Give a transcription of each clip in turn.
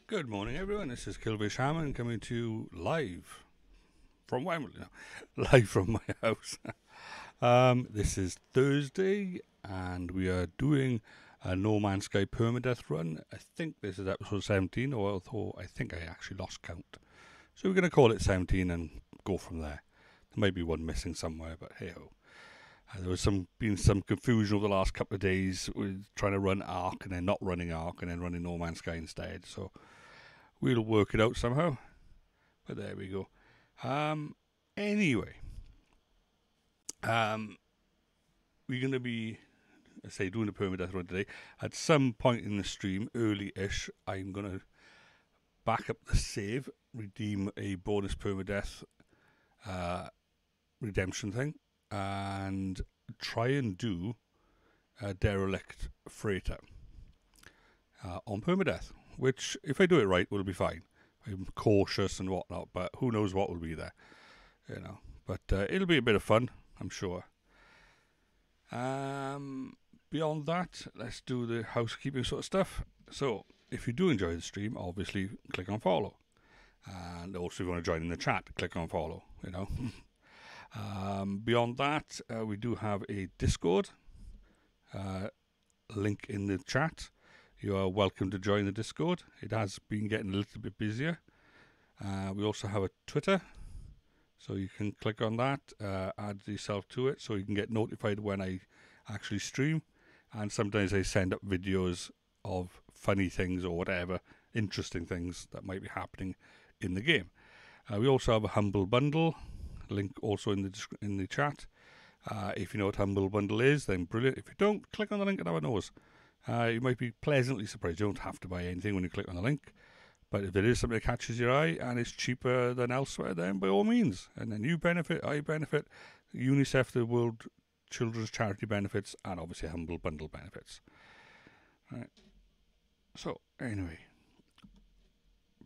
Good morning, everyone. This is Kilvish Hammond coming to you live from Wembley, live from my house. This is Thursday, and we are doing a No Man's Sky Permadeath Run. I think this is episode 17, although I think I actually lost count. So we're going to call it 17 and go from there. There might be one missing somewhere, but hey-ho. There was been some confusion over the last couple of days with trying to run Ark and then not running Ark and then running No Man's Sky instead. So we'll work it out somehow. But there we go. Anyway, we're going to be, doing the permadeath run today. At some point in the stream, early-ish, I'm going to back up the save, redeem a bonus permadeath redemption thing, and try and do a derelict freighter on permadeath, which, if I do it right, will be fine. I'm cautious and whatnot, but who knows what will be there, But it'll be a bit of fun, I'm sure. Beyond that, let's do the housekeeping sort of stuff. So, if you do enjoy the stream, obviously click on follow. And also, if you want to join in the chat, click on follow, Beyond that, we do have a Discord link in the chat. You are welcome to join the Discord. It has been getting a little bit busier. We also have a Twitter, so you can click on that, add yourself to it, so you can get notified when I actually stream. And sometimes I send up videos of funny things or whatever, interesting things that might be happening in the game. We also have a Humble Bundle link also in the chat. If you know what Humble Bundle is, then brilliant. If you don't, click on the link and have a nose. You might be pleasantly surprised. You don't have to buy anything when you click on the link. But if it is something that catches your eye and it's cheaper than elsewhere, then by all means. And then you benefit, I benefit, UNICEF, the World Children's Charity benefits, and obviously Humble Bundle benefits. Right. So, anyway,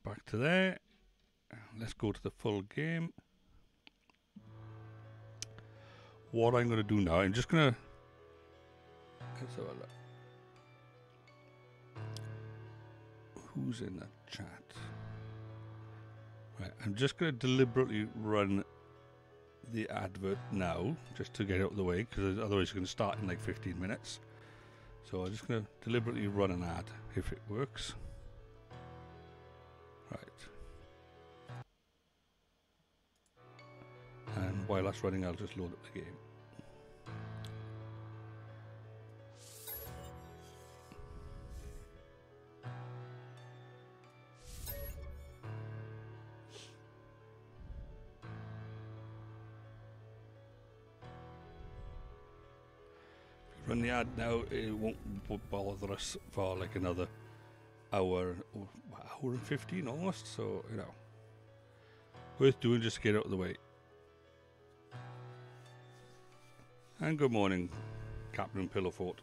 back to there. Let's go to the full game. What I'm going to do now, I'm just going to... Let's have a look. Who's in the chat? Right, I'm just going to deliberately run the advert now, just to get it out of the way, because otherwise it's going to start in like 15 minutes. So I'm just going to deliberately run an ad, if it works. Right. And while that's running, I'll just load up the game. Run the ad now, it won't bother us for like another hour and 15 almost, so worth doing just to get out of the way. And good morning, Captain Pillowfort.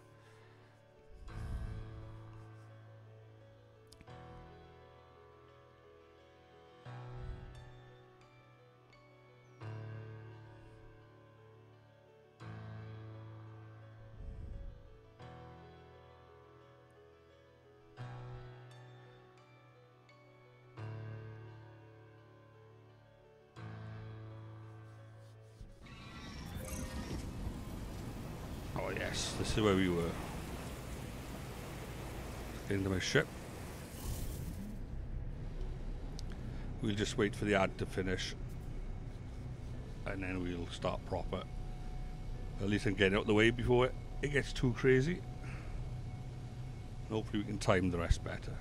Oh yes, this is where we were. Into my ship. We'll just wait for the ad to finish, and then we'll start proper. At least I can get it out of the way before it gets too crazy. And hopefully we can time the rest better.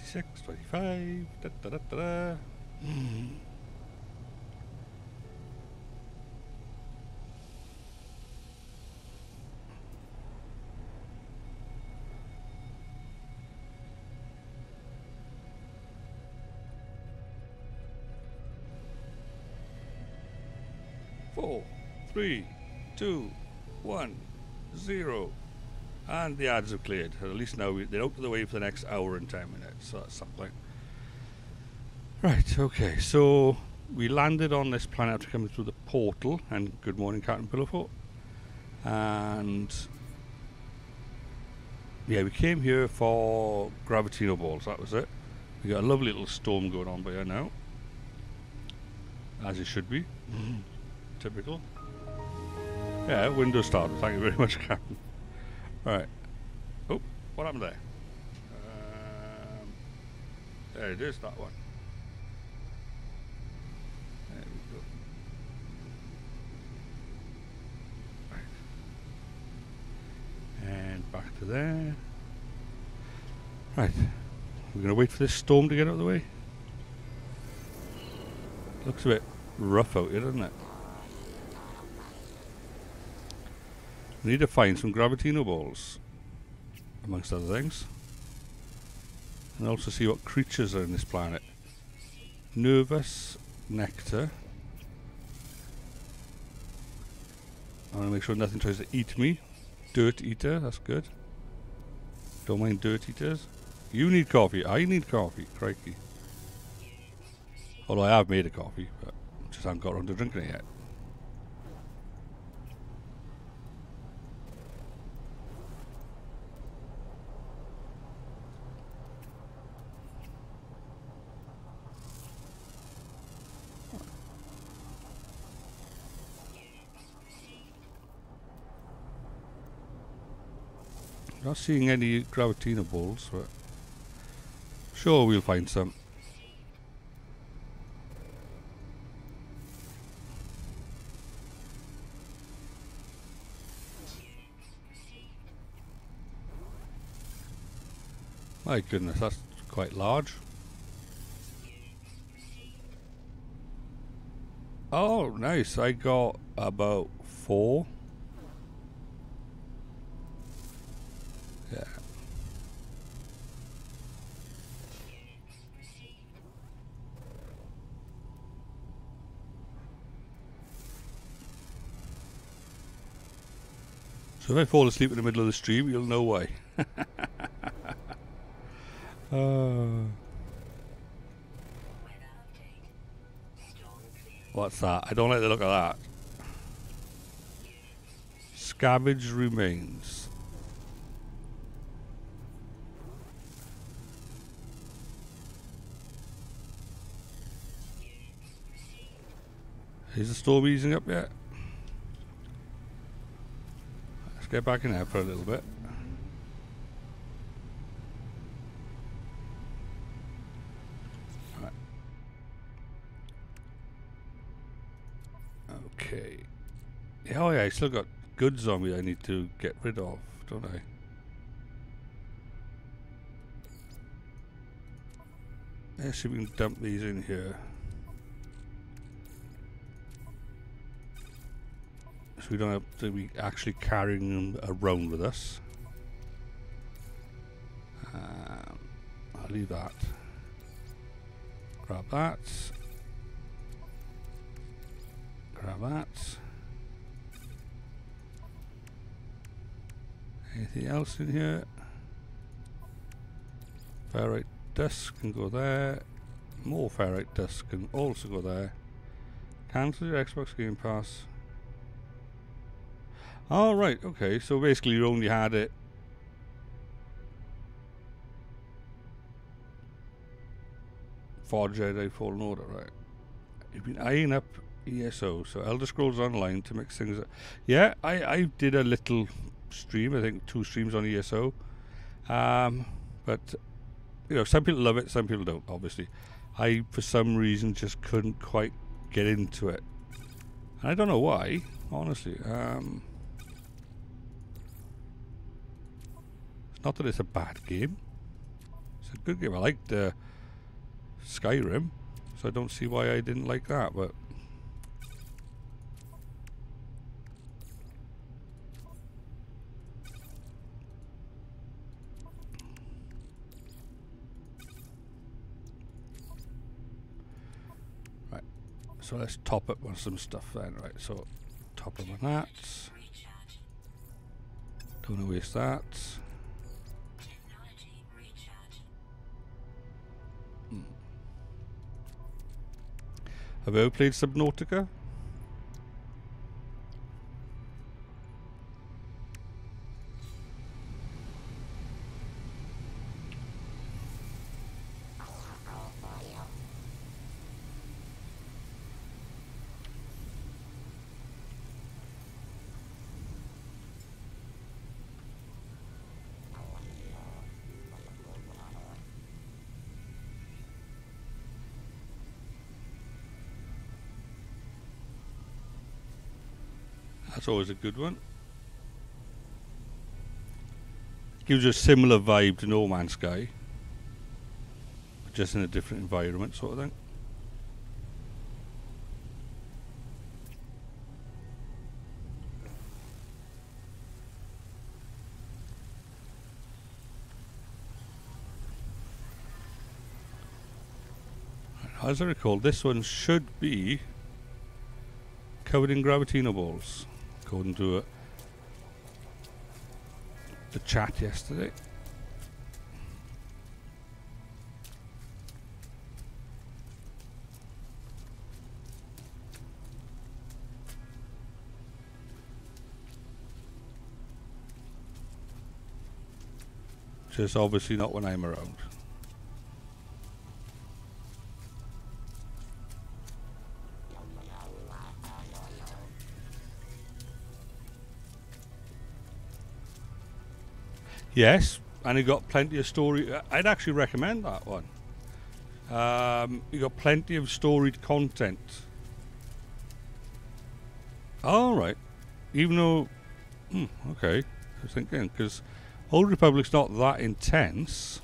Six, 25, da da da da da. Four, 3, 2, 1, 0. And the ads have cleared. At least now they're out of the way for the next hour and 10 minutes. So that's something. Right, okay, so we landed on this planet after coming through the portal, and good morning, Captain Pillowfort. And yeah, we came here for Gravitino balls, that was it. We got a lovely little storm going on by here now, as it should be. Typical. Yeah, Windows started, thank you very much, Captain. Right. Oh, what happened there? There it is, that one. There we go. Right. And back to there. Right. We're going to wait for this storm to get out of the way. Looks a bit rough out here, doesn't it? We need to find some Gravitino balls, amongst other things. And also see what creatures are in this planet. Nervous nectar. I want to make sure nothing tries to eat me. Dirt eater, that's good. Don't mind dirt eaters. You need coffee, I need coffee, crikey. Although I have made a coffee, but just haven't got around to drinking it yet. Not seeing any Gravitino balls, but sure we'll find some. My goodness, that's quite large. Oh, nice. I got about 4. Yeah. So if I fall asleep in the middle of the stream, you'll know why. What's that? I don't like the look of that. Scavenge remains. Is the storm easing up yet? Let's get back in there for a little bit. Right. Okay. Oh yeah, I still got goods on me I need to get rid of, don't I? Let's see if we can dump these in here. So we don't have to be actually carrying them around with us. I'll leave that. Grab that. Grab that. Anything else in here? Ferrite dust can go there. More ferrite dust can also go there. Cancel your Xbox Game Pass. Oh, right, okay, so basically you only had it for Jedi Fallen Order, right? You've been eyeing up ESO, so Elder Scrolls Online to mix things up. Yeah, I did a little stream, I think 2 streams on ESO. But, you know, some people love it, some people don't, obviously. I, for some reason, just couldn't quite get into it. And I don't know why, honestly. Not that it's a bad game. It's a good game. I liked Skyrim, so I don't see why I didn't like that, but... Right, so let's top up on some stuff then, right, so top up on that. Don't want to waste that. Have you ever played Subnautica? That's always a good one. Gives you a similar vibe to No Man's Sky, just in a different environment, sort of thing. As I recall, this one should be covered in Gravitino balls, according to the chat yesterday. Just obviously not when I'm around. Yes, and he got plenty of story. I'd actually recommend that one. You got plenty of storied content. All right, even though, okay, I was thinking because Old Republic's not that intense.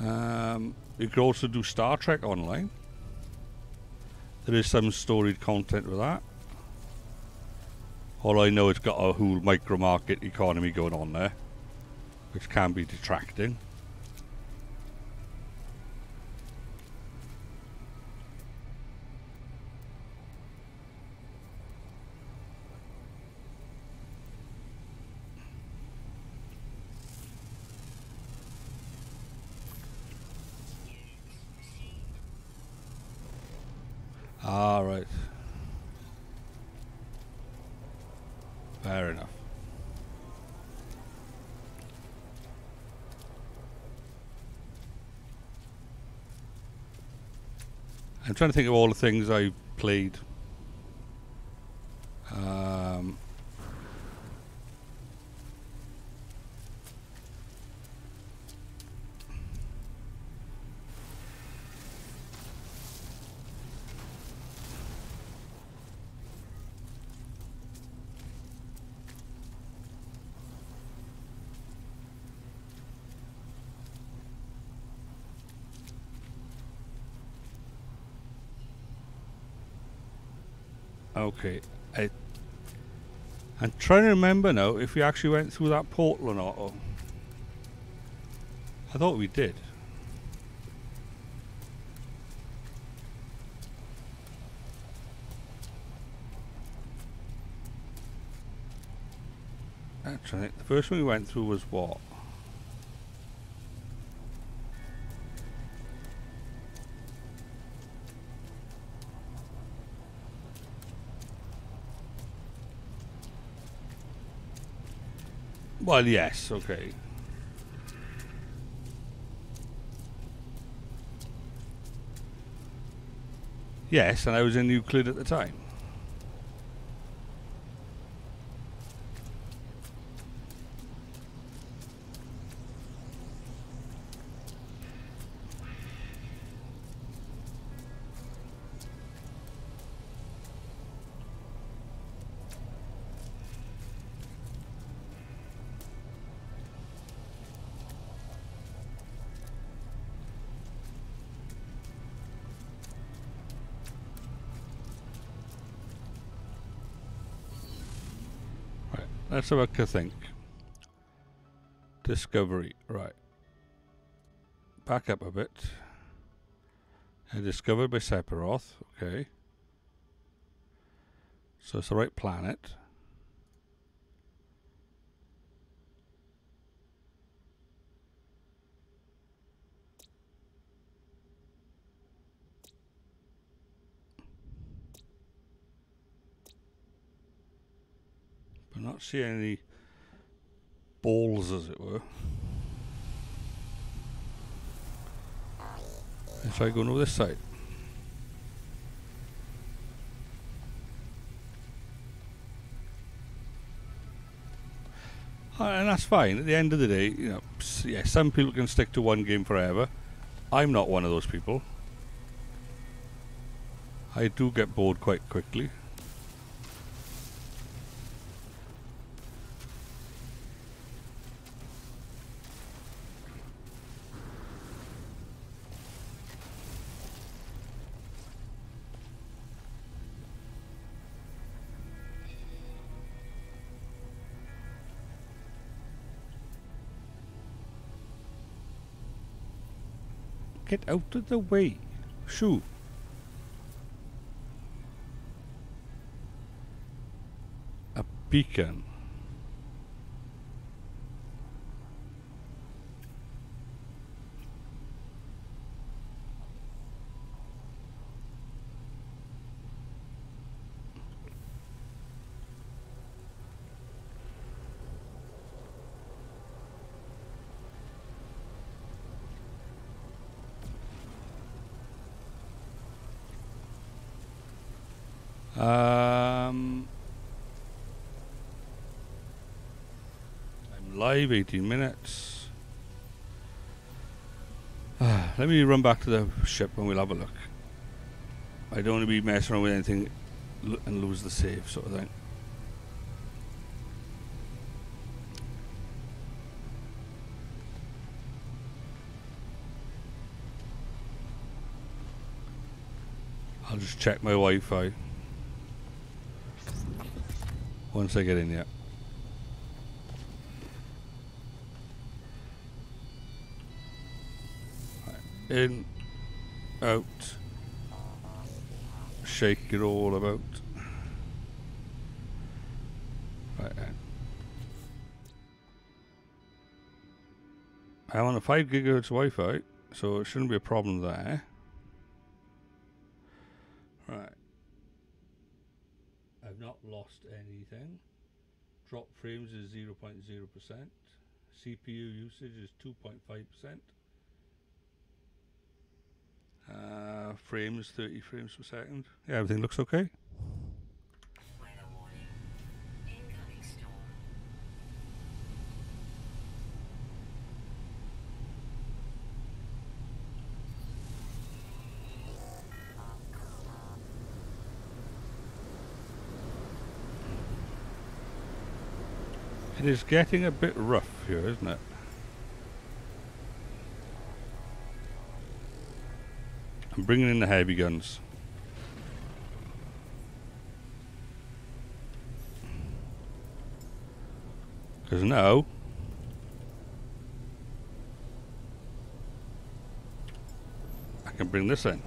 You could also do Star Trek Online. There is some storied content with that. All I know, it's got a whole micro market economy going on there, which can be detracting. Ah, right. Fair enough. I'm trying to think of all the things I've played. Okay, I'm trying to remember now if we actually went through that portal or not. I thought we did. Actually, I think the first one we went through was what? Well, yes, okay. Yes, and I was in Euclid at the time. Let's have a think. Discovery, right. Back up a bit. And discovered by Sephiroth, okay. So it's the right planet. not seeing any balls, as it were. Let's try going over this side. And that's fine. At the end of the day, you know, yeah, some people can stick to one game forever. I'm not one of those people. I do get bored quite quickly. Get out of the way. Shoo. A beacon. I'm live 18 minutes. Let me run back to the ship and we'll have a look. I don't want to be messing around with anything and lose the save sort of thing. I'll just check my Wi-Fi once I get in here. Right. In, out, shake it all about. Right then. I'm on a 5 gigahertz Wi-Fi, so it shouldn't be a problem there. Right. I've not lost anything. Drop frames is 0.0%. CPU usage is 2.5%. Frames 30 frames per second. Yeah, everything looks okay. Weather warning. Incoming storm. It is getting a bit rough here, isn't it? I'm bringing in the heavy guns. Because now I can bring this in.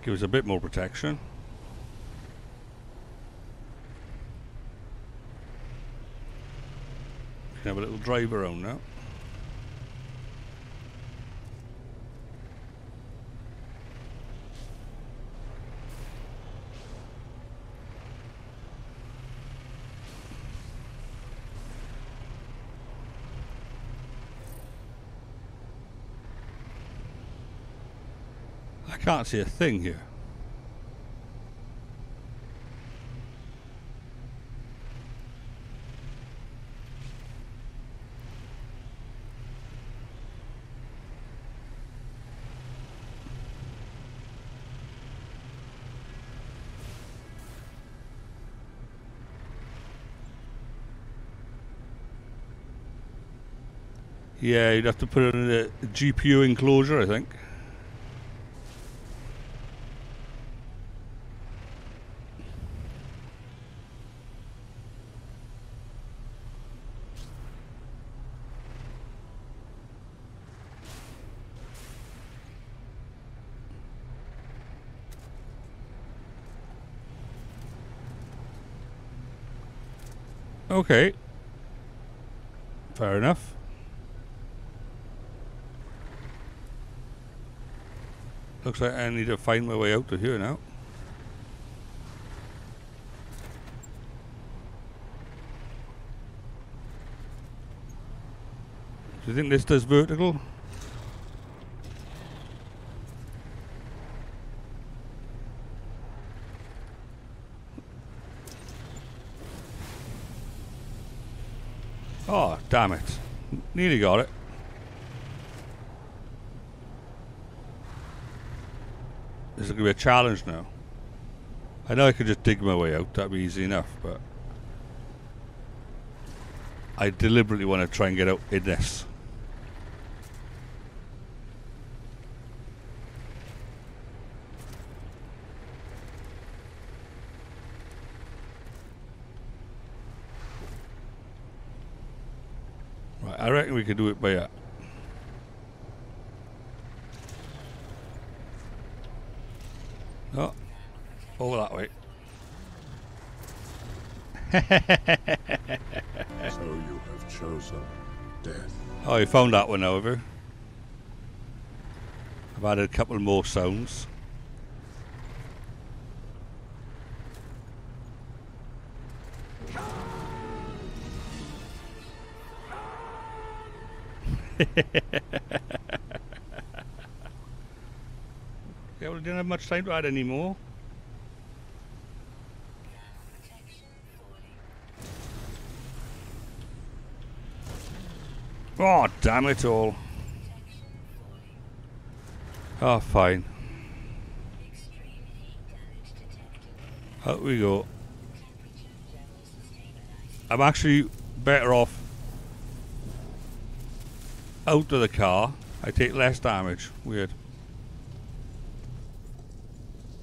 Give us a bit more protection. We can have a little drive around now. I can't see a thing here. Yeah, you'd have to put it in a GPU enclosure, I think. Okay. Fair enough. Looks like I need to find my way out of here now. Do you think this does vertical? Oh, damn it. Nearly got it. This is going to be a challenge now. I know I could just dig my way out, that'd be easy enough, but I deliberately want to try and get out in this. Right, I reckon we could do it by that. Oh, over that way. So you have chosen death. Oh, you found that one, however. I've added a couple more sounds. Yeah, we didn't have much time to add any more. Oh, damn it all. Oh, fine. Out we go. I'm actually better off out of the car. I take less damage. Weird.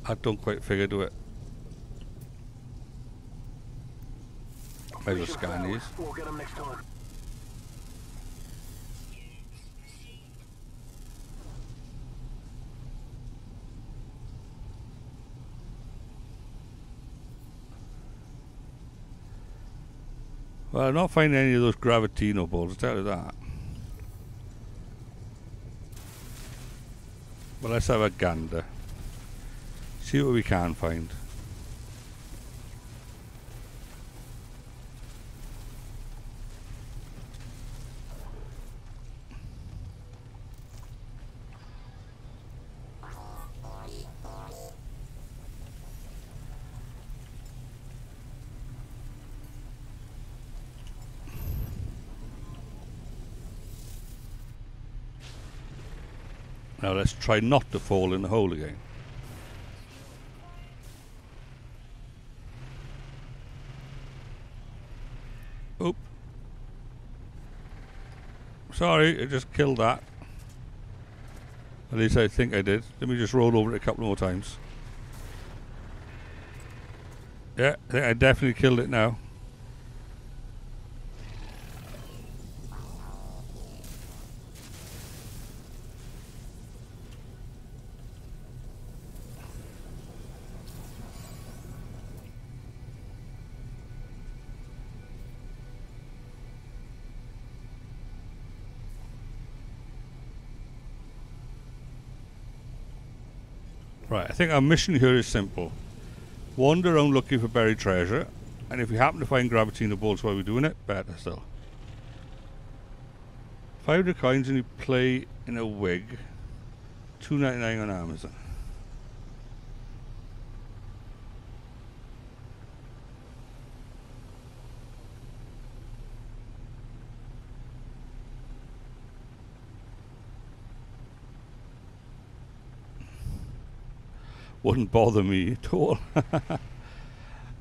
I don't quite figure to it. Maybe I'll scan these. We'll get them next time. Well, I'm not finding any of those Gravitino balls, I'll tell you that. But let's have a gander. See what we can find. Now let's try not to fall in the hole again. Oop. Sorry, I just killed that. At least I think I did. Let me just roll over it a couple more times. Yeah, I think I definitely killed it now. Right, I think our mission here is simple. Wander around looking for buried treasure, and if we happen to find Gravitino balls while we're doing it, better still. 500 coins and you play in a wig. $2.99 on Amazon. Wouldn't bother me at all. But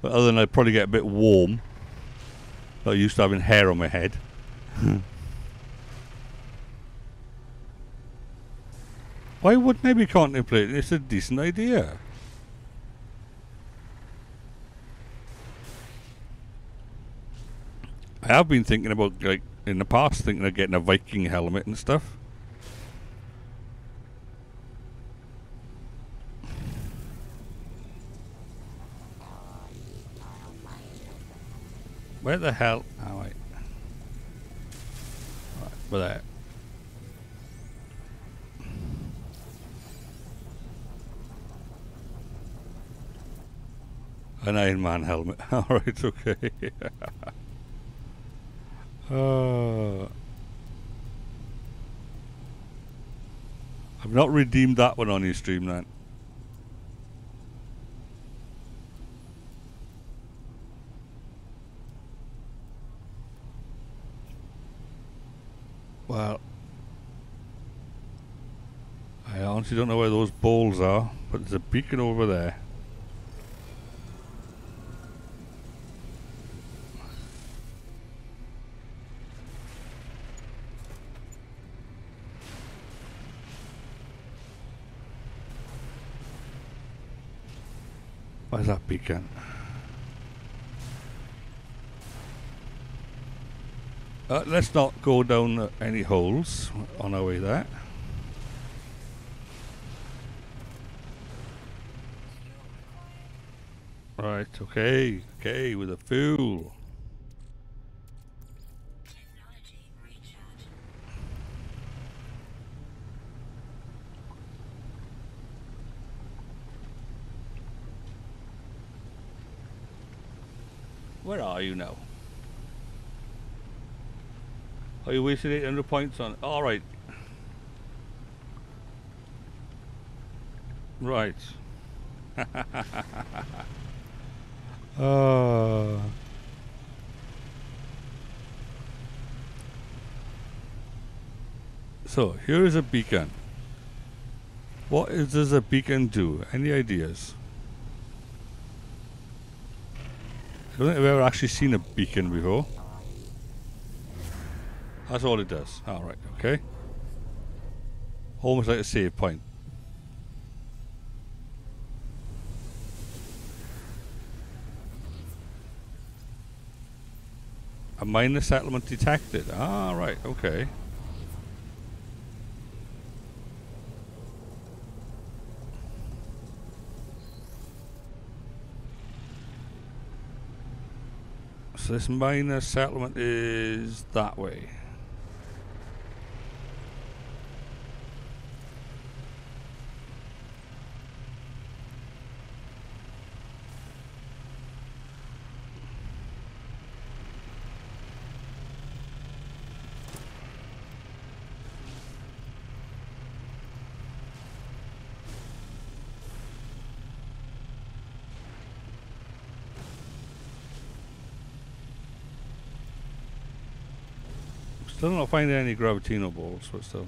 other than I'd probably get a bit warm. I used to having hair on my head. Why wouldn't I be contemplating? It's a decent idea. I have been thinking about, like, in the past, thinking of getting a Viking helmet and stuff. Where the hell? Oh, wait. Right, we're there. An Iron Man helmet. Alright, okay. I've not redeemed that one on your stream then. Well, I honestly don't know where those balls are, but there's a beacon over there. Where's that beacon? Let's not go down any holes on our way there. Right, okay, with a fuel. Technology recharge. Where are you now? Oh, you wasted 800 points on it. Alright. Right. So, here is a beacon. What does a beacon do? Any ideas? I don't think I've ever actually seen a beacon before. That's all it does. Alright, okay. Almost like a save point. A minor settlement detected. Ah, right, okay. So this minor settlement is that way. Still not finding any gravitino balls, but still.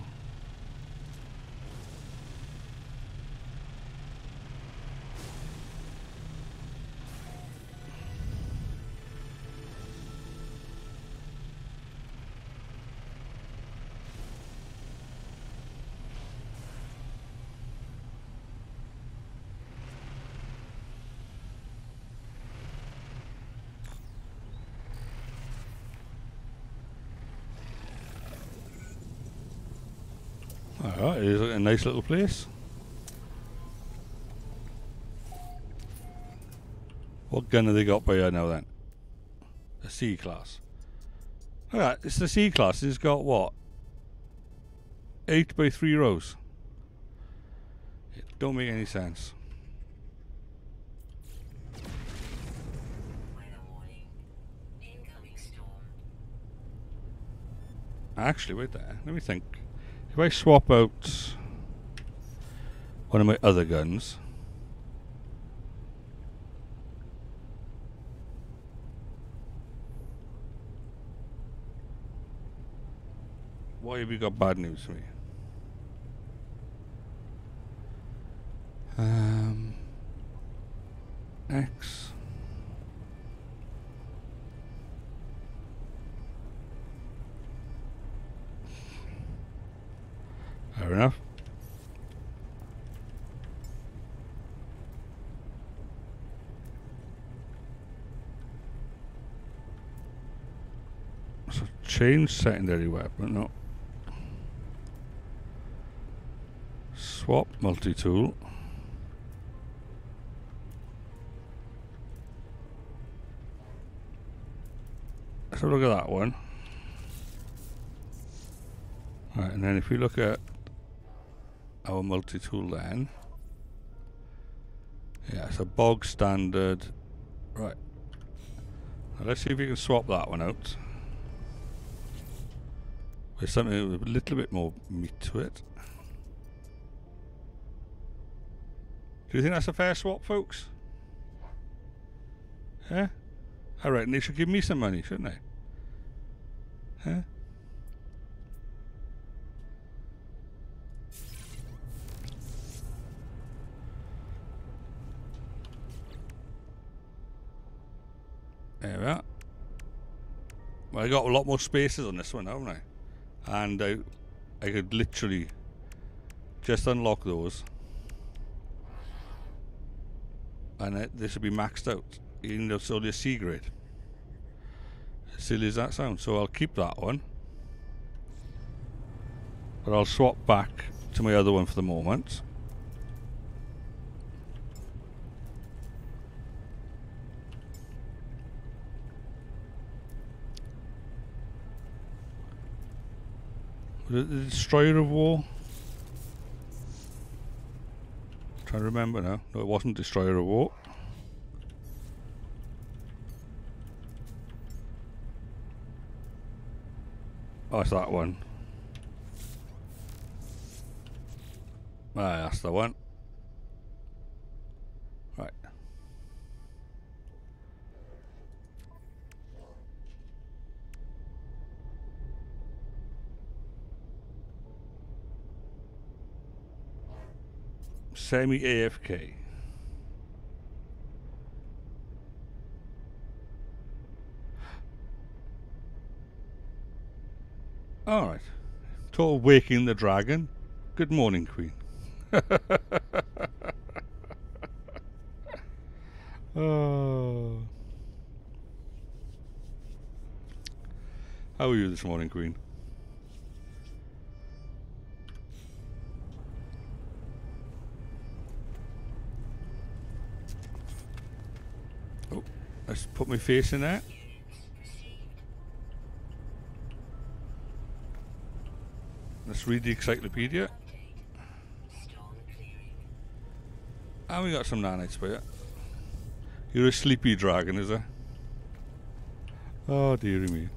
Alright, it is a nice little place. What gun have they got by here now then? A C class. Alright, it's the C class. It's got what? 8 by 3 rows. It don't make any sense. Weather warning. Incoming storm. Actually, wait there. Let me think. If I swap out one of my other guns. Why have you got bad news for me? X. Fair enough. So change secondary weapon, no. Swap multi-tool. Let's have a look at that one. Right, and then if we look at our multi-tool then. Yeah, it's a bog standard. Right. Now let's see if we can swap that one out with something with a little bit more meat to it. Do you think that's a fair swap, folks? Huh? I reckon they should give me some money, shouldn't they? Huh? There we are. Well, I got a lot more spaces on this one, haven't I? And I could literally just unlock those. And this will be maxed out. Even though it's only a C grade. As silly as that sounds. So I'll keep that one. But I'll swap back to my other one for the moment. Was it the Destroyer of War? I'm trying to remember now. No, it wasn't Destroyer of War. Oh, it's that one. Ah, that's the one. Right. Semi-AFK. Alright. Total waking the dragon. Good morning, Queen. Oh. How are you this morning, Queen? Oh, let's put my face in there. Let's read the encyclopedia. And we got some nanites for you. You're a sleepy dragon, is it? Oh, dearie me.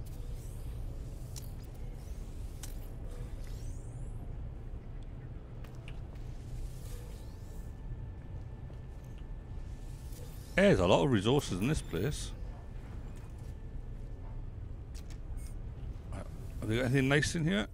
There's a lot of resources in this place. Have they got anything nice in here?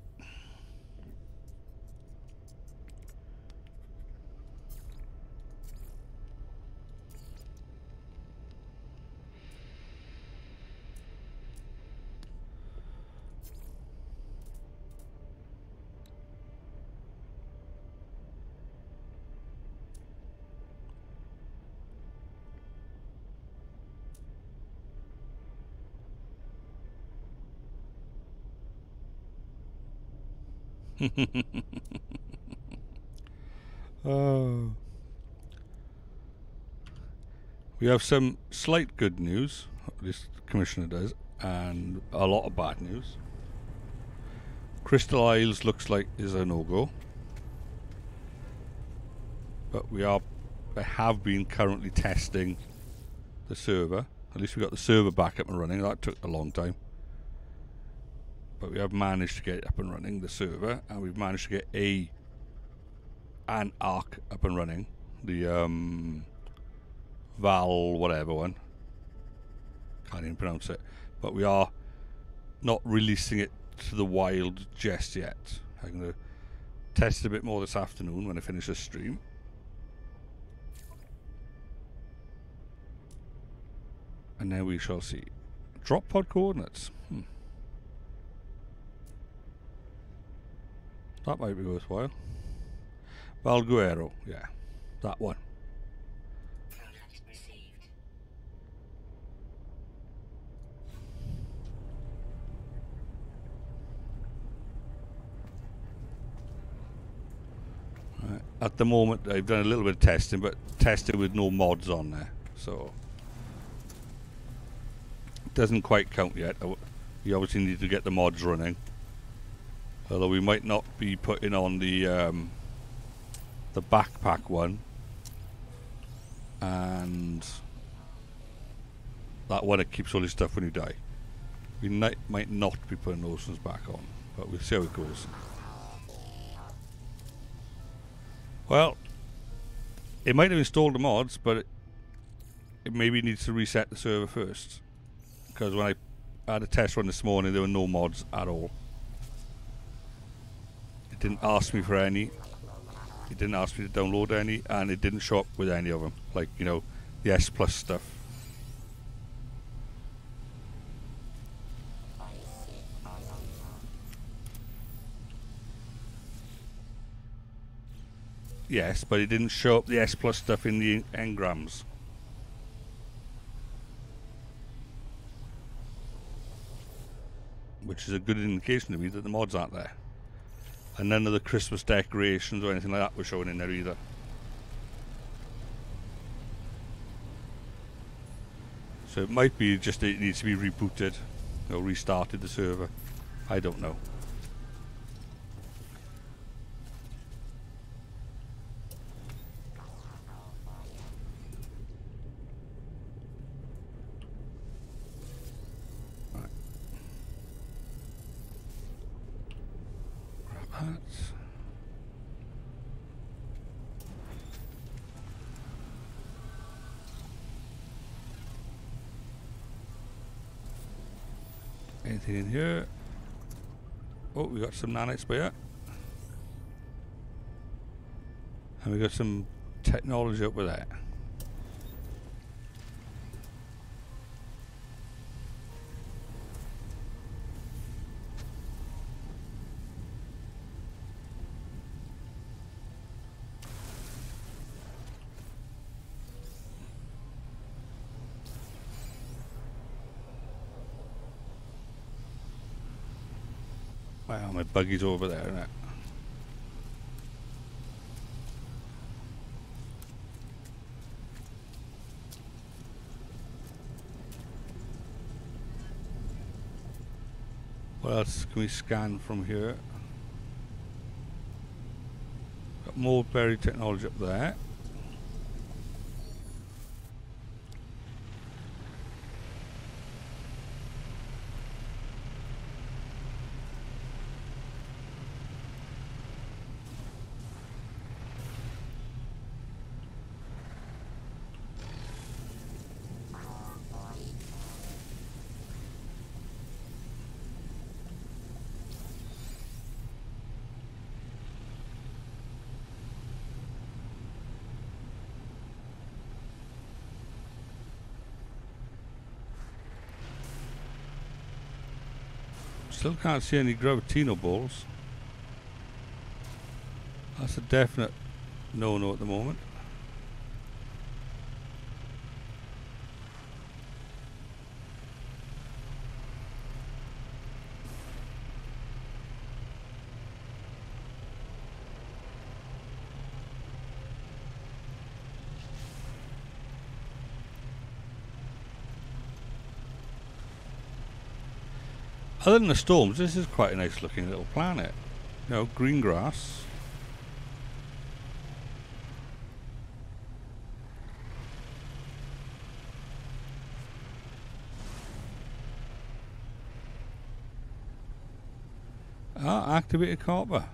Oh. We have some slight good news, at least the Commissioner does, and a lot of bad news. Crystal Isles looks like is a no-go. But I have been currently testing the server. At least we got the server back up and running. That took a long time. But we have managed to get it up and running, the server, and we've managed to get an arc up and running. The Val whatever one. Can't even pronounce it. But we are not releasing it to the wild just yet. I'm going to test it a bit more this afternoon when I finish this stream. And then we shall see. Drop pod coordinates. That might be worthwhile. Valguero, yeah. That one. Product received. Right. At the moment, I've done a little bit of testing, but tested with no mods on there. So, it doesn't quite count yet. You obviously need to get the mods running. Although we might not be putting on the backpack one, and that one, it keeps all your stuff when you die. We might not be putting those ones back on, but we'll see how it goes. Well, It might have installed the mods, but it maybe needs to reset the server first. Because when I had a test run this morning, there were no mods at all. It didn't ask me for any. It didn't ask me to download any, and it didn't show up with any of them. Like, you know, the S Plus stuff. Yes, but it didn't show up the S Plus stuff in the engrams. Which is a good indication to me that the mods aren't there. And none of the Christmas decorations or anything like that were showing in there either. So it might be just that it needs to be rebooted or restarted the server. I don't know. Right. Grab that. Anything in here? Oh, we got some nanites by here. And we got some technology up with that. Wow, my buggy's over there, isn't it? What else can we scan from here? Got more buried technology up there. Still can't see any gravitino balls. That's a definite no-no at the moment. Other than the storms, this is quite a nice looking little planet. You know, green grass. Ah, activated copper.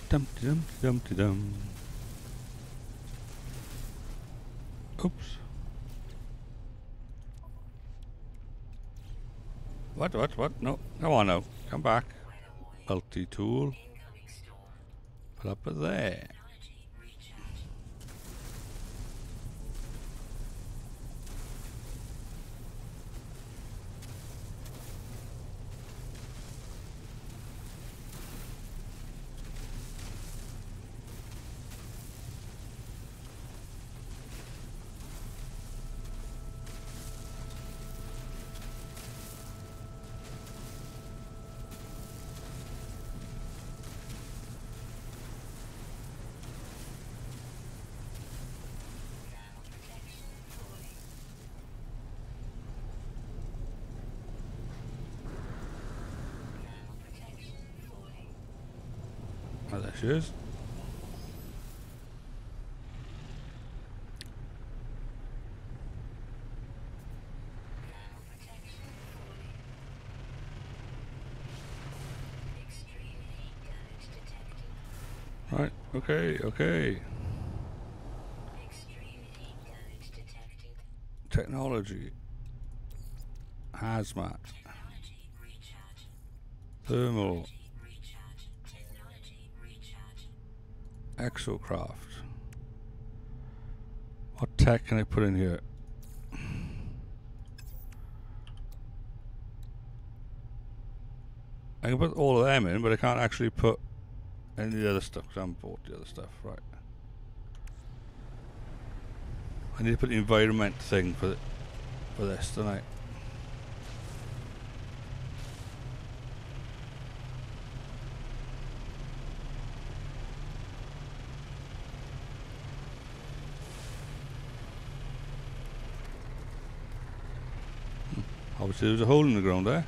Dum-de-dum-de-dum-de-dum. Oops. What? No, come on now. Come back. Multi-tool. Incoming storm. Put up there. Technology recharge. Ground protection fully. Ground protection fully. Oh, there she is. Ground protection fully. Extreme heat damage detected. Right, okay. Extreme heat damage detected. Technology. Hazmat. Technology recharge. Thermal. Technology recharge. Technology recharge. Exocraft. What tech can I put in here? I can put all of them in, but I can't actually put any of the other stuff because I haven't bought the other stuff. Right. I need to put the environment thing for this tonight. Obviously there's a hole in the ground there.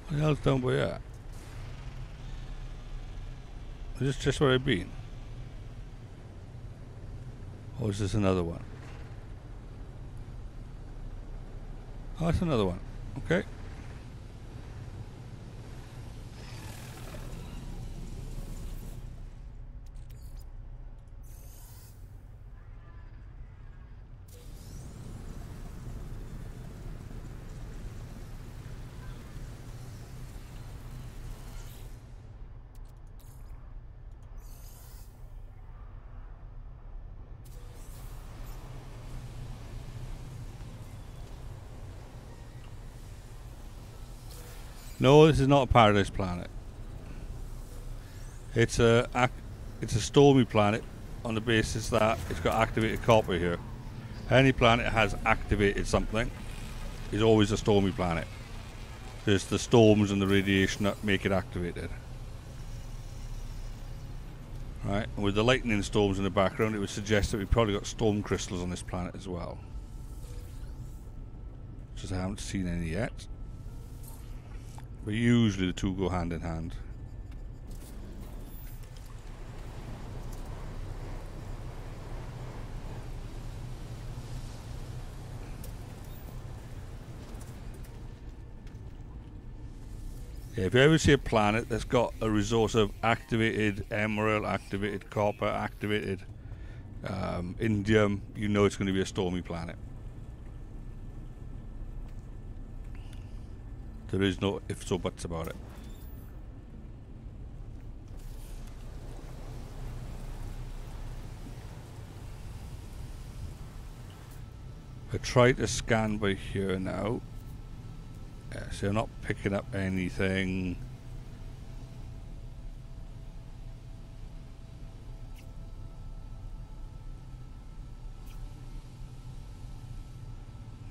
What the hell's down by here? Is this just where I've been? Or is this another one? Oh, that's another one. Okay. No, this is not a paradise planet. It's a stormy planet on the basis that it's got activated copper here. Any planet that has activated something is always a stormy planet. There's the storms and the radiation that make it activated. Right, and with the lightning storms in the background, it would suggest that we've probably got storm crystals on this planet as well. Just I haven't seen any yet. But usually the two go hand in hand. Yeah, if you ever see a planet that's got a resource of activated emerald, activated copper, activated indium, you know it's going to be a stormy planet. There is no ifs or buts about it. I try to scan by here now. Yeah, so I'm not picking up anything.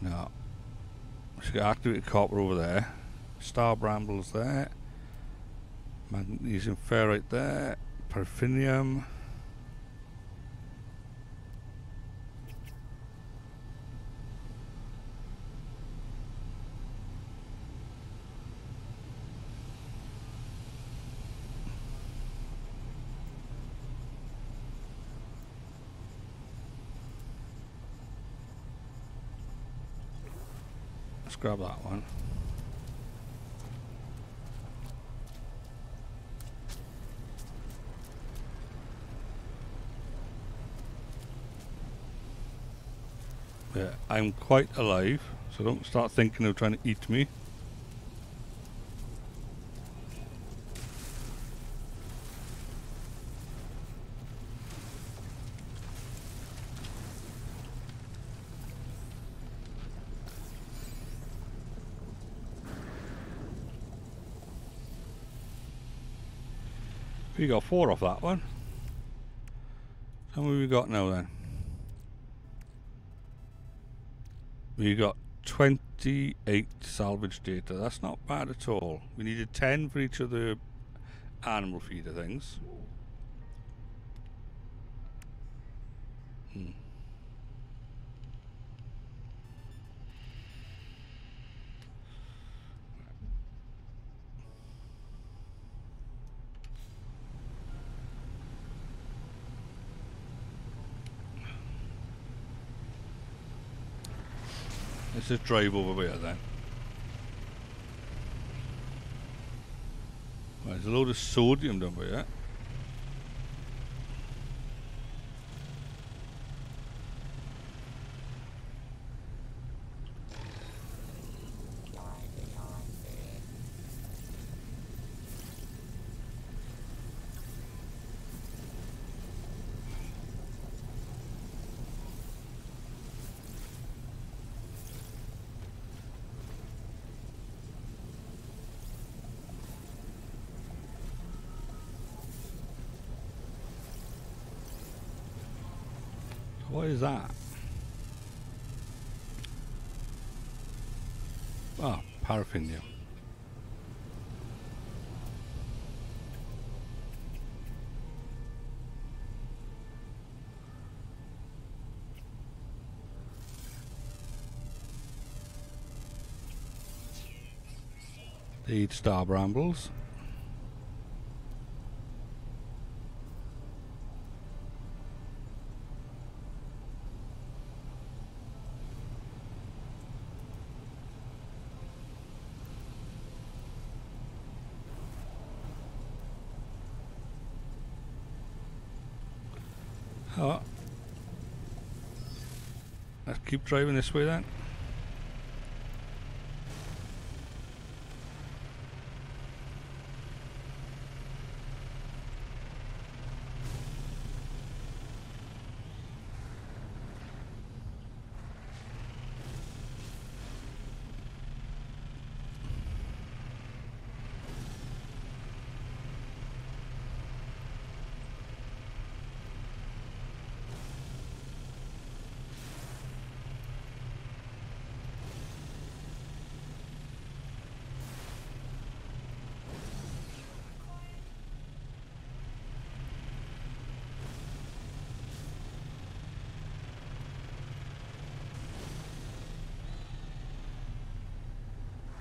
No. So got activated copper over there. Star brambles there. Magnesium ferrite there. Paraffinium. Let's grab that one. Yeah, I'm quite alive, so don't start thinking of trying to eat me. We got 4 off that one. How many we got now then? We got 28 salvage data. That's not bad at all. We needed 10 for each of the animal feeder things. Let's just drive over here then. Right, there's a load of sodium down here. What is that? Ah, paraffinium. They eat star brambles. Oh. Let's keep driving this way then.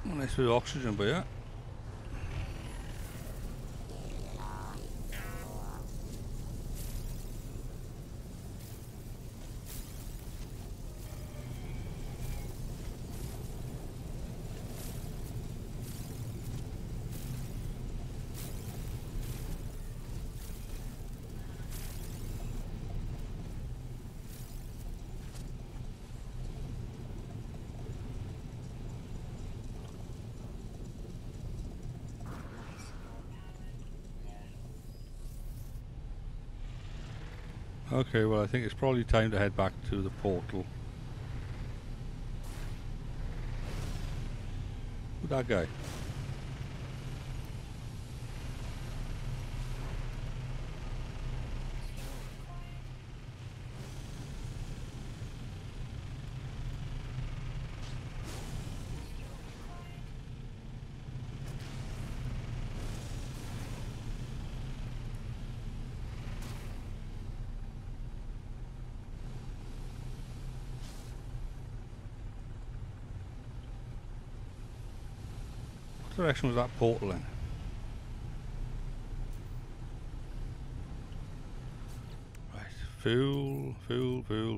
Nice bit of oxygen, but yeah. Okay, well I think it's probably time to head back to the portal. Who's that guy? What direction was that portal in? Right, fuel. Technology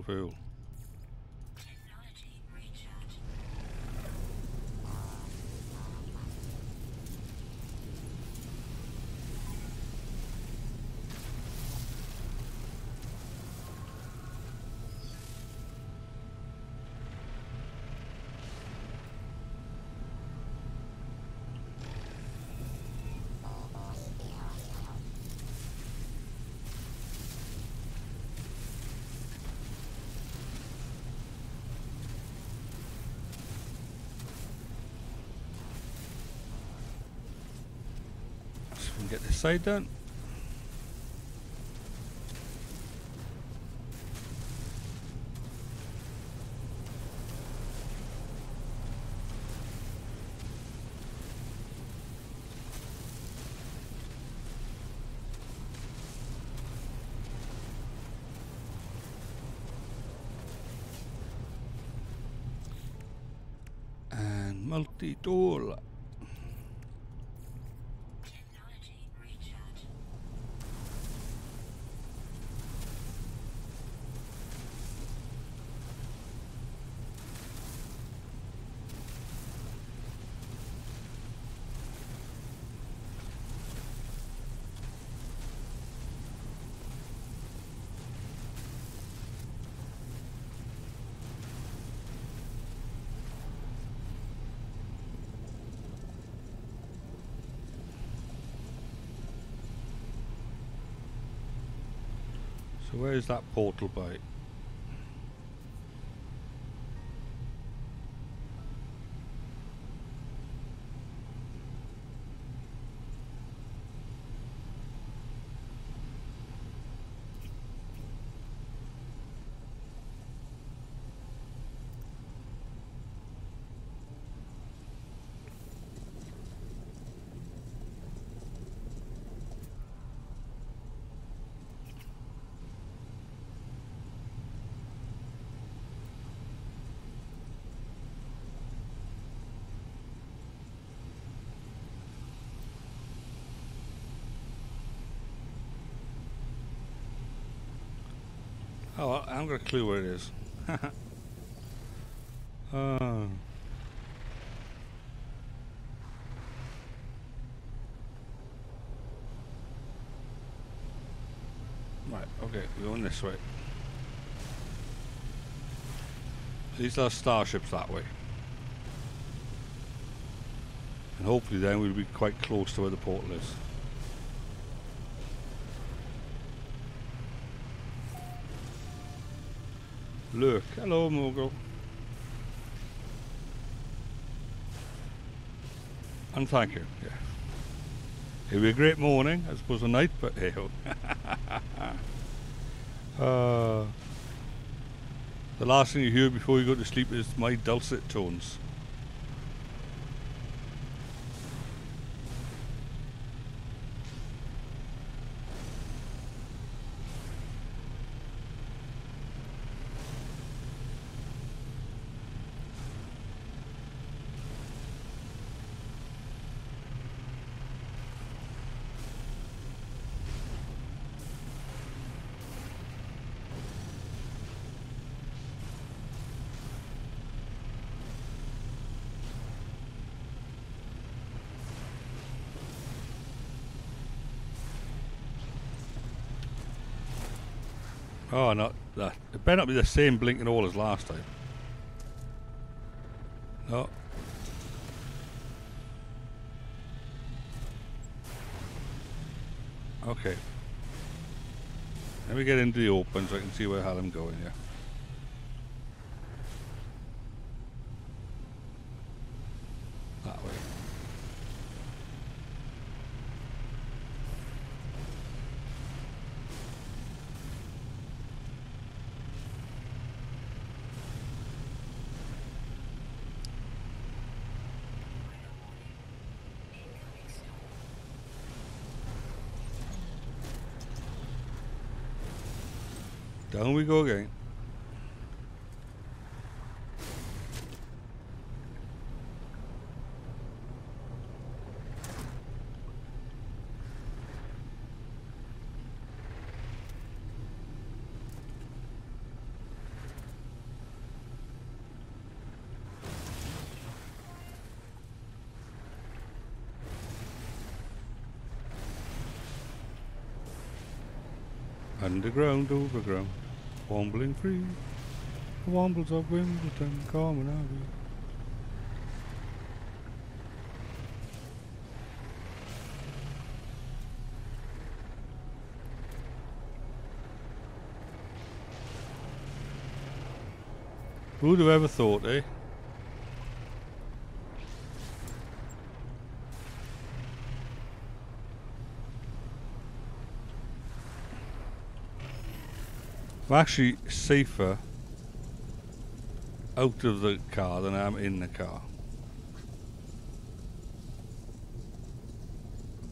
recharge. And get this side done. And multi-tool. Technology recharge. So where's that portal by? Oh, I haven't got a clue where it is. Oh. Right, okay, we're going this way. These are starships that way. And hopefully then we'll be quite close to where the portal is. Look, hello Mogul. And thank you, yeah. It'll be a great morning, I suppose a night, but hey ho. The last thing you hear before you go to sleep is my dulcet tones. Oh, not that. It better not be the same blinking hole as last time. No. Okay. Let me get into the open so I can see where the hell I'm going, yeah. That way. Incoming storm. Down we go again. Underground, overground, wombling free. The wombles of Wimbledon, common abbey. Who'd have ever thought, eh? I'm actually safer out of the car than I am in the car.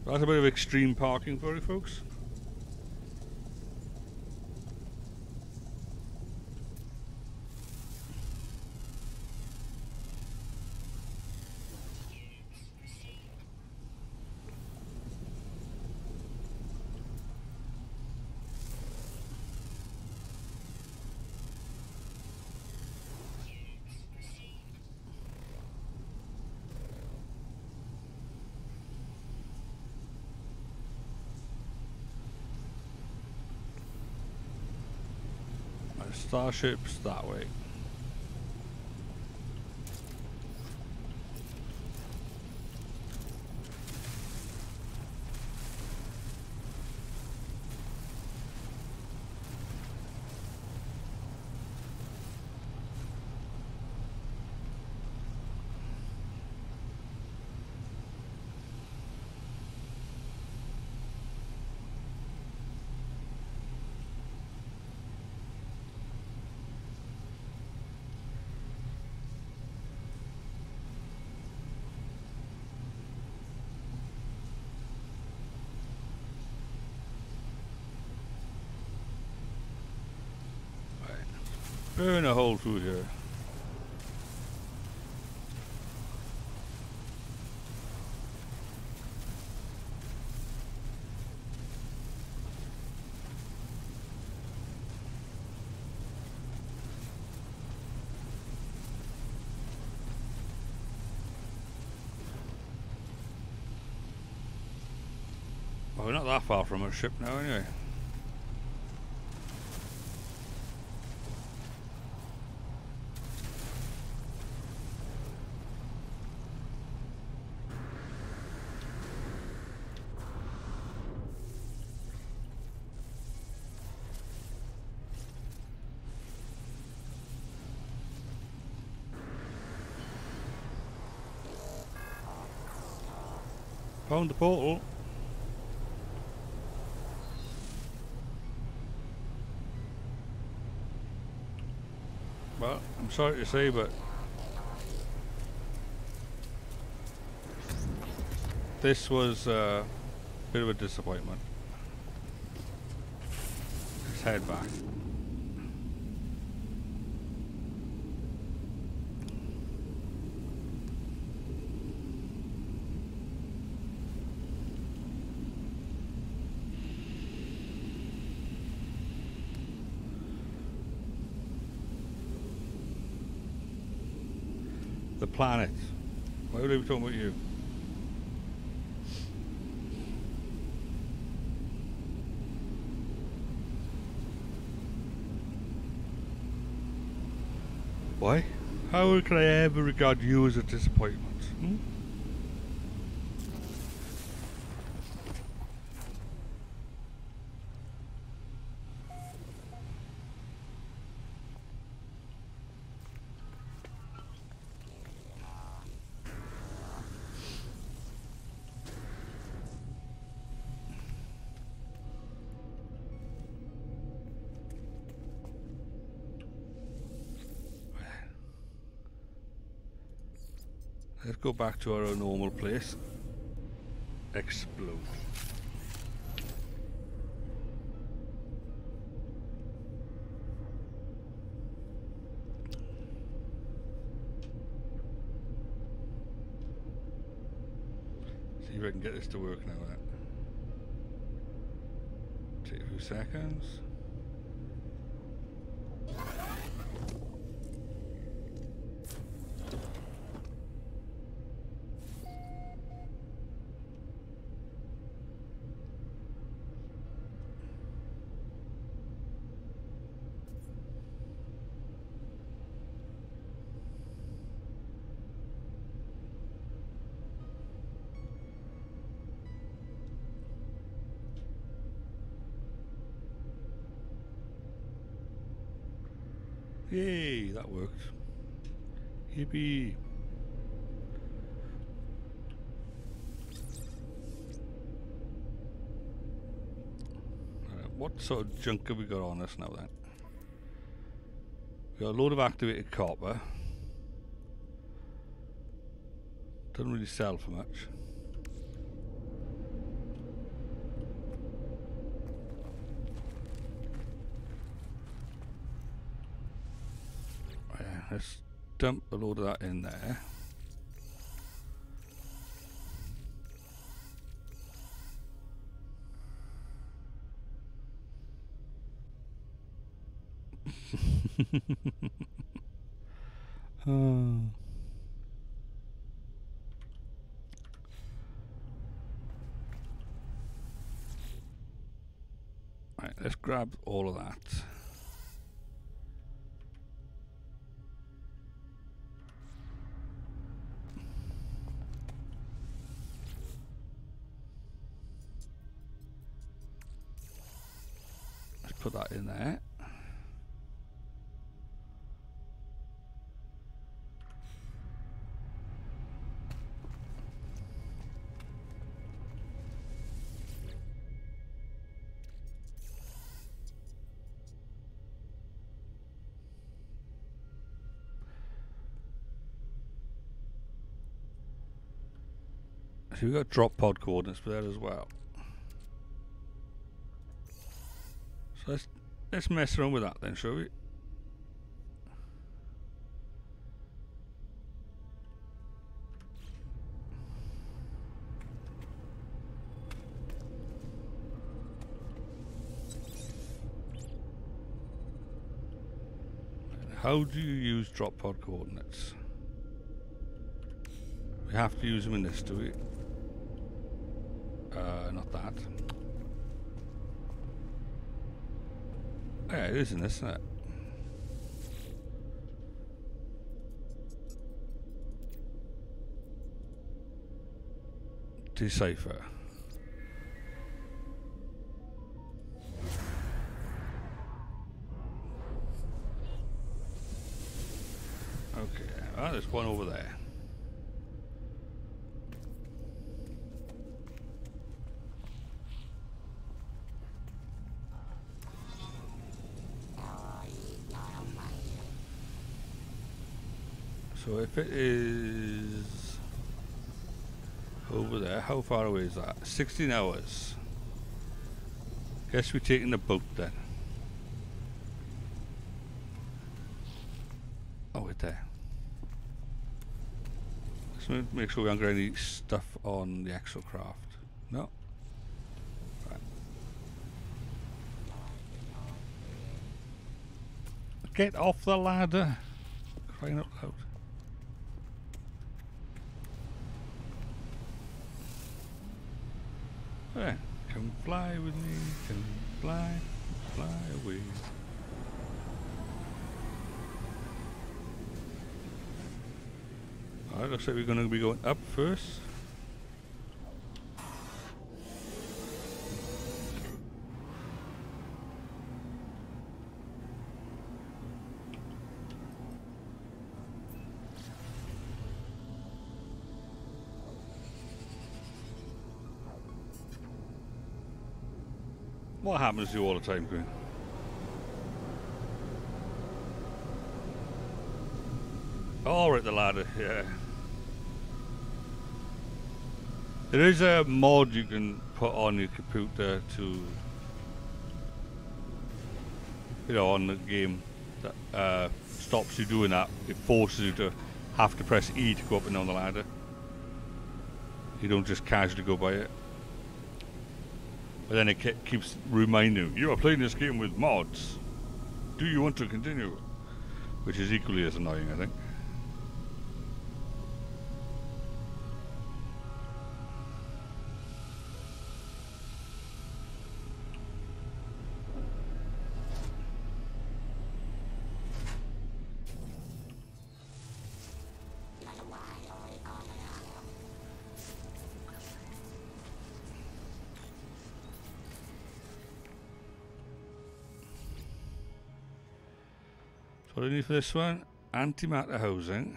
That's a bit of extreme parking for you folks. Starship's that way. Burn a hole through here. Well, we're not that far from our ship now anyway. Found the portal. Well, I'm sorry to say, but this was a bit of a disappointment. Let's head back. The planet. Why would I be talking about you? Why? How can I ever regard you as a disappointment? Hmm? Let's go back to our normal place. Explode. See if I can get this to work now. Take a few seconds. Yay, that worked. Yippee. What sort of junk have we got on us now then? Got a load of activated copper. Doesn't really sell for much. Yeah, let's dump a load of that in there. Oh. Right, let's grab all of that. Let's put that in there. So we've got drop pod coordinates for that as well. So let's mess around with that then, shall we? How do you use drop pod coordinates? We have to use them in this, do we? Not that. Yeah, it is in this, isn't it? Decipher. Okay, well, there's one over there. So if it is over there, how far away is that? 16 hours. Guess we're taking the boat then. Oh, right there. Let's make sure we haven't got any stuff on the exocraft. No. Right. Get off the ladder. Crying out loud. There. Come fly with me. Come fly away. Alright, looks like we're going to be going up first. What happens to you all the time, Queen? Oh, right, the ladder, yeah. There is a mod you can put on your computer to, you know, on the game that stops you doing that. It forces you to have to press E to go up and down the ladder. You don't just casually go by it. But then it keeps reminding you, you are playing this game with mods. Do you want to continue? Which is equally as annoying, I think. What do I need for this one? Antimatter housing,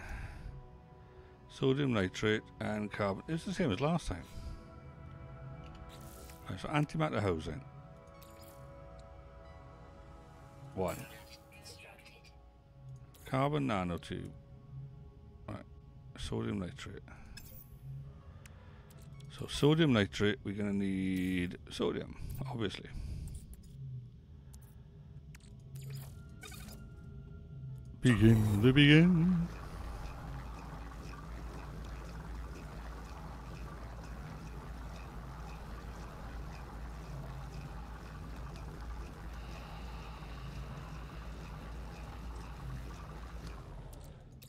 sodium nitrate, and carbon. It's the same as last time. Right, so antimatter housing. 1. Constructed. Carbon nanotube. Right. Sodium nitrate. So sodium nitrate, we're going to need sodium, obviously. Begin the begin.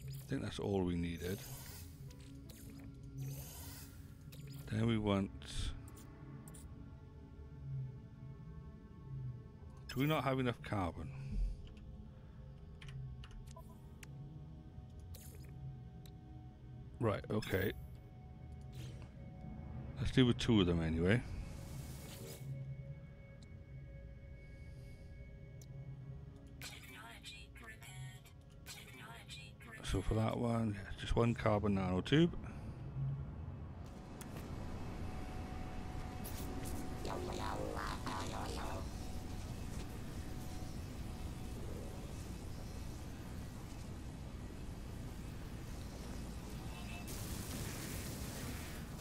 I think that's all we needed. Then we want... Do we not have enough carbon? Right, okay. Let's deal with 2 of them anyway. Technology prepared. Technology prepared. So for that one, just 1 carbon nanotube.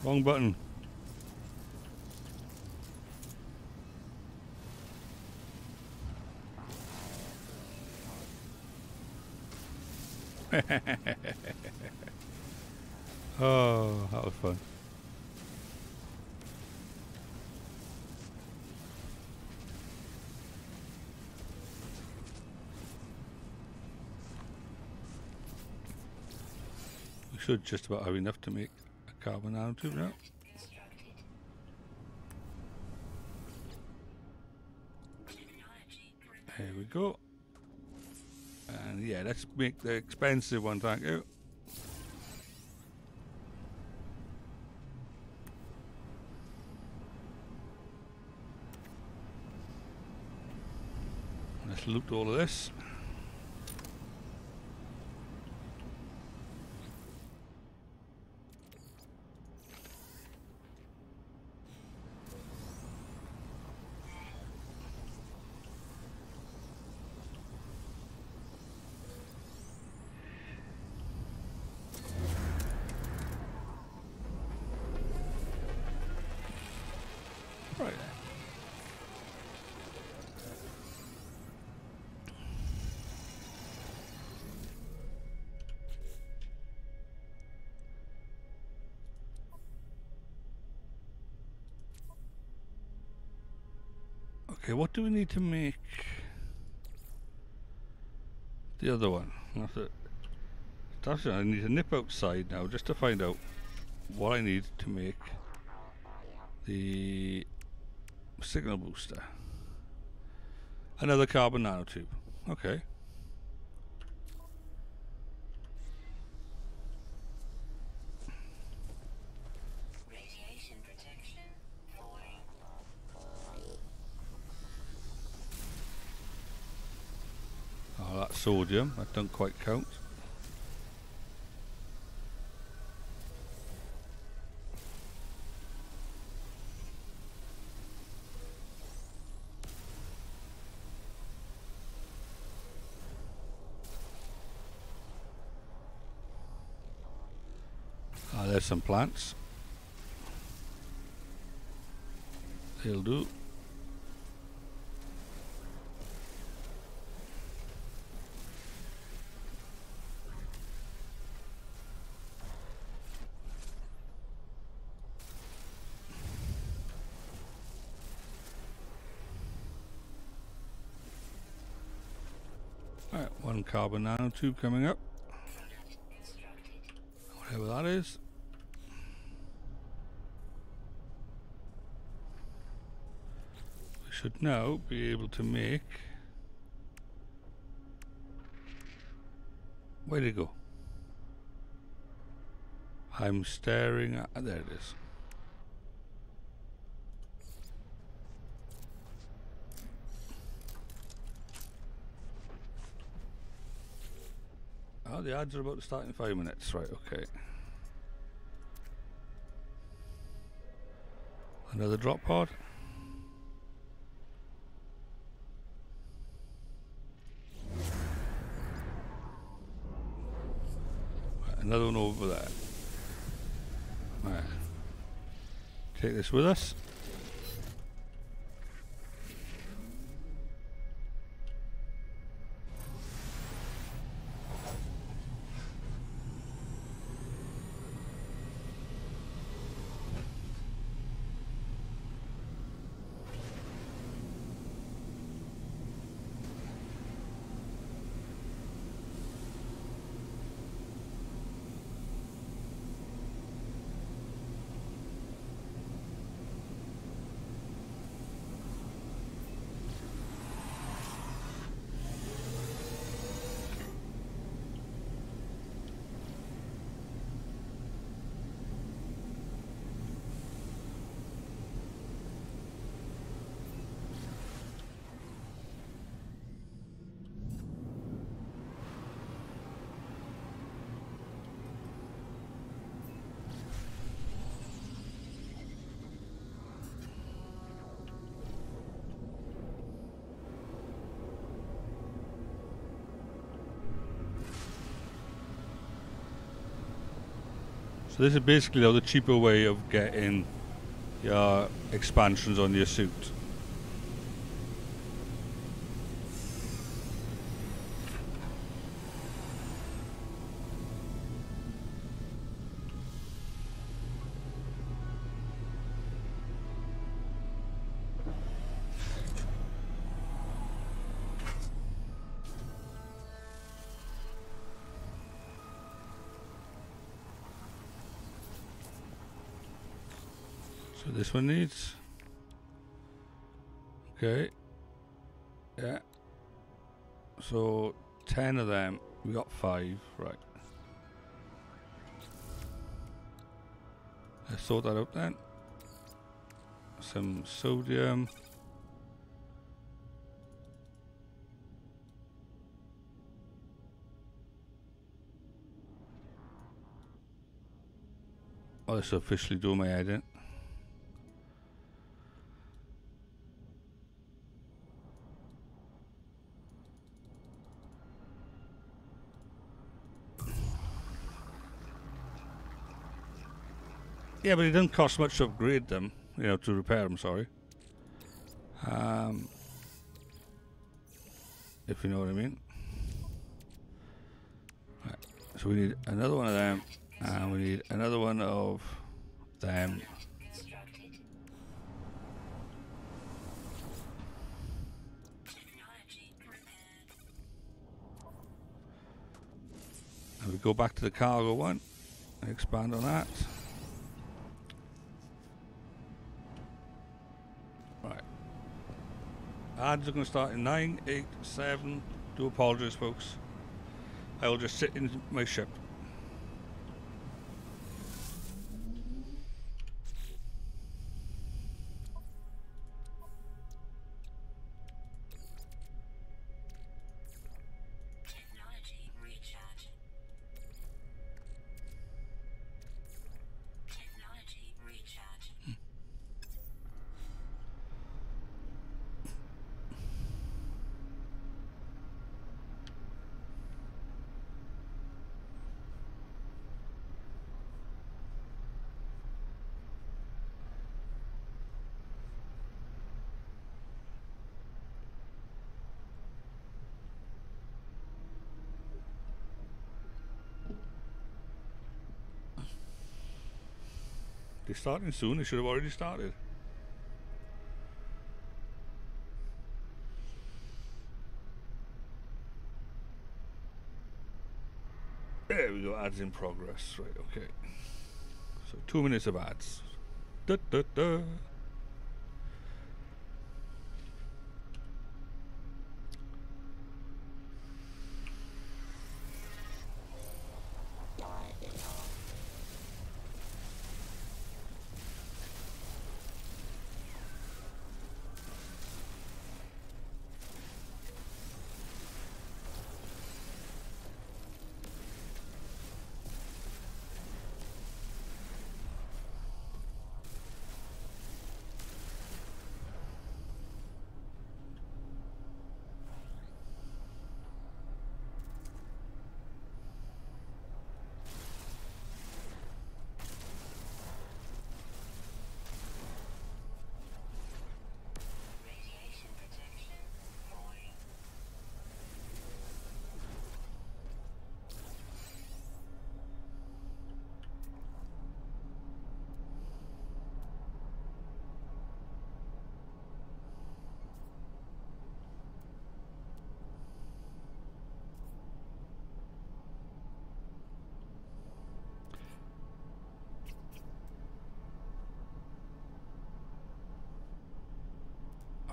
Wrong button. Oh, that was fun. We should just about have enough to make a carbon nanotube now. Constructed. Technology prepared. There we go. And yeah, let's make the expensive one, thank you. Let's loot all of this. Right. Okay, what do we need to make the other one? That's it. I need to nip outside now just to find out what I need to make the signal booster. Another carbon nanotube. Okay. Radiation protection falling. Oh, that's sodium. That don't quite count. Ah, there's some plants. They'll do. Right, 1 carbon nanotube coming up. Constructed. Whatever that is. We should now be able to make... Where'd it go? I'm staring at... There it is. Oh, the ads are about to start in 5 minutes. Right, okay. Another drop pod. another one over there. Right. Take this with us. So this is basically the cheaper way of getting your expansions on your suit. So this one needs. Okay. Yeah. So 10 of them. We got 5. Right. Let's sort that out then. Some sodium. Oh, this is officially doing my head in. Yeah, but it doesn't cost much to upgrade them, you know, to repair them, sorry. If you know what I mean. Right. So we need another one of them, and we need another one of them. Constructed. Technology prepared. And we go back to the cargo one, and expand on that. Right. Ads are going to start in 9, 8, 7. Do apologize, folks. I will just sit in my ship. Technology recharge. Technology recharge. They're starting soon. They should have already started. There we go. Ads in progress. Right. Okay. So 2 minutes of ads. Da, da, da.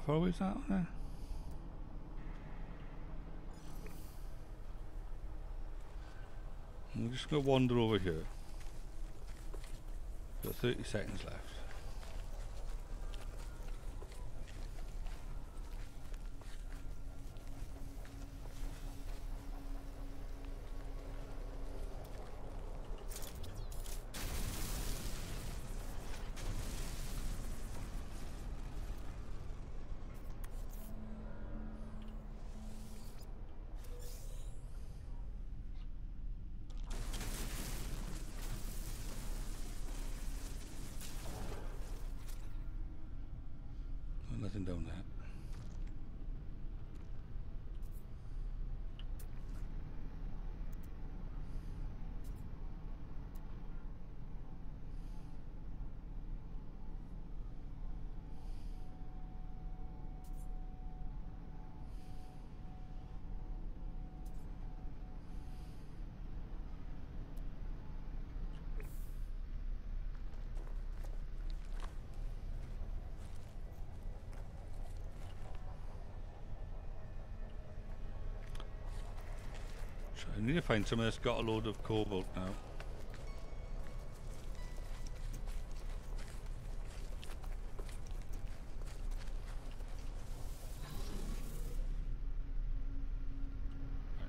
far away is that on there? I'm just going to wander over here. Got 30 seconds left. Nothing down there. I need to find somewhere that's got a load of cobalt now. Right,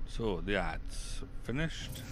so the ads finished.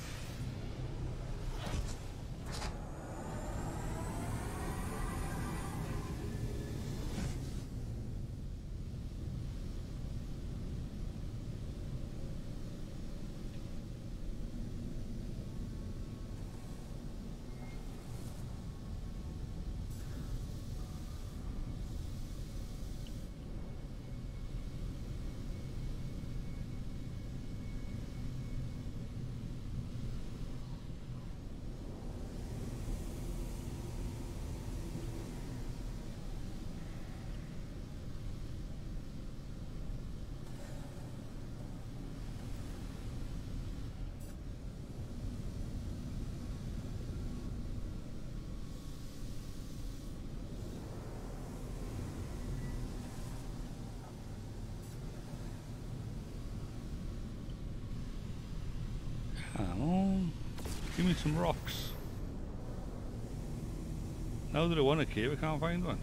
Come on, give me some rocks. Now that I want a cave, I can't find one.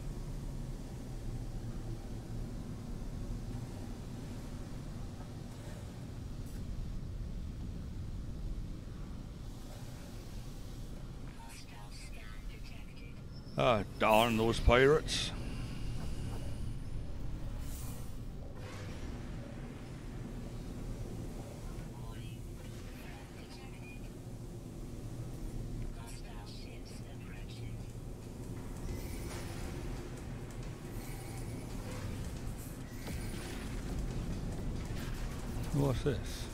Ah, darn those pirates. What's this?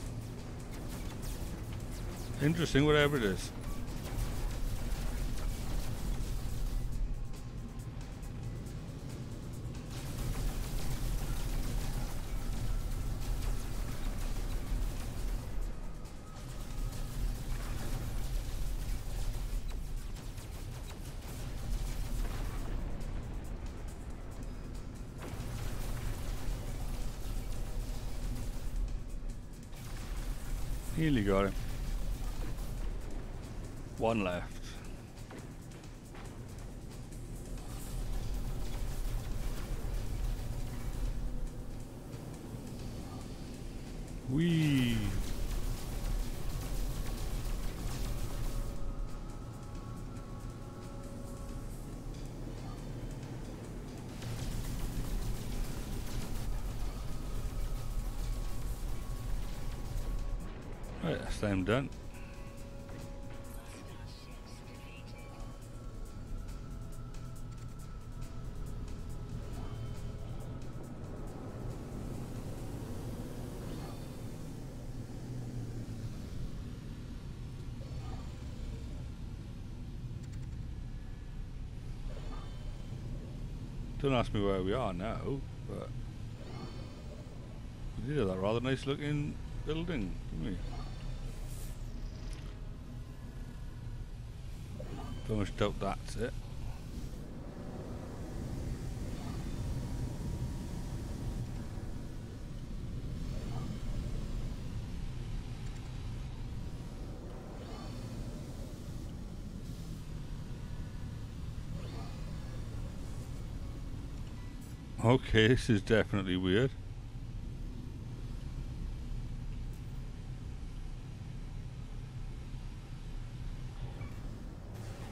Interesting, whatever it is. Nearly got him. One left. Whee! Right, that's them done. Don't ask me where we are now, but we did have that rather nice looking building, didn't we? Don't much doubt that's it. Okay, this is definitely weird.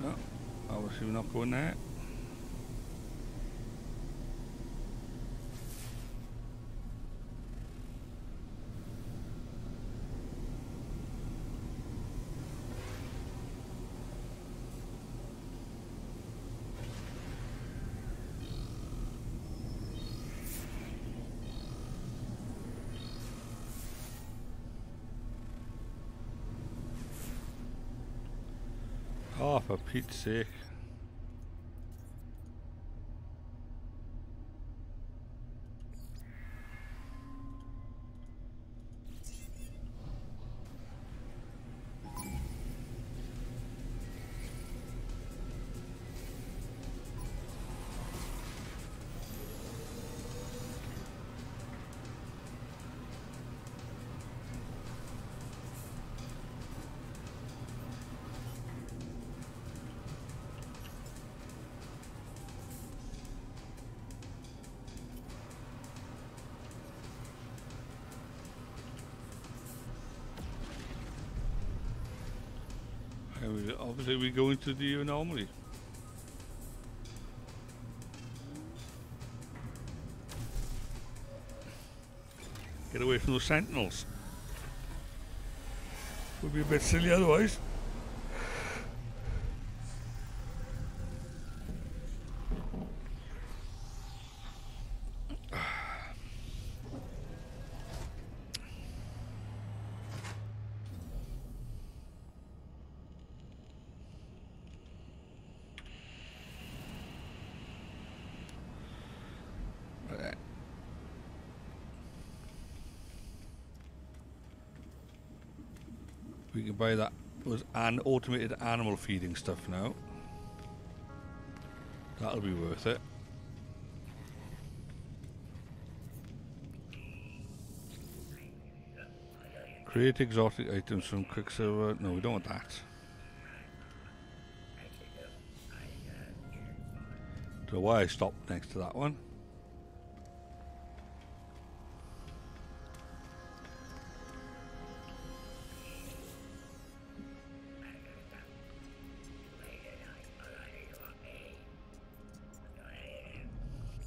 No, obviously we're not going there. Oh, for Pete's sake. Obviously we go into the anomaly. Get away from those sentinels. Would be a bit silly otherwise. We can buy that. Was an automated animal feeding stuff now. That'll be worth it. Create exotic items from Quicksilver. No, we don't want that. Don't know why I stopped next to that one.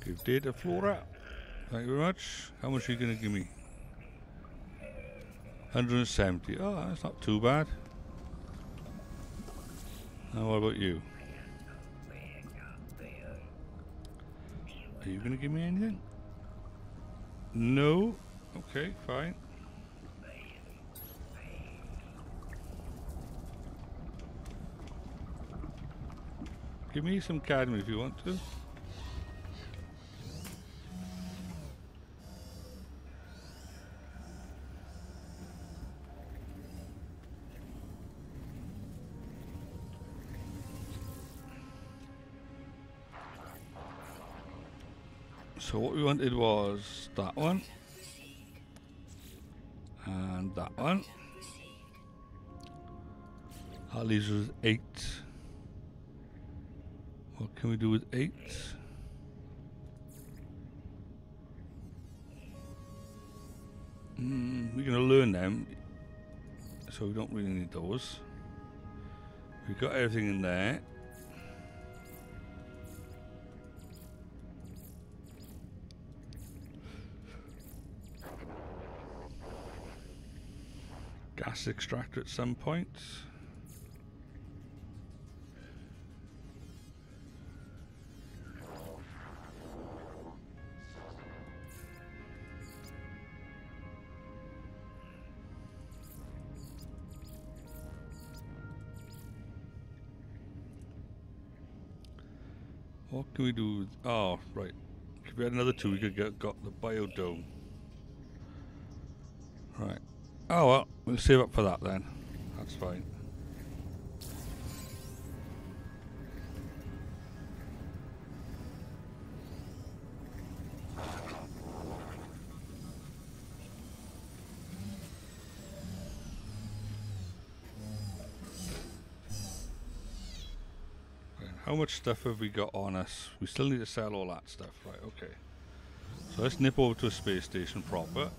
Give data flora. Thank you very much. How much are you going to give me? 170. Oh, that's not too bad. Now what about you? Are you going to give me anything? No? Okay, fine. Give me some cadmium if you want to. So what we wanted was that one. And that one. That leaves us with 8. What can we do with 8? We're going to learn them, so we don't really need those. We've got everything in there. Gas extractor at some point. What can we do with, oh, right. If we had another 2, we could got the biodome. Right. Oh well, we'll save up for that then. That's fine. Right, how much stuff have we got on us? We still need to sell all that stuff, right? Okay. So let's nip over to a space station proper.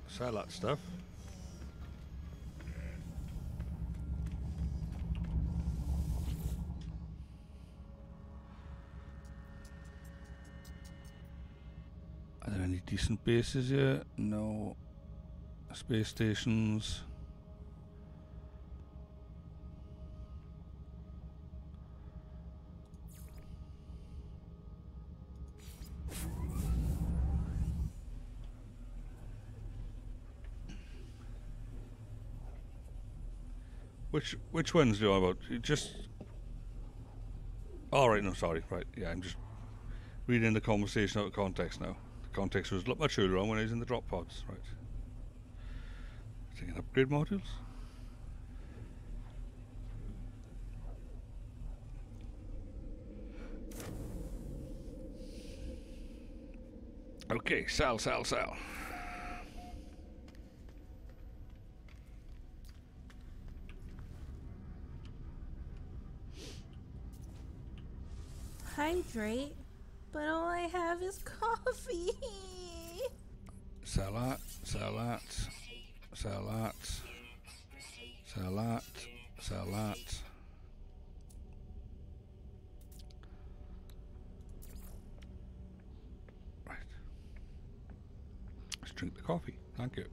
Sell that stuff. Are there any decent bases here? No. Space stations. Which ones do you know about? You just. Oh, right, no, sorry. Right, yeah, I'm just reading the conversation out of context now. The context was much earlier on when I was in the drop pods. Right. Taking upgrade modules. Okay, sell. Hydrate, but all I have is coffee. Sell that. Right. Let's drink the coffee. Thank you.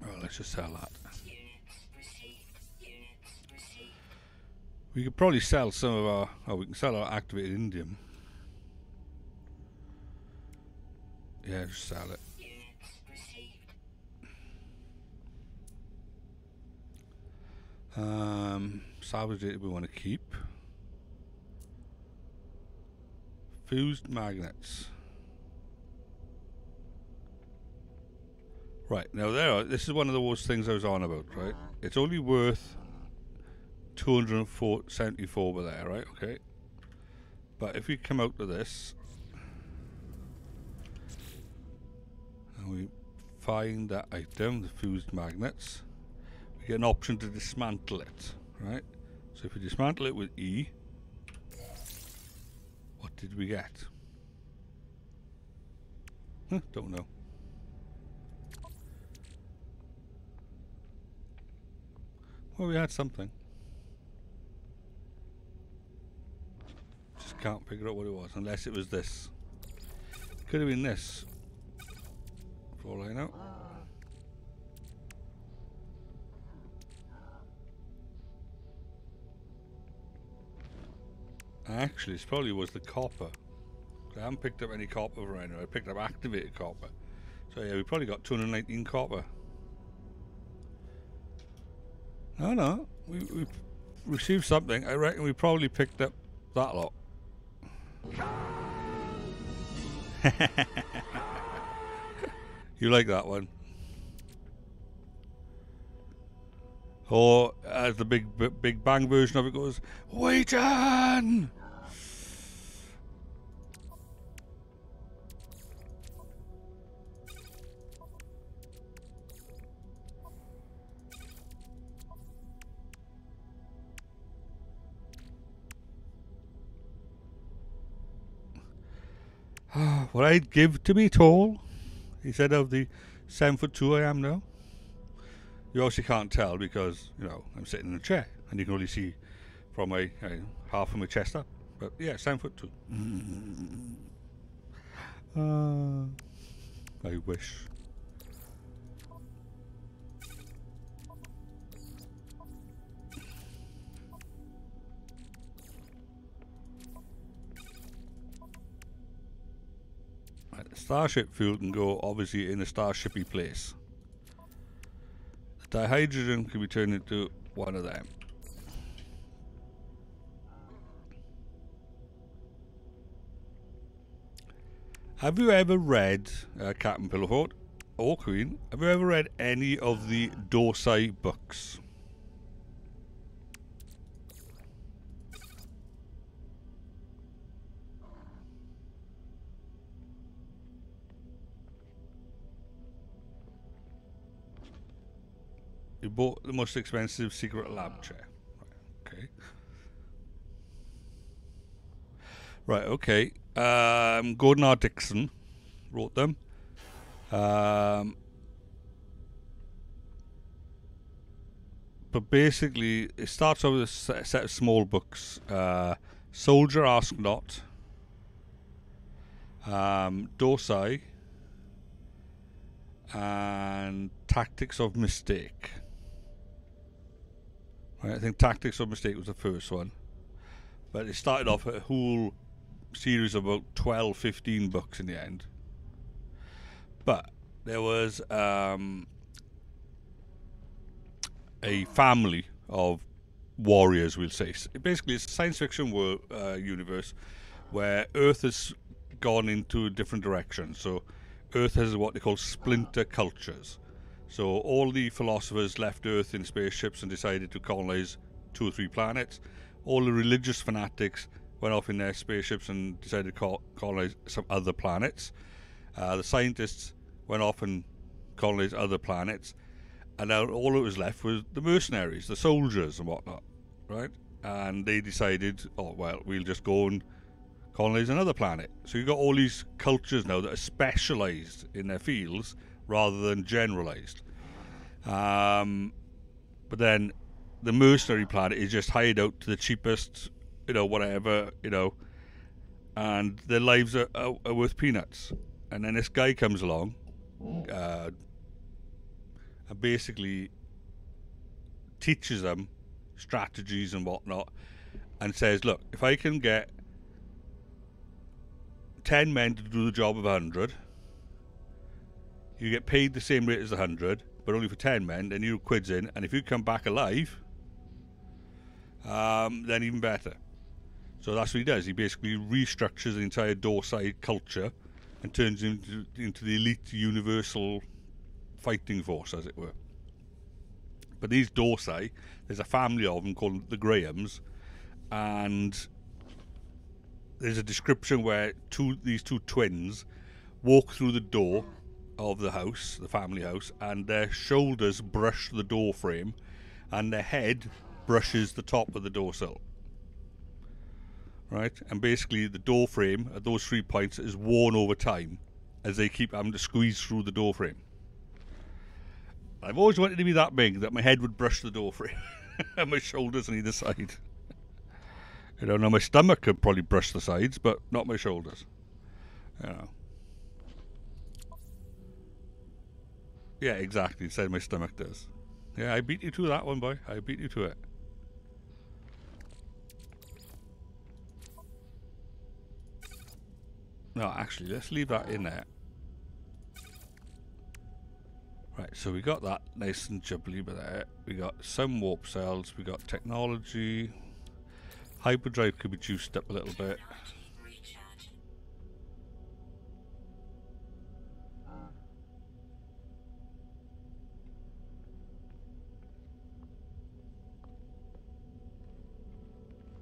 Well, let's just sell that. We could probably sell some of our... Oh, we can sell our activated indium. Yeah, just sell it. Salvage data we want to keep. Fused magnets. Right, now this is one of those things I was on about, right? It's only worth 274 over there, right? Okay. But if we come out to this and we find that item, the fused magnets, we get an option to dismantle it, right? So if we dismantle it with E, what did we get? Don't know. Well, we had something. Just can't figure out what it was, unless it was this. Could have been this, for all I know. Actually, it probably was the copper. I haven't picked up any copper right now. I picked up activated copper. So yeah, we probably got 219 copper. No, we received something. I reckon we probably picked up that lot. You like that one? Or as the big bang version of it goes, Waiting! What I'd give to be tall, instead of the 7'2" I am now. You obviously can't tell because, you know, I'm sitting in a chair and you can only see from my half of my chest up. But yeah, 7'2". I wish. Right, the starship fuel can go obviously in a starshipy place. The dihydrogen can be turned into one of them. Have you ever read, Captain Pillowfort or Queen, have you ever read any of the Dorsai books? You bought the most expensive secret lab chair. Right, okay. Right, okay. Gordon R. Dixon wrote them. But basically, it starts out with a set of small books. Soldier Ask Not, Dorsai, and Tactics of Mistake. Right, I think Tactics of Mistake was the first one. But it started off a whole series of about 12, 15 books in the end. But there was a family of warriors, we'll say. Basically, it's a science fiction universe where Earth has gone into a different direction. So Earth has what they call splinter cultures. So all the philosophers left Earth in spaceships and decided to colonize 2 or 3 planets. All the religious fanatics went off in their spaceships and decided to colonize some other planets. The scientists went off and colonized other planets. And now all that was left was the mercenaries, the soldiers and whatnot, right? And they decided, oh, well, we'll just go and colonize another planet. So you've got all these cultures now that are specialized in their fields rather than generalized. But then the mercenary planet is just hired out to the cheapest, whatever, and their lives are worth peanuts. And then this guy comes along, and basically teaches them strategies and whatnot, and says, look, if I can get 10 men to do the job of 100, you get paid the same rate as 100, but only for 10 men, then you quids in, and if you come back alive, then even better. So that's what he does. He basically restructures the entire Dorsai culture and turns him into the elite universal fighting force, as it were. But these Dorsai, there's a family of them called the Grahams, and there's a description where these two twins walk through the door of the house, the family house, and their shoulders brush the door frame and their head brushes the top of the door sill. Right? And basically the door frame at those 3 points is worn over time as they keep having to squeeze through the door frame. I've always wanted to be that big that my head would brush the door frame and my shoulders on either side. Now my stomach could probably brush the sides, but not my shoulders. Yeah, exactly. Said my stomach does. Yeah, I beat you to that one, boy. I beat you to it. No, actually, let's leave that in there. Right, so we got that nice and jubbly by there. We got some warp cells. We got technology. Hyperdrive could be juiced up a little bit.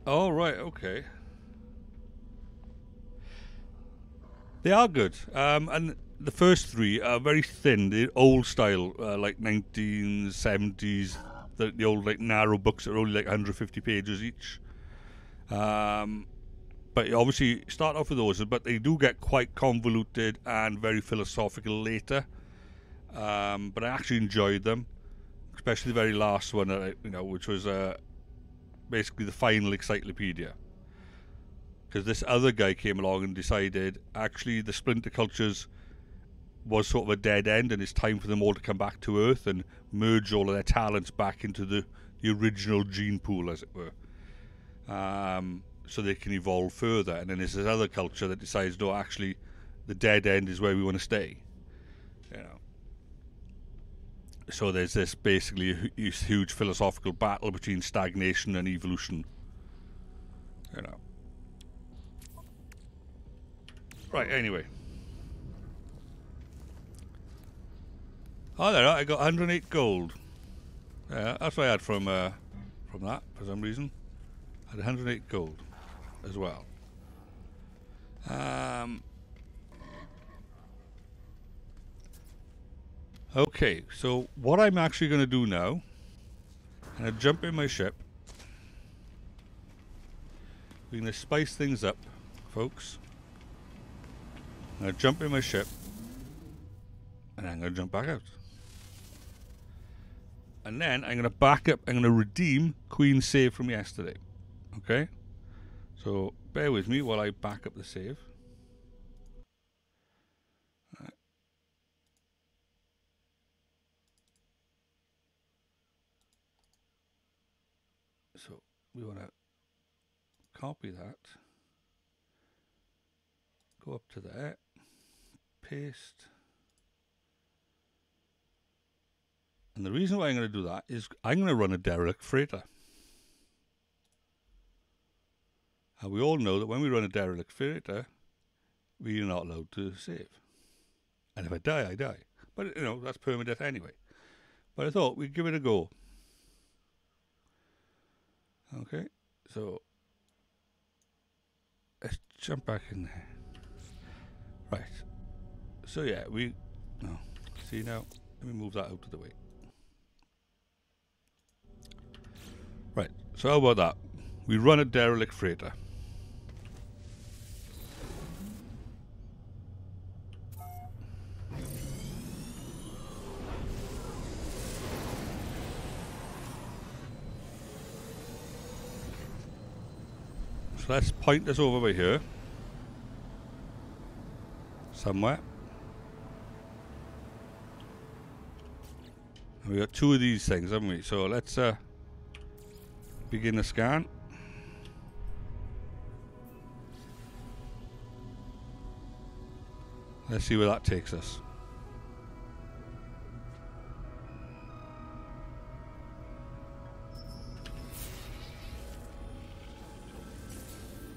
Oh, right, okay. They are good. And the first 3 are very thin. They're old style, like 1970s. The old, like, narrow books that are only like 150 pages each. But obviously start off with those, but they do get quite convoluted and very philosophical later. But I actually enjoyed them, especially the very last one, which was basically the final encyclopedia. Because this other guy came along and decided actually the splinter cultures was sort of a dead end, and it's time for them all to come back to Earth and merge all of their talents back into the original gene pool, as it were. So they can evolve further. And then there's this other culture that decides, no, actually the dead end is where we want to stay. So there's this basically huge philosophical battle between stagnation and evolution. Right, anyway. Oh, there, I got 108 gold. Yeah, that's what I had from that, for some reason. I had 108 gold as well. Okay, so what I'm actually going to do now, I'm going to jump in my ship. We're going to spice things up folks. I'm going to jump in my ship, and I'm going to jump back out. And then I'm going to back up, I'm going to redeem Queen's save from yesterday. Okay? So bear with me while I back up the save. Right. So we want to copy that, go up to there, paste. And the reason why I'm going to do that is I'm going to run a derelict freighter. And we all know that when we run a derelict freighter, we're not allowed to save. And if I die, I die. But, you know, that's permadeath anyway. But I thought we'd give it a go. Okay, so let's jump back in there. Right. So yeah, see now, let me move that out of the way. Right, so how about that? We run a derelict freighter. So let's point this over by here. Somewhere. And we got two of these things, haven't we? So let's begin the scan. Let's see where that takes us.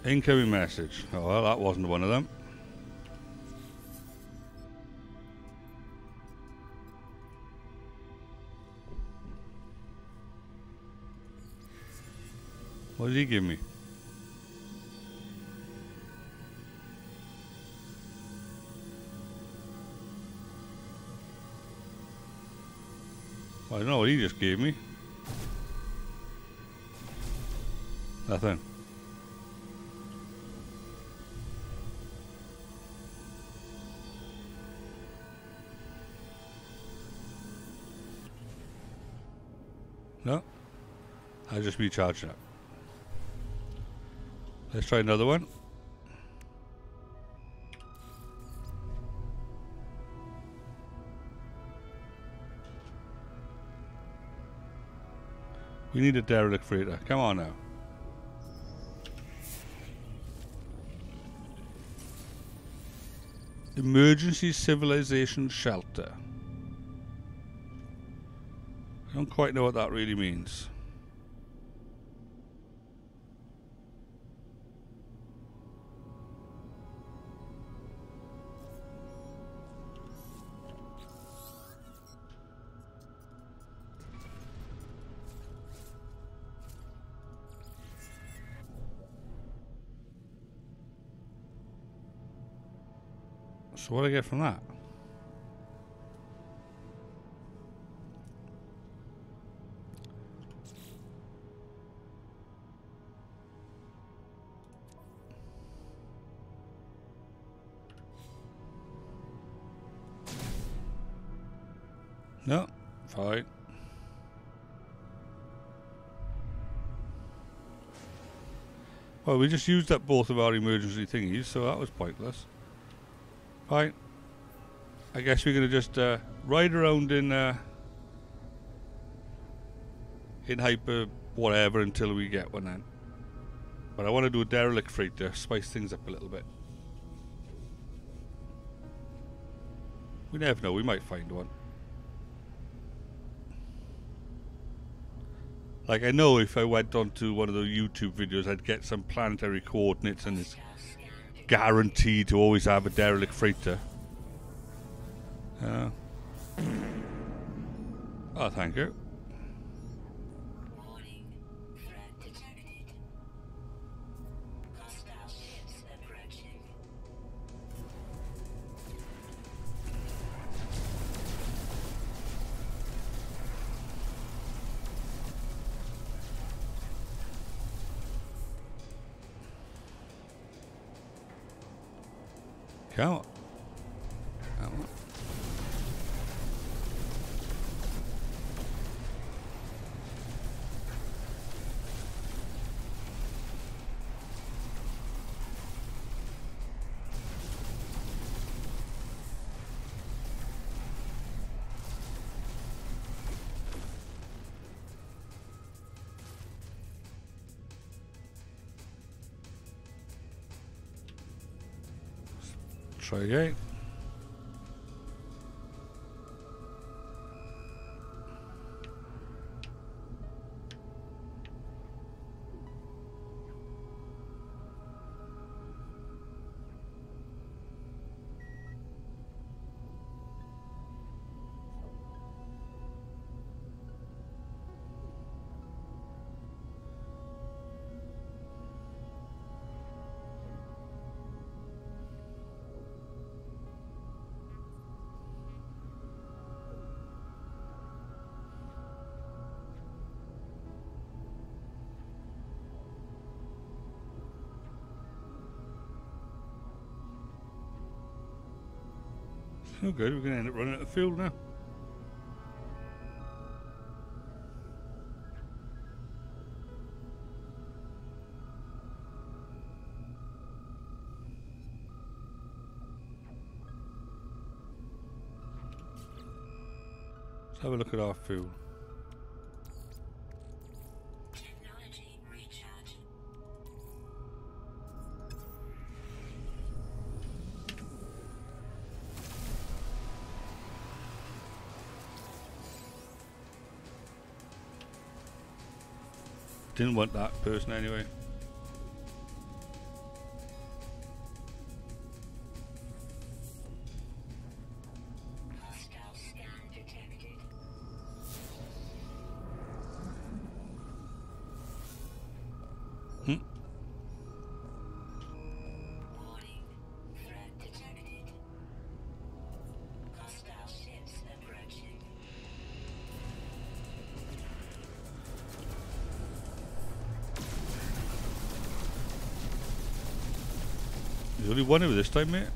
Incoming message. Oh, well, that wasn't one of them. What did he give me? Well, I don't know what he just gave me. Nothing. No? I'll just be charged up. Let's try another one. We need a derelict freighter. Come on now. Emergency civilization shelter. I don't quite know what that really means. So what do I get from that? No, fine. Well, we just used up both of our emergency thingies, so that was pointless. Fine. I guess we're gonna just ride around in hyper whatever until we get one then. But I want to do a derelict freighter, spice things up a little bit. We never know, we might find one. Like, I know if I went onto one of the YouTube videos, I'd get some planetary coordinates and it's guaranteed to always have a derelict freighter. Oh, thank you. Warning. Threat detected. Hostile ships approaching. Come on. Come on. Try again. Oh good, we're going to end up running out of fuel now. Let's have a look at our fuel. Technology recharge. Didn't want that person anyway. Hostile scan detected. Hmm. Warning. Threat detected. Hostile ships approaching. There's only one of this time, mate.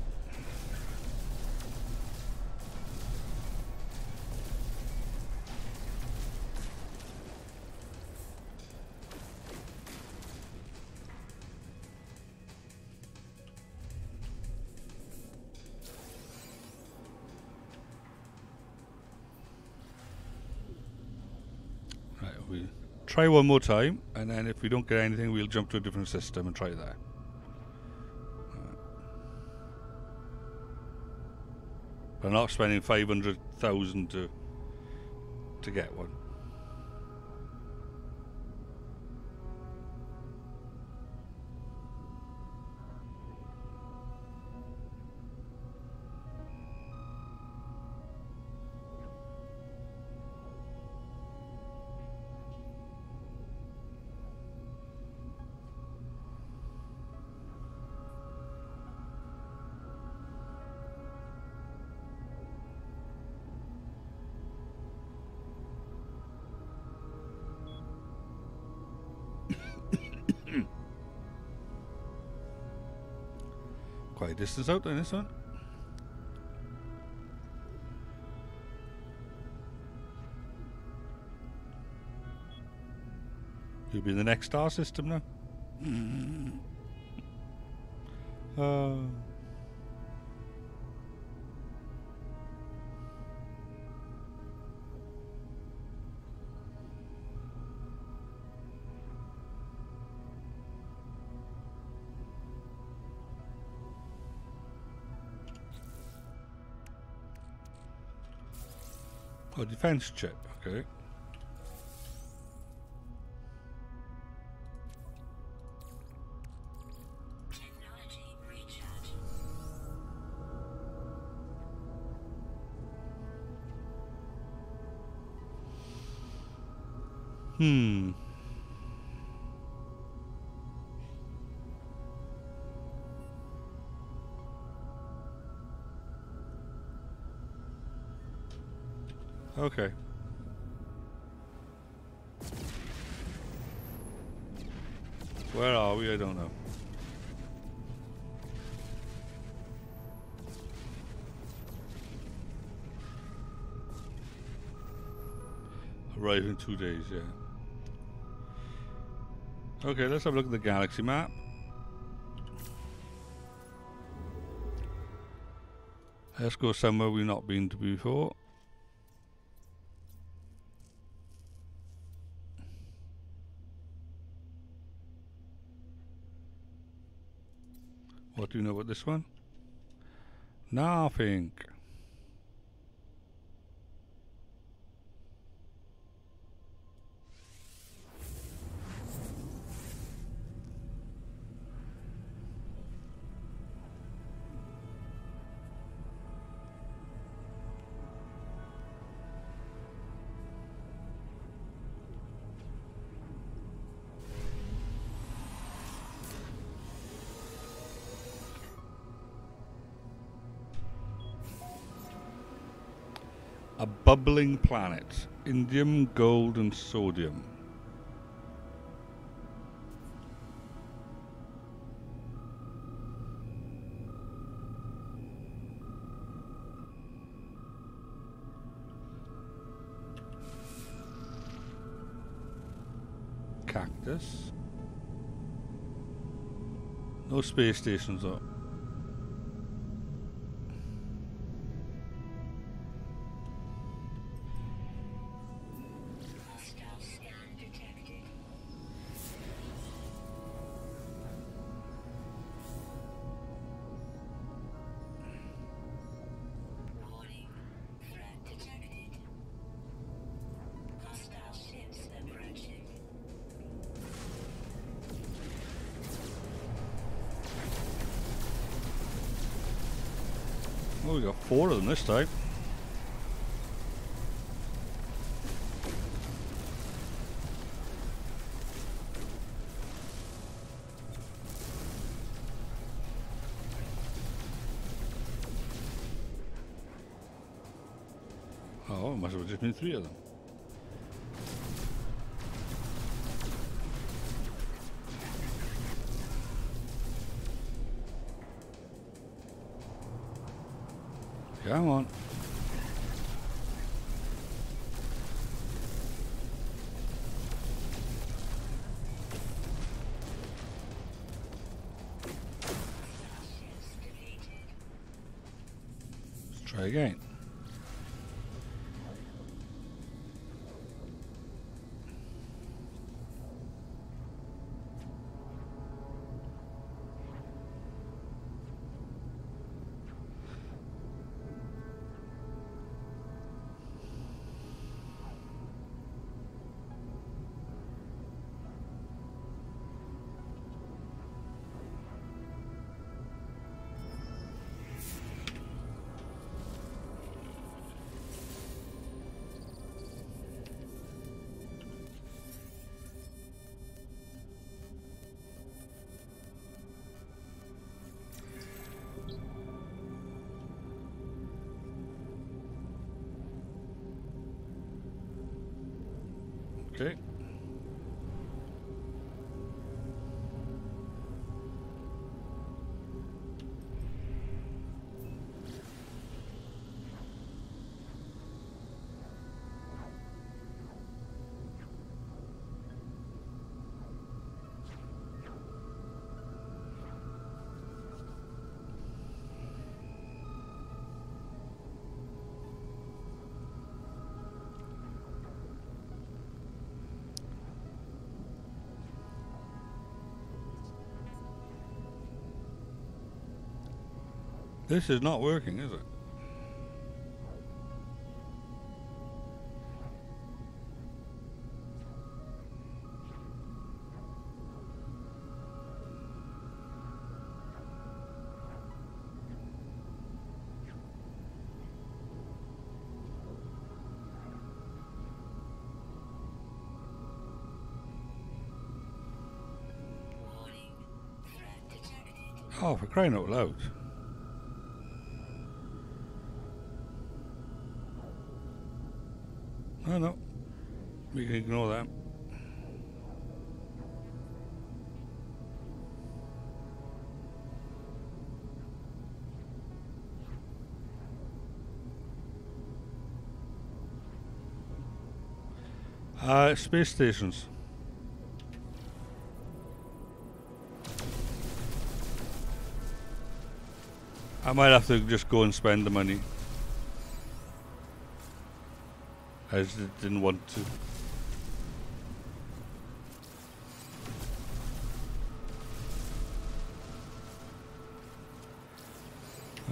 Right, we'll try one more time, and then if we don't get anything, we'll jump to a different system and try that. But I'm not spending 500,000 to get one. Quite a distance out on this one. You'll be in the next star system now. Oh, defense chip, okay. Technology recharge. Hmm. Okay. Where are we? I don't know. Arrive in 2 days, yeah. Okay, let's have a look at the galaxy map. Let's go somewhere we've not been to before. What do you know about this one? Nothing. A bubbling planet. Indium, gold and sodium. Cactus. No space stations though. Hostile scan detected. Warning. Threat detected. Hostile ships approaching. Oh, we got 4 of them this time. Oh, it must have just been 3 of them. Come on. Ships defeated. Let's try again. Okay. This is not working, is it? Warning. Threat detected. Oh, for crying out loud. Oh no. We can ignore that. Space stations. I might have to just go and spend the money. I just didn't want to.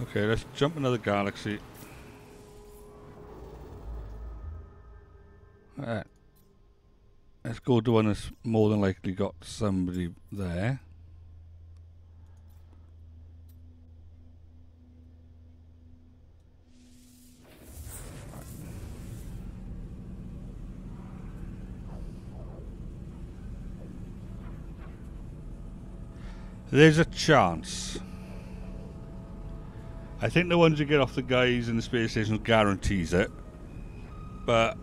Okay, let's jump another galaxy. Alright. Let's go to one that's more than likely got somebody there. There's a chance. I think the ones you get off the guys in the space station guarantees it. But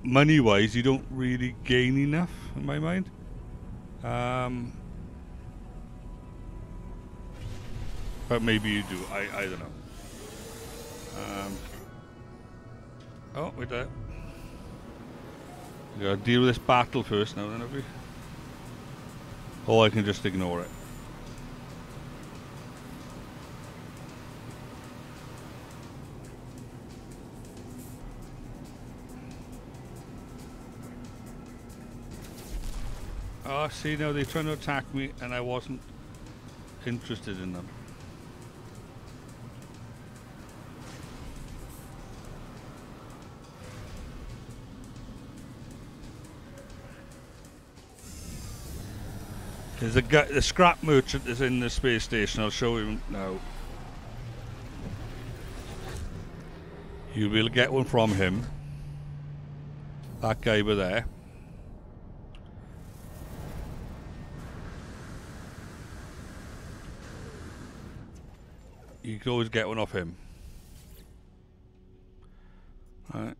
money-wise, you don't really gain enough, in my mind. But maybe you do. I don't know. Oh, wait there. We gotta deal with this battle first now, then, have we? Or I can just ignore it. Oh, see, now they're trying to attack me and I wasn't interested in them. There's a guy, the scrap merchant is in the space station. I'll show him now. You will get one from him. That guy over there. You can always get one off him. Alright.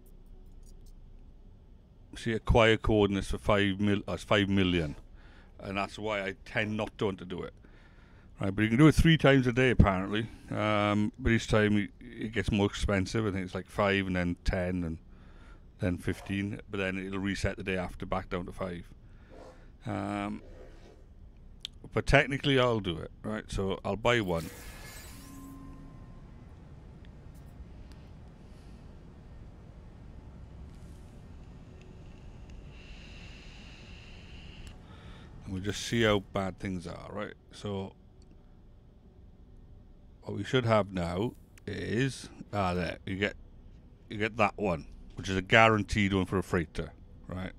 See, acquire coordinates for 5 million. And that's why I tend not to want to do it. Right, but you can do it 3 times a day apparently. But each time it gets more expensive. I think it's like 5 and then 10 and then 15. But then it'll reset the day after back down to 5. But technically I'll do it. Right, so I'll buy one. We'll just see how bad things are, right? So what we should have now is there you get that one, which is a guaranteed one for a freighter, right?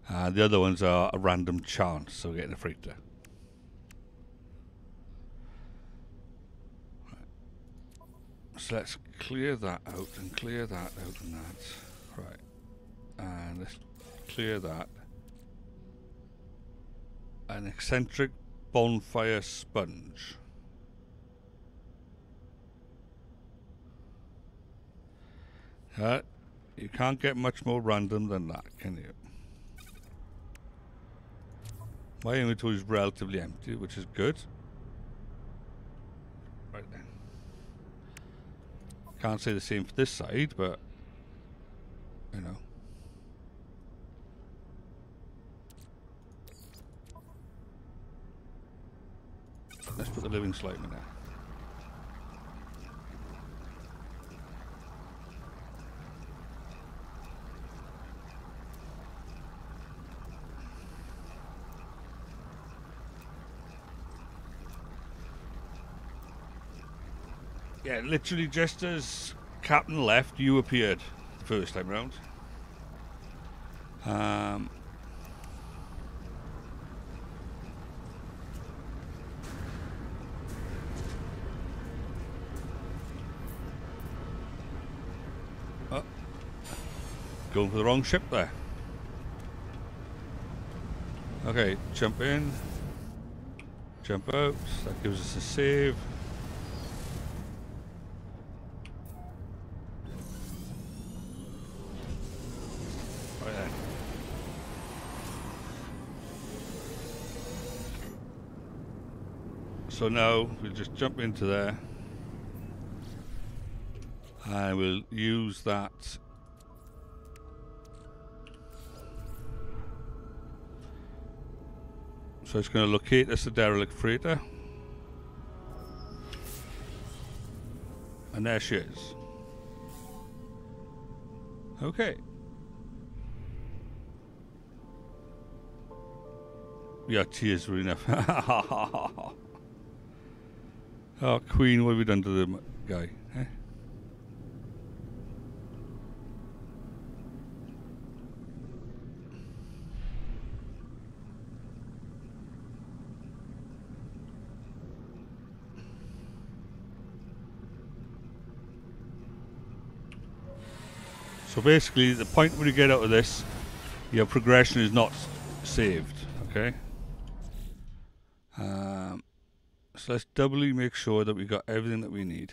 The other ones are a random chance, so we're getting a freighter. Right. So let's clear that out and clear that out and that, right? And let's clear that. An eccentric bonfire sponge. You can't get much more random than that, can you? My inventory is relatively empty, which is good. Right then. Can't say the same for this side, but you know. Let's put the living slime in there. Yeah, literally just as Captain left, you appeared the first time round. Going for the wrong ship there. Okay, jump in, jump out. That gives us a save. Right then. So now we'll just jump into there and we'll use that So it's going to locate us the derelict freighter. And there she is. Okay. Yeah, tears were enough. Oh, Queen, what have we done to the guy? Eh? So basically, the point where you get out of this, your progression is not saved. Okay. So let's doubly make sure that we got everything that we need.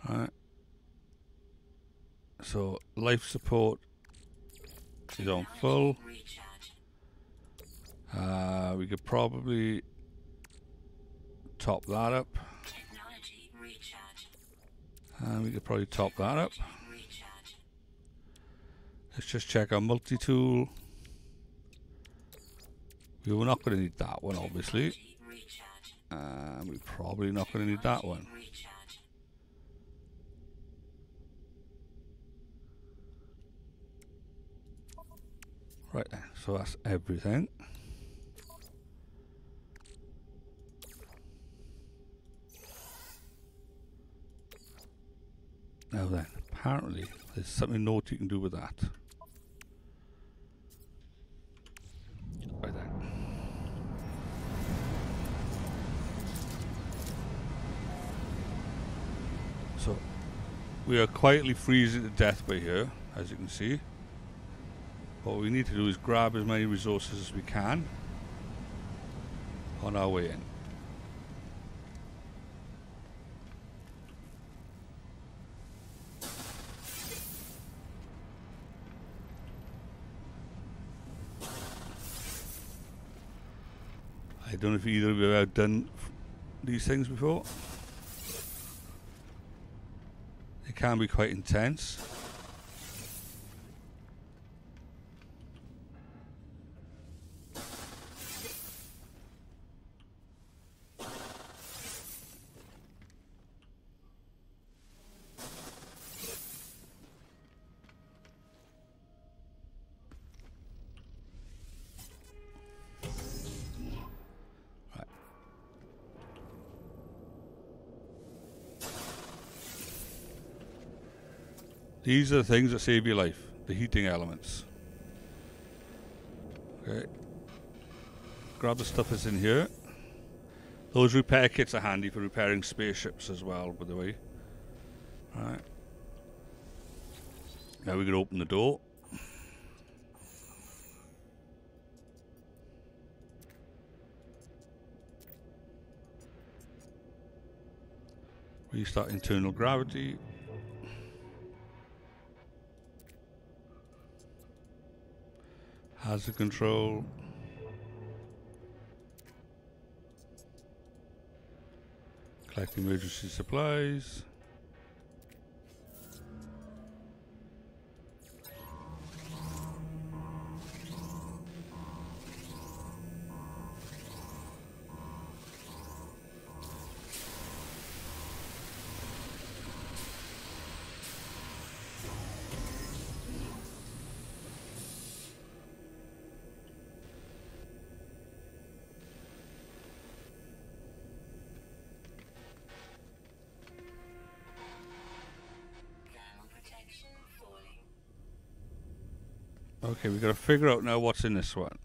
Alright. So life support is on full. Recharge. We could probably top that up. Technology recharge. And we could probably top that up. Recharge. Let's just check our multi-tool. We were not going to need that one, obviously. Recharge. And we're probably not going to need that one. Recharge. Right then, so that's everything. Now then, apparently there's something naughty you can do with that. Right then. So, we are quietly freezing to death by here, as you can see. What we need to do is grab as many resources as we can on our way in. I don't know if either of you have ever done these things before. It can be quite intense. These are the things that save your life, the heating elements. Okay. Grab the stuff that's in here. Those repair kits are handy for repairing spaceships as well, by the way. Alright. Now we can open the door. Restart internal gravity. Hazard control. Collect emergency supplies. Thermal protection falling. Okay, we've got to figure out now what's in this one.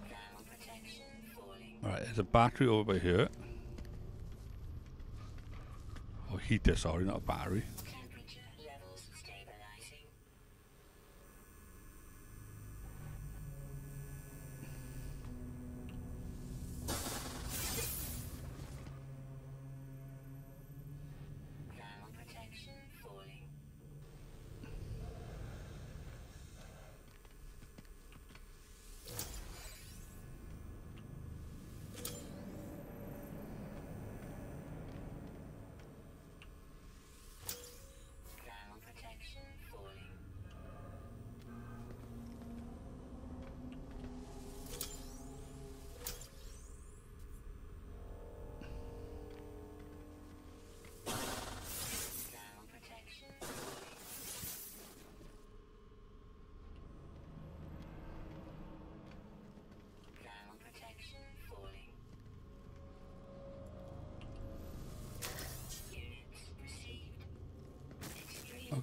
Thermal protection falling. Alright, there's a battery over by here. Oh, heater, sorry, not a battery. Temperature levels stabilizing. Thermal protection falling.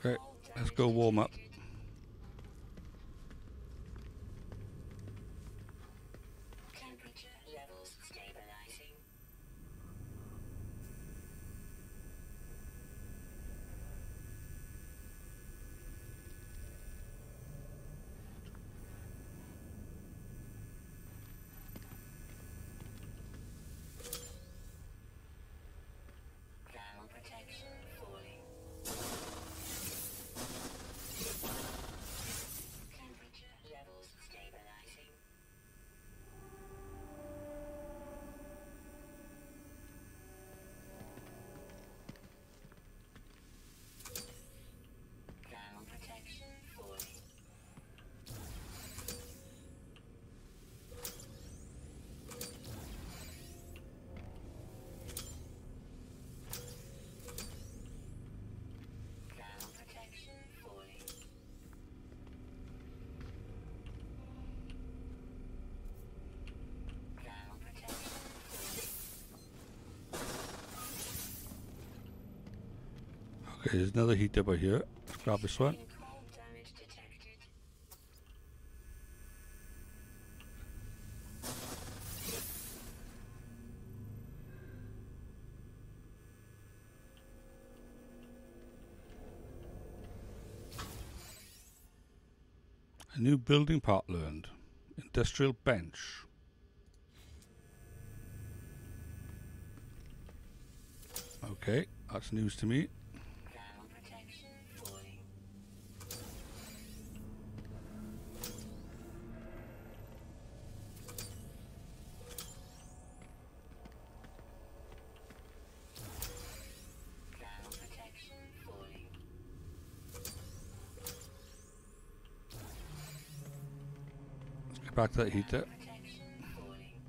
Okay, let's go warm up. Temperature levels stabilizing. Thermal protection falling. Temperature levels stabilizing. Thermal protection falling. Thermal protection falling. Thermal protection Okay, there's another heater by here. Let's grab this one. falling. Cold damage detected. A new building part learned. Industrial bench. Okay, that's news to me. Thermal protection falling. Thermal protection falling. Let's get back to that heater. Protection falling.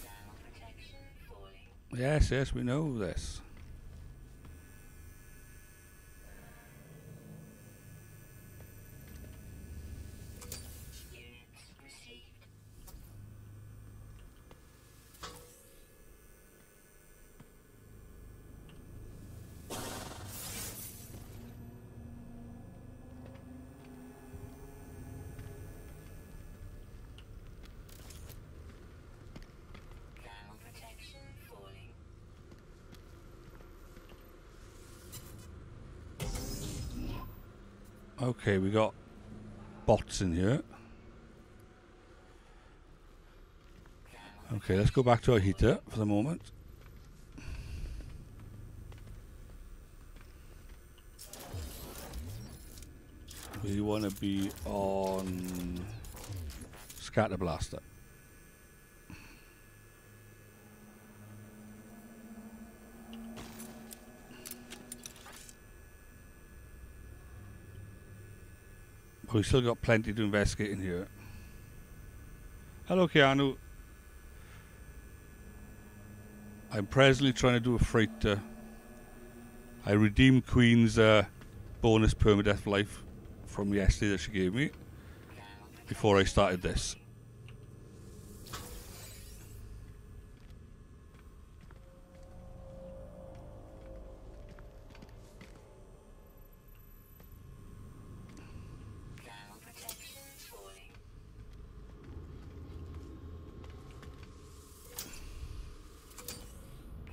Thermal protection falling. Yes, yes, we know this. Units received. Thermal protection falling. Okay, we got bots in here. Okay, let's go back to our heater for the moment. We want to be on Scatter Blaster. But we still got plenty to investigate in here. Hello, Keanu. I'm presently trying to do a freighter. I redeemed Queen's bonus permadeath life from yesterday that she gave me before I started this. Thermal protection falling.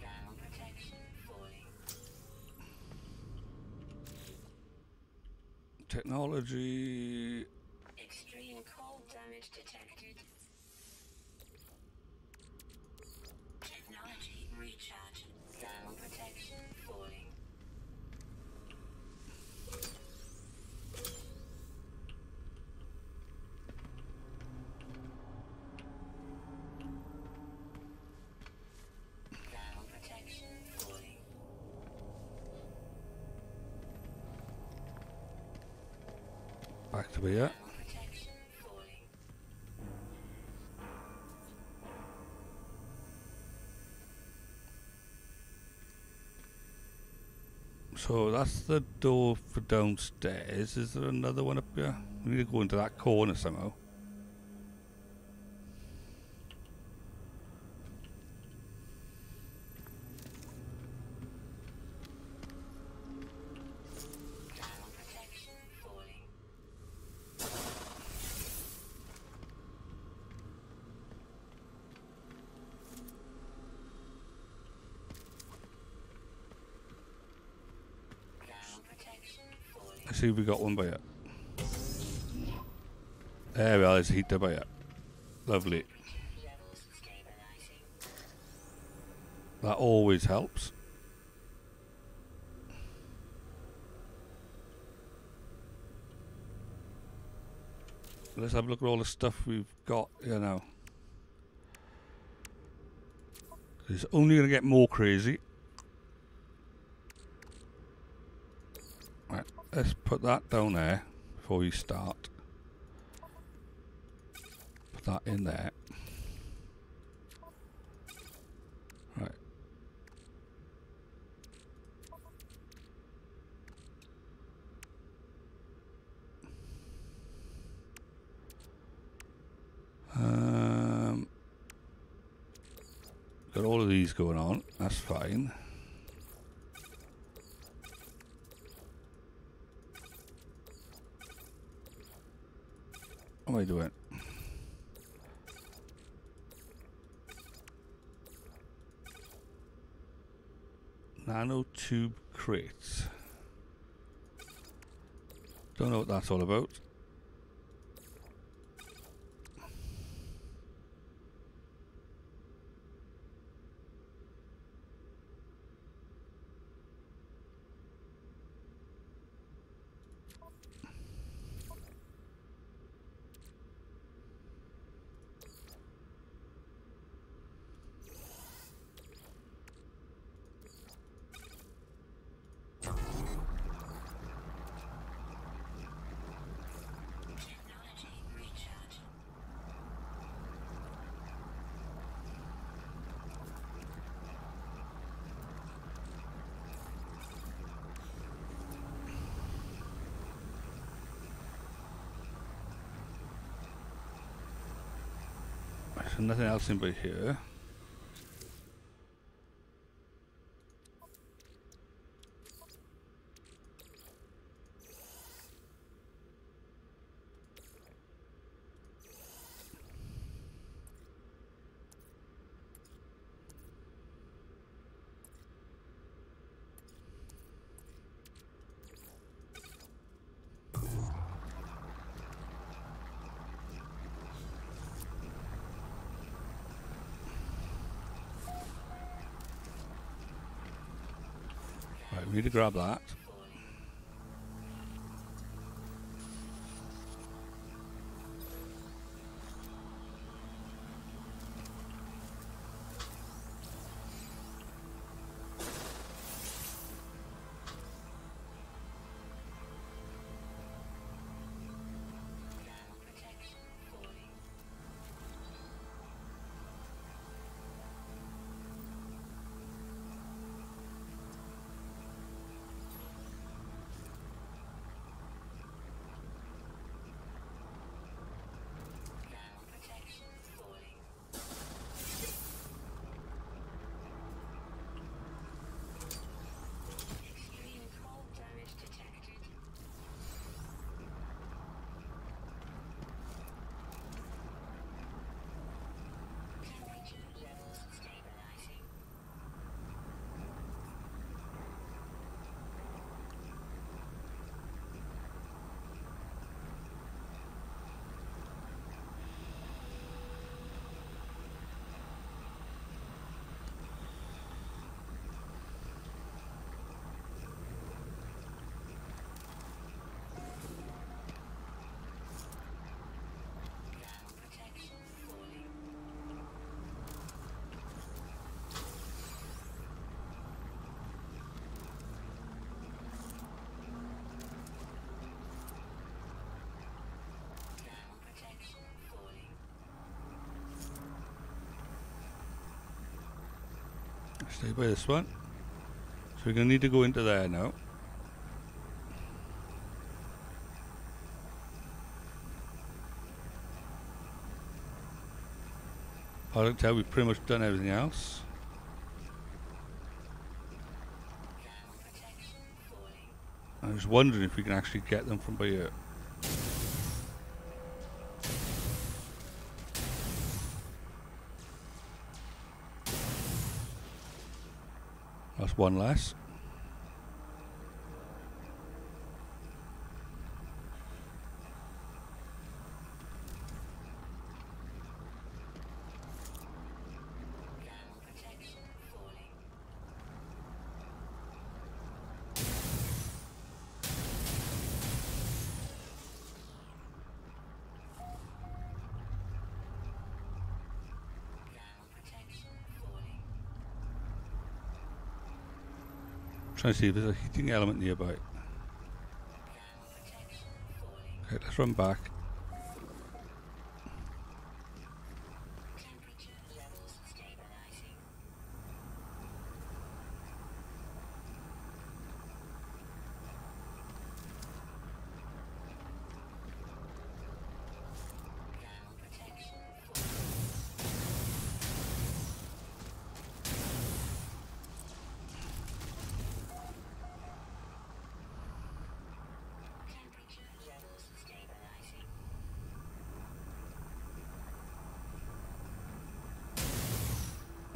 Thermal protection falling. Technology. Extreme cold damage detected. Technology recharge. Thermal protection falling. Thermal protection falling. Back to here. Thermal protection falling. So that's the door for downstairs. Is there another one up here? We need to go into that corner somehow. Ground protection falling. Ground protection falling. Let's see if we got one by here. There we are, there's a heater by here. Lovely. Levels stabilizing. That always helps. Let's have a look at all the stuff we've got here now. It's only going to get more crazy. Right, let's put that down there before we start. Put that in there. Right. Got all of these going on. That's fine. What am I doing? Nanotube crates. Don't know what that's all about. Technology recharge. So nothing else in by here. Right, we need to grab that. Ground protection falling. Ground protection falling. Extreme cold damage detected. Temperature levels stabilizing. Ground protection falling. Ground protection falling. Stay by this one. So we're going to need to go into there now. I don't tell we've pretty much done everything else. I was wondering if we can actually get them from by here. That's one less. Trying to see if there's a heating element nearby. Okay, let's run back.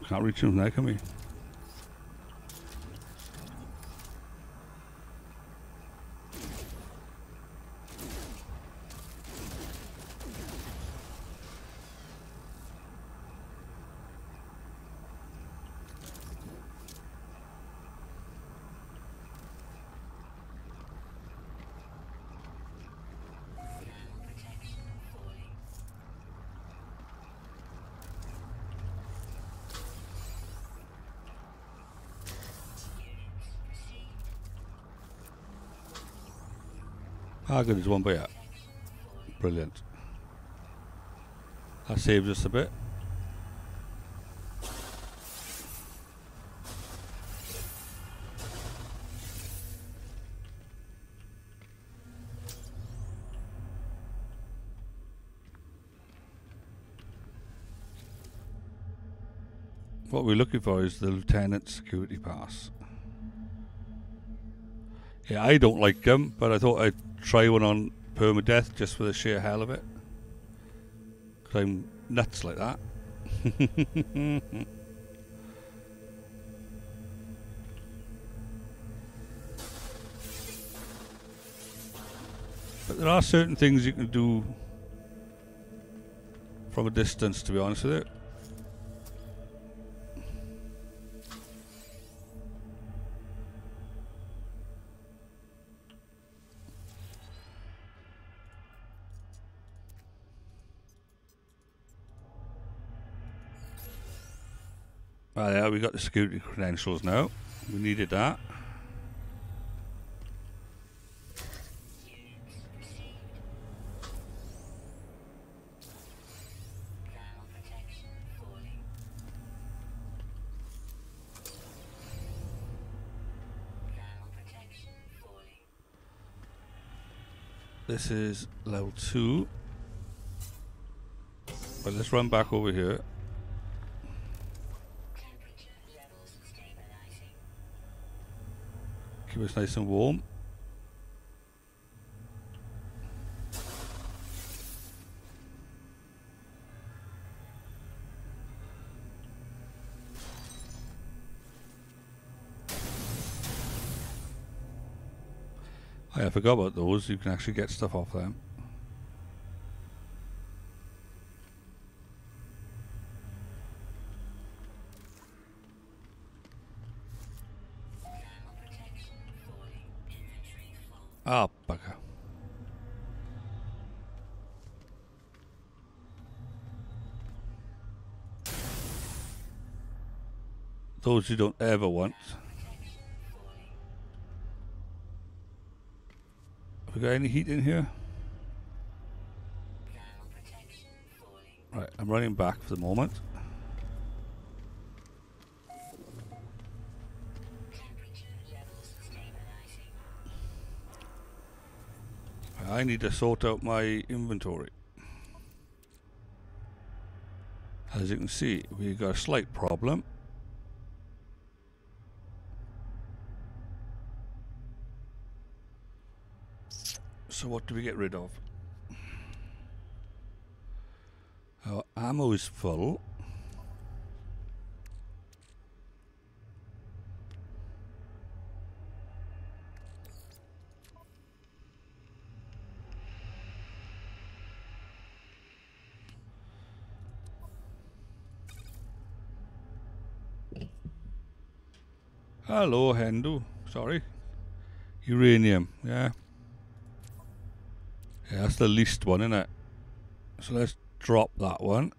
Can't reach them now, can we? Ah, good, there's one by here. Brilliant. That saves us a bit. What we're looking for is the Lieutenant's security pass. Yeah, I don't like them, but I thought I'd try one on Permadeath just for the sheer hell of it. 'Cause I'm nuts like that. But there are certain things you can do from a distance, to be honest with you. Ah, yeah, we got the security credentials now. We needed that. This is level 2. But let's run back over here. Keep us nice and warm. I forgot about those. You can actually get stuff off them. Ah, bugger. Those you don't ever want. Have we got any heat in here? Right, I'm running back for the moment. I need to sort out my inventory. As you can see, we got a slight problem. So what do we get rid of? Our ammo is full. Hello, Hindu. Sorry. Uranium, yeah. Yeah, that's the least one, isn't it? So let's drop that one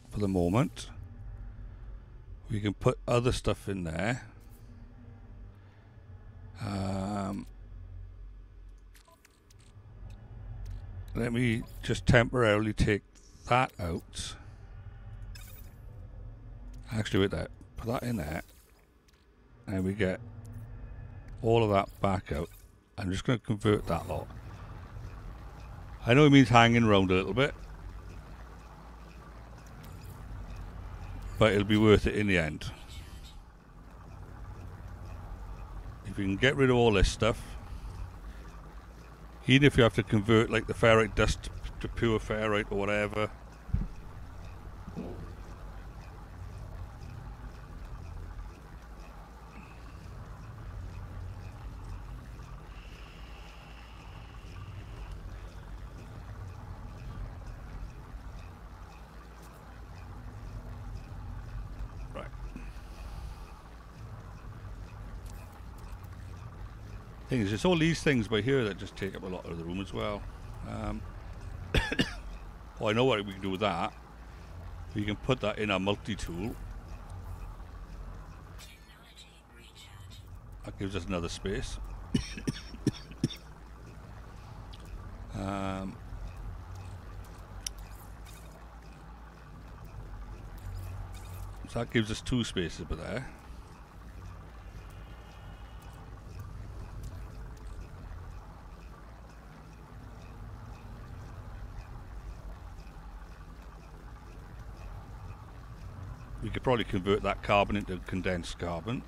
for the moment. We can put other stuff in there. Let me just temporarily take that out. Actually, with that, put that in there. And we get all of that back out. I'm just going to convert that lot. I know it means hanging around a little bit, but it'll be worth it in the end. If you can get rid of all this stuff, even if you have to convert like the ferrite dust to pure ferrite or whatever. Thing is, it's all these things by here that just take up a lot of the room as well. Well, I know what we can do with that. We can put that in our multi-tool. That gives us another space. So that gives us 2 spaces over there. We could probably convert that carbon into condensed carbon.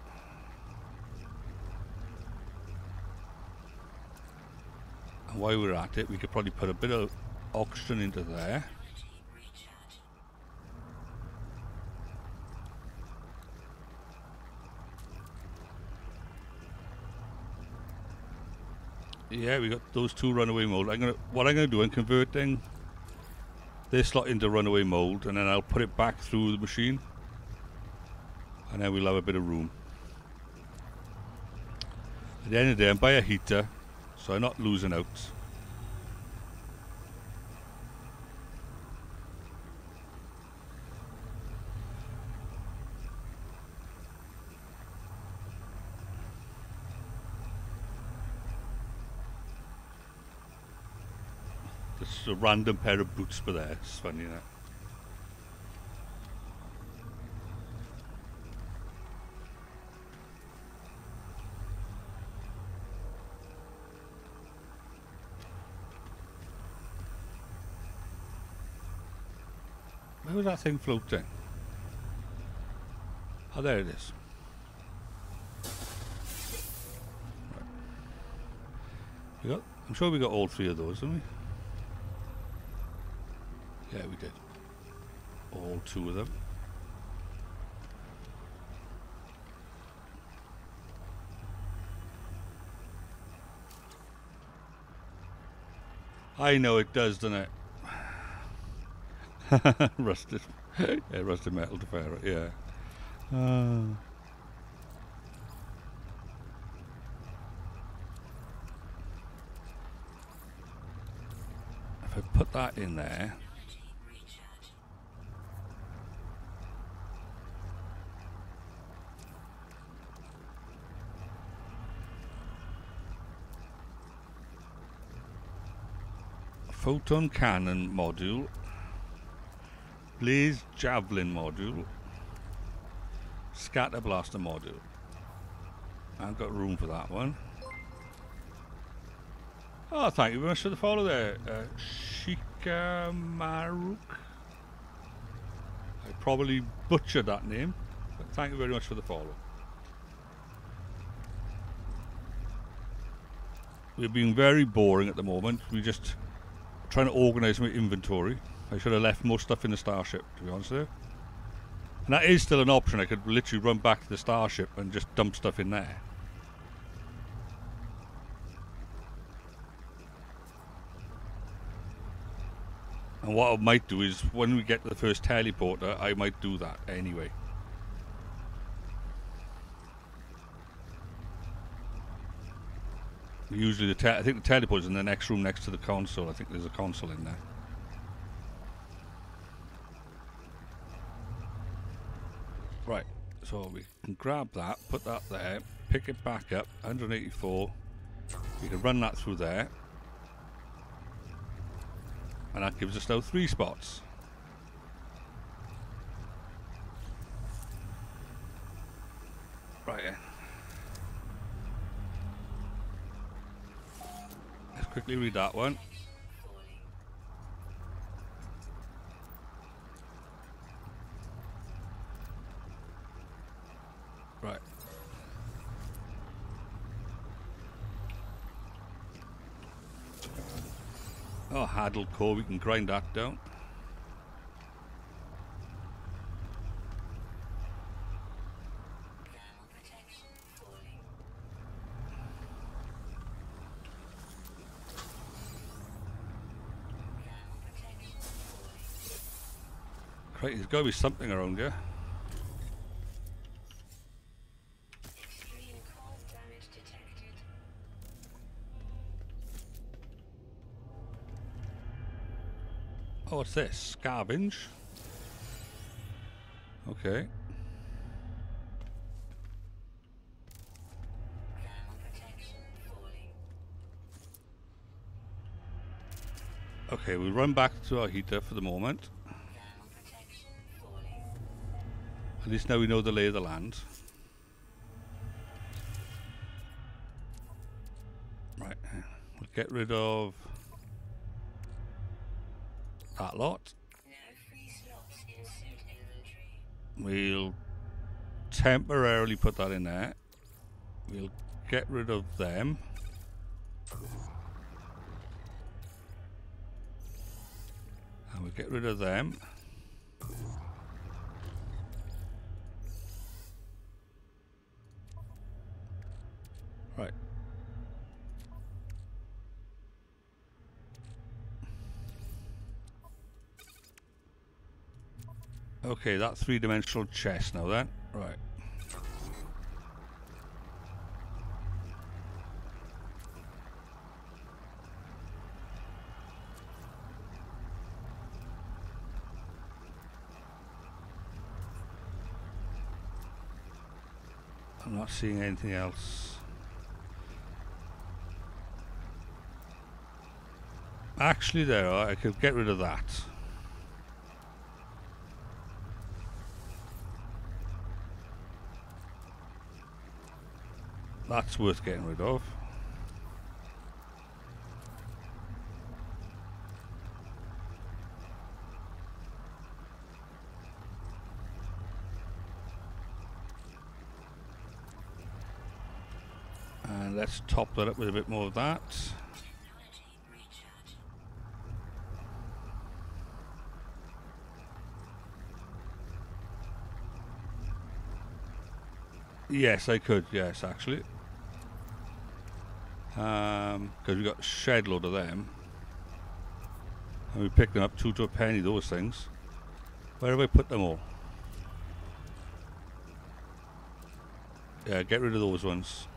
And while we're at it, we could probably put a bit of oxygen into there. Yeah, we got those 2 runaway mold. What I'm gonna do, I'm converting this slot into runaway mold, and then I'll put it back through the machine. And then we'll have a bit of room. At the end of the day, I'm by a heater, so I'm not losing out. Just a random pair of boots for there. It's funny, isn't it? Where was that thing floating? Oh, there it is. Right. I'm sure we got all 3 of those, didn't we? Yeah, we did. All 2 of them. I know it does, doesn't it? Rusted. Yeah, rusted metal to ferrite, yeah. If I put that in there. Photon cannon module. Blaze javelin module. Scatter blaster module. I've got room for that one. Oh, thank you very much for the follow there, Shikamaruk. I probably butchered that name, but thank you very much for the follow. We're being very boring at the moment. We're just trying to organise my inventory. I should have left more stuff in the starship, to be honest with you. And that is still an option. I could literally run back to the starship and just dump stuff in there. And what I might do is, when we get to the first teleporter, I might do that anyway. Usually I think the teleporter's in the next room next to the console. I think there's a console in there. Right, so we can grab that, put that there, pick it back up, 184. We can run that through there. And that gives us now 3 spots. Right then. Let's quickly read that one. Right. Oh, Haddle core, we can grind that down. Thermal protection falling. Thermal protection falling. Right, there's got to be something around here. Extreme cold damage detected. Oh, what's this? Scavenge? Okay. Thermal protection falling. Okay, we'll run back to our heater for the moment. Thermal protection falling. At least now we know the lay of the land. Right, we'll get rid of that lot. No free slots in suit inventory. We'll temporarily put that in there. We'll get rid of them. And we'll get rid of them. Right. Okay, that 3-dimensional chest now then. Right. I'm not seeing anything else. Actually, there are. I could get rid of that. That's worth getting rid of. And let's top that up with a bit more of that. Technology recharge. Yes, I could. Yes, actually. Because we got a shed load of them. And we picked them up 2 to a penny, those things. Where have I put them all? Yeah, get rid of those ones.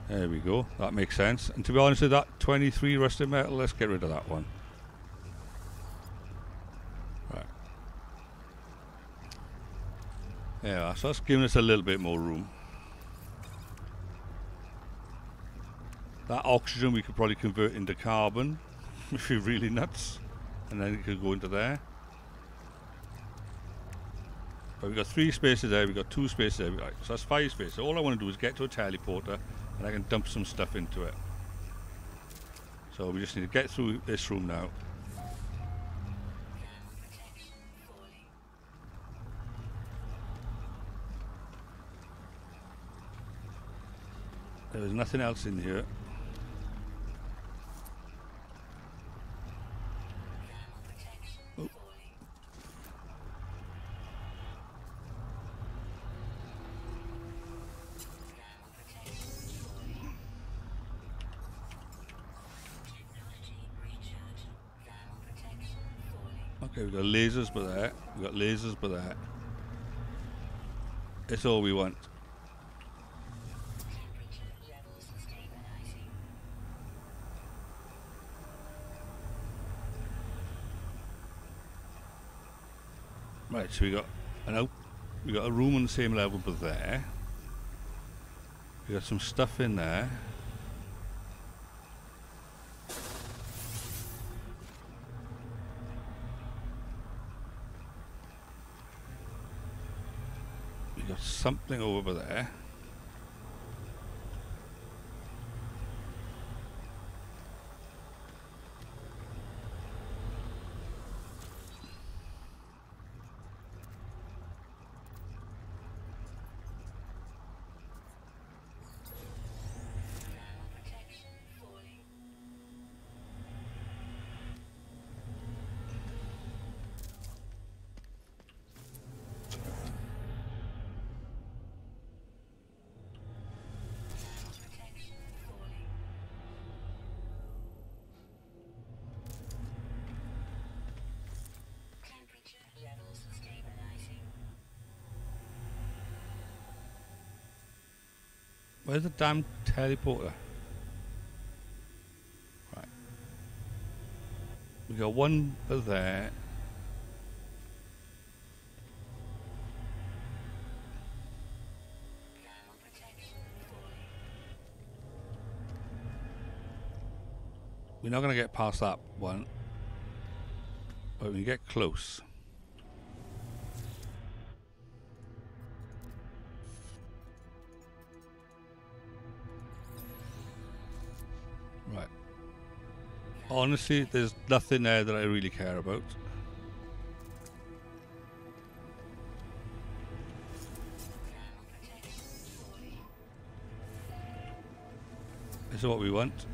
There we go. That makes sense. And to be honest with that 23 rusted metal, let's get rid of that one. Right. Yeah, so that's giving us a little bit more room. That oxygen we could probably convert into carbon if you're really nuts. And then it could go into there. But we've got 3 spaces there, we've got 2 spaces there. Right, so that's 5 spaces. All I want to do is get to a teleporter and I can dump some stuff into it. So we just need to get through this room now. Protection falling. There's nothing else in here. Protection Oh. falling. Protection falling. Technology recharge. Thermal protection falling. Okay, we've got lasers by there. We've got lasers by there. That's all we want. Temperature levels stabilizing. Right, so we got we got a room on the same level but there. We got some stuff in there. We got something over there. Thermal protection falling. Thermal protection falling. Temperature levels stabilizing. Where's the damn teleporter? Right. We got one over there. Thermal protection falling. We're not going to get past that one. But we can get close. Right. Honestly, there's nothing there that I really care about. Thermal protection falling. This is what we want.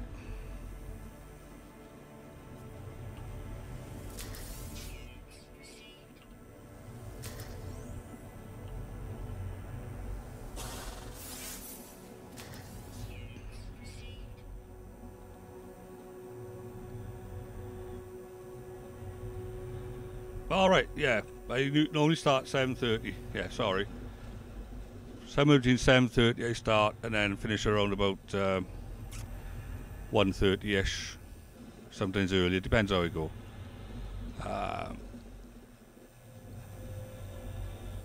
Units received. Units received. All right, yeah. I normally start 7:30. Yeah, sorry. Somewhere between 7:30 I start and then finish around about 1:30ish. Sometimes earlier, depends how I go.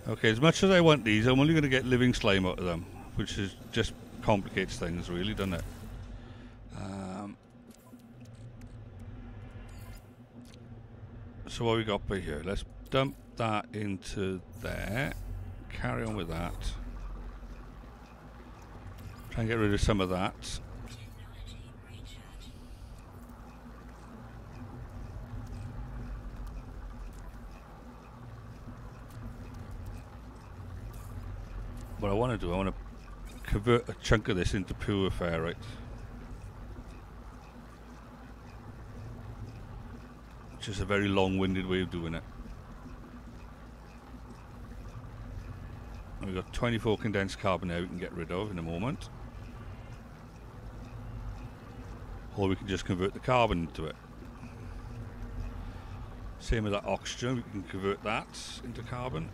Okay, as much as I want these, I'm only going to get living slime out of them, which is just complicates things, really, doesn't it? So what we got by here? Let's dump that into there. Carry on with that. Try and get rid of some of that. Technology recharge. What I want to do, I want to convert a chunk of this into pure ferrite. Which is a very long-winded way of doing it. And we've got 24 condensed carbon there we can get rid of in a moment. Or we can just convert the carbon into it. Same with that oxygen, we can convert that into carbon.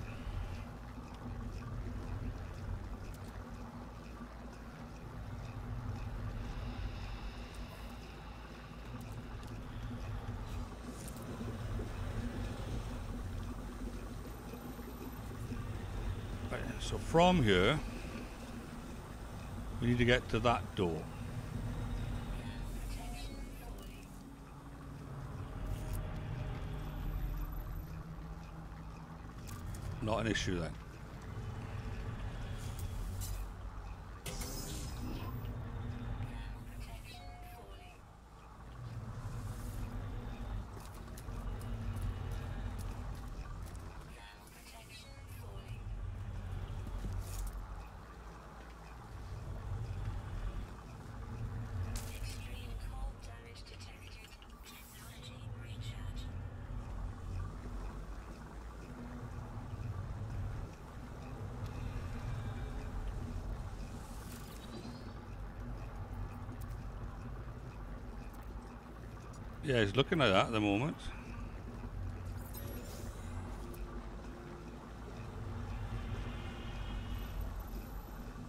Right, so from here, we need to get to that door. Protection falling. Not an issue then. Thermal protection falling. Yeah, it's looking like that at the moment.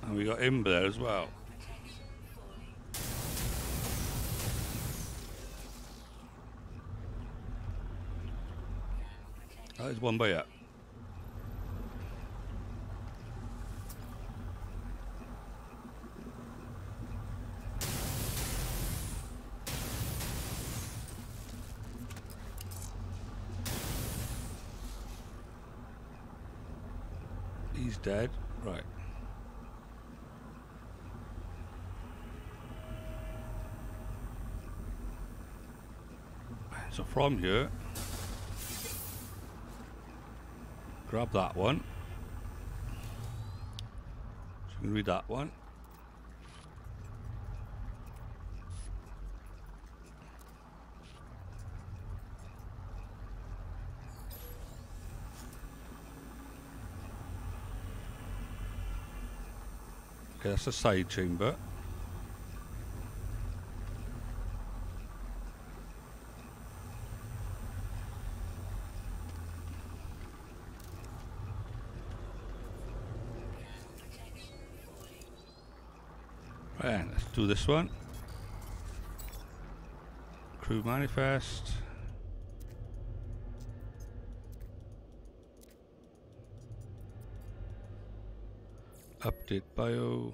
And we got him there as well. That is one by up. He's dead. Right. So from here, grab that one. So you can read that one. Okay, that's a side chamber. Right, let's do this one. Crew manifest. Update bio.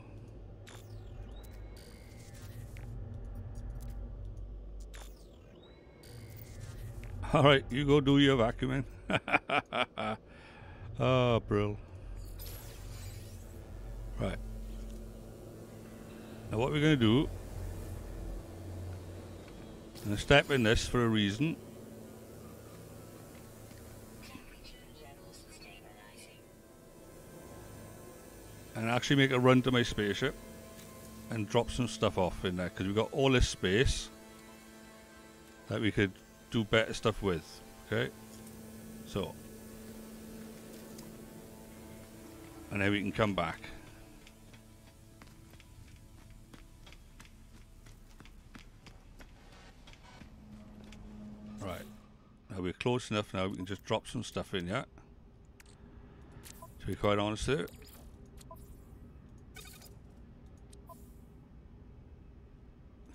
Alright, you go do your vacuuming. Oh, brill. Right. Now what we're going to do, I'm going to step in this for a reason. And actually make a run to my spaceship and drop some stuff off in there, because we've got all this space that we could do better stuff with. Okay, so, and then we can come back. Right, now we're close enough now, we can just drop some stuff in, yeah? To be quite honest here.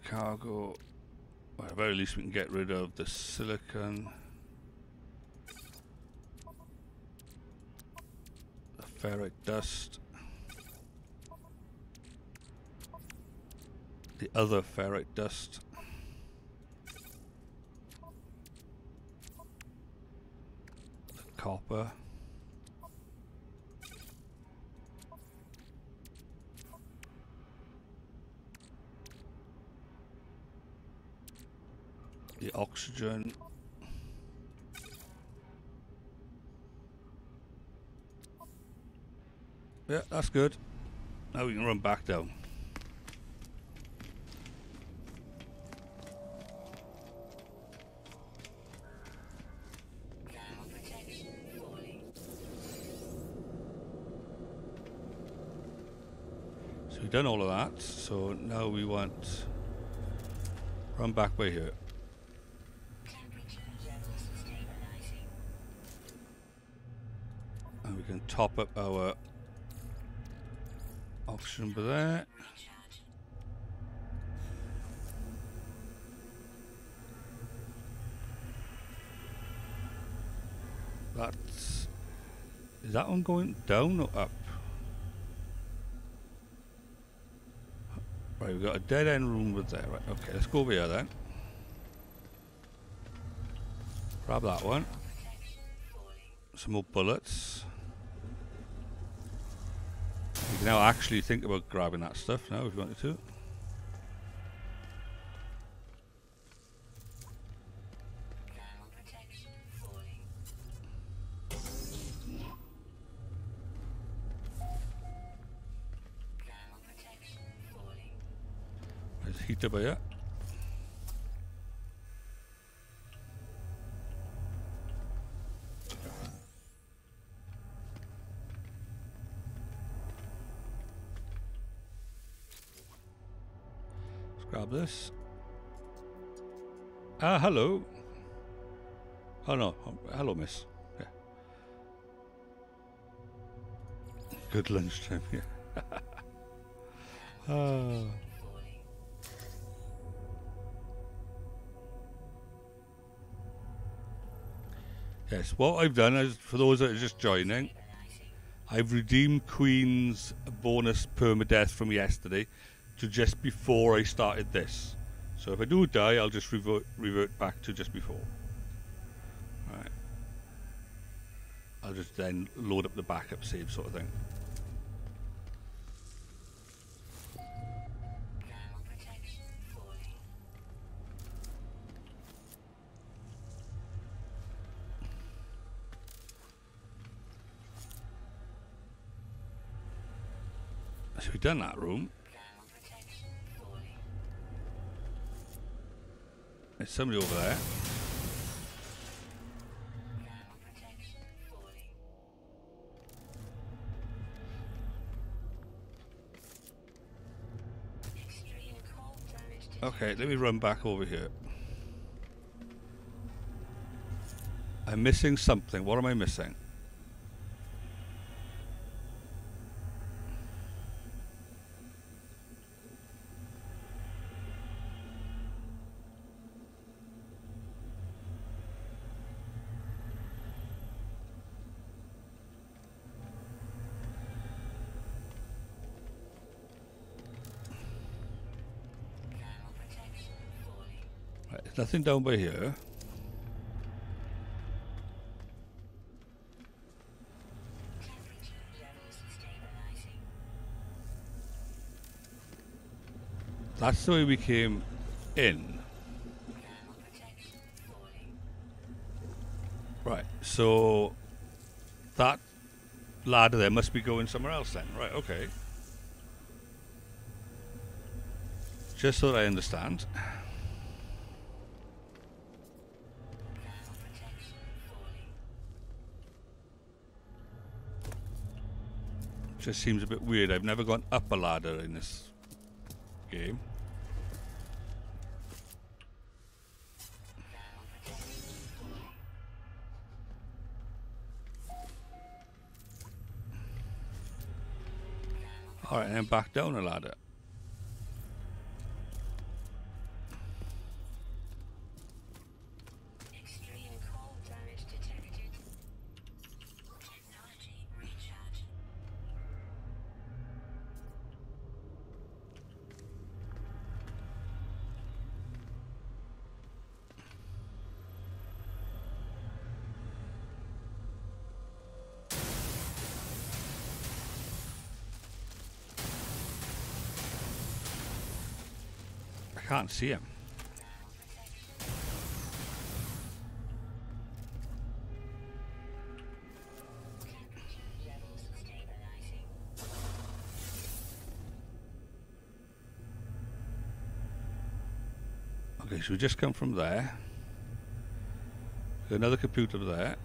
Cargo. Well, at the very least we can get rid of the silicon, the ferrite dust, the other ferrite dust, the copper, the oxygen, yeah, that's good. Now we can run back down. So we've done all of that, so now we want run back by here. And we can top up our oxygen by there. That's... is that one going down or up? Right, we've got a dead end room with there. Right, okay, let's go over here then. Grab that one. Some more bullets. You can now actually think about grabbing that stuff now if you wanted to. There's a heater by here. Let's grab this. Hello. Oh no, hello, miss. Yeah. Good lunchtime. Yeah. Yes, what I've done is, for those that are just joining, I've redeemed Queen's bonus permadeath from yesterday to just before I started this. So if I do die, I'll just revert back to just before. Alright. I'll just then load up the backup save sort of thing. Ground protection falling. So we've done that room. Ground protection falling. There's somebody over there. Ground protection falling. Extreme cold damage detected. Okay, let me run back over here. I'm missing something. What am I missing? Ground protection falling. Right, there's nothing down by here. Temperature levels stabilizing. That's the way we came in. Ground protection falling. Right, so that ladder there must be going somewhere else then. Right, okay. Just so that I understand. Ground protection falling. Just seems a bit weird. I've never gone up a ladder in this game. Ground protection falling. Alright, and then back down a ladder. Extreme cold damage detected. Technology recharge. I can't see him. Ground protection. Temperature levels stabilizing. Okay, so we just come from there. Another computer there.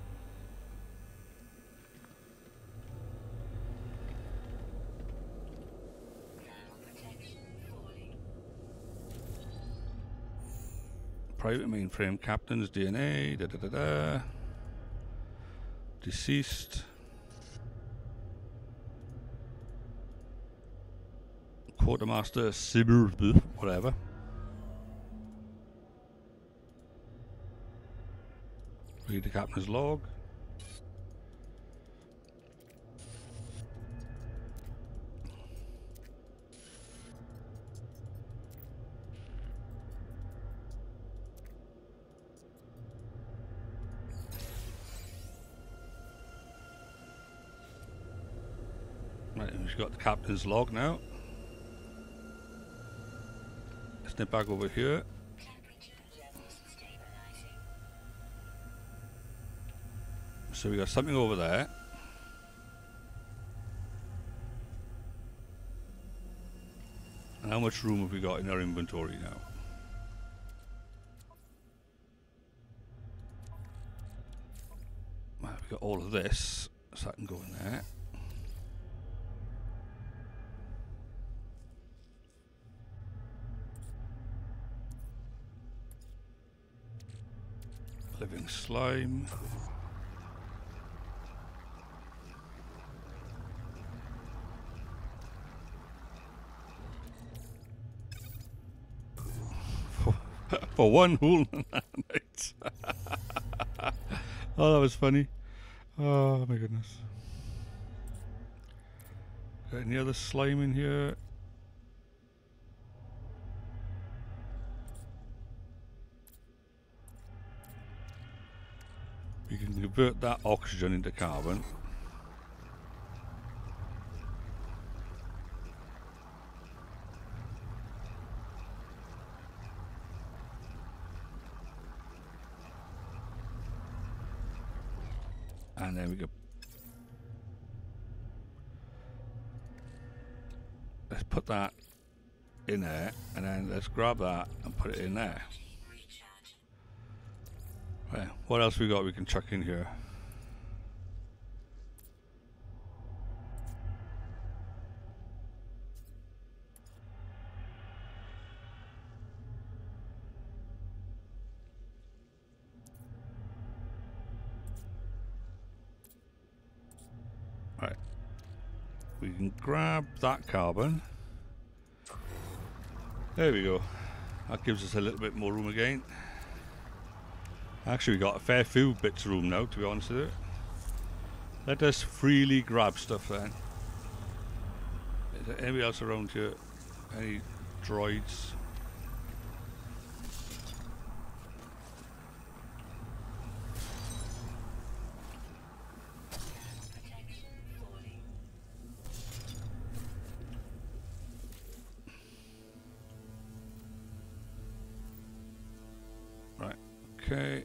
Ground protection falling. Private mainframe, captain's DNA, da da da da. Deceased. Quartermaster, Sibir, whatever. Read the captain's log. Right, we've got the captain's log now. Let's nip back over here. Temperature levels stabilizing. So we got something over there. And how much room have we got in our inventory now? Well, we've got all of this, so that can go in there. living slime. For one whole night. Oh, that was funny. Oh my goodness. Got any other slime in here? We can convert that oxygen into carbon. And then we go. Let's put that in there, and then let's grab that and put it in there. Right, what else we got we can chuck in here? Right, we can grab that carbon. There we go. That gives us a little bit more room again. Actually, we got a fair few bits of room now, to be honest with you. Let us freely grab stuff then. Is there anybody else around here? Any droids? Right, okay.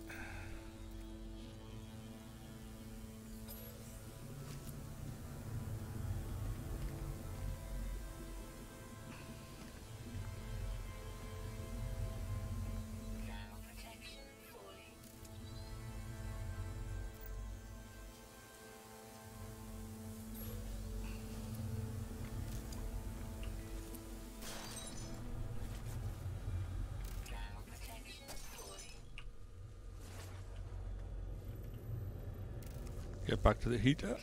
Get back to the heater.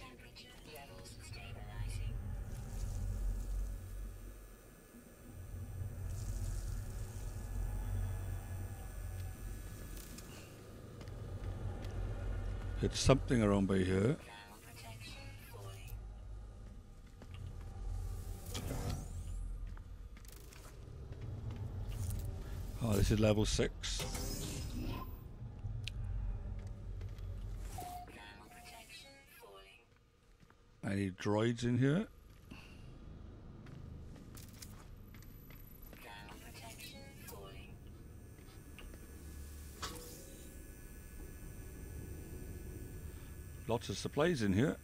It's something around by here. Oh, this is level 6. Any droids in here? Lots of supplies in here.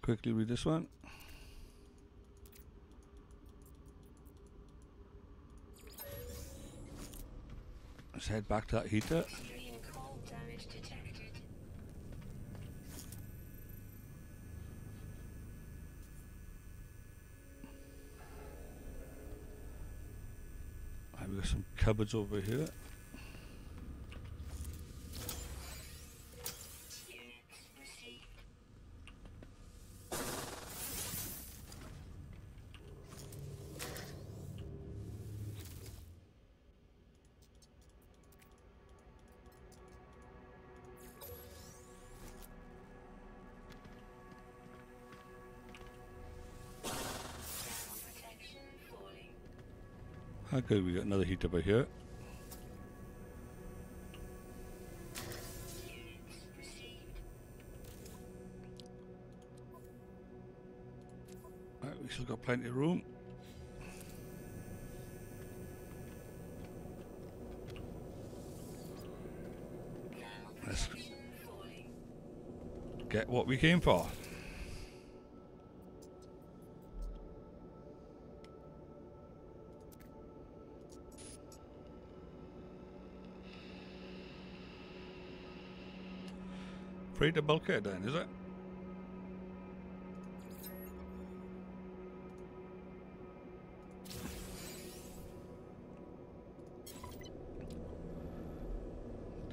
Quickly read this one. Let's head back to that heater. Extreme cold damage detected. We've got some cupboards over here. Okay, we got another heater over here. Right, we still got plenty of room. Let's get what we came for. Freighter bulkhead then, is it?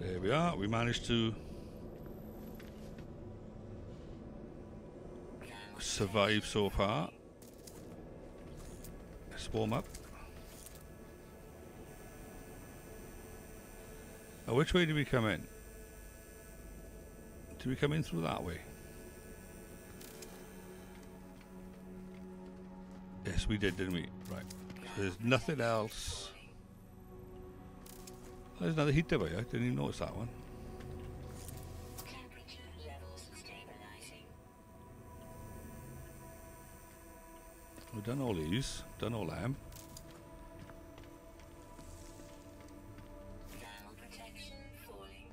There we are. We managed to survive so far. Let's warm up. Now, which way did we come in? Did we come in through that way? Yes, we did, didn't we? Right. So there's nothing else. Oh, there's another heater here. I didn't even notice that one. Temperature levels stabilizing. We've done all these. Done all them. Thermal protection falling.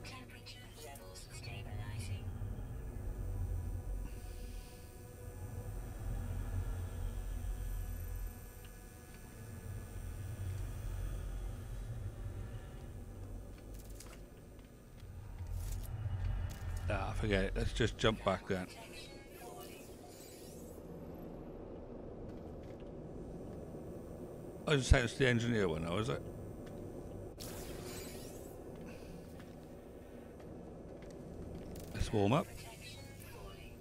Temperature levels stabilizing. Ah, forget it. Let's just jump back then. Protection falling. I just it's the engineer one now, is it? Let's warm up. Protection falling.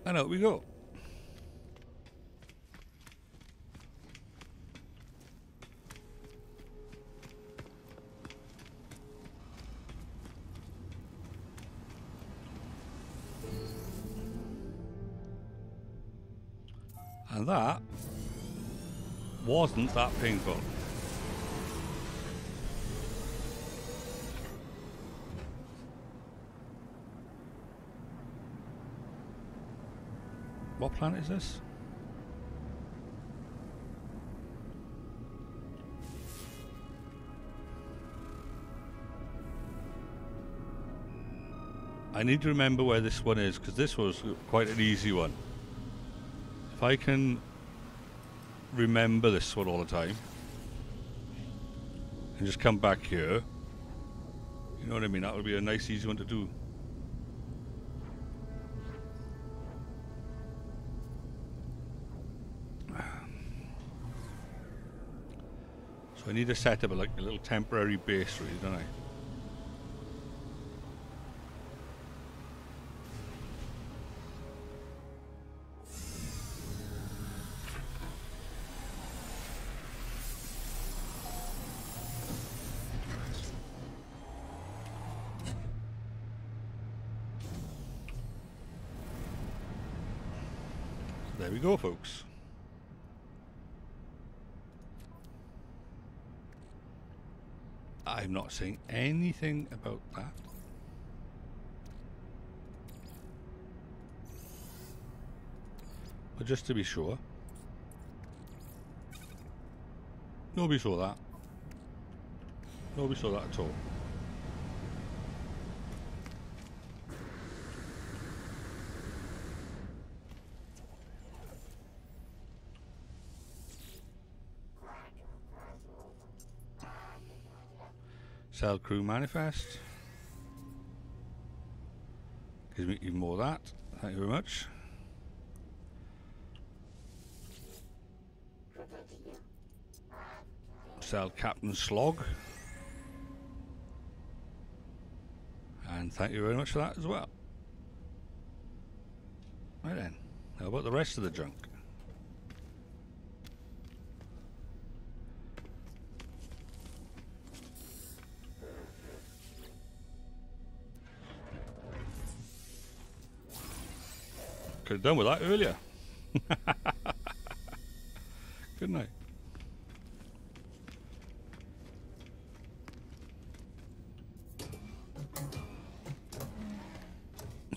And out we go. And that wasn't that painful. What planet is this? I need to remember where this one is, because this was quite an easy one. If I can remember this one all the time and just come back here, you know what I mean? That would be a nice easy one to do. So I need to set up like a little temporary base, really, don't I? There we go, folks. I'm not saying anything about that. But just to be sure. Nobody saw that. Nobody saw that at all. Cell crew manifest. Gives me even more of that. Thank you very much. Cell captain slog. And thank you very much for that as well. Right then. How about the rest of the junk? Could have done with that earlier. Couldn't I?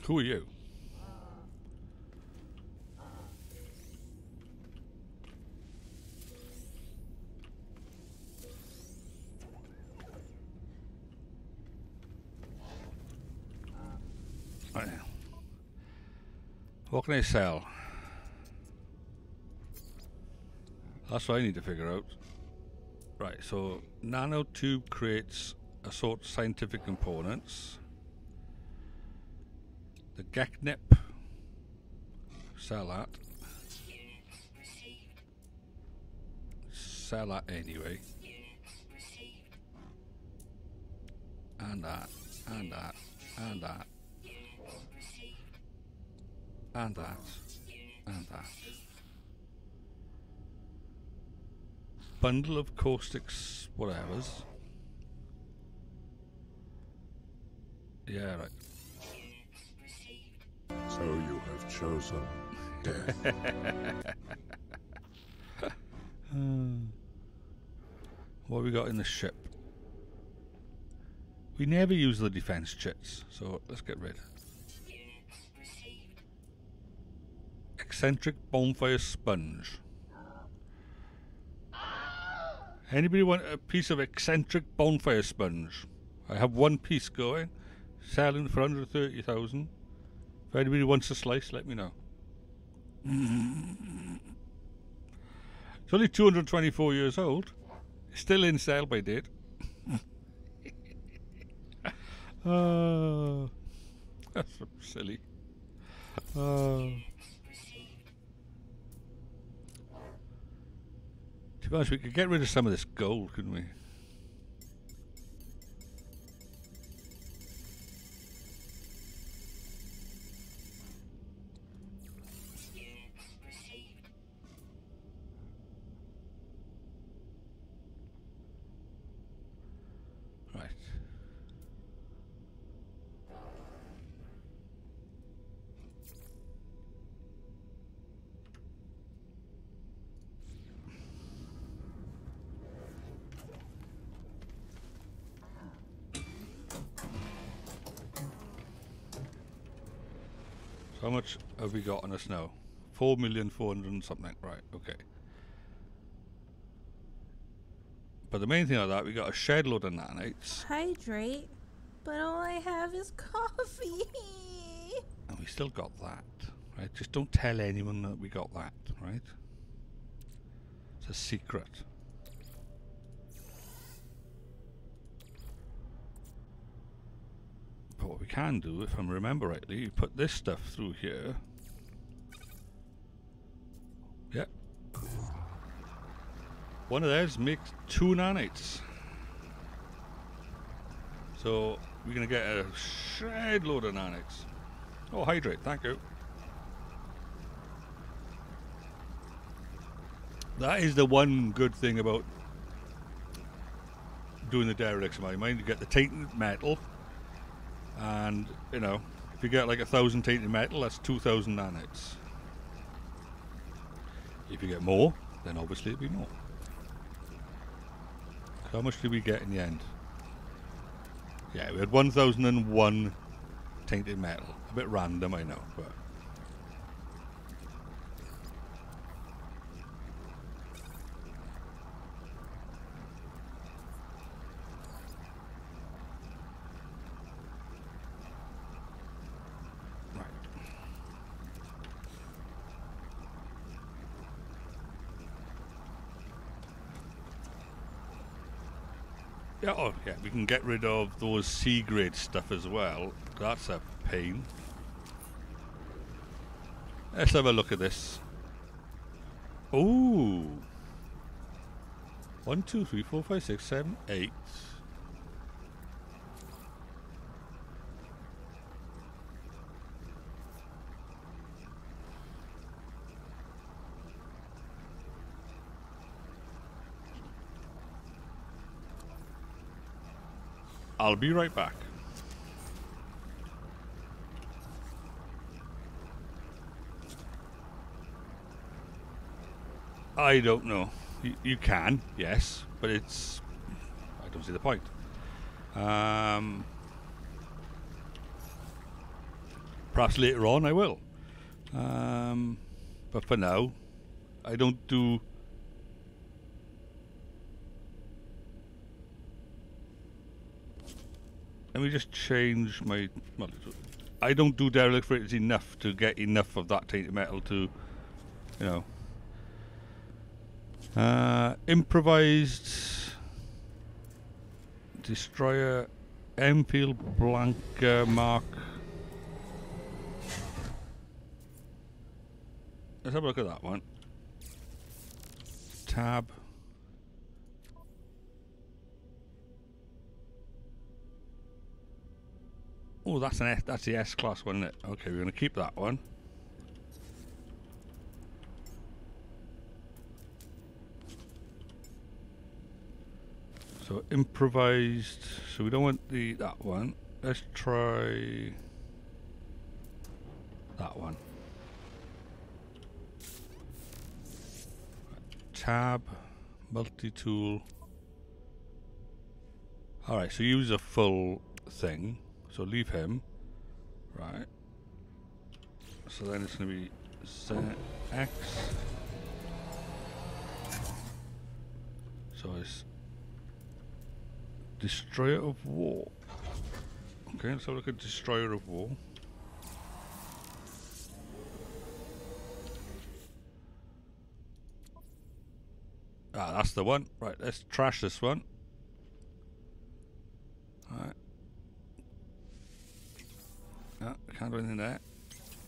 Who are you? Right. What can I sell? That's what I need to figure out. Right, so nanotube creates assorted scientific components. The Geknip. Sell that. Sell that anyway. And that. And that. And that. And that. And that. Bundle of caustics, whatevers. Yeah, right. So you have chosen death. What have we got in the ship? We never use the defense chits, so let's get rid. Eccentric bonfire sponge. Anybody want a piece of eccentric bonfire sponge? I have one piece going, selling for 130,000. If anybody wants a slice, let me know. It's only 224 years old. Still in sale by date. That's so silly. To be honest, we could get rid of some of this gold, couldn't we? Right. So how much have we got on us now? 4,400,000 and something. Right, okay. But the main thing of that, we got a shed load of nanites. Hydrate, but all I have is coffee. And we still got that, right? Just don't tell anyone that we got that, right? It's a secret. But what we can do, if I remember rightly, you put this stuff through here. Yep. One of those makes 2 nanites. So we're going to get a shed load of nanites. Oh, hydrate, thank you. That is the one good thing about doing the derelicts in my mind. You get the tainted metal, and you know, if you get like 1,000 tainted metal, that's 2,000 nanites. If you get more, then obviously it'll be more. How much did we get in the end? Yeah, we had 1,001 tainted metal. A bit random, I know, but right. Yeah, oh yeah, we can get rid of those C grade stuff as well. That's a pain. Let's have a look at this. Ooh. 1, 2, 3, 4, 5, 6, 7, 8. I'll be right back. I don't know. You can, yes, but it's... I don't see the point. Perhaps later on I will. But for now, I don't do... Let me just change my... Well, I don't do derelict fritters enough to get enough of that tainted metal to, you know. Improvised destroyer, Enfield Blanca Mark. Let's have a look at that one. Tab. Oh, that's the S class one, isn't it? Okay, we're going to keep that one. So improvised. So we don't want that one. Let's try that one. Tab, multi-tool. Alright, so use a full thing. So leave him. Right. So then it's going to be ZX. So it's Destroyer of War. Okay, let's have a look at Destroyer of War. Ah, that's the one. Right, let's trash this one. Alright. No, can't do anything there.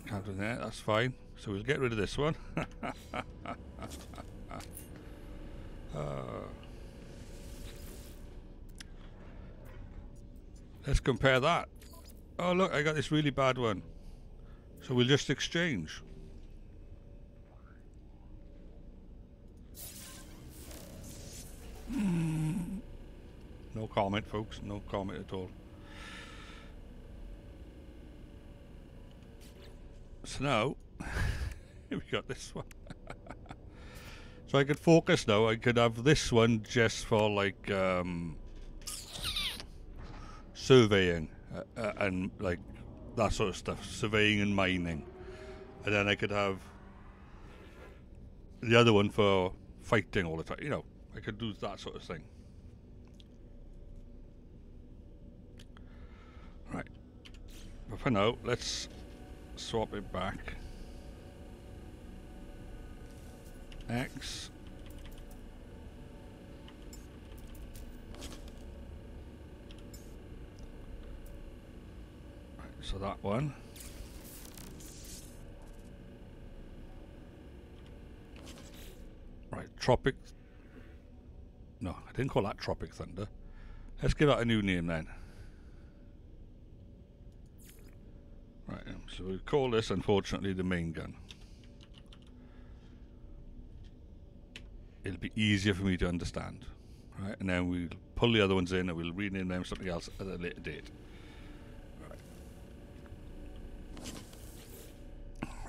Can't do anything there, that's fine. So we'll get rid of this one. Let's compare that. Oh look, I got this really bad one. So we'll just exchange. No comment, folks. No comment at all. So now, we got this one. So I could focus now. I could have this one just for like surveying and like that sort of stuff. Surveying and mining. And then I could have the other one for fighting all the time. You know, I could do that sort of thing. Right. But for now, let's swap it back. X. Right, so that one. Right, Tropic. No, I didn't call that Tropic Thunder. Let's give that a new name then. Right, so we'll call this, unfortunately, the main gun. It'll be easier for me to understand. Right, and then we'll pull the other ones in and we'll rename them something else at a later date.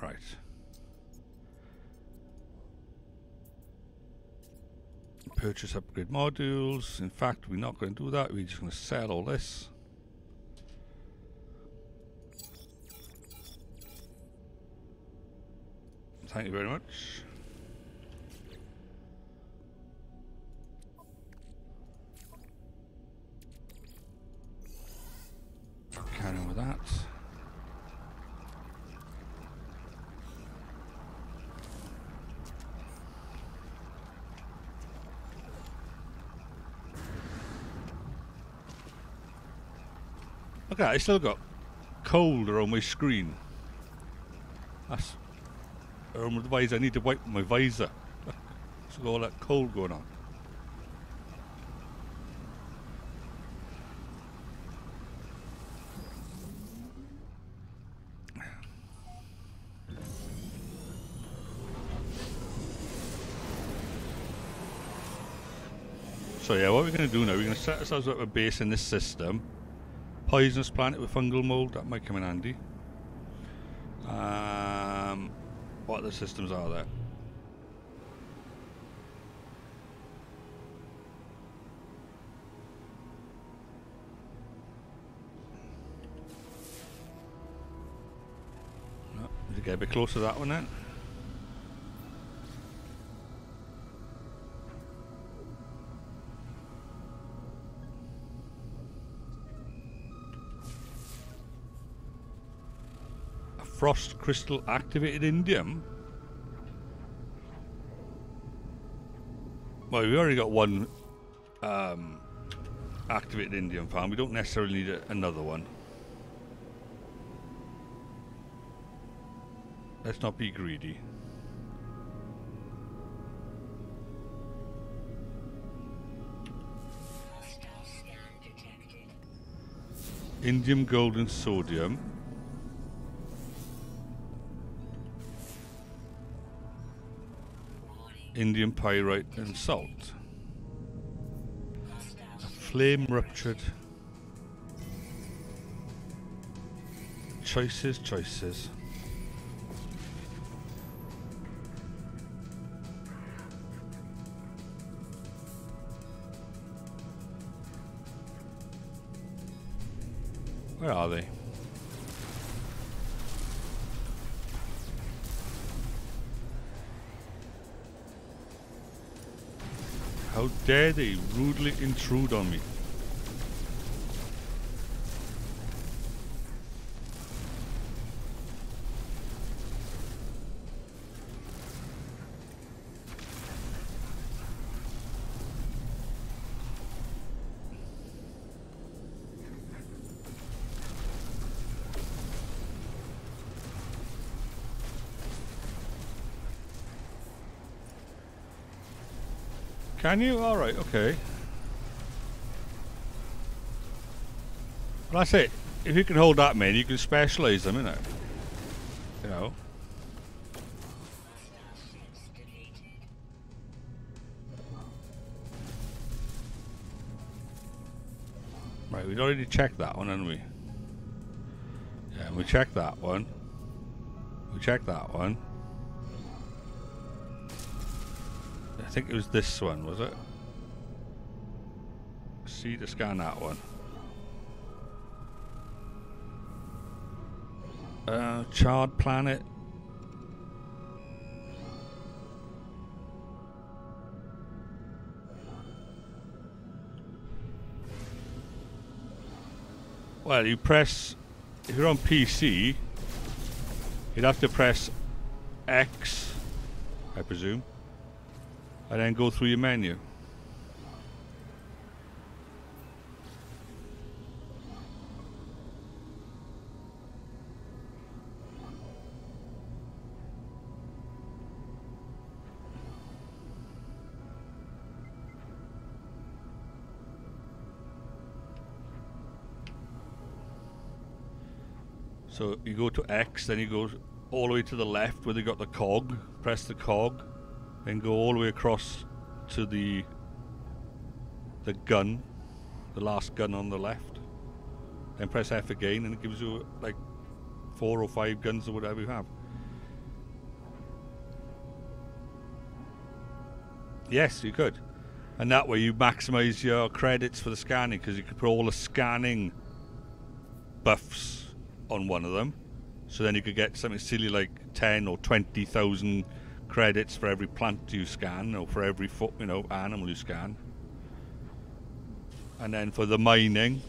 Right. Purchase upgrade modules. In fact, we're not going to do that. We're just going to sell all this. Thank you very much. Carry on with that. Okay, I still got cold around my screen. That's around the visor. I need to wipe my visor. So all that cold going on. So yeah, what we're going to do now, we're going to set ourselves up a base in this system. Poisonous planet with fungal mold, that might come in handy. What other systems are there? get a bit closer to that one then. A frost crystal activated indium. Well, we already got one activated indium farm. We don't necessarily need another one. Let's not be greedy. Hostile scan detected. Indium, gold and sodium. Warning. Indium pyrite and salt. Hostile Flame ruptured. Choices, choices. Where are they? How dare they rudely intrude on me? Can you? Alright, okay. Well, that's it. If you can hold that many, you can specialise them, innit? You know. ships deleted. Right, we'd already checked that one, hadn't we? Yeah, we checked that one. We checked that one. I think it was this one, was it? See to scan that one. Charred planet. Well, you press, if you're on PC, you'd have to press X, I presume, and then go through your menu. So you go to X, then you go all the way to the left where they got the cog, press the cog, then go all the way across to the gun, the last gun on the left, then press F again and it gives you like 4 or 5 guns or whatever you have. Yes, you could. And that way you maximize your credits for the scanning, because you could put all the scanning buffs on one of them, so then you could get something silly like 10 or 20,000 credits for every plant you scan, or for every animal you scan. And then for the mining,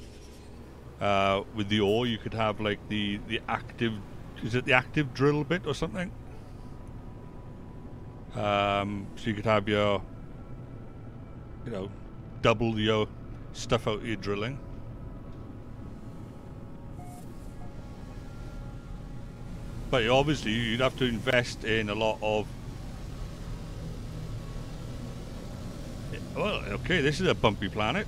with the ore, you could have like the active, is it the active drill bit or something? So you could have your, double your stuff out your drilling. But obviously you'd have to invest in a lot of... Well, okay, this is a bumpy planet.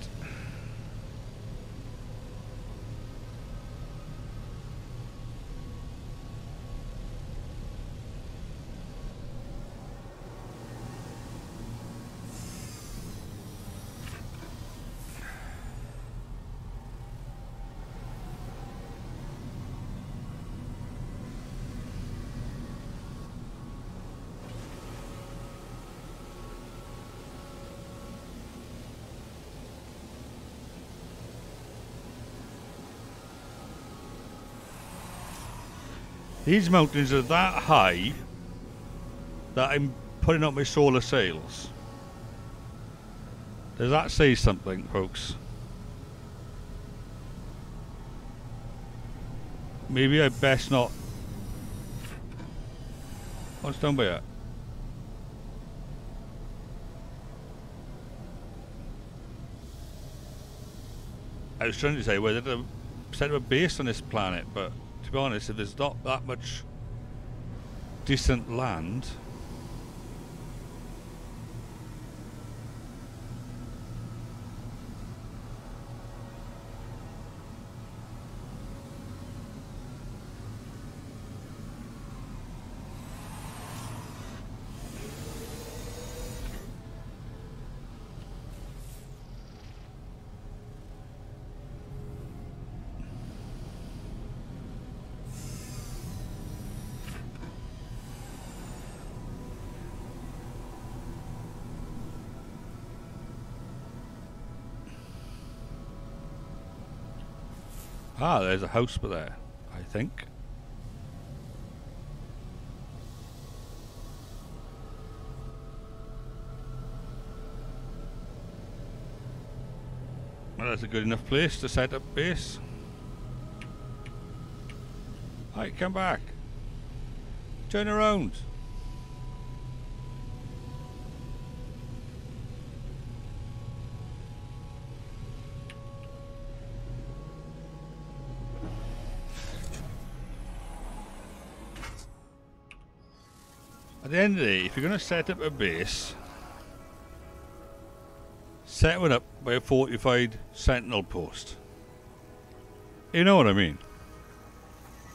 These mountains are that high that I'm putting up my solar sails. Does that say something, folks? Maybe I best not. What's down by here? I was trying to say whether to set up a base on this planet, but to be honest, if there's not that much decent land. Ah, there's a house by there, I think. Well, that's a good enough place to set up base. Alright, come back. Turn around. At the end of the day, if you're going to set up a base, set one up by a fortified sentinel post. You know what I mean?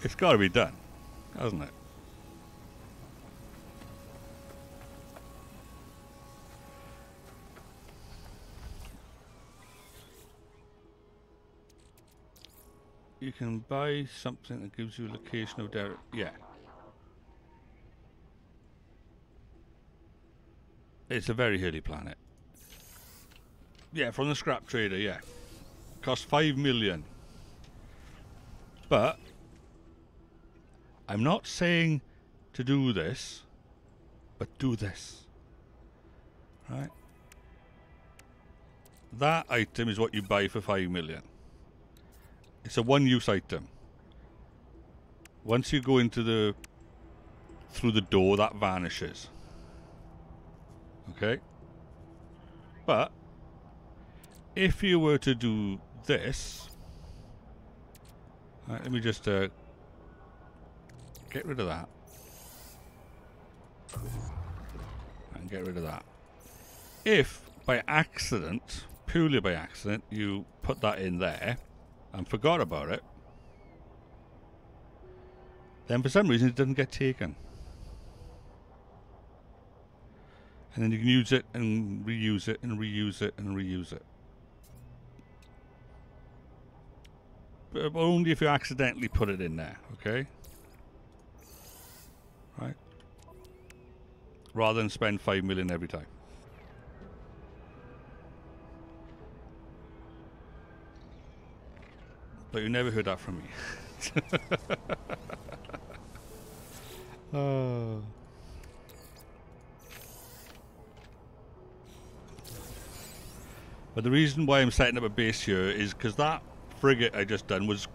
It's got to be done, hasn't it? You can buy something that gives you a location of direct. Yeah. It's a very hilly planet. Yeah, from the scrap trader, yeah. Cost 5 million. But I'm not saying to do this, but do this. Right? That item is what you buy for 5 million. It's a one-use item. Once you go into through the door, that vanishes. Okay? But if you were to do this, right, let me just get rid of that and get rid of that. If by accident, purely by accident, you put that in there and forgot about it, then for some reason it doesn't get taken. And then you can use it and reuse it and reuse it and reuse it. But only if you accidentally put it in there, okay? Right? Rather than spend 5 million every time. But you never heard that from me. Oh. But the reason why I'm setting up a base here is because that frigate I just done was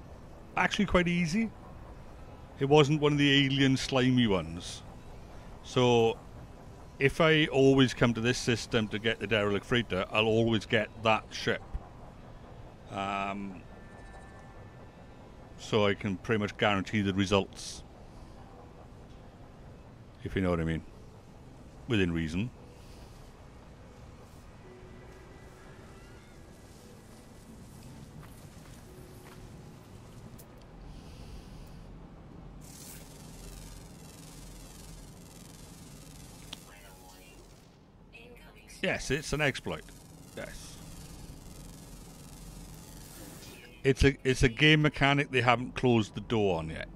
actually quite easy. It wasn't one of the alien slimy ones. So if I always come to this system to get the derelict freighter, I'll always get that ship. So I can pretty much guarantee the results. If you know what I mean. Within reason. Yes, it's an exploit. Yes. It's a game mechanic they haven't closed the door on yet.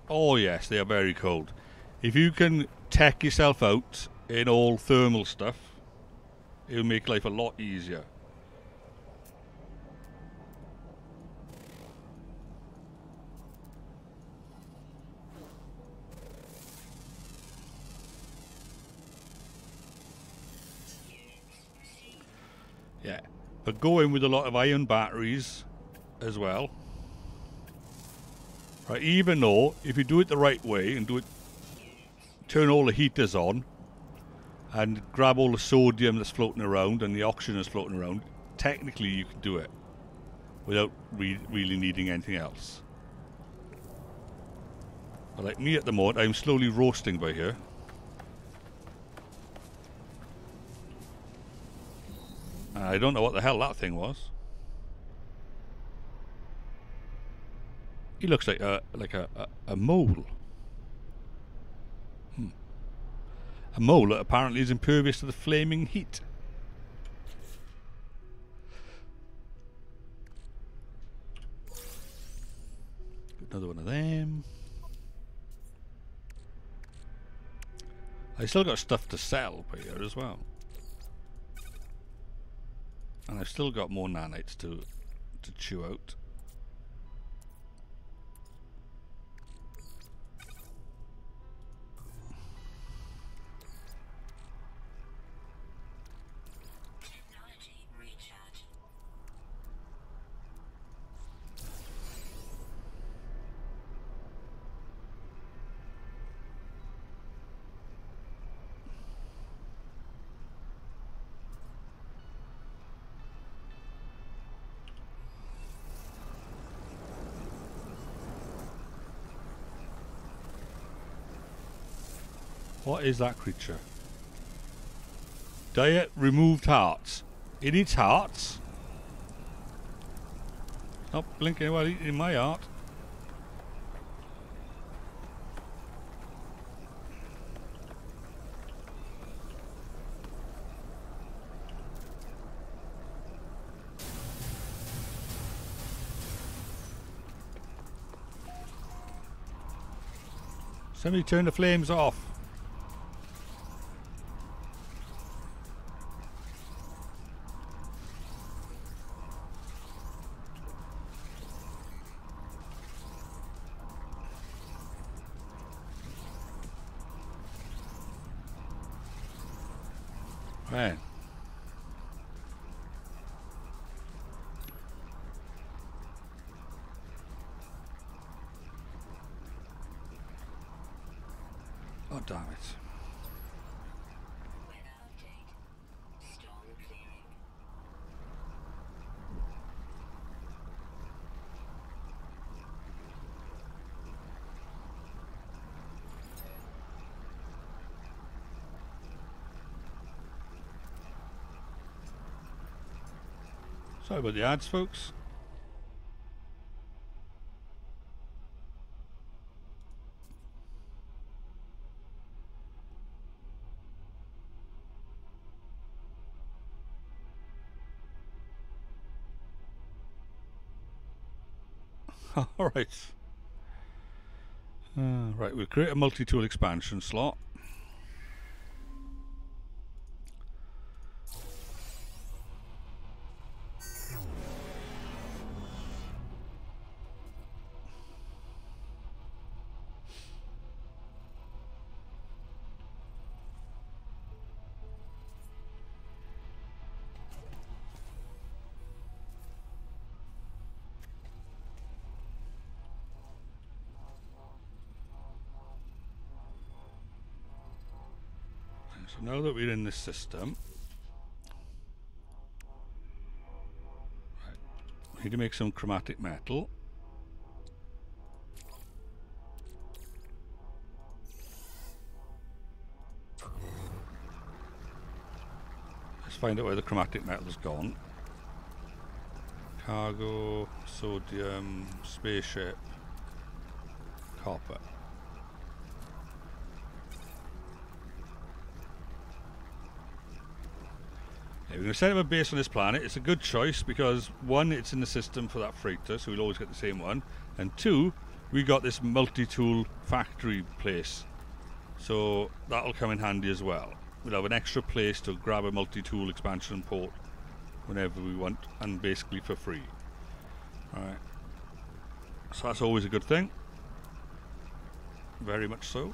Oh yes, they are very cold. If you can tech yourself out in all thermal stuff, it'll make life a lot easier. Yeah. But go in with a lot of iron batteries as well. Right, even though if you do it the right way and do it, turn all the heaters on and grab all the sodium that's floating around and the oxygen that's floating around, technically you can do it without really needing anything else. But like me at the moment, I'm slowly roasting by here. I don't know what the hell that thing was. He looks like a mole. A mole that apparently is impervious to the flaming heat. Another one of them. I still got stuff to sell by here as well. And I've still got more nanites to chew out. Technology recharge. What is that creature? Diet removed hearts. It eats hearts? Not blinking while eating my heart. Somebody turn the flames off. Right. Oh, damn it. Weather update. Storm clearing. Sorry about the ads, folks. All right. Right, we'll create a multi-tool expansion slot. So now that we're in this system, right, we need to make some chromatic metal. Let's find out where the chromatic metal's gone. Cargo, sodium, spaceship, copper. We're going to set up a base on this planet. It's a good choice because one, it's in the system for that freighter, so we'll always get the same one, and two, we got this multi-tool factory place, so that'll come in handy as well. We'll have an extra place to grab a multi-tool expansion port whenever we want, and basically for free. Alright, so that's always a good thing, very much so.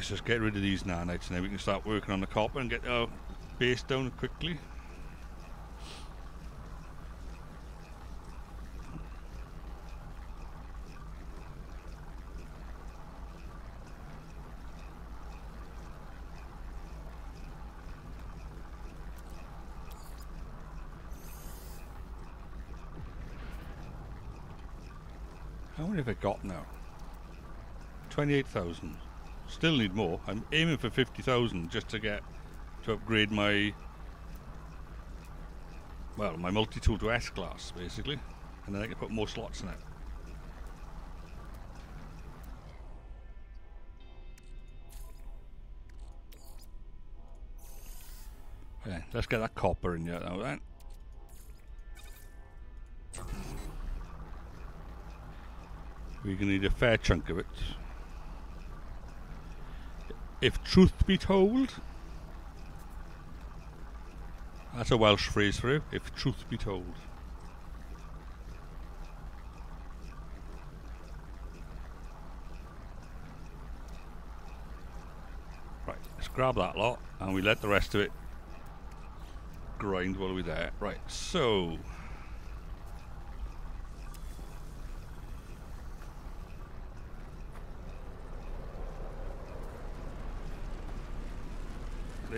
let's just get rid of these nanites and then we can start working on the copper and get our base down quickly. How many have I got now? 28,000. Still need more. I'm aiming for 50,000 just to upgrade my, well, my multi-tool to S class basically, and then I can put more slots in it. Okay, let's get that copper in here now then. We're going to need a fair chunk of it. If truth be told, that's a Welsh phrase for you, if truth be told. Right, let's grab that lot and we let the rest of it grind while we're there. Right, so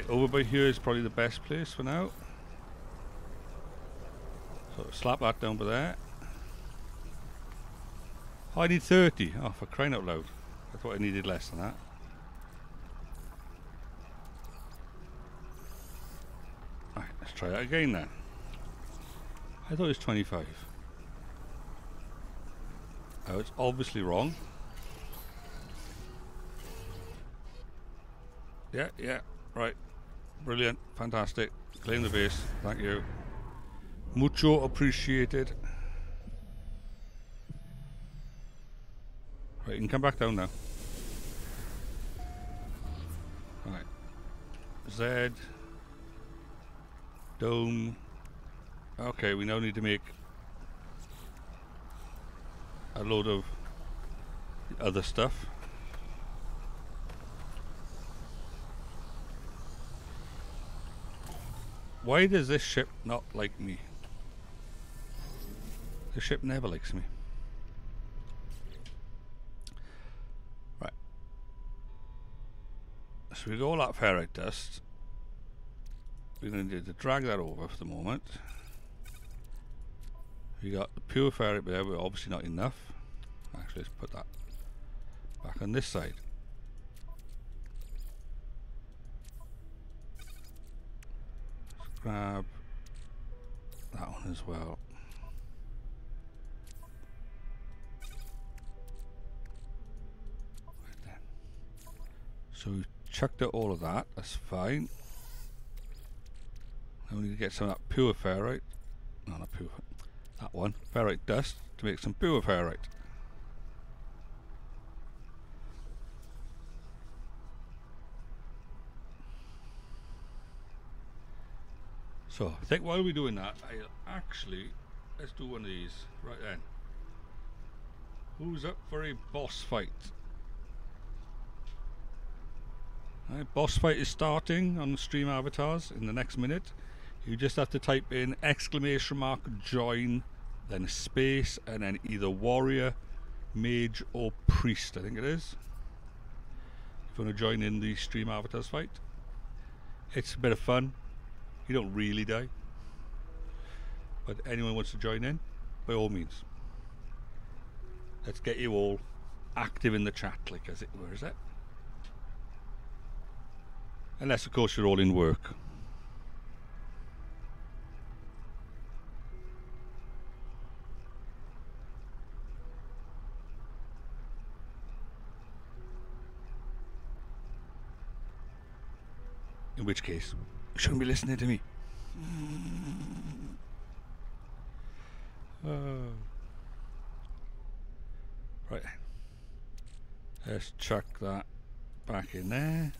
over by here is probably the best place for now. So slap that down by there. Oh, I need 30. Oh, for crying out loud. I thought I needed less than that. Right, let's try that again then. I thought it was 25. Oh, it's obviously wrong. Yeah, right. Brilliant, fantastic. Claim the base, thank you. Mucho appreciated. Right, you can come back down now. Right. Z. Dome. Okay, we now need to make a load of other stuff. Why does this ship not like me? The ship never likes me. Right. So we got all that ferrite dust. We're going to need to drag that over for the moment. We got the pure ferrite there, but obviously not enough. Actually, let's put that back on this side. Grab that one as well. Right then. So we chucked out all of that, that's fine. Now we need to get some of that pure ferrite. No, not pure. That one. Ferrite dust to make some pure ferrite. So, I think while we're doing that, let's do one of these. Right then. Who's up for a boss fight? Right, boss fight is starting on the stream avatars in the next minute. You just have to type in !join, then space, and then either warrior, mage, or priest, I think it is. If you want to join in the stream avatars fight. It's a bit of fun. You don't really die, but anyone wants to join in, by all means. Let's get you all active in the chat, like as it were, is it? Unless, of course, you're all in work. In which case, you shouldn't be listening to me. Right. Let's chuck that back in there.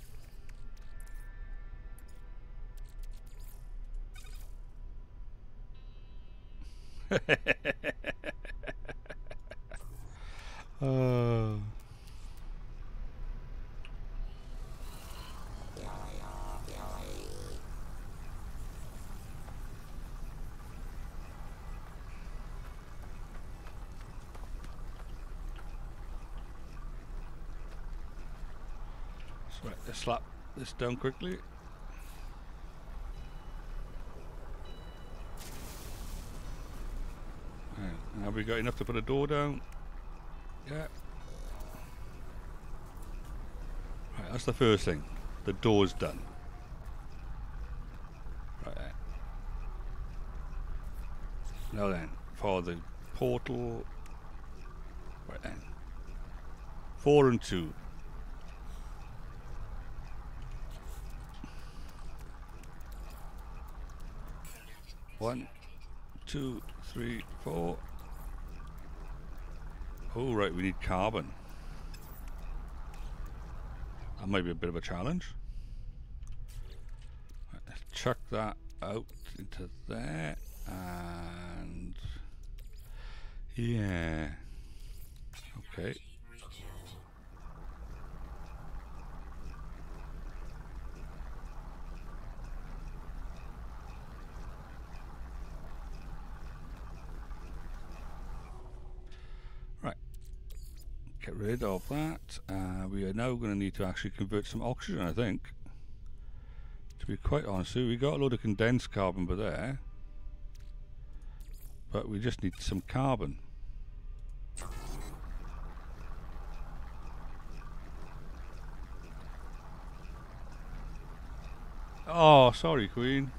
Right, let's slap this down quickly. Right, have we got enough to put a door down? Yeah. Right, that's the first thing. The door's done. Right then. Now then, for the portal. Right then. 4 and 2. One, 2, 3, 4. Oh, right, we need carbon. That might be a bit of a challenge. Right, let's chuck that out into there. And yeah. Okay. Right. Get rid of that. We are now going to need to actually convert some oxygen, I think. To be quite honest with you, we got a load of condensed carbon by there. But we just need some carbon. Oh, sorry, Queen.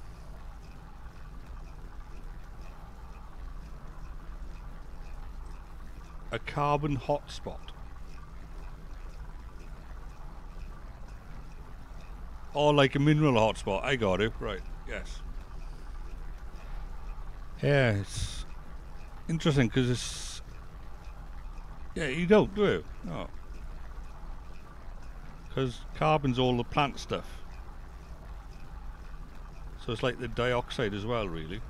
A carbon hotspot. Oh, like a mineral hotspot. I got it. Right. Yes. Yeah, it's interesting because it's... Yeah, you don't, do you? No. Because carbon's all the plant stuff. So it's like the dioxide as well, really.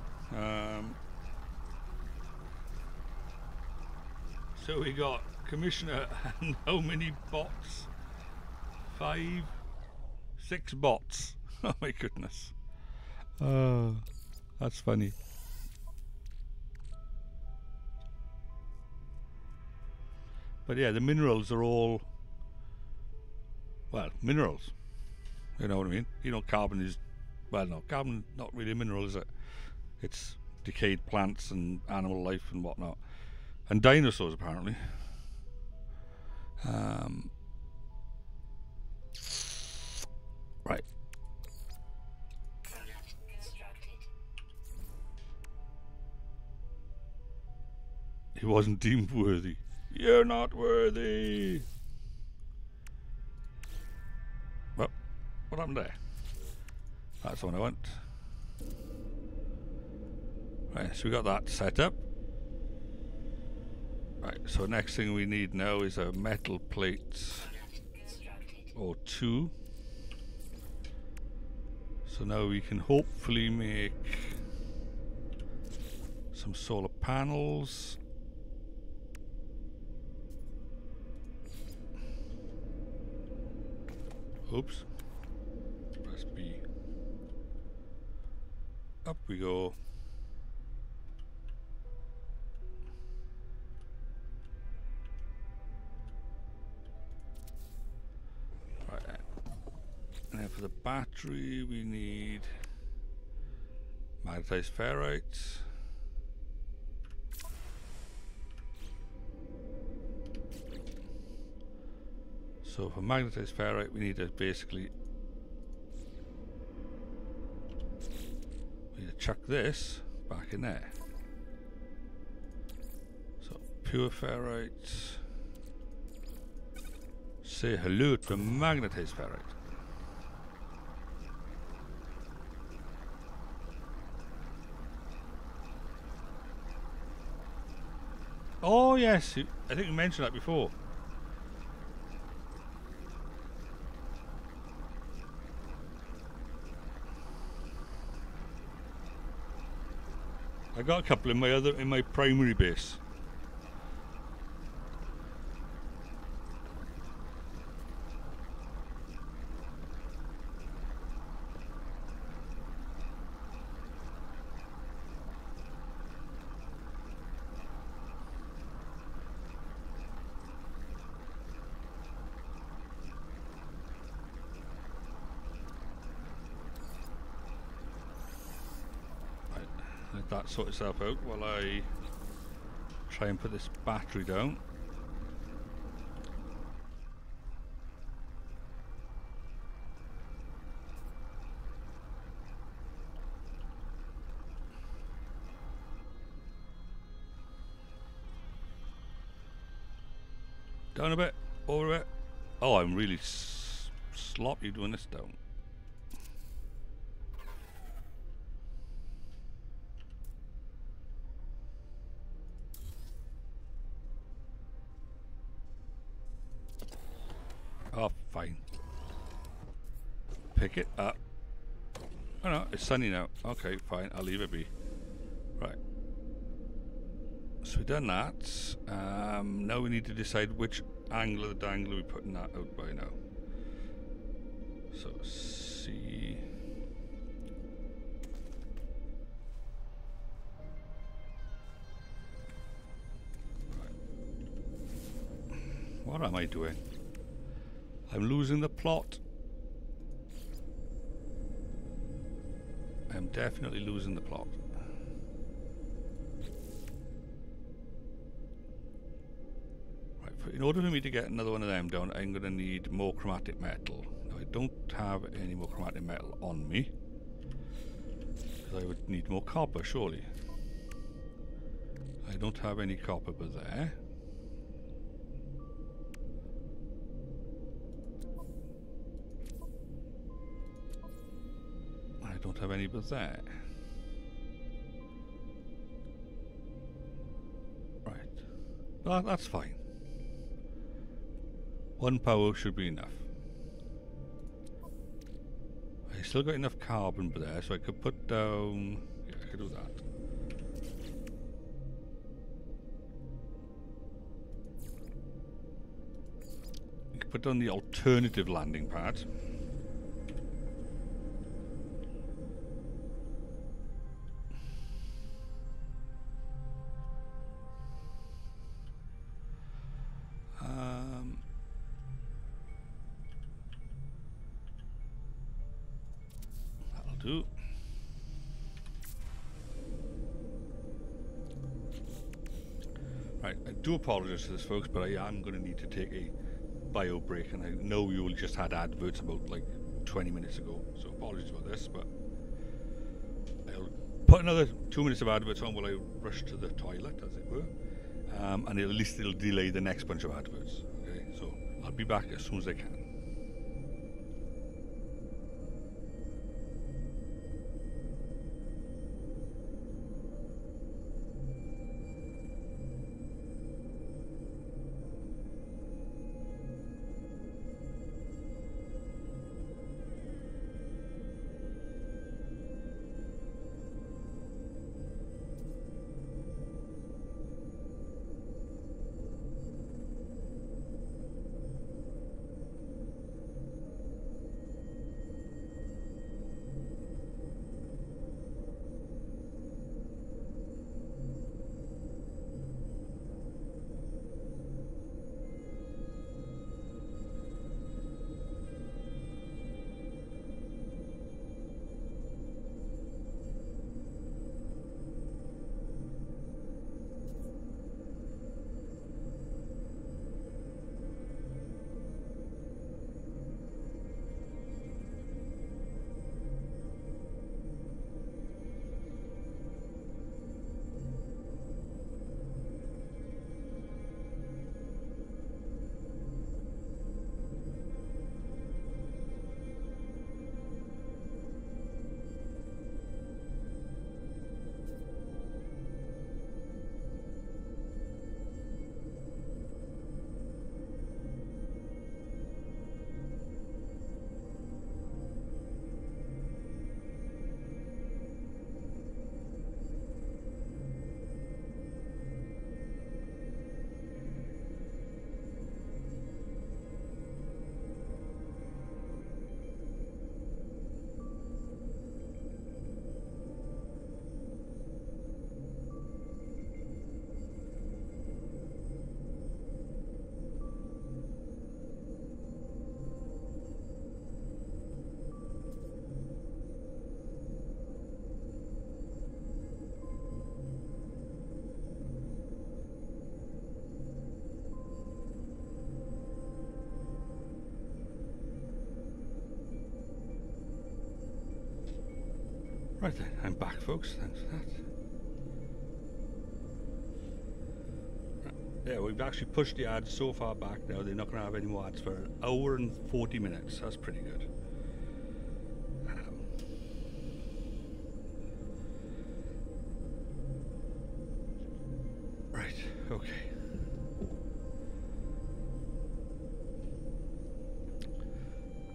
So we got Commissioner and how many bots? 5, 6 bots. Oh my goodness. Oh, that's funny. But yeah, the minerals are all, well, minerals. You know what I mean? You know, carbon is, well, no, carbon not really a mineral, is it? It's decayed plants and animal life and whatnot. And dinosaurs, apparently. Right. He wasn't deemed worthy. You're not worthy. Well, what happened there? That's the one I want. Right, so we got that set up. Right, so next thing we need now is a metal plate or 2. So now we can hopefully make some solar panels. Oops. Press B. Up we go. Right. And then for the battery we need magnetized ferrite. So for magnetized ferrite we need to basically chuck this back in there. So pure ferrite. Say hello to magnetized ferrite. Oh yes, I think you mentioned that before. I got a couple in my primary base. let that sort itself out while I try and put this battery down. Down a bit, over a bit. Oh, I'm really sloppy doing this down. Oh, fine. Pick it up. Oh no, it's sunny now. Okay, fine, I'll leave it be. Right. So we've done that. Now we need to decide which angle of the dangle are we putting that out by now. So C. Right. What am I doing? I'm losing the plot. I'm definitely losing the plot. Right, in order for me to get another one of them down, I'm going to need more chromatic metal. Now, I don't have any more chromatic metal on me, because I would need more copper, surely. I don't have any copper but there. I don't have any but there. Right. Well, that's fine. One power should be enough. I still got enough carbon there, so I could put down... Yeah, I could do that. I could put down the alternative landing pad. That'll do. Right, I do apologise to this, folks, but I am going to need to take a bio break, and I know you all just had adverts about like 20 minutes ago, so apologies about this, but I'll put another 2 minutes of adverts on while I rush to the toilet, as it were, and at least it'll delay the next bunch of adverts. Okay, so I'll be back as soon as I can. Right then, I'm back, folks. Thanks for that. Yeah, we've actually pushed the ads so far back now, they're not going to have any more ads for an hour and 40 minutes. That's pretty good. Right, okay.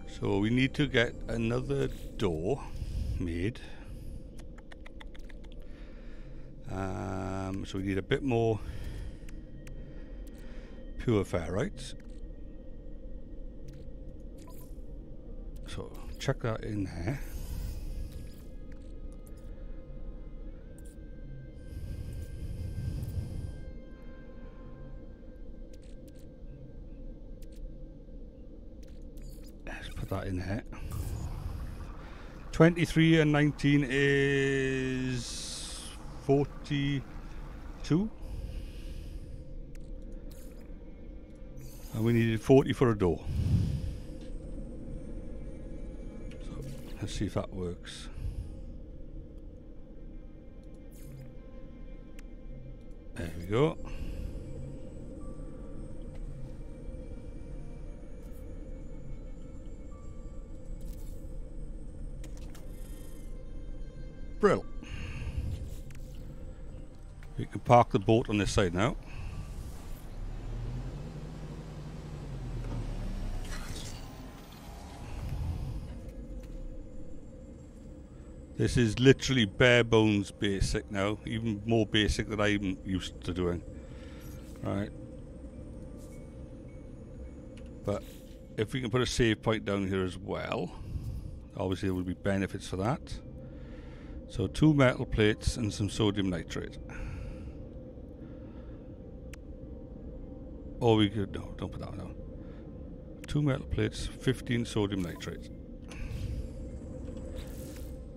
So we need to get another door made. So we need a bit more pure ferrite. So chuck that in there. Let's put that in there. 23 and 19 is 42. And we needed 40 for a door. So let's see if that works. There we go. Brill. We can park the boat on this side now. This is literally bare bones basic now, even more basic than I'm used to doing. Right. But if we can put a save point down here as well, obviously there will be benefits for that. So 2 metal plates and some sodium nitrate. Or we could, no, don't put that one down. 2 metal plates, 15 sodium nitrate.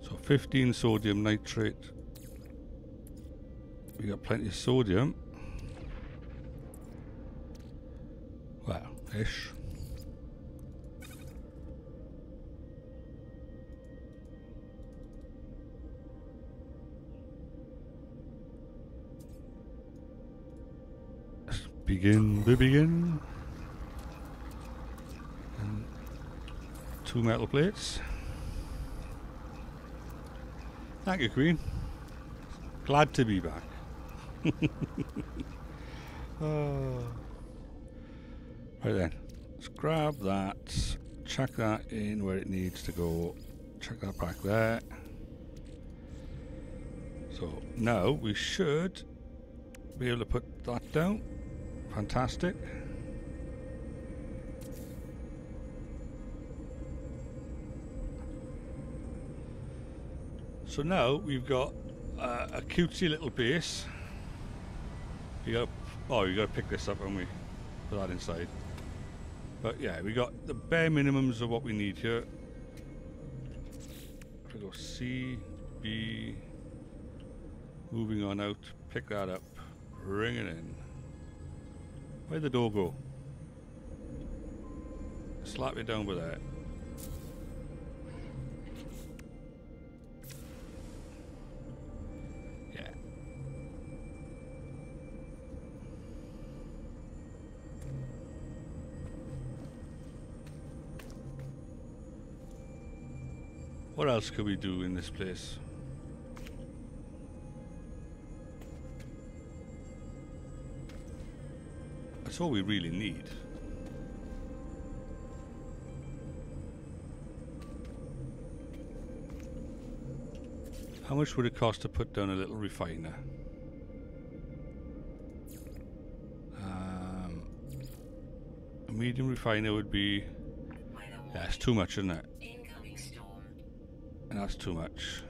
So 15 sodium nitrate. We got plenty of sodium. Well, ish. Begin to begin. And 2 metal plates. Thank you, Queen. Glad to be back. Right then, let's grab that, chuck that in where it needs to go, chuck that back there. So now we should be able to put that down. Fantastic. So now we've got a cutesy little base. You gotta pick this up and we put that inside. But yeah, we got the bare minimums of what we need here. If we go C, B, moving on out, pick that up, bring it in. Where'd the door go? Slap it down with that. Yeah. What else could we do in this place? That's all we really need. How much would it cost to put down a little refiner? A medium refiner would be... That's too much, isn't it? Incoming storm. And that's too much.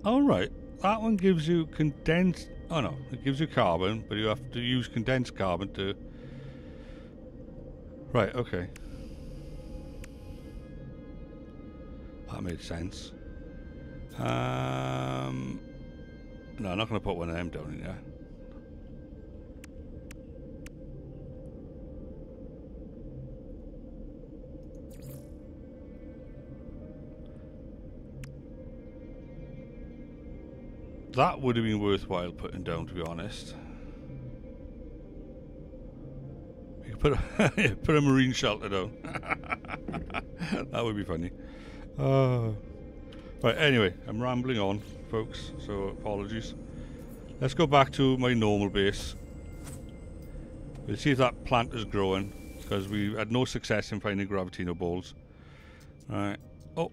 Alright, that one gives you condensed... Oh no, it gives you carbon, but you have to use condensed carbon to... Right, okay. That made sense. No, I'm not going to put one of them down in there. That would have been worthwhile putting down, to be honest. You could put a marine shelter down. That would be funny. Right, anyway, I'm rambling on, folks, so apologies. Let's go back to my normal base. We'll see if that plant is growing, because we had no success in finding Gravitino balls. Right. Oh,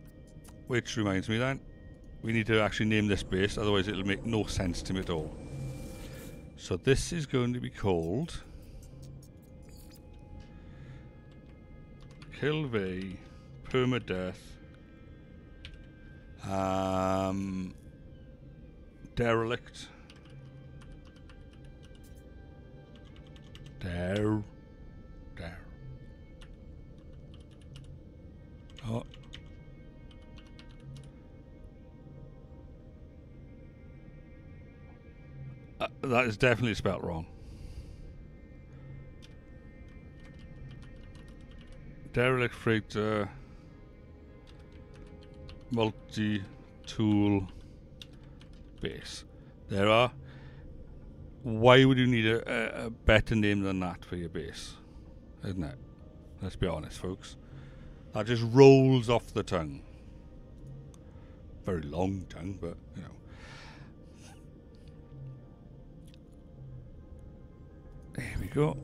which reminds me then, we need to actually name this base, otherwise it'll make no sense to me at all. So this is going to be called Kilvey Permadeath Derelict Oh. That is definitely spelt wrong. Derelict freighter multi-tool base. There are. Why would you need a better name than that for your base? Isn't it? Let's be honest, folks. That just rolls off the tongue. Very long tongue, but you know. There we go.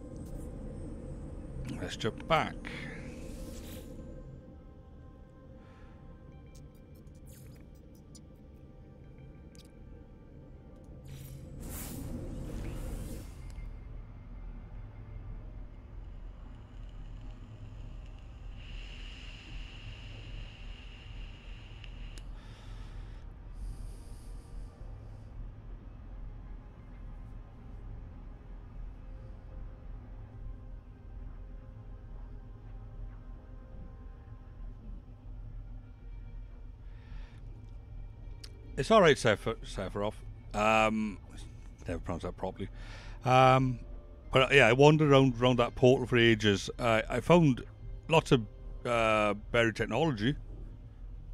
Let's jump back. It's alright, Sephiroth. Never pronounced that properly. But yeah, I wandered around that portal for ages. I found lots of buried technology,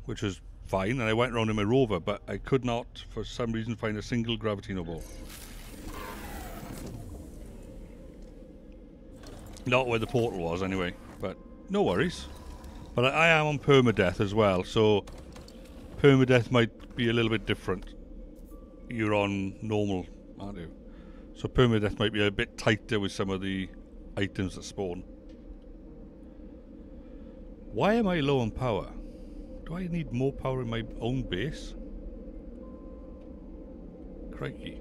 which was fine, and I went around in my rover, but I could not, for some reason, find a single Gravitino ball. Not where the portal was, anyway. But no worries. But I am on permadeath as well, so permadeath might be a little bit different. You're on normal, aren't you? So permadeath might be a bit tighter with some of the items that spawn. Why am I low on power? Do I need more power in my own base? Crikey.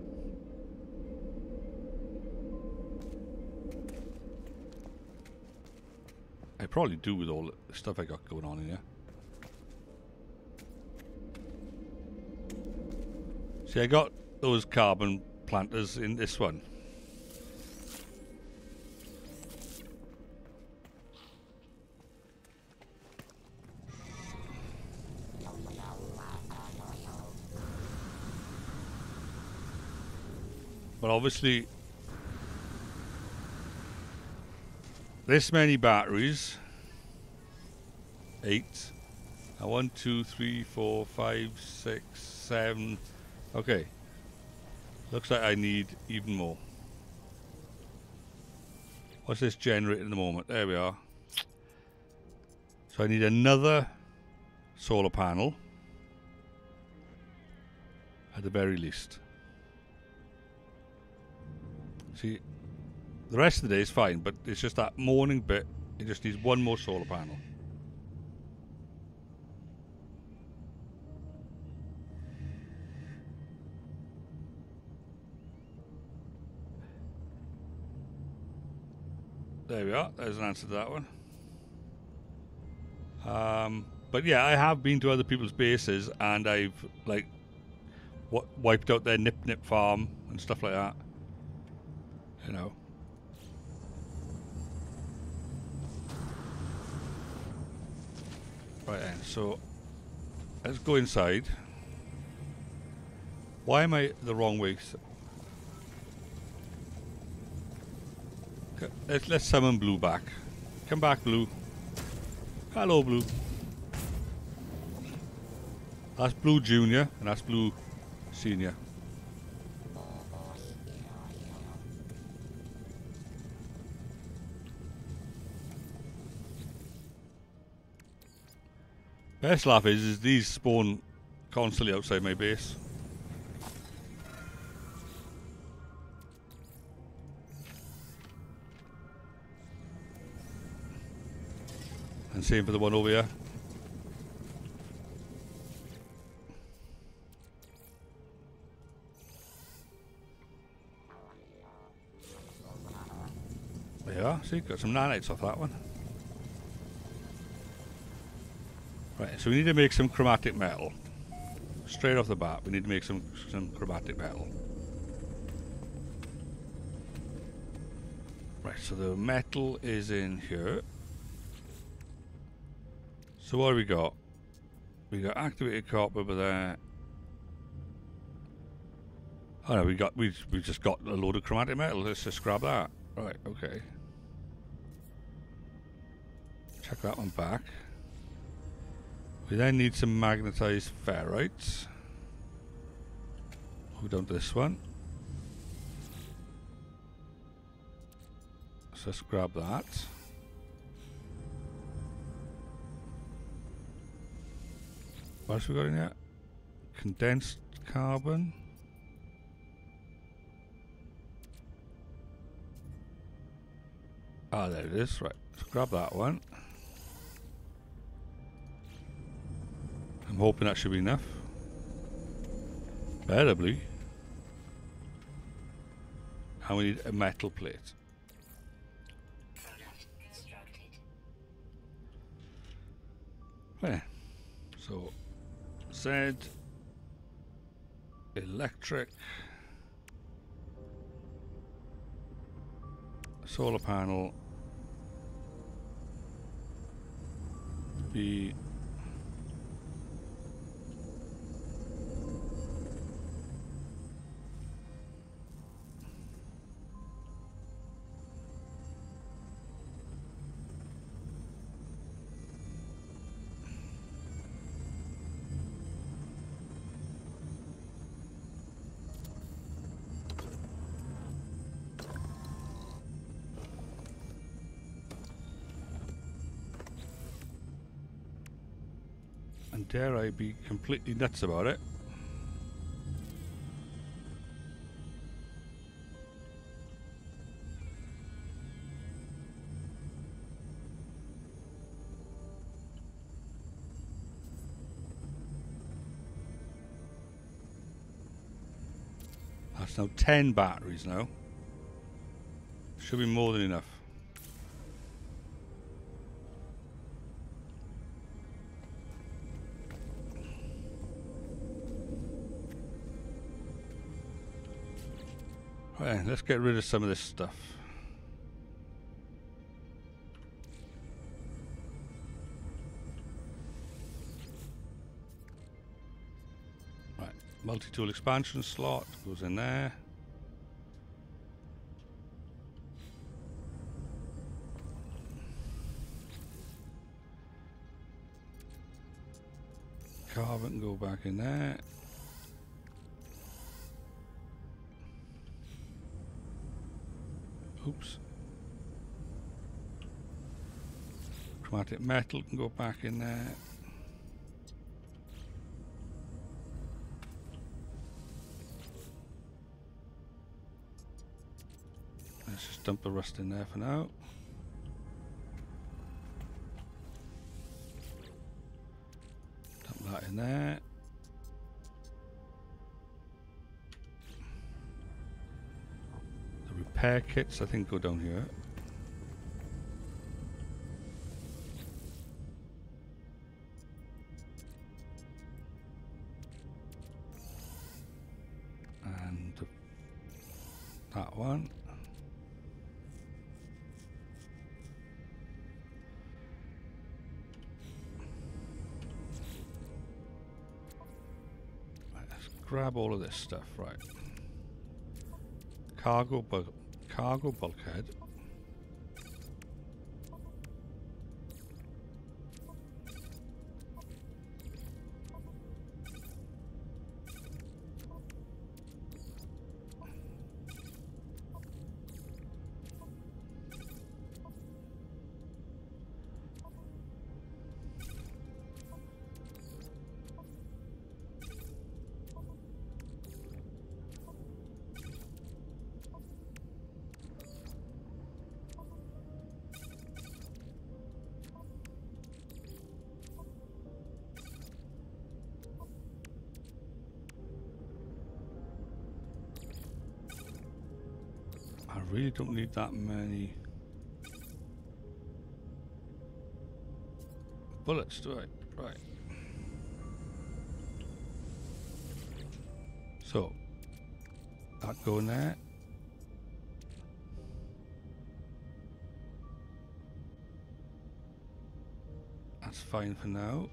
I probably do with all the stuff I got going on in here. See, I got those carbon planters in this one. But obviously, this many batteries, 8, 1, 2, 3, 4, 5, 6, 7. Okay, looks like I need even more. What's this generator in the moment? There we are. So I need another solar panel at the very least. See, the rest of the day is fine, but it's just that morning bit. It just needs one more solar panel. There we are. There's an answer to that one. But yeah, I have been to other people's bases and I've like wiped out their nip farm and stuff like that. You know. Right then, so let's go inside. Why am I the wrong way? Let's summon Blue back. Come back, Blue. Hello, Blue. That's Blue Junior and that's Blue Senior. Best laugh is these spawn constantly outside my base. And same for the one over here. There you are, see, got some nanites off that one. Right, so we need to make some chromatic metal. Straight off the bat, we need to make some chromatic metal. Right, so the metal is in here. So what have we got? We got activated copper over there. Oh no, we just got a load of chromatic metal. Let's just grab that. Right, okay. Check that one back. We then need some magnetized ferrites. Move down to this one. So let's grab that. What else we got in here? Condensed carbon. Ah, there it is. Right, let's grab that one. I'm hoping that should be enough. Better be. And we need a metal plate. Product constructed. There. So, Z, electric, solar panel, B, and dare I be completely nuts about it, that's now 10 batteries now. Should be more than enough. Right, let's get rid of some of this stuff. Right, multi-tool expansion slot goes in there. Carbon can go back in there. Oops. Chromatic metal can go back in there. Let's just dump the rust in there for now. Dump that in there. Repair kits, I think, go down here. And that one. grab all of this stuff, right? Cargo bulkhead. I really don't need that many bullets, do I? Right. So, that go in there. That's fine for now.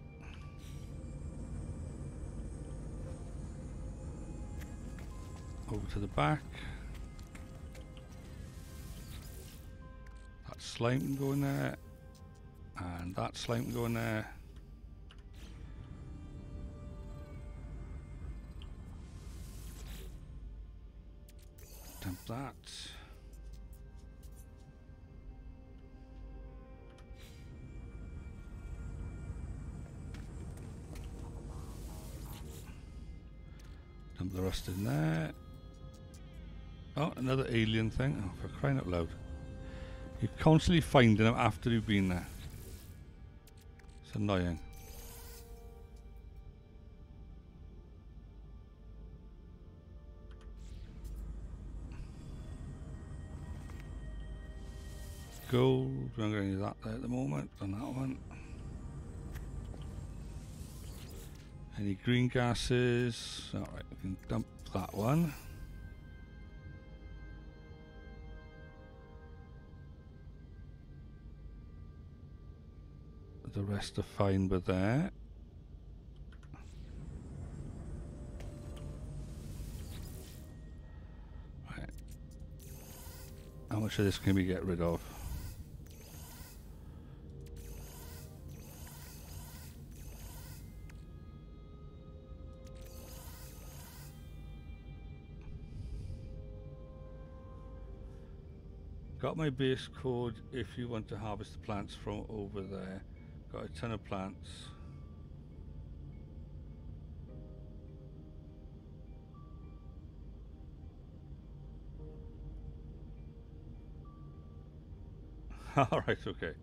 Over to the back. That slime can go in there. And that slime can go in there. Dump that. Dump the rest in there. Oh, another alien thing. Oh, for crying out loud. You're constantly finding them after you've been there. It's annoying. Gold, we don't got any of that there at the moment on that one. Any green gases? Alright, we can dump that one. The rest are fine with there. Right. How much of this can we get rid of? Got my base code if you want to harvest the plants from over there. Got a ton of plants. Alright, okay.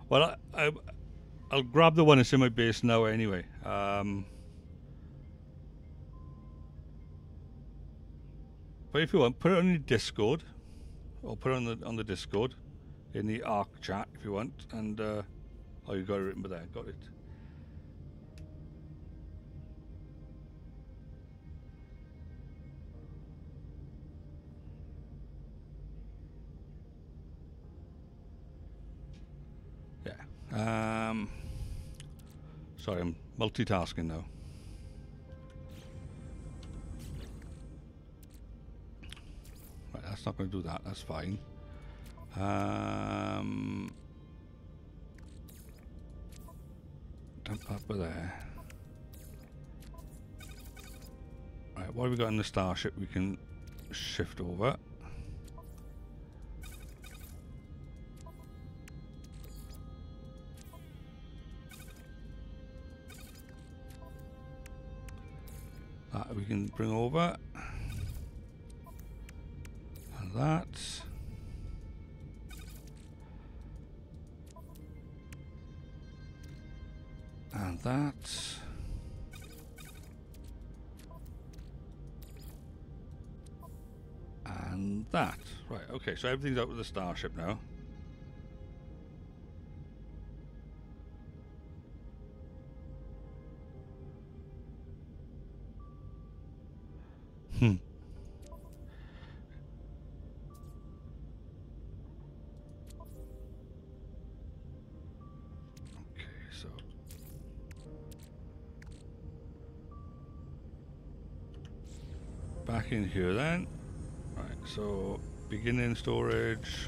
Well, I'll grab the one that's in my base now anyway. But if you want, put it on your Discord. Or put it on the Discord. In the ARC chat if you want. And, oh, you got it written there. Got it. Yeah. Sorry, I'm multitasking now. Right, that's not going to do that. That's fine. Dump that by there. Right, what have we got in the starship we can shift over? That we can bring over. And that. And that. And that. Right, okay, so everything's out with the starship now. Okay, so back in here then. Right, so beginning storage.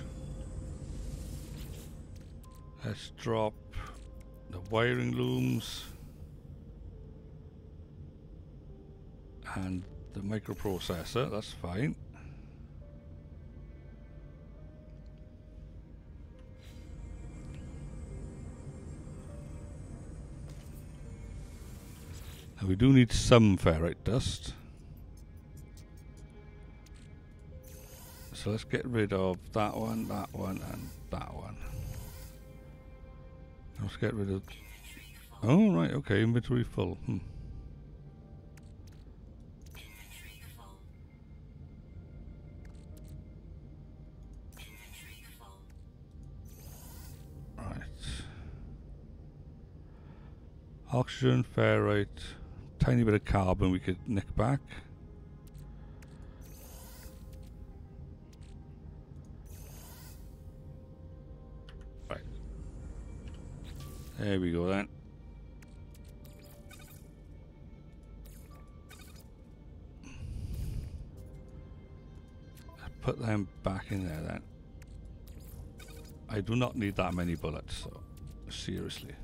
Let's drop the wiring looms and the microprocessor, that's fine. Now we do need some ferrite dust. So let's get rid of that one, and that one. Let's get rid of... Oh, right, okay, inventory full. Right. Oxygen, ferrite, tiny bit of carbon we could nick back. Right. There we go then. Put them back in there then. I do not need that many bullets, so seriously.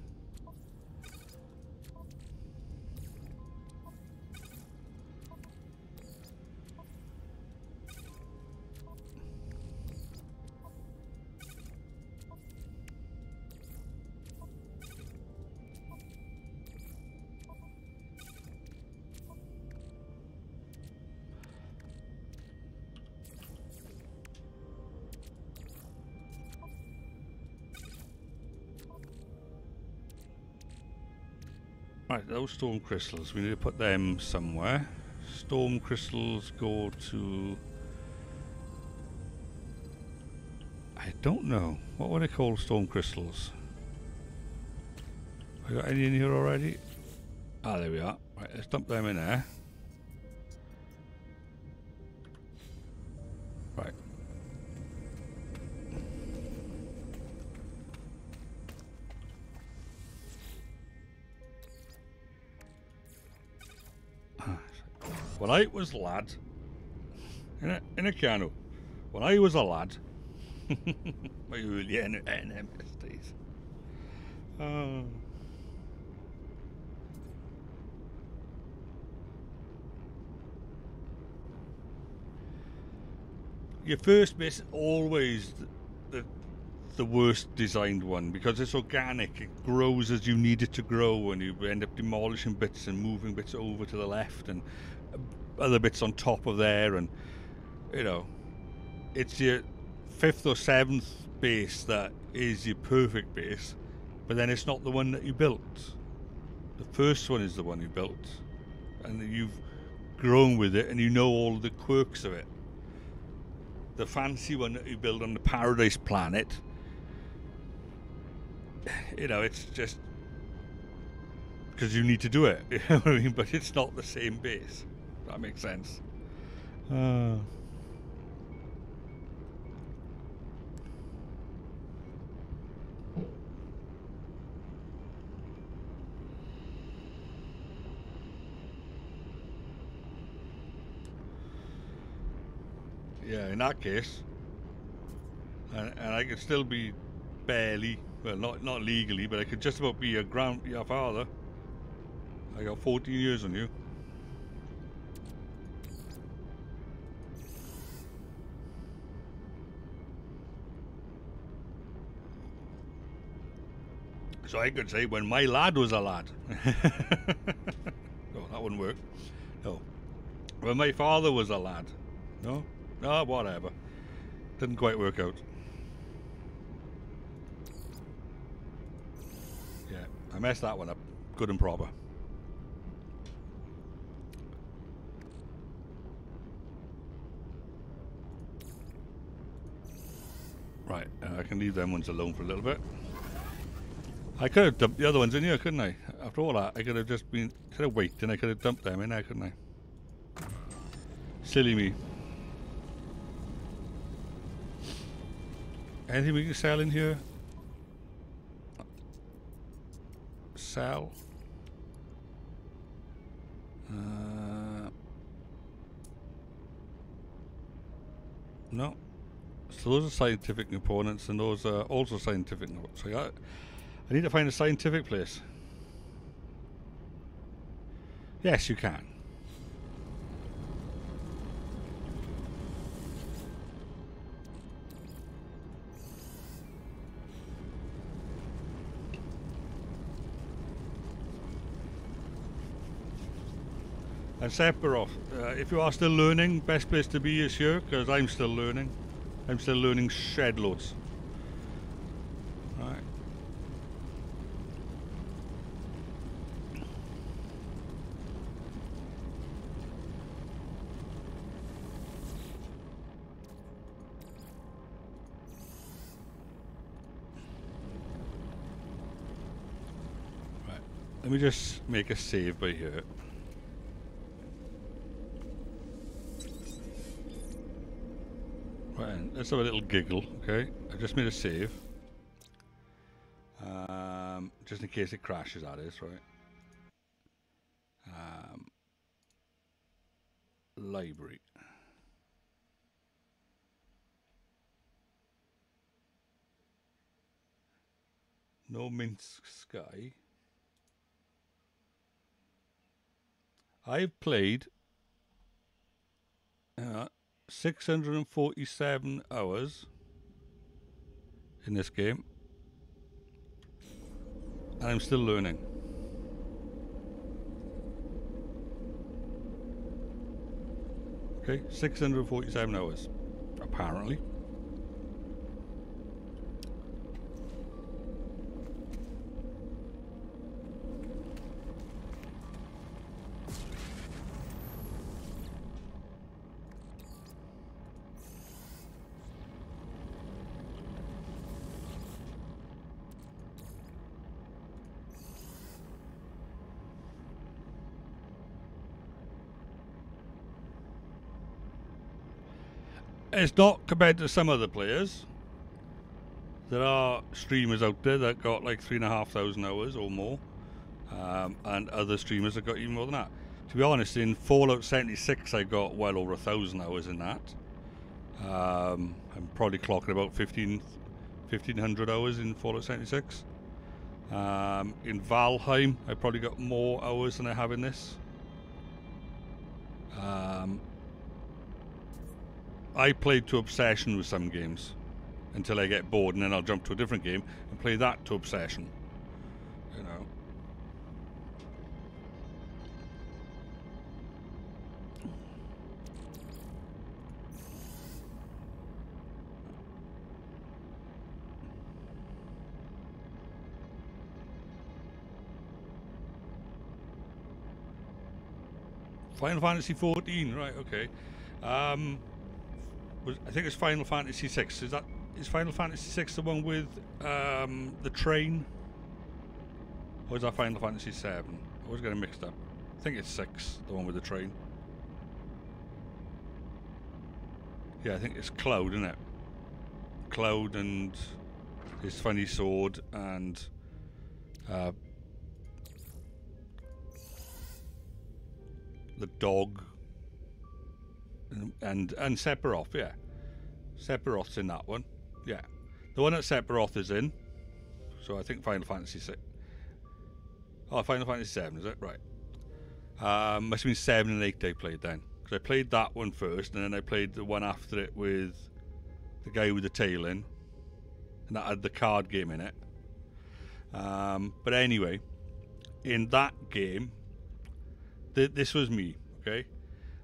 Right, those storm crystals, we need to put them somewhere. Storm crystals go to... I don't know. What were they called, storm crystals? We got any in here already? Ah, there we are. Right, let's dump them in there. Right. When I was a lad, in a canoe, when I was a lad, my early NMS days. Your first bit's always the worst designed one because it's organic. It grows as you need it to grow, and you end up demolishing bits and moving bits over to the left and other bits on top of there, and you know, it's your 5th or 7th base that is your perfect base, but then it's not the one that you built. The first one is the one you built, and you've grown with it and you know all the quirks of it. The fancy one that you build on the Paradise planet, you know, it's just because you need to do it, you know what I mean? But it's not the same base. That makes sense. Yeah, in that case, and I could still be barely, well, not legally, but I could just about be your father. I got 14 years on you. So I could say when my lad was a lad. No, that wouldn't work. No. When my father was a lad. No? No, whatever. Didn't quite work out. Yeah, I messed that one up. Good and proper. Right, I can leave them ones alone for a little bit. I could have dumped the other ones in here, couldn't I? After all that, I could have just been... Could have waited and I could have dumped them in there, couldn't I? Silly me. Anything we can sell in here? Sell. No. So those are scientific components, and those are also scientific. So yeah, I need to find a scientific place. Yes, you can. And Sephiroth, if you are still learning, best place to be is here, because I'm still learning. I'm still learning shed loads. Right. Right. Let me just make a save by here. Right, let's have a little giggle, okay? I just made a save. Just in case it crashes, that is, right? Library. No Minsk Sky. I've played 647 hours in this game, and I'm still learning. Okay, 647 hours, apparently. It's not compared to some other players. There are streamers out there that got like 3,500 hours or more, and other streamers that got even more than that. To be honest, in Fallout 76, I got well over 1,000 hours in that. I'm probably clocking about 1,500 hours in Fallout 76. In Valheim, I probably got more hours than I have in this. I played to obsession with some games until I get bored, and then I'll jump to a different game and play that to obsession. You know. Final Fantasy 14, right? Okay. I think it's Final Fantasy 6. Is Final Fantasy 6 the one with the train, or is that Final Fantasy 7? I always get it mixed up. I think it's 6, the one with the train. Yeah, I think it's Cloud, isn't it? Cloud and his funny sword and the dog and Sephiroth, yeah. Sephiroth's in that one. Yeah. The one that Sephiroth is in. So I think Final Fantasy 6. Oh, Final Fantasy 7, is it? Right. Must have been 7 and 8 I played then. Because I played that one first, and then I played the one after it with the guy with the tail in. And that had the card game in it. But anyway, in that game, this was me, okay?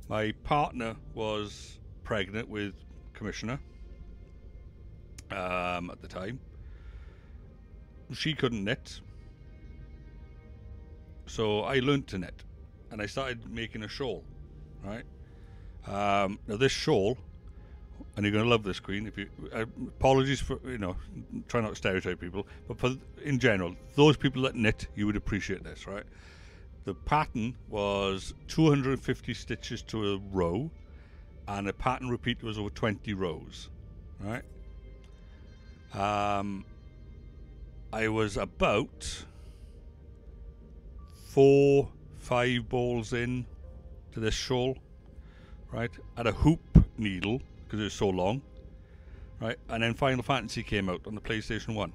My partner was pregnant with Commissioner at the time. She couldn't knit, so I learnt to knit, and I started making a shawl, right? Now this shawl, and you're going to love this, Queen. If you apologies for try not to stereotype people, but in general, those people that knit, you would appreciate this, right? The pattern was 250 stitches to a row, and a pattern repeat was over 20 rows, right? I was about 4-5 balls in to this shawl, right? At a hoop needle, because it was so long. Right, and then Final Fantasy came out on the PlayStation 1.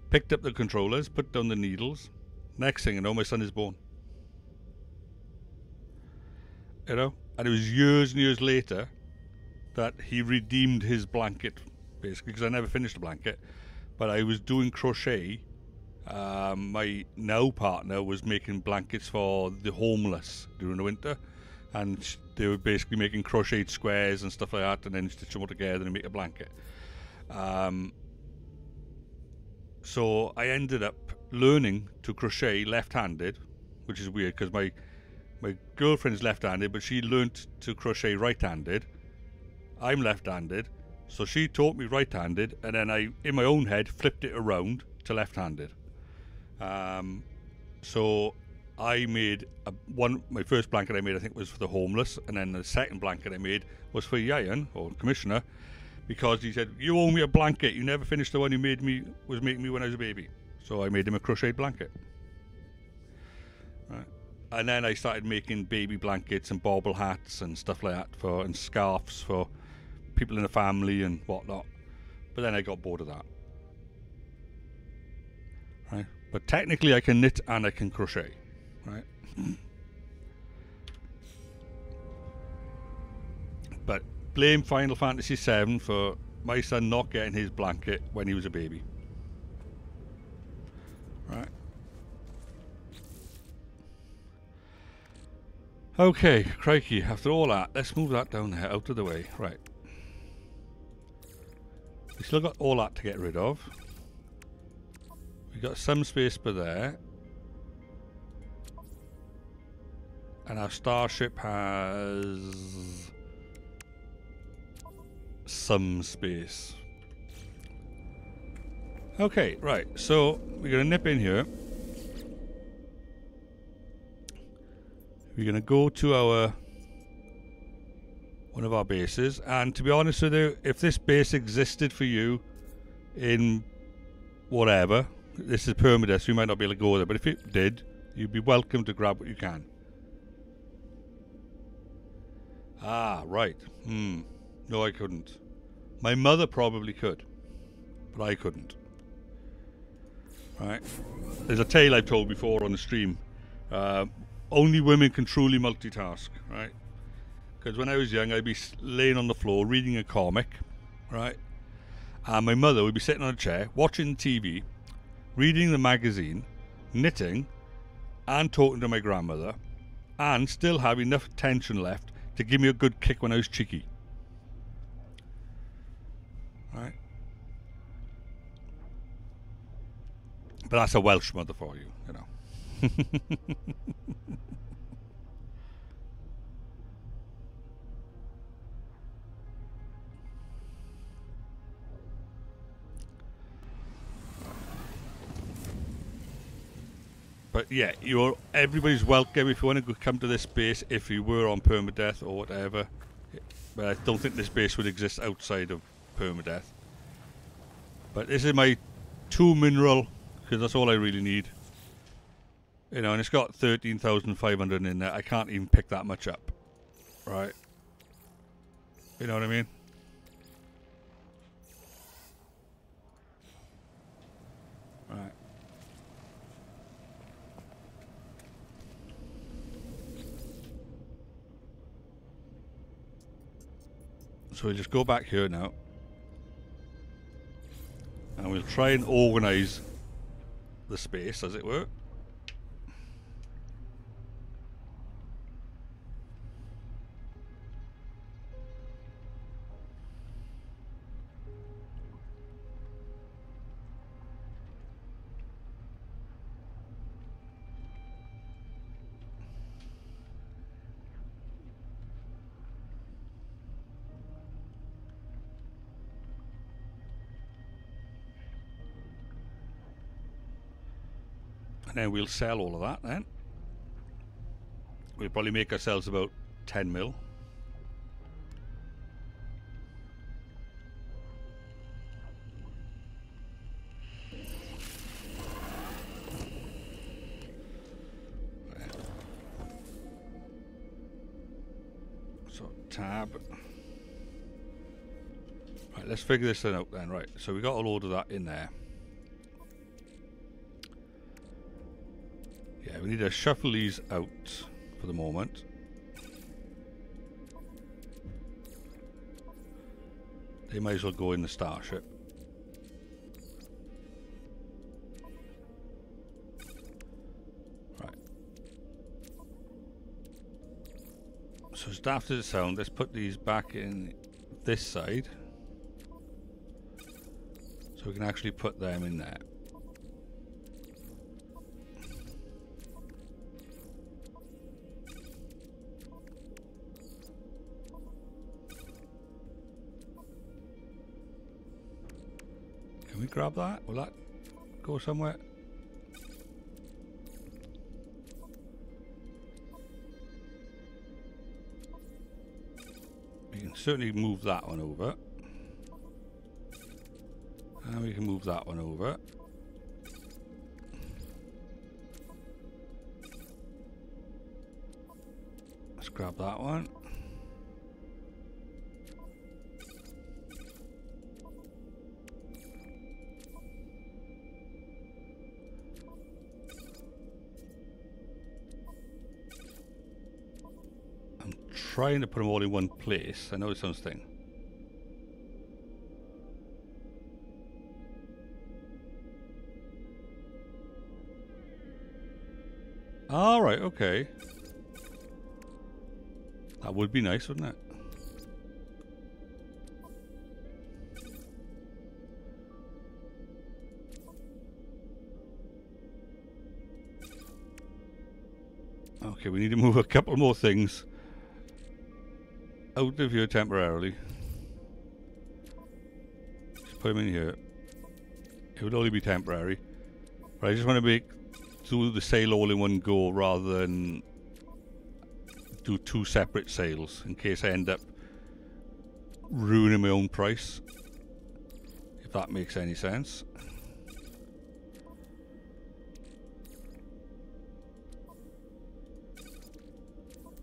Picked up the controllers, put down the needles. Next thing you know, my son is born. You know, and it was years and years later that he redeemed his blanket, basically, because I never finished the blanket. But I was doing crochet. My now partner was making blankets for the homeless during the winter, and they were basically making crocheted squares and stuff like that, and then stitch them all together and make a blanket. So I ended up learning to crochet left-handed, which is weird because my girlfriend's left-handed, but she learnt to crochet right-handed. I'm left-handed, so she taught me right-handed, and then I, in my own head, flipped it around to left-handed. So I made my first blanket I made, I think, was for the homeless, and then the second blanket I made was for Yayan, or Commissioner, because he said, "You owe me a blanket. You never finished the one you was making me when I was a baby." So I made him a crocheted blanket. Right. And then I started making baby blankets and bobble hats and stuff like that and scarves for people in the family and whatnot. But then I got bored of that. Right. But technically I can knit and I can crochet. Right. But blame Final Fantasy VII for my son not getting his blanket when he was a baby. Right. Okay, crikey, after all that, let's move that down there, out of the way. Right. We still got all that to get rid of. We got some space for there. And our starship has some space. Okay, right, so we're going to nip in here. We're going to go to one of our bases, and to be honest with you, if this base existed for you in whatever, this is Permadeath, so you might not be able to go there, but if it did, you'd be welcome to grab what you can. Ah, right. No, I couldn't. My mother probably could, but I couldn't. Right. There's a tale I've told before on the stream. Only women can truly multitask, right? Because when I was young, I'd be laying on the floor reading a comic, right? And my mother would be sitting on a chair, watching TV, reading the magazine, knitting, and talking to my grandmother, and still have enough attention left to give me a good kick when I was cheeky. Right? But that's a Welsh mother for you, you know. But yeah, everybody's welcome if you want to come to this base if you were on Permadeath or whatever. But I don't think this base would exist outside of Permadeath. But this is my 2 mineral, because that's all I really need. You know, and it's got 13,500 in there. I can't even pick that much up. Right? You know what I mean? Right. So we'll just go back here now. And we'll try and organise the space, as it were. And then we'll sell all of that then. We'll probably make ourselves about 10 mil. So So tab. Right, let's figure this thing out then. Right, so we got a load of that in there. Yeah, we need to shuffle these out for the moment. They might as well go in the starship. Right. So as daft as it sounds, let's put these back in this side. So we can actually put them in there. Can we grab that? Will that go somewhere? We can certainly move that one over. And we can move that one over. Let's grab that one. I'm trying to put them all in one place. I know it sounds thing. Alright, okay. That would be nice, wouldn't it? Okay, we need to move a couple more things out of here temporarily. Just put them in here. It would only be temporary. But I just want to do the sale all in one go rather than do two separate sales in case I end up ruining my own price, if that makes any sense.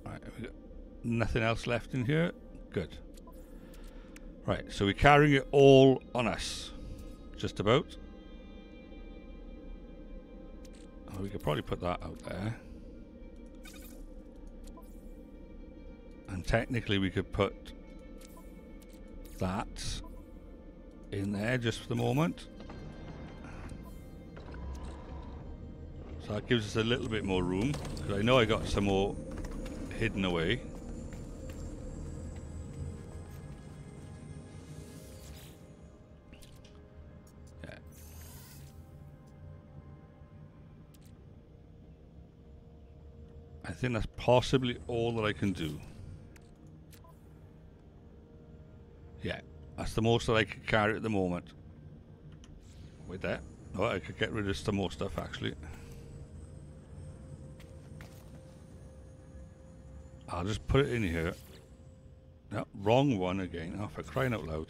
Right, have we got nothing else left in here? Good. Right, so we're carrying it all on us, just about. We could probably put that out there. And technically we could put that in there just for the moment. So that gives us a little bit more room, because I know I got some more hidden away. I think that's possibly all that I can do. Yeah, that's the most that I can carry at the moment. With that, oh, I could get rid of some more stuff actually. I'll just put it in here. No, wrong one again. Oh, for crying out loud.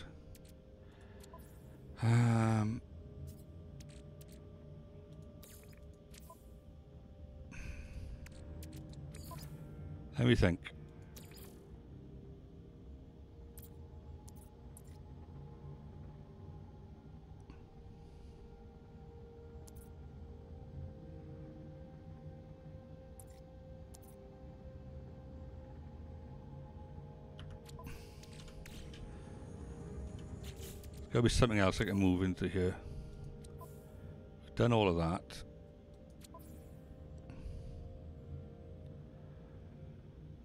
Let me think. There's gotta be something else I can move into here. We've done all of that.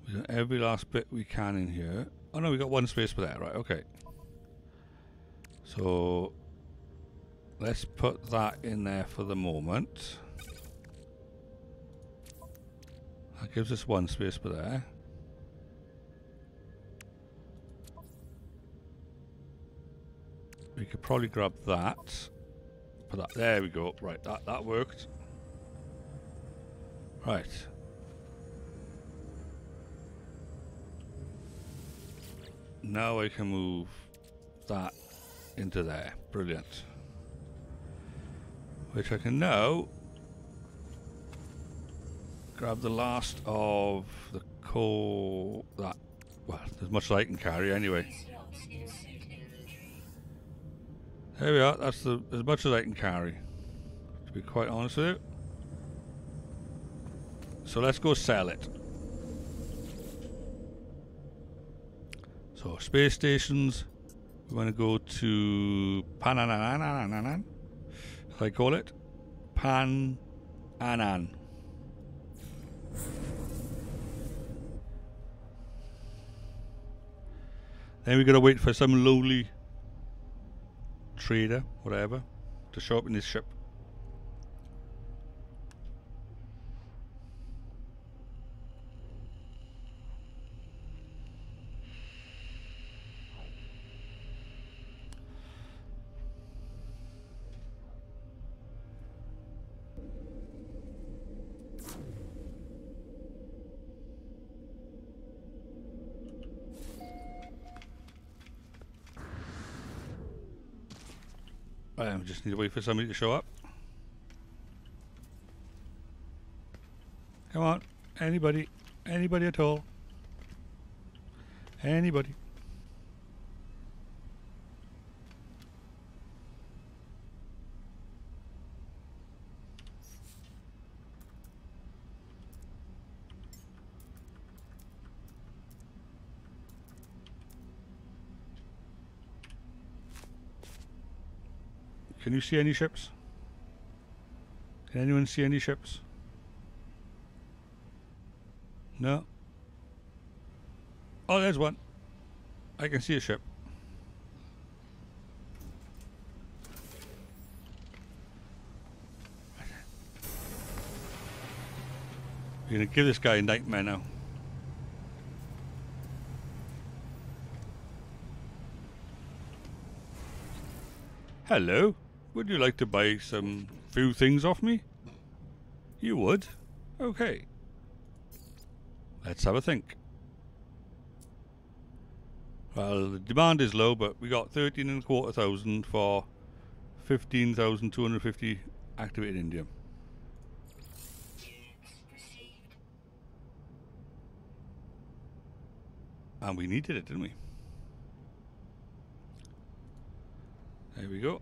We've done every last bit we can in here. Oh no, we got one space for that, right, okay. So let's put that in there for the moment. That gives us one space for there. We could probably grab that. Put that, there we go. Right, that worked. Right. Now I can move that into there. Brilliant. Which I can now grab the last of the coal, that Well, as much as I can carry anyway. Slots in suit inventory. There we are. That's as much as I can carry, to be quite honest with you. So let's go sell it. So space stations. We want to go to Pananan, as I call it. Pan-Anan. Then we gotta wait for some lowly trader, whatever, to show up in his ship. We just need to wait for somebody to show up. Come on, anybody at all. Anybody. Can you see any ships? Can anyone see any ships? No? Oh, there's one. I can see a ship. You're gonna give this guy a nightmare now. Hello. Would you like to buy some few things off me? You would? Okay. Let's have a think. Well, the demand is low, but we got 13,250 for 15,250 activated indium. Units received. And we needed it, didn't we? There we go.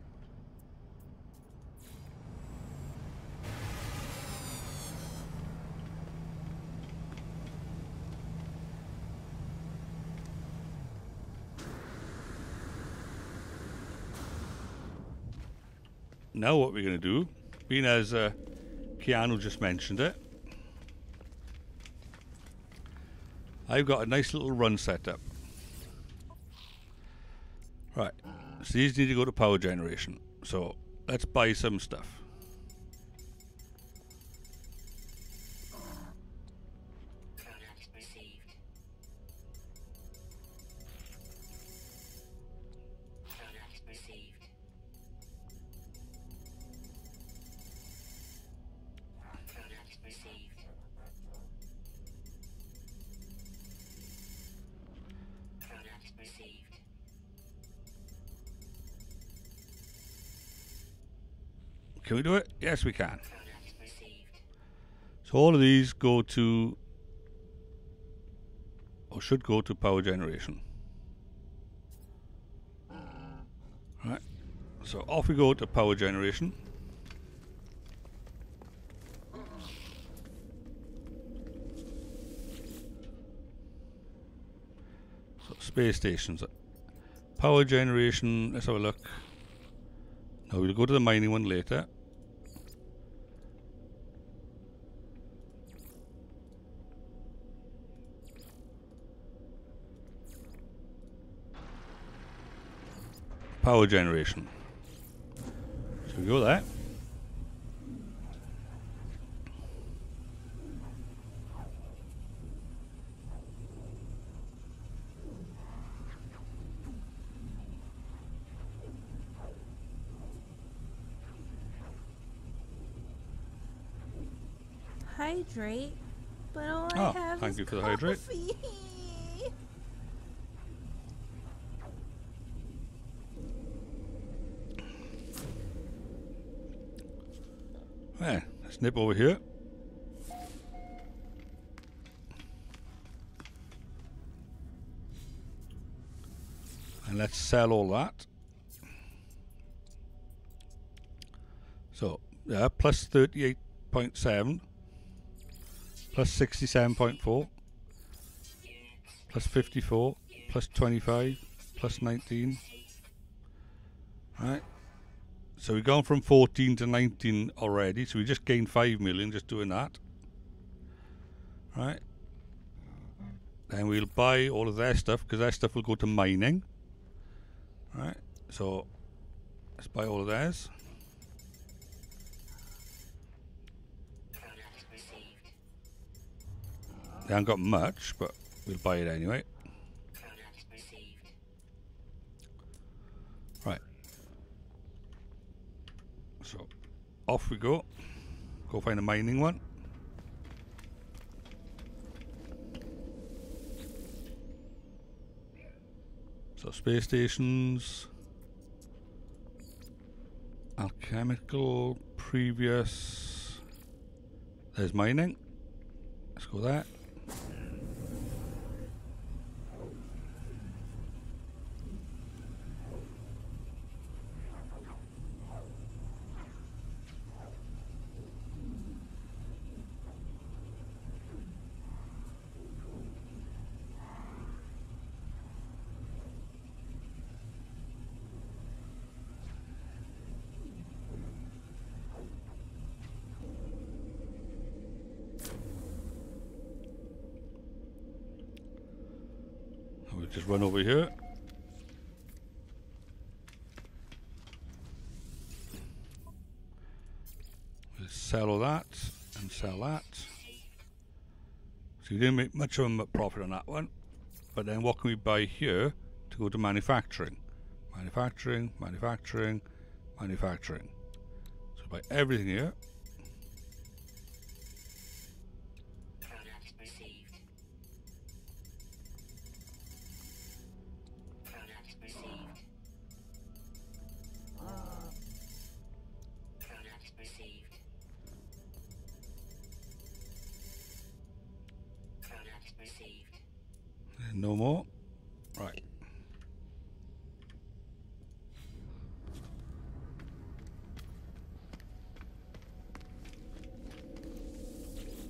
Now what we're going to do, being as Keanu just mentioned it, I've got a nice little run set up. Right, so these need to go to power generation. So let's buy some stuff. Product received. Product received. Product received. Product received. Can we do it? Yes, we can. Product received. So all of these go to, or should go to power generation. Right. So off we go to power generation. So space stations. Power generation, let's have a look. Now we'll go to the mining one later. Power generation. So we go there. Hydrate, but all Oh, I have thank is you for the hydrate. coffee. There, let's nip over here. And let's sell all that. So, yeah, plus 38.7, plus 67.4, plus 54, plus 25, plus 19. Right. So we've gone from 14 to 19 already, so we just gained 5 million just doing that. Right. Then we'll buy all of their stuff, because their stuff will go to mining. Right. So let's buy all of theirs. Product received. They haven't got much, but we'll buy it anyway. Product received. Right. So off we go. Go find a mining one. So space stations, alchemical, previous. There's mining. Let's go there. We'll just run over here. We'll sell all that and sell that. So you didn't make much of a profit on that one. But then what can we buy here to go to manufacturing? Manufacturing, manufacturing, manufacturing. So buy everything here. Product received. Product received. Product received. Product received. No more. Right.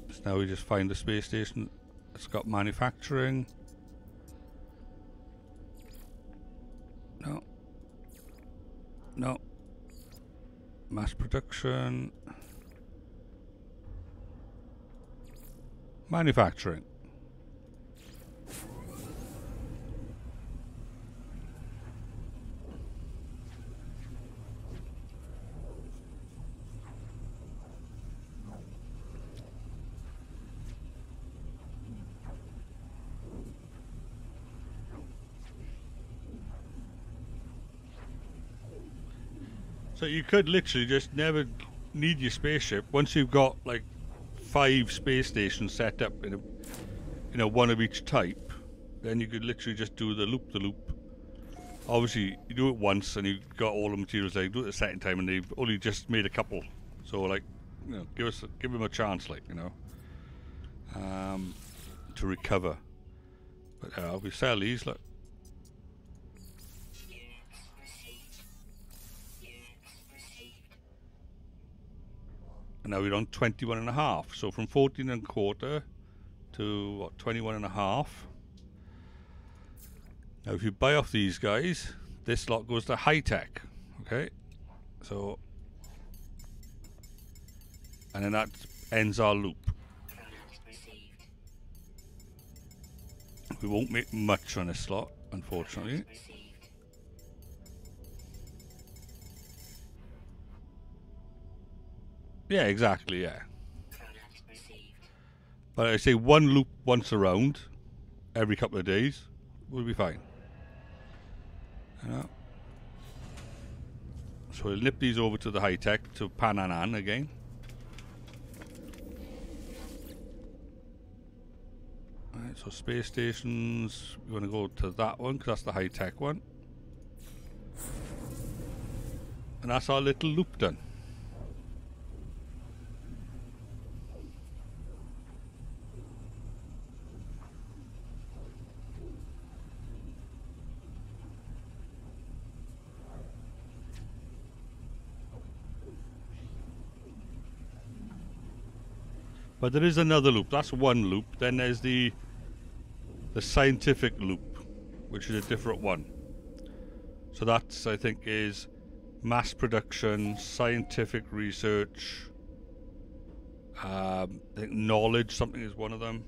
So now we just find the space station. It's got manufacturing. No. No. Mass production. Manufacturing. So you could literally just never need your spaceship once you've got like 5 space stations set up in a one of each type. Then you could literally just do the loop. Obviously, you do it once and you've got all the materials there. You do it the second time and they've only just made a couple. So like, you know, give them a chance, like, you know, to recover. But we sell these. Look. And now we're on 21.5. So from 14.25 to what, 21.5. Now if you buy off these guys, this lot goes to high tech. Okay, so and then that ends our loop. Product received. We won't make much on this slot, unfortunately. Received. Yeah, exactly, yeah. Product received. But I say one loop once around every couple of days will be fine. You know? So we'll nip these over to the high tech to Pananan again. Alright, so space stations, we're going to go to that one because that's the high tech one. And that's our little loop done. But there is another loop. That's one loop. Then there's the scientific loop, which is a different one. So that's, I think, is mass production, scientific research. I think knowledge, something is one of them.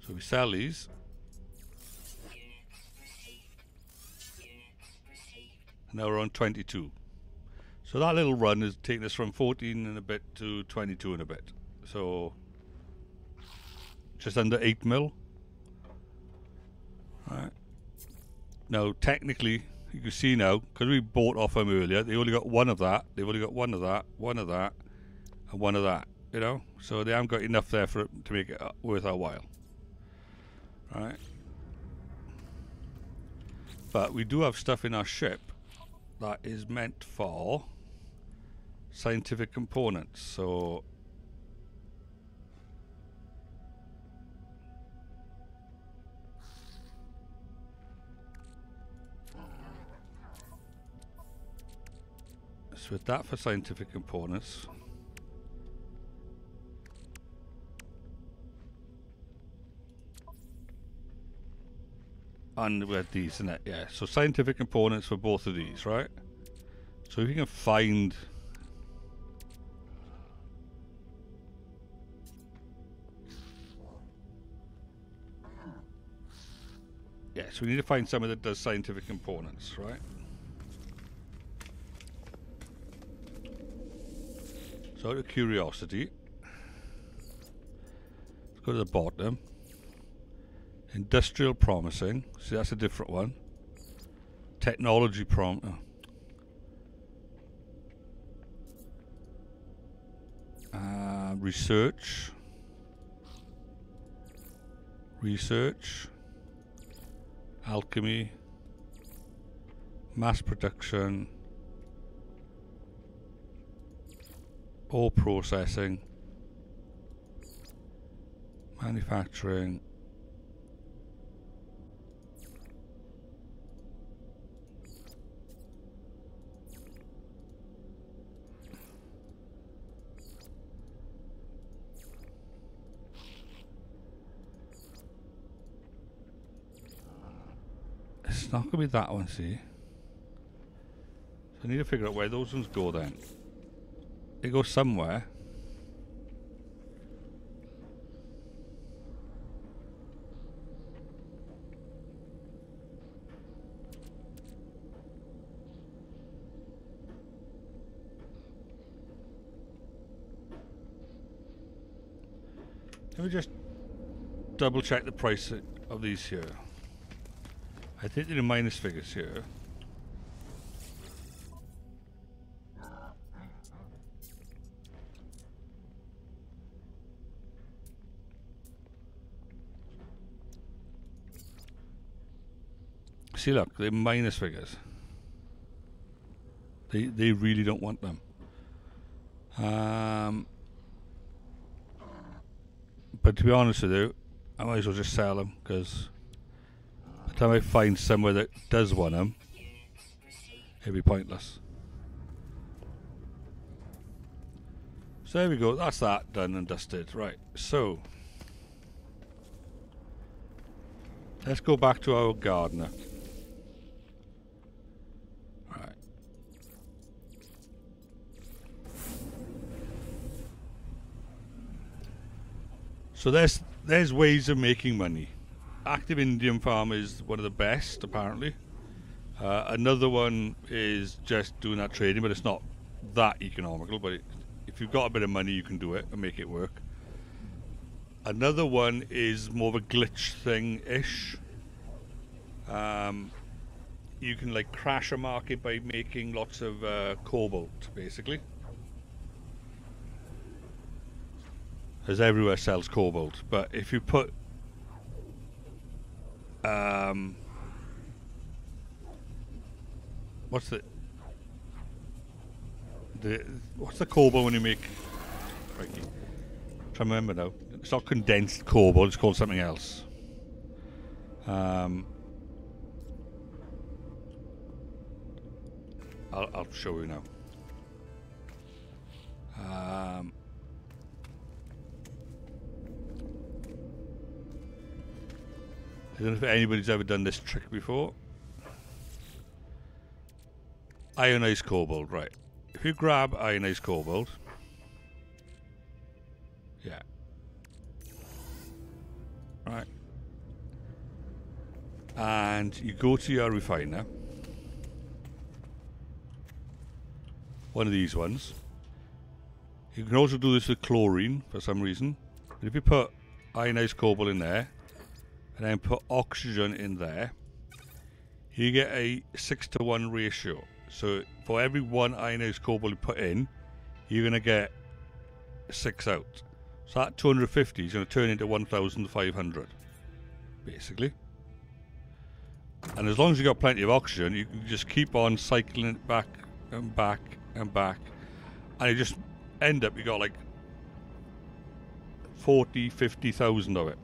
So we sell these. And now we're on 22. So that little run is taking us from 14 and a bit to 22 and a bit. So just under 8 mil. Alright. Now technically, you can see now, because we bought off them earlier, they only got one of that, they've only got one of that, one of that, and one of that, you know? So they haven't got enough there for it to make it worth our while. Right? But we do have stuff in our ship that is meant for scientific components, so with that for scientific components. And we had these, isn't it? Yeah, so scientific components for both of these, right? So if you can find so we need to find someone that does scientific components, right? So out of curiosity, let's go to the bottom. Industrial promising. See, that's a different one. Technology research. Research. Alchemy. Mass production. Ore processing. Manufacturing. It's not going to be that one, see? So I need to figure out where those ones go then. They go somewhere. Let me just double check the price of these here. I think they're in minus figures here. See, look, they're minus figures. They really don't want them. But to be honest with you, I might as well just sell them, because by the time I find somewhere that does want them, it'll be pointless. So there we go, that's that done and dusted. Right, so let's go back to our gardener. Right. So there's ways of making money. Active Indian farm is one of the best, apparently. Another one is just doing that trading, but it's not that economical. But if you've got a bit of money, you can do it and make it work. Another one is more of a glitch thing-ish. You can like crash a market by making lots of cobalt, basically. As everywhere sells cobalt, but if you put what's the cobalt when you make? Crikey. I'm trying to remember now. It's not condensed cobalt. It's called something else. I'll show you now. I don't know if anybody's ever done this trick before. Ionized cobalt, right. If you grab ionized cobalt, yeah, right, and you go to your refiner, one of these ones. You can also do this with chlorine for some reason, but if you put ionized cobalt in there and then put oxygen in there, you get a 6-to-1 ratio. So for every 1 ionized cobalt you put in, you're going to get 6 out. So that 250 is going to turn into 1,500, basically. And as long as you've got plenty of oxygen, you can just keep on cycling it back and back and back. And you just end up, you got like 40, 50,000 of it.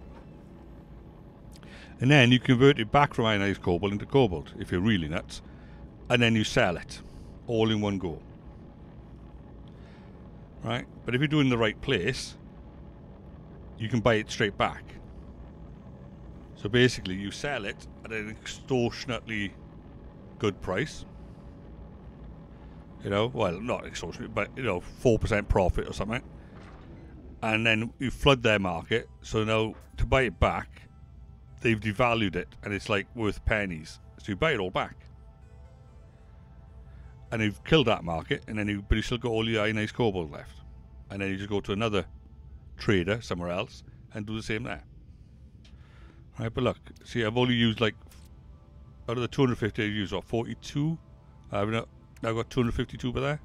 And then you convert it back from ionized cobalt into cobalt, if you're really nuts. And then you sell it all in one go, right? But if you're doing the right place, you can buy it straight back. So basically you sell it at an extortionately good price, you know, well, not extortionate, but you know, 4% profit or something, and then you flood their market. So now to buy it back, they've devalued it and it's like worth pennies, so you buy it all back. And you've killed that market, and then but you still got all your ionized cobalt left. And then you just go to another trader somewhere else and do the same there. Right, but look, see, I've only used like, out of the 250 I've used, what, 42? I've now got 252 by there.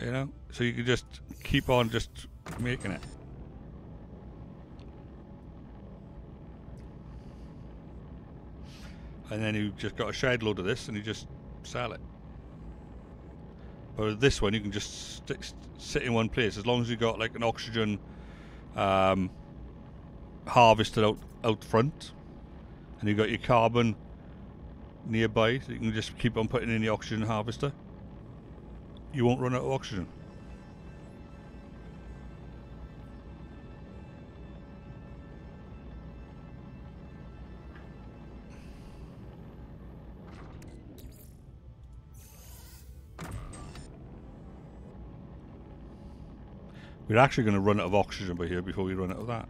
You know, so you can just keep on just making it. And then you've just got a shed load of this, and you just sell it. But with this one, you can just sit in one place as long as you got like an oxygen harvested out front, and you got your carbon nearby, so you can just keep on putting in the oxygen harvester. You won't run out of oxygen. We're actually going to run out of oxygen by here before we run out of that.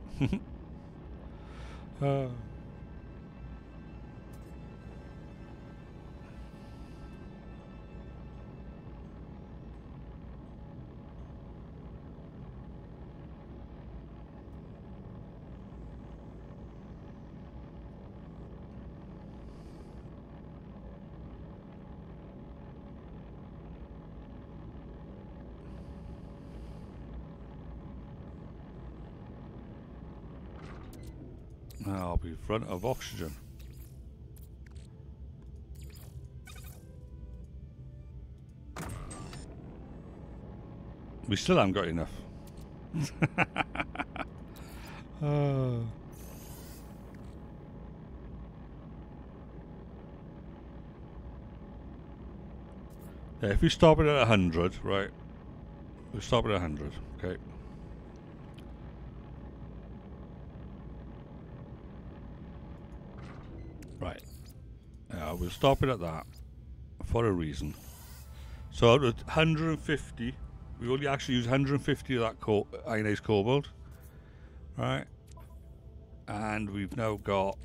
Now we've run out of oxygen. We still haven't got enough. Yeah, if we stop it at 100, right? We stop it at 100, okay. Right. We'll stop it at that for a reason. So out of 150, we only actually use 150 of that ionized cobalt, right? And we've now got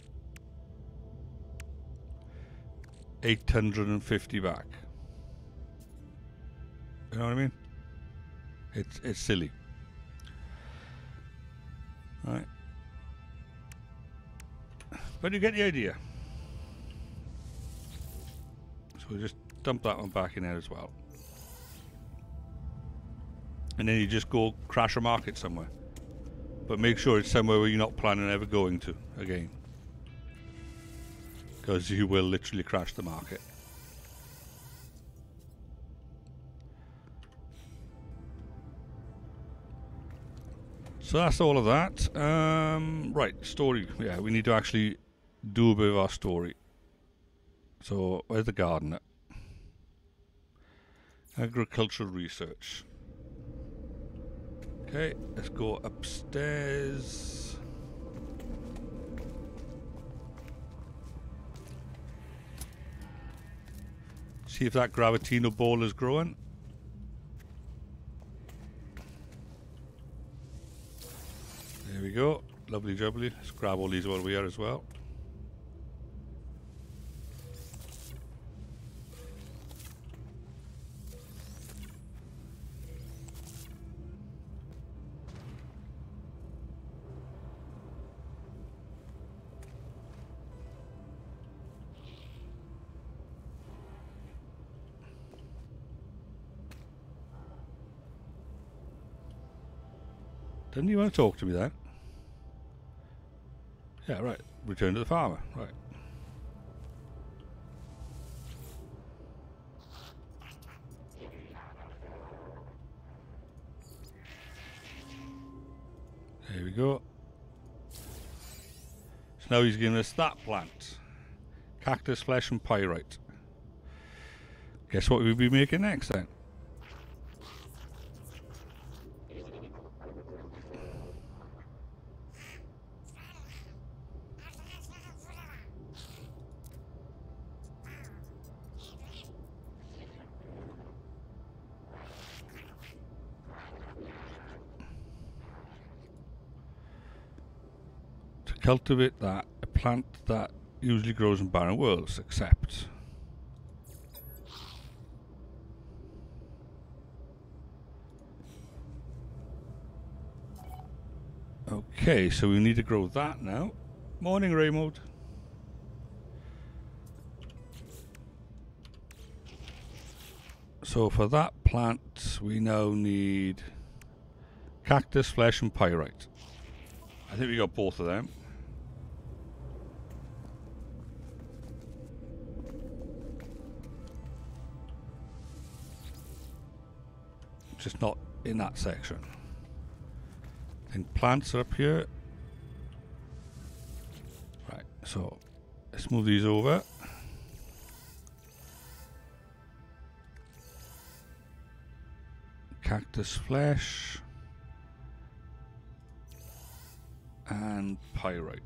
850 back. You know what I mean? It's silly, right? But you get the idea. So we'll just dump that one back in there as well. And then you just go crash a market somewhere. But make sure it's somewhere where you're not planning on ever going to again. Because you will literally crash the market. So that's all of that. Right, story. Yeah, we need to actually do a bit of our story. So, where's the gardener? Agricultural research. Okay, let's go upstairs. See if that Gravitino ball is growing. There we go. Lovely jubbly. Let's grab all these while we're here as well. Didn't you want to talk to me then? Yeah, right. Return to the farmer. Right. There we go. So now he's giving us that plant. Cactus flesh and pyrite. Guess what we'll be making next then? Cultivate that, a plant that usually grows in barren worlds, except okay, so we need to grow that now. Morning, Raymond. So for that plant we now need cactus, flesh and pyrite. I think we got both of them. Just not in that section. I think plants are up here. Right, so let's move these over. Cactus flesh and pyrite.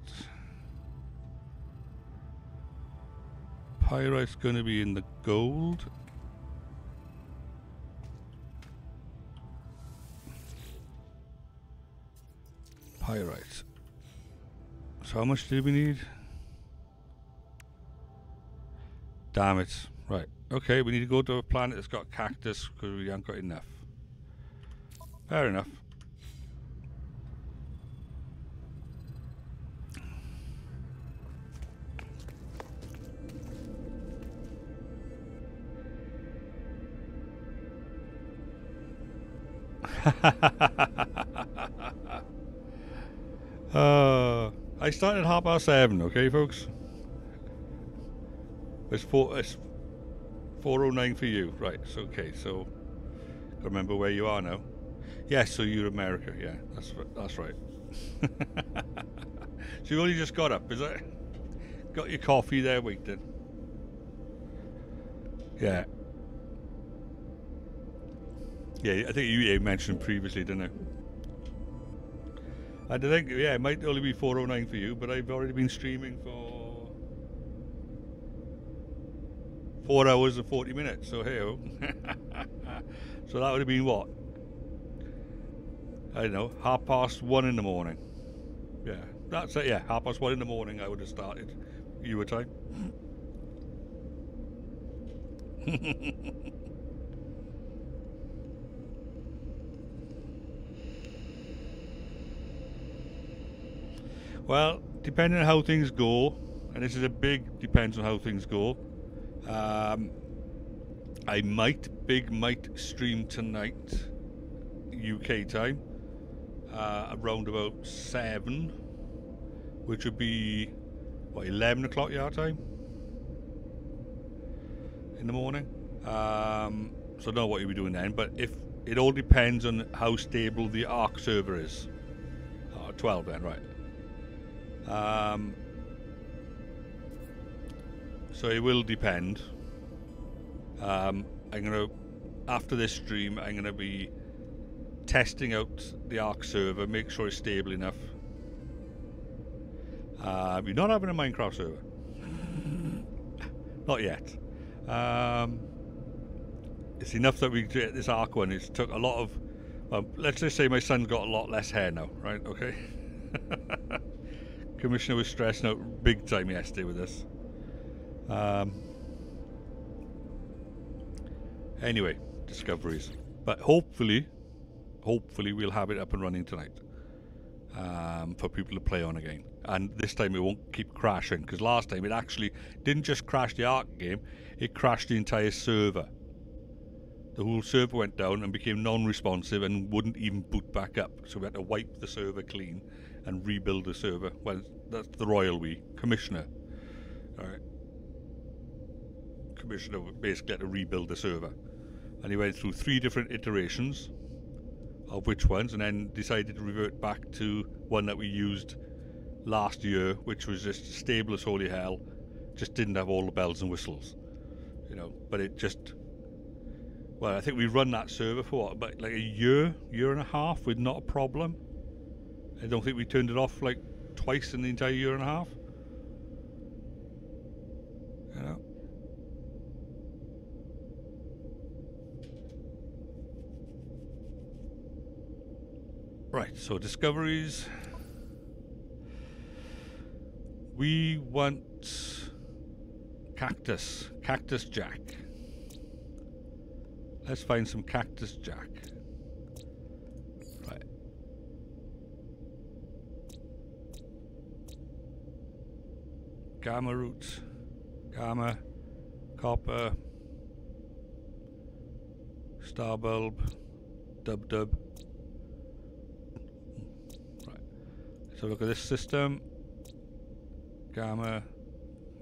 Pyrite's going to be in the gold. Pyrite. So how much do we need? Damn it. Right. Okay, we need to go to a planet that's got cactus because we haven't got enough. Fair enough. I started 7:30, okay, folks? It's 4:09 for you, right? So okay, so remember where you are now. Yes, so you're America, yeah, that's right. So you only just got up, is it? Got your coffee there waiting. Yeah. Yeah, I think you mentioned previously, didn't I? I think, yeah, it might only be 4:09 for you, but I've already been streaming for 4 hours and 40 minutes, so hey-ho. So that would have been what? I don't know, 1:30 in the morning. Yeah, that's it, yeah, 1:30 in the morning I would have started. You were time. Well, depending on how things go, and this is a big depends on how things go, I might stream tonight, UK time, around about 7, which would be, what, 11 o'clock your time? In the morning? So I don't know what you'll be doing then, but if it all depends on how stable the Arc server is. 12 then, right. So it will depend. I'm gonna after this stream, I'm going to be testing out the Ark server, make sure it's stable enough. You're not having a Minecraft server. Not yet. It's enough that we get this Ark one. It's took a lot of... let's just say my son's got a lot less hair now, right? Okay. Commissioner was stressing out big time yesterday with this. Anyway, discoveries. But hopefully we'll have it up and running tonight. For people to play on again. And this time it won't keep crashing, because last time it actually didn't just crash the Ark game, it crashed the entire server. The whole server went down and became non-responsive and wouldn't even boot back up. So we had to wipe the server clean and rebuild the server. Well, that's the royal we. Commissioner. Alright. Commissioner basically had to rebuild the server. And he went through 3 different iterations of which ones, and then decided to revert back to one that we used last year, which was just stable as holy hell, just didn't have all the bells and whistles, you know. But it just, well, I think we run that server for what, about like a year and a half with not a problem. I don't think we turned it off like twice in the entire year and a half, you know. Right, so discoveries. We want cactus jack. Let's find some cactus jack. Right. Gamma roots, gamma, copper, star bulb, dub. Right. So look at this system. Gamma,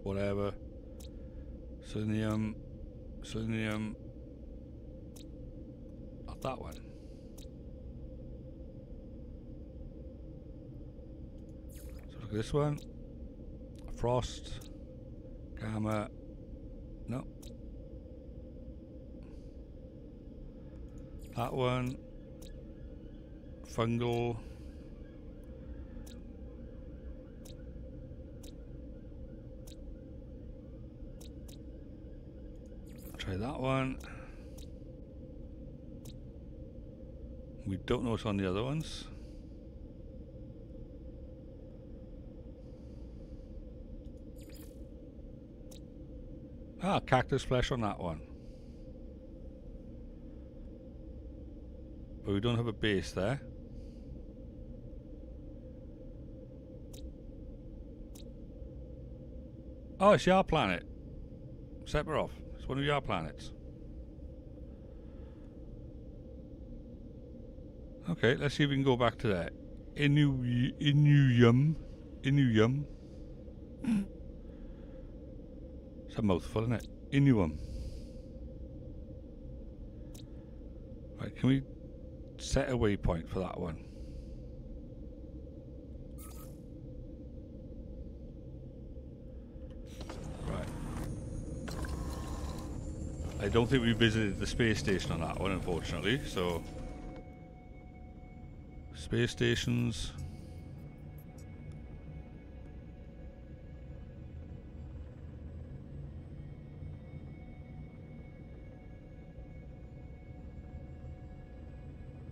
whatever, selenium, not that one. So look at this one, frost, gamma, no. That one, fungal. Try that one. We don't know what's on the other ones. Ah, cactus flesh on that one. But we don't have a base there. Oh, it's your planet. Sephiroth. It's one of your planets. Okay, let's see if we can go back to that. Inuyum. It's a mouthful, isn't it? Inuum. Right, can we set a waypoint for that one? I don't think we visited the space station on that one, unfortunately, so... Space stations...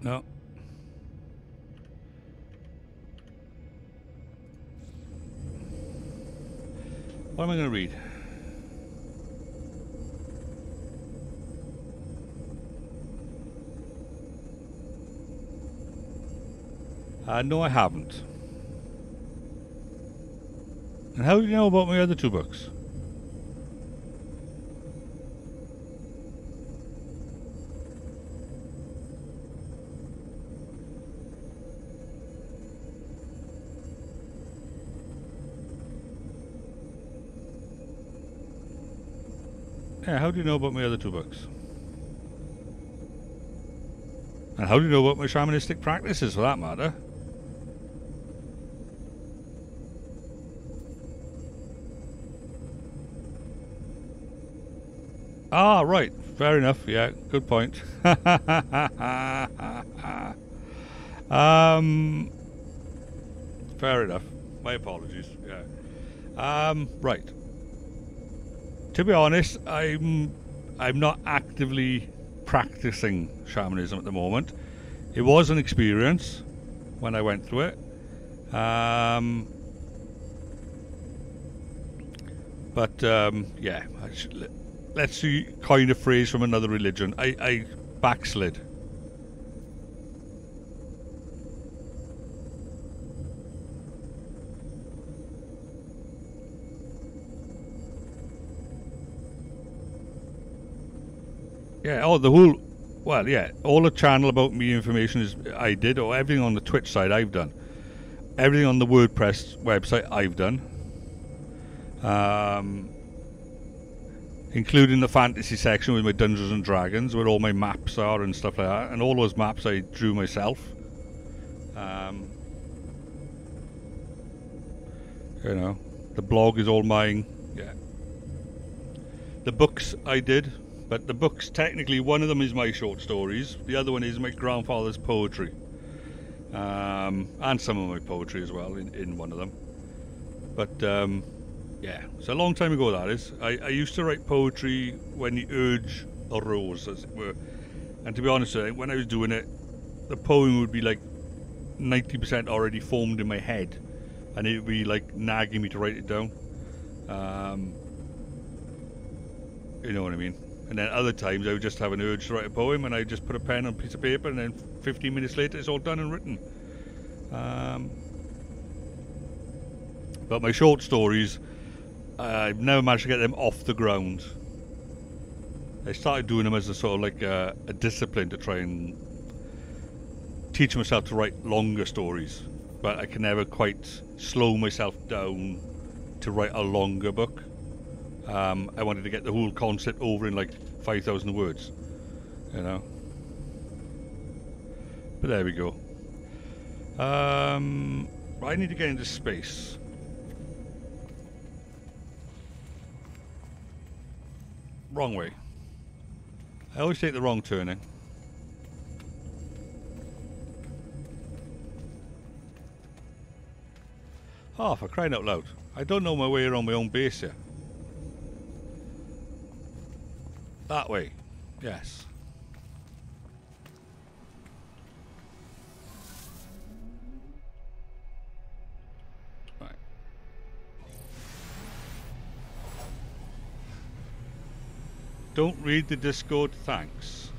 No. What am I going to read? No, I haven't. And how do you know about my other 2 books? Yeah, how do you know about my other 2 books? And how do you know about my shamanistic practices, for that matter? Ah, right. Fair enough. Yeah, good point. Fair enough. My apologies. Yeah. Right. To be honest, I'm not actively practicing shamanism at the moment. It was an experience when I went through it. Yeah, let's see, coin a phrase from another religion. I backslid. Yeah, oh, well, yeah, all the channel about me information is I did, or everything on the Twitch side I've done. Everything on the WordPress website I've done. Including the fantasy section with my Dungeons and Dragons, where all my maps are and stuff like that. And all those maps I drew myself. You know, the blog is all mine. Yeah. The books I did, but the books, technically, one of them is my short stories. The other one is my grandfather's poetry. And some of my poetry as well in one of them. But, yeah, it's a long time ago, that is. I used to write poetry when the urge arose, as it were. And to be honest with you, when I was doing it, the poem would be like 90% already formed in my head. And it would be like nagging me to write it down. You know what I mean? And then other times I would just have an urge to write a poem, and I'd just put a pen on a piece of paper, and then 15 minutes later it's all done and written. But my short stories, I've never managed to get them off the ground. I started doing them as a sort of like a discipline to try and teach myself to write longer stories, but I can never quite slow myself down to write a longer book. I wanted to get the whole concept over in like 5,000 words, you know. But there we go. I need to get into space. Wrong way. I always take the wrong turning. Oh, for crying out loud. I don't know my way around my own base here. That way. Yes. Right. Don't read the Discord, thanks.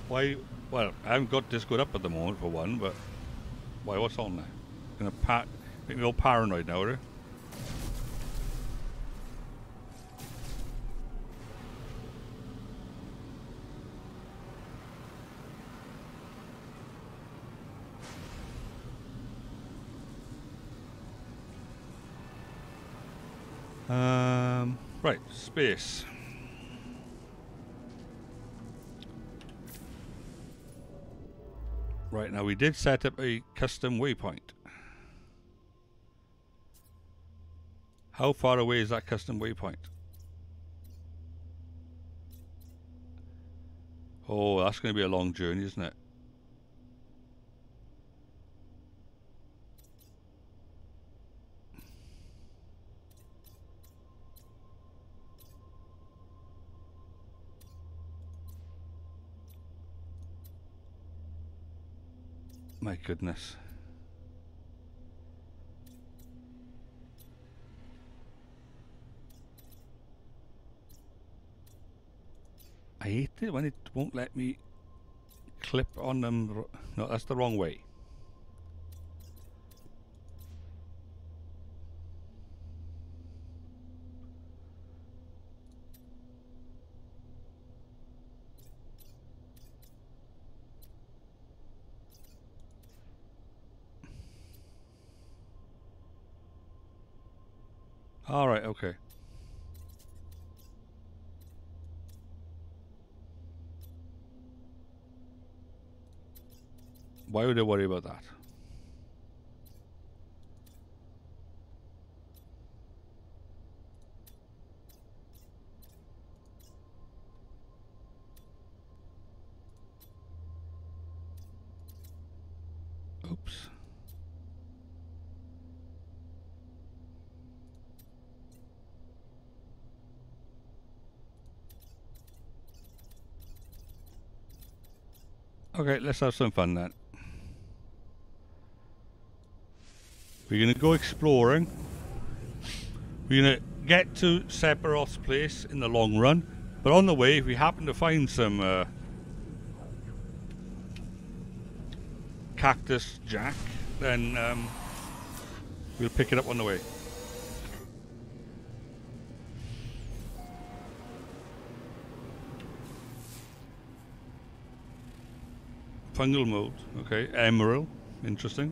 Why? Well, I haven't got Discord up at the moment for one, but why? What's on there? Gonna make me all paranoid now, are you? Right, space. Right, now we did set up a custom waypoint. How far away is that custom waypoint? Oh, that's going to be a long journey, isn't it? My goodness. I hate it when it won't let me clip on them. No, that's the wrong way. All right, okay. Why would I worry about that? Oops. Okay, let's have some fun then. We're going to go exploring. We're going to get to Sephiroth's place in the long run. But on the way, if we happen to find some Cactus Jack, then we'll pick it up on the way. Fungal mode, okay. Emerald, interesting.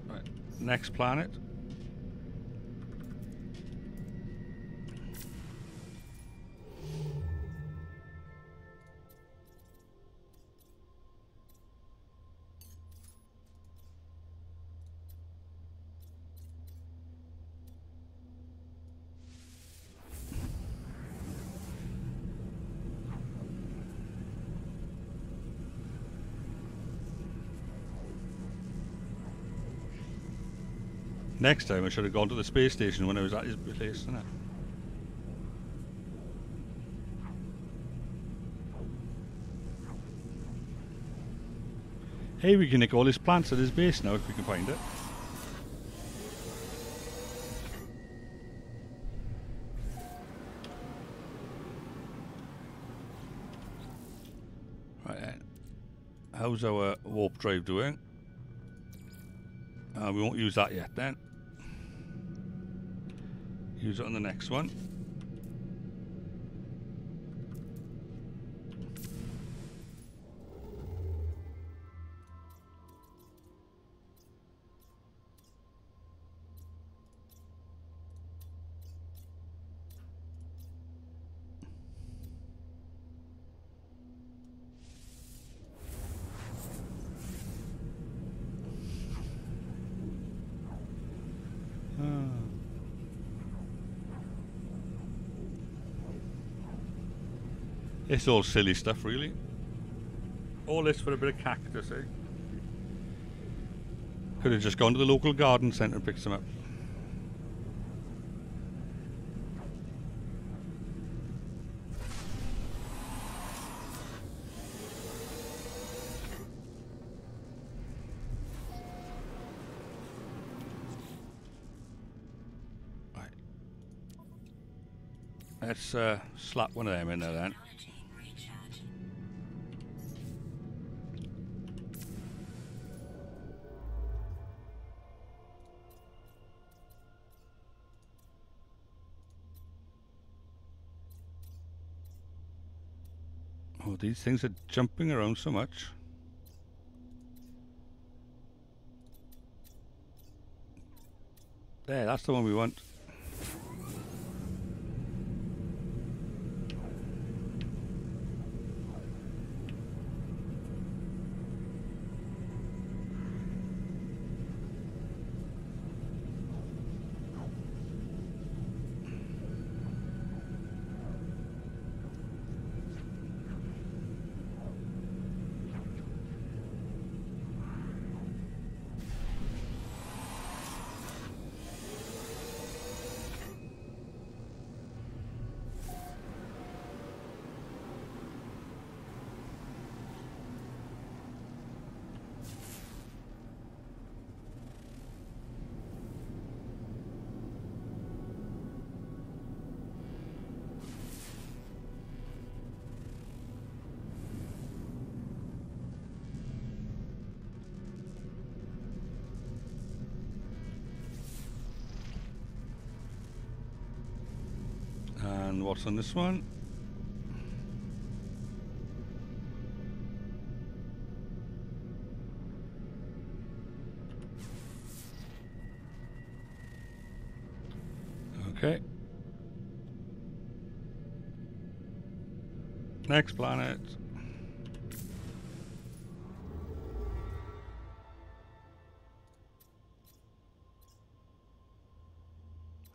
Right, next planet. Next time I should have gone to the space station when I was at his place, didn't I? Hey, we can nick all his plants at his base now if we can find it. Right then. How's our warp drive doing? We won't use that yet then. Use it on the next one. It's all silly stuff, really. All this for a bit of cactus, eh? Could have just gone to the local garden centre and picked some up. Right. Let's slap one of them in there then. Oh, these things are jumping around so much. There, that's the one we want. And what's on this one? Okay. Next planet.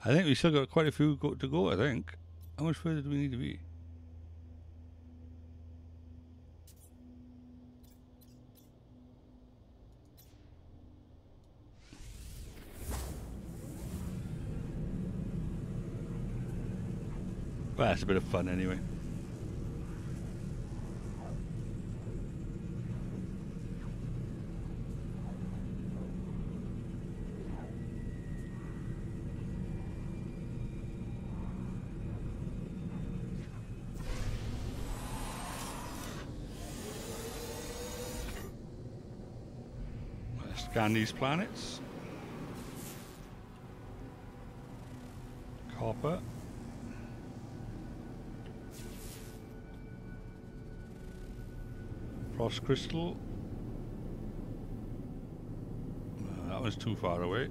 I think we still got quite a few to go, I think. How much further do we need to be? Well, that's a bit of fun anyway. Let's scan these planets. Copper. Frost crystal. That was too far away.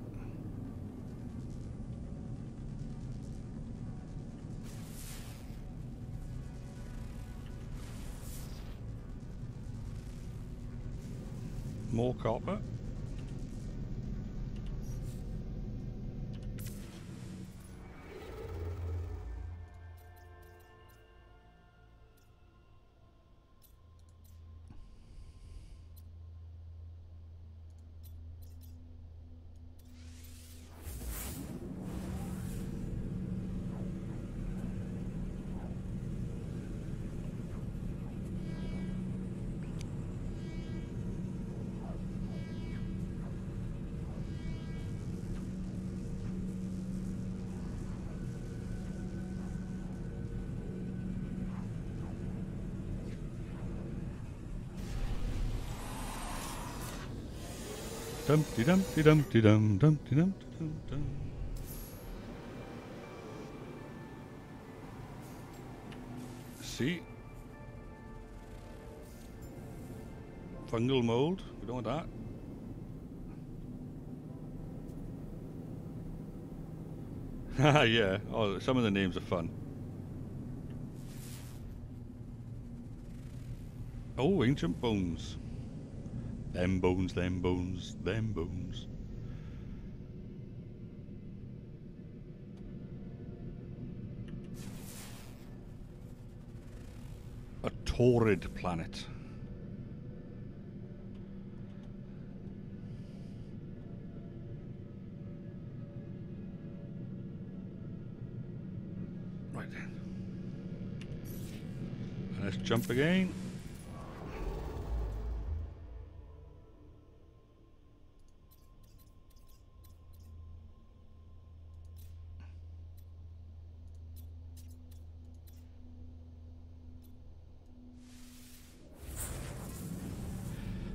More copper. Dumpty dumpty dumpty dum dumpty dumpty dum dum. See? Fungal mold, we don't want that. Yeah, oh, some of the names are fun. Oh, ancient bones. Them bones, them bones, them bones. A torrid planet. Right then. And let's jump again.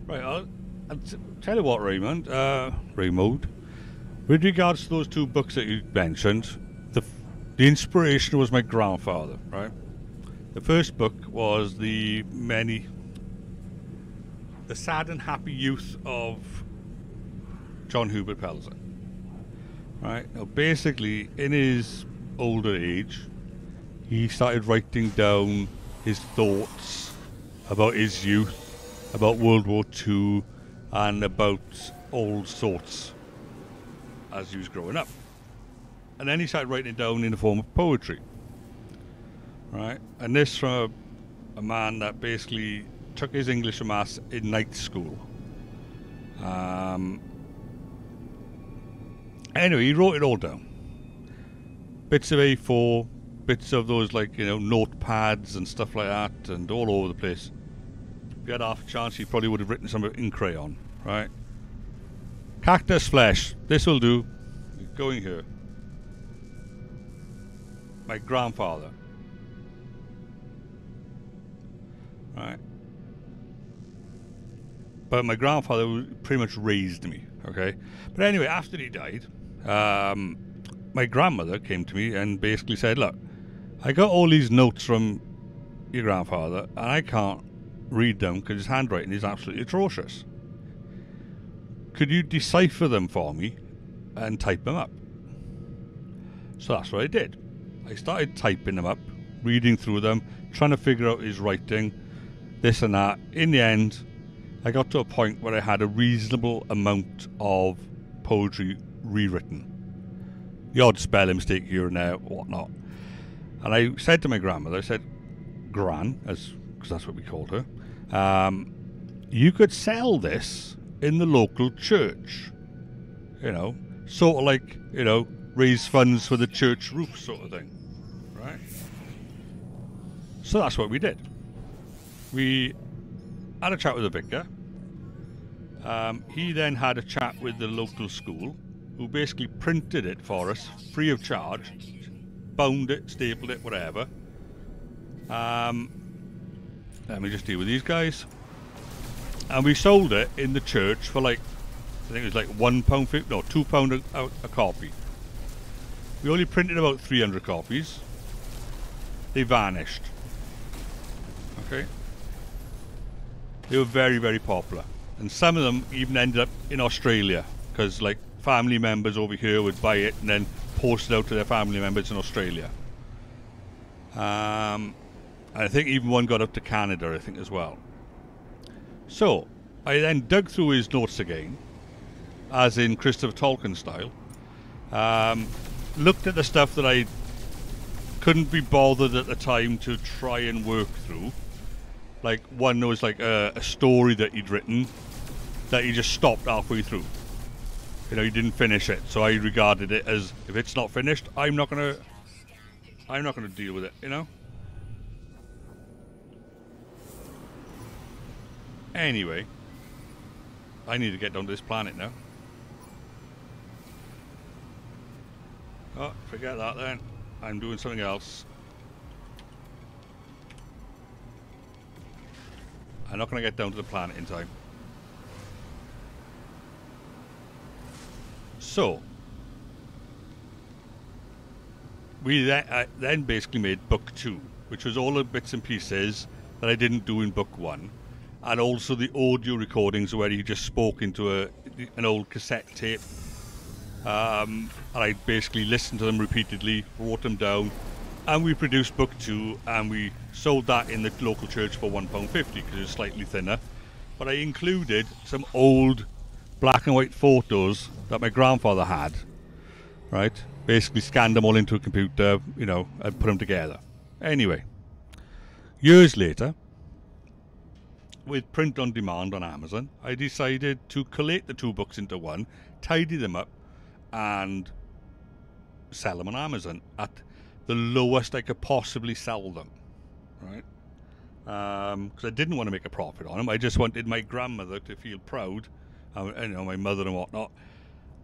Right, I'll tell you what, Raymond, Raymond, with regards to those two books that you mentioned, the inspiration was my grandfather, right? The first book was the sad and happy youth of John Hubert Pelzer. Right, now basically, in his older age, he started writing down his thoughts about his youth, about World War II, and about all sorts as he was growing up. And then he started writing it down in the form of poetry. Right? And this from a man that basically took his English and Maths in night school. Anyway, he wrote it all down. Bits of A4, bits of those, like, you know, notepads and stuff like that, and all over the place. If he had half a chance, he probably would have written some in crayon, right? Cactus flesh. This will do. Going here. My grandfather. Right. But my grandfather pretty much raised me, okay? But anyway, after he died, my grandmother came to me and basically said, look, I got all these notes from your grandfather, and I can't read them because his handwriting is absolutely atrocious. Could you decipher them for me and type them up? So that's what I did. I started typing them up, reading through them, trying to figure out his writing, this and that. In the end, I got to a point where I had a reasonable amount of poetry rewritten. The odd spelling mistake here and there, whatnot. And I said to my grandmother, I said, Gran, because that's what we called her, you could sell this in the local church. You know, sort of like, you know, raise funds for the church roof sort of thing. Right? So that's what we did. We had a chat with the vicar. He then had a chat with the local school, who basically printed it for us free of charge, bound it, stapled it, whatever. Let me just deal with these guys. And we sold it in the church for like, I think it was like £1.50, no, £2 a copy. We only printed about 300 copies. They vanished. Okay. They were very, very popular. And some of them even ended up in Australia, because like family members over here would buy it and then post it out to their family members in Australia. I think even one got up to Canada, I think, as well. So I then dug through his notes again, as in Christopher Tolkien style. Looked at the stuff that I couldn't be bothered at the time to try and work through. Like one was like a story that he'd written that he just stopped halfway through. You know, he didn't finish it, so I regarded it as, if it's not finished, I'm not gonna deal with it. You know. Anyway, I need to get down to this planet now. Oh, forget that then. I'm doing something else. I'm not going to get down to the planet in time. So, we then basically made book 2, which was all the bits and pieces that I didn't do in book 1. And also the audio recordings where he just spoke into an old cassette tape. And I basically listened to them repeatedly, wrote them down, and we produced book 2, and we sold that in the local church for £1.50 because it was slightly thinner. But I included some old black and white photos that my grandfather had, right? Basically scanned them all into a computer, you know, and put them together. Anyway, years later, with print on demand on Amazon, I decided to collate the 2 books into one, tidy them up, and sell them on Amazon at the lowest I could possibly sell them, right? Because I didn't want to make a profit on them. I just wanted my grandmother to feel proud, you know, my mother and whatnot,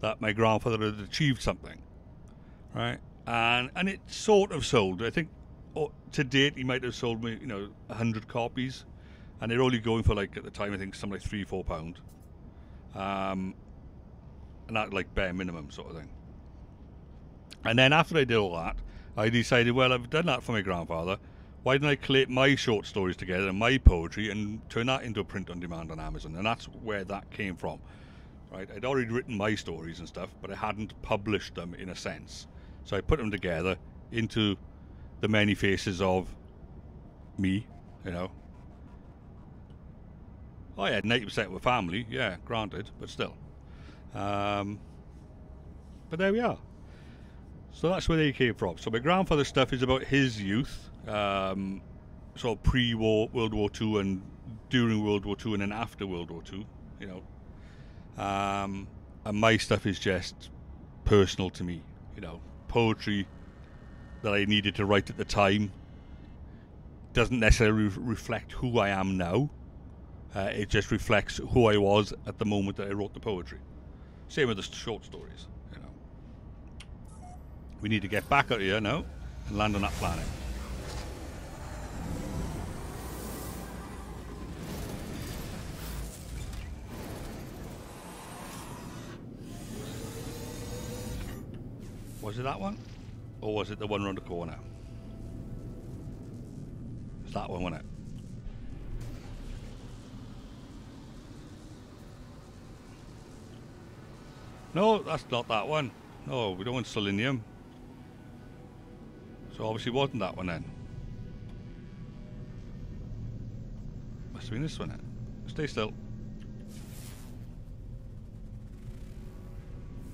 that my grandfather had achieved something, right? And it sort of sold. I think to date he might have sold me, you know, 100 copies. And they're only going for, like, at the time, I think something like £3-4. And that, like, bare minimum sort of thing. And then after I did all that, I decided, well, I've done that for my grandfather. Why don't I collate my short stories together and my poetry and turn that into a print on demand on Amazon? And that's where that came from, right? I'd already written my stories and stuff, but I hadn't published them in a sense. So I put them together into the many faces of me, you know. Oh yeah, 90% were family, yeah, granted, but still. But there we are. So that's where they came from. So my grandfather's stuff is about his youth, sort of pre-war, World War II, and during World War II, and then after World War II, you know. And my stuff is just personal to me, you know. Poetry that I needed to write at the time doesn't necessarily reflect who I am now. It just reflects who I was at the moment that I wrote the poetry. Same with the short stories, you know. We need to get back out here now and land on that planet. Was it that one? Or was it the one around the corner? It's that one, wasn't it? No, that's not that one. No, we don't want selenium. So obviously it wasn't that one then. have been this one. Stay still.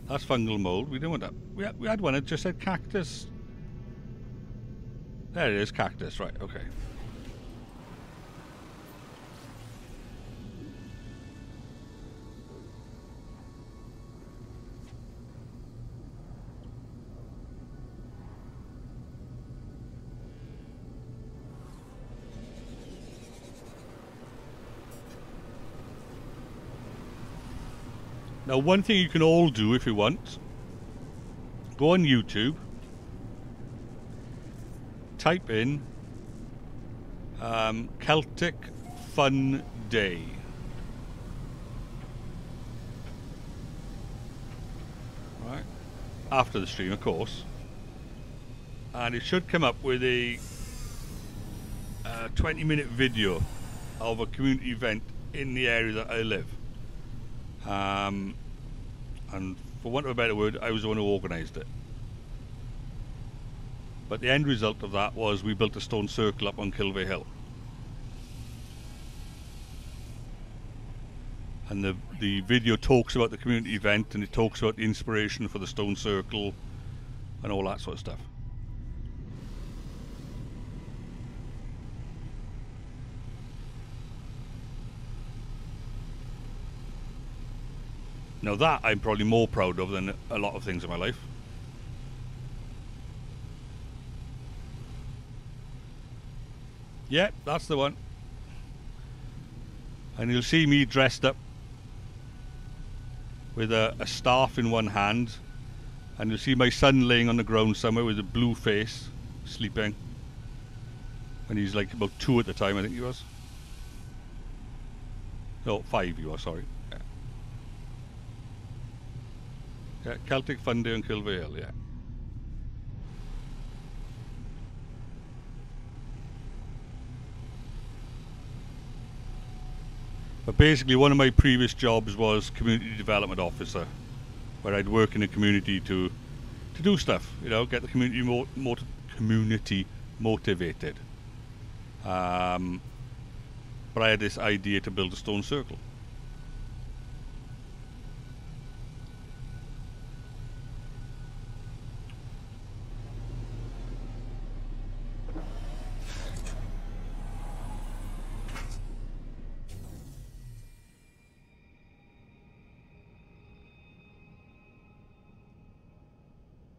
That's fungal mold. We didn't want that. We had one that just said cactus. There it is, cactus. Right, okay. Now, one thing you can all do if you want, go on YouTube, type in Celtic Fun Day. Right, after the stream, of course, and it should come up with a 20-minute video of a community event in the area that I live. And for want of a better word, I was the one who organised it. But the end result of that was we built a stone circle up on Kilvey Hill. And the video talks about the community event, and it talks about the inspiration for the stone circle and all that sort of stuff. Now that I'm probably more proud of than a lot of things in my life. Yeah, that's the one. And you'll see me dressed up with a staff in one hand, and you'll see my son laying on the ground somewhere with a blue face, sleeping. When he's like about 2 at the time, I think he was. No, 5 he was, sorry. Yeah, Celtic Fun Day on Kilvey Hill, yeah. But basically one of my previous jobs was community development officer, where I'd work in a community to do stuff, you know, get the community community motivated. But I had this idea to build a stone circle.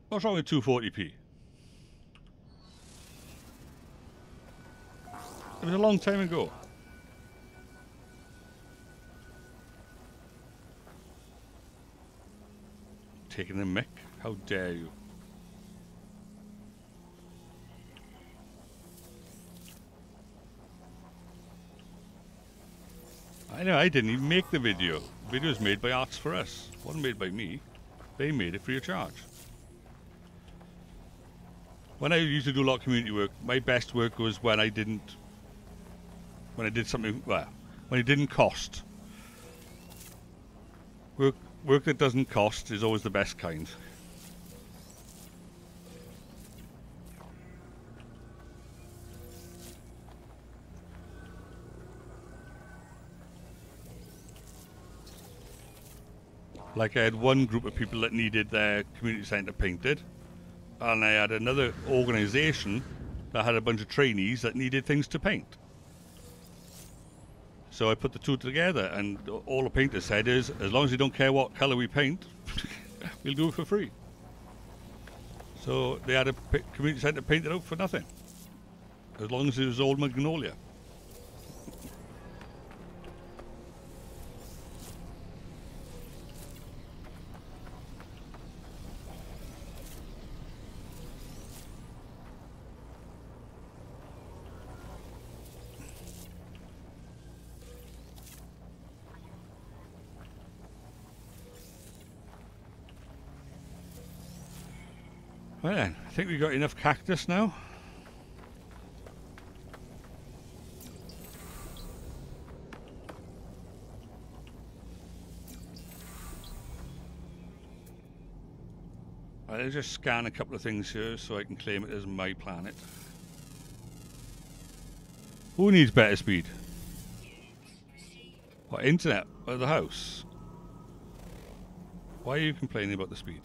What's wrong with 240p? It was a long time ago. Taking the mick? How dare you? I know, I didn't even make the video. The video was made by Arts For Us. It wasn't made by me. They made it free of charge. When I used to do a lot of community work, my best work was when I did something, well, when it didn't cost. Work that doesn't cost is always the best kind. Like I had one group of people that needed their community centre painted, and I had another organisation that had a bunch of trainees that needed things to paint. So I put the two together, and all the painter said is, as long as you don't care what colour we paint, we'll do it for free. So they had a community centre painted out for nothing, as long as it was old magnolia. Well then, I think we've got enough cactus now. I'll just scan a couple of things here so I can claim it as my planet. Who needs better speed? What, internet at the house? Why are you complaining about the speed?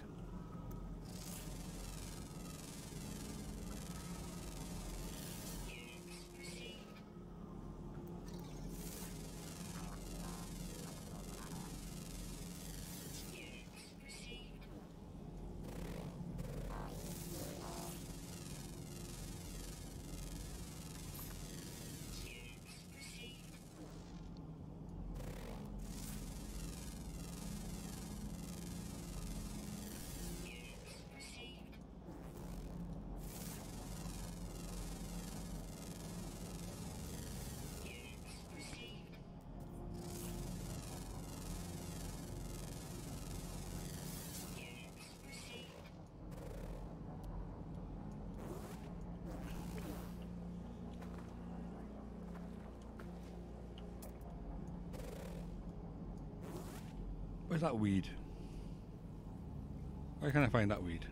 Where's that weed? Where can I find that weed?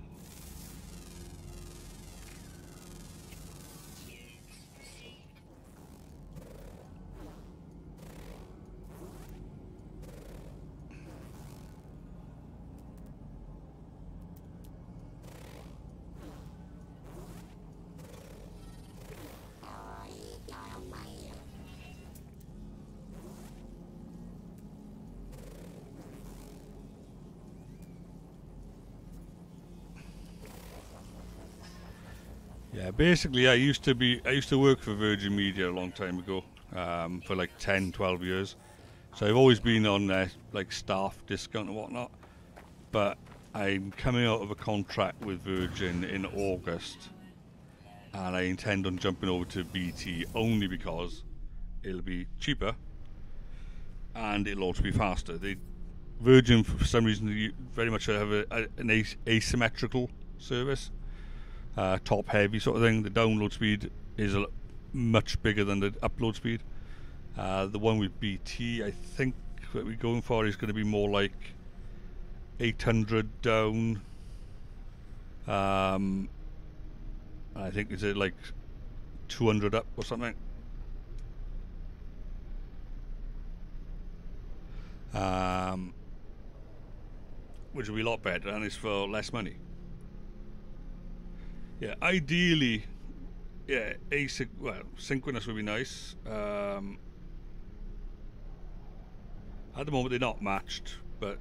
Yeah, basically I used to work for Virgin Media a long time ago, for like 10, 12 years. So I've always been on like staff discount and whatnot. But I'm coming out of a contract with Virgin in August, and I intend on jumping over to BT only because it'll be cheaper and it'll also be faster. Virgin, for some reason, very much have an asymmetrical service. Top heavy sort of thing. The download speed is much bigger than the upload speed. The one with BT, I think that we're going for is going to be more like 800 down. I think is it like 200 up or something. Which will be a lot better, and it's for less money. Yeah, ideally, yeah, synchronous would be nice. At the moment, they're not matched, but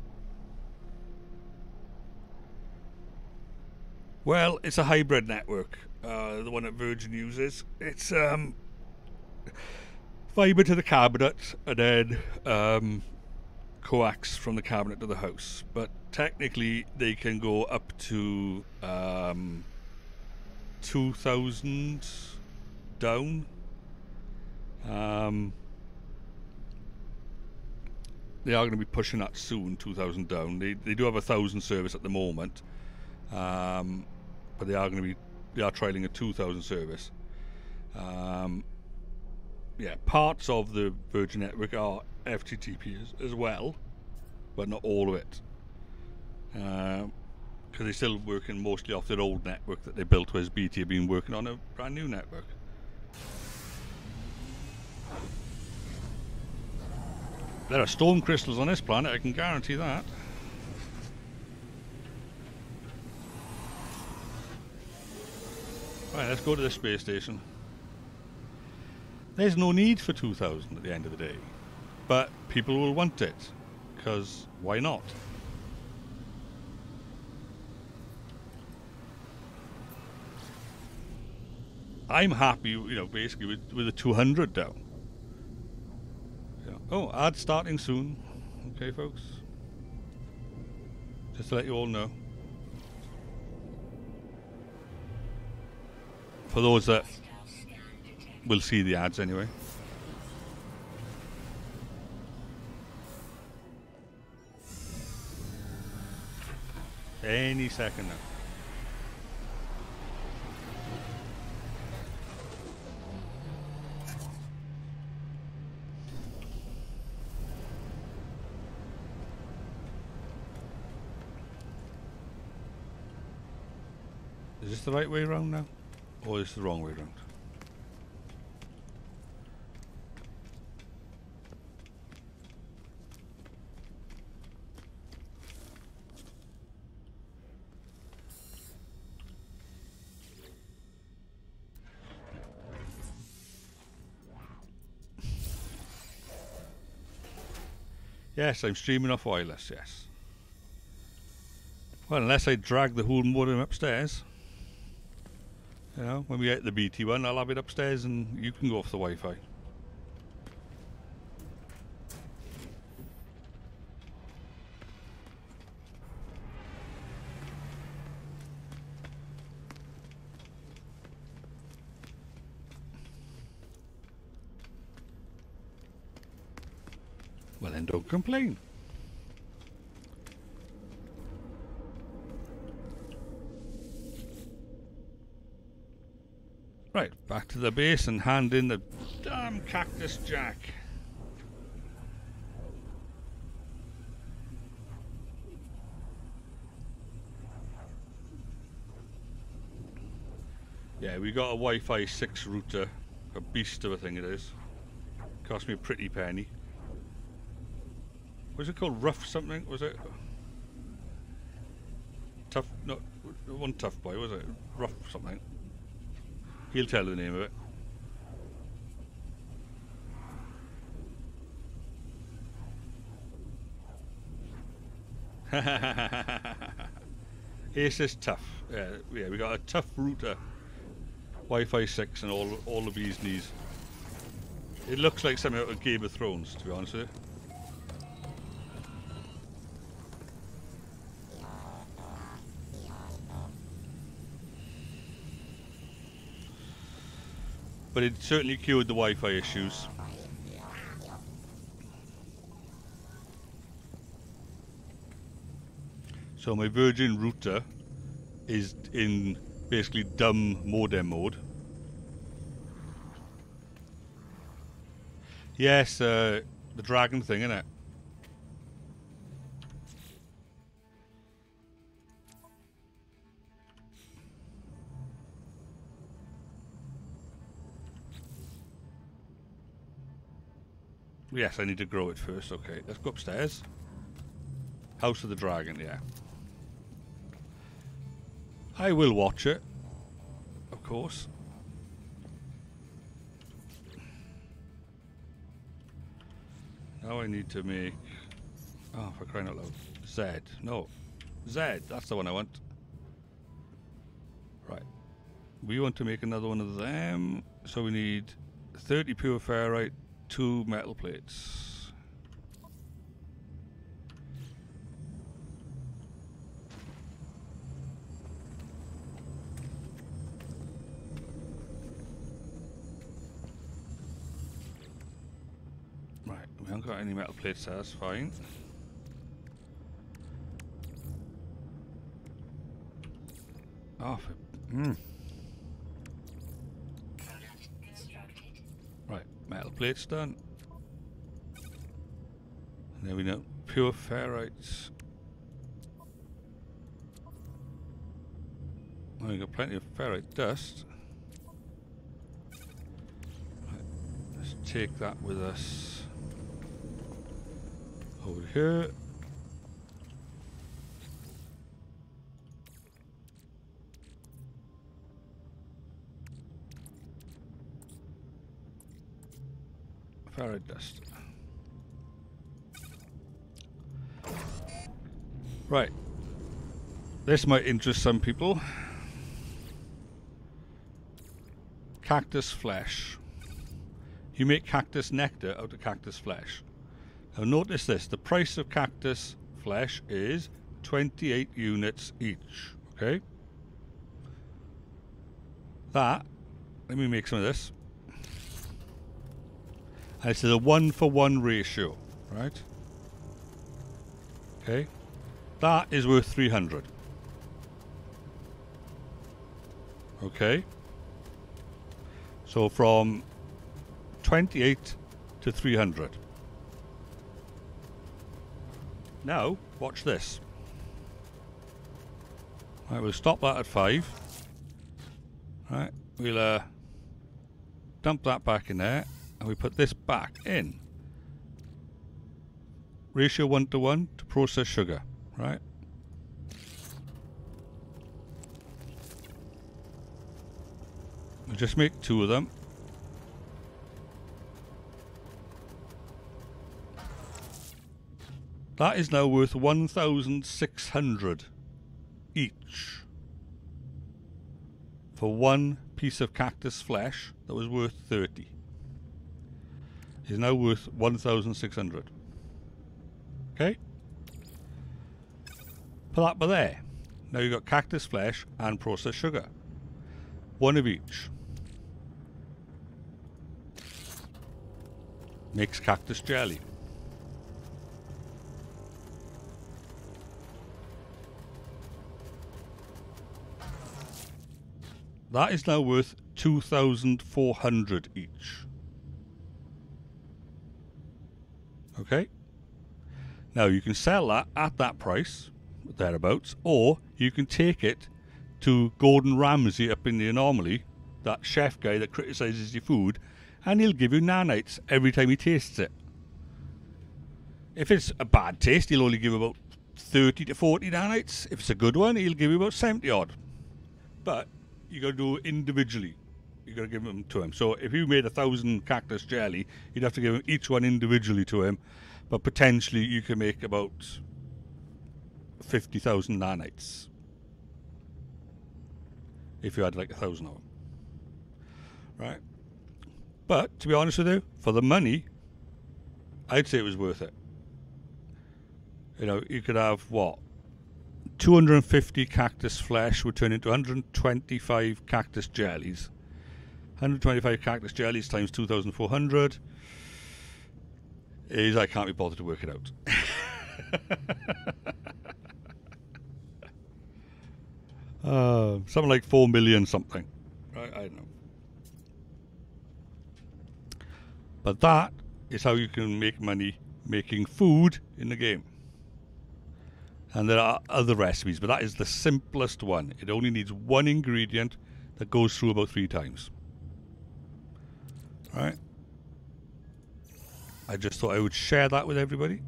well, it's a hybrid network. The one that Virgin uses, it's fibre to the cabinet and then coax from the cabinet to the house. But technically, they can go up to 2,000 down. They are going to be pushing that soon, 2,000 down. They do have 1,000 service at the moment, but they are trialing a 2,000 service. Yeah, parts of the Virgin network are FTTP as well, but not all of it. Because they're still working mostly off their old network that they built, whereas BT have been working on a brand new network. There are storm crystals on this planet, I can guarantee that. Right, let's go to the space station. There's no need for 2,000 at the end of the day, but people will want it, because why not? I'm happy, basically with the 200 down. Yeah. Oh, ad starting soon. Okay, folks. Just to let you all know. For those that will see the ads anyway. Any second now. Is this the right way around now? Or is this the wrong way around? Yes, I'm streaming off wireless, yes. Well, unless I drag the whole modem upstairs. You know, when we get the BT one, I'll have it upstairs and you can go off the Wi-Fi. Well, then don't complain. Right, back to the base and hand in the damn cactus jack. Yeah, we got a Wi-Fi 6 router, a beast of a thing it is. Cost me a pretty penny. Was it called Rough something? Was it? Tough? No, it wasn't Tough Boy, was it? Rough something. He'll tell you the name of it. Ace is tough. Yeah, we got a tough router. Wi-Fi 6 and all the bees knees. It looks like something out of Game of Thrones, to be honest with you. But it certainly cured the Wi-Fi issues. So my Virgin router is in basically dumb modem mode. Yes, the dragon thing, innit? Yes, I need to grow it first. Okay, let's go upstairs. House of the Dragon, yeah. I will watch it, of course. Now I need to make... Oh, for crying out loud. Z. No. Z. That's the one I want. Right. We want to make another one of them. So we need 30 pure ferrite, 2 metal plates. Right, we haven't got any metal plates there, that's fine. Oh, Product constructed. Right, metal plates done. And then we know pure ferrites. Oh, we got plenty of ferrite dust. Right, let's take that with us over here. Ferrite dust. Right. This might interest some people. Cactus flesh. You make cactus nectar out of cactus flesh. Now notice this, the price of cactus flesh is 28 units each. Okay? That, let me make some of this. And it's a 1-for-1 ratio, right? Okay? That is worth 300. Okay? So from 28 to 300. Now, watch this. Right, we'll stop that at 5. Right, we'll dump that back in there. And we put this back in. Ratio 1-to-1 to processed sugar, right? We'll just make 2 of them. That is now worth 1,600 each. For one piece of cactus flesh that was worth 30. Is now worth 1,600. Okay? Put that by there. Now you've got cactus flesh and processed sugar. One of each. Makes cactus jelly. That is now worth 2,400 each. Okay? Now you can sell that at that price, thereabouts, or you can take it to Gordon Ramsay up in the Anomaly, that chef guy that criticises your food, and he'll give you nanites every time he tastes it. If it's a bad taste, he'll only give about 30 to 40 nanites. If it's a good one, he'll give you about 70 odd. But you got to do it individually. You got to give them to him. So if you made 1,000 cactus jelly, you'd have to give him each one individually to him. But potentially you can make about 50,000 nanites if you had like 1,000 of them. Right? But to be honest with you, for the money, I'd say it was worth it. You know, you could have what? 250 cactus flesh would turn into 125 cactus jellies. 125 cactus jellies times 2,400 is, I can't be bothered to work it out. Something like 4 million something. Right, I don't know. But that is how you can make money making food in the game. And there are other recipes, but that is the simplest one. It only needs one ingredient that goes through about 3 times. Alright. I just thought I would share that with everybody.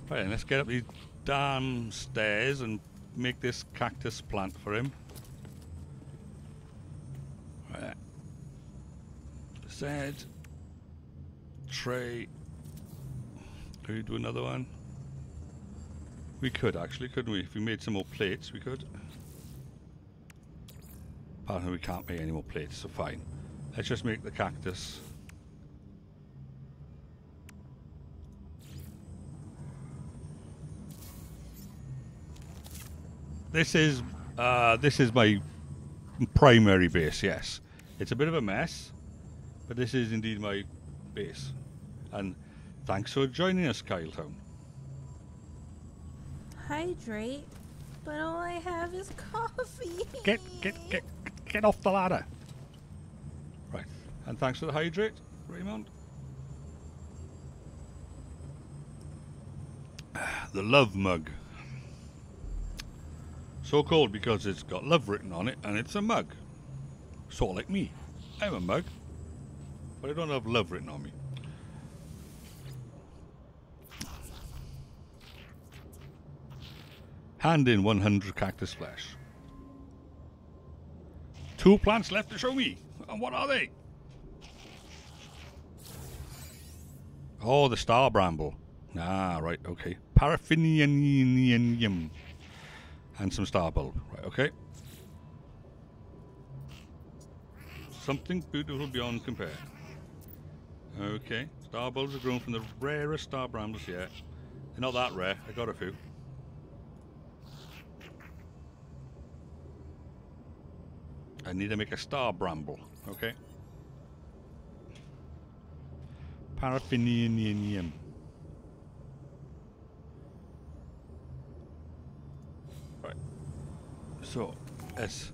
Right, let's get up these damn stairs and make this cactus plant for him. Right. Z. Tray. Could we do another one? We could actually, couldn't we? If we made some more plates, we could. Apparently we can't make any more plates, so fine. Let's just make the cactus. This is my primary base, yes. It's a bit of a mess, but this is indeed my base. And thanks for joining us, Kyletown. Hydrate, but all I have is coffee. Get off the ladder. Right, and thanks for the hydrate, Raymond. The love mug. So called because it's got love written on it, and it's a mug. Sort of like me. I'm a mug, but I don't have love written on me. Hand in 100 cactus flesh. 2 plants left to show me. And what are they? Oh, the star bramble. Ah, right, okay. Paraffinium. And some star bulb. Right, okay. Something beautiful beyond compare. Okay. Star bulbs are grown from the rarest star brambles yet. They're not that rare. I got a few. I need to make a star bramble. Okay. Paraffinium. Right. So, let's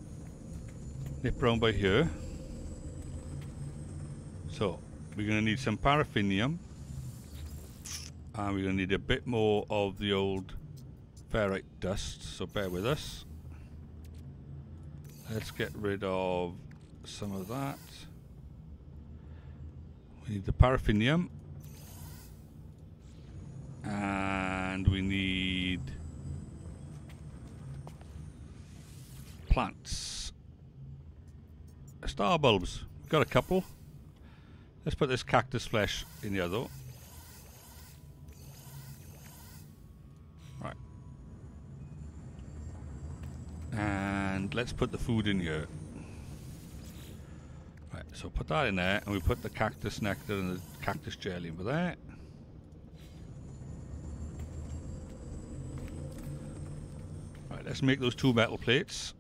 nip round by here. So, we're going to need some paraffinium. And we're going to need a bit more of the old ferrite dust. So, bear with us. Let's get rid of some of that. We need the paraffinium. we need plants. Star bulbs. Got a couple. Let's put this cactus flesh in here though. Right. And let's put the food in here. Right, so put that in there, and we put the cactus nectar and the cactus jelly over there. Right, let's make those 2 metal plates.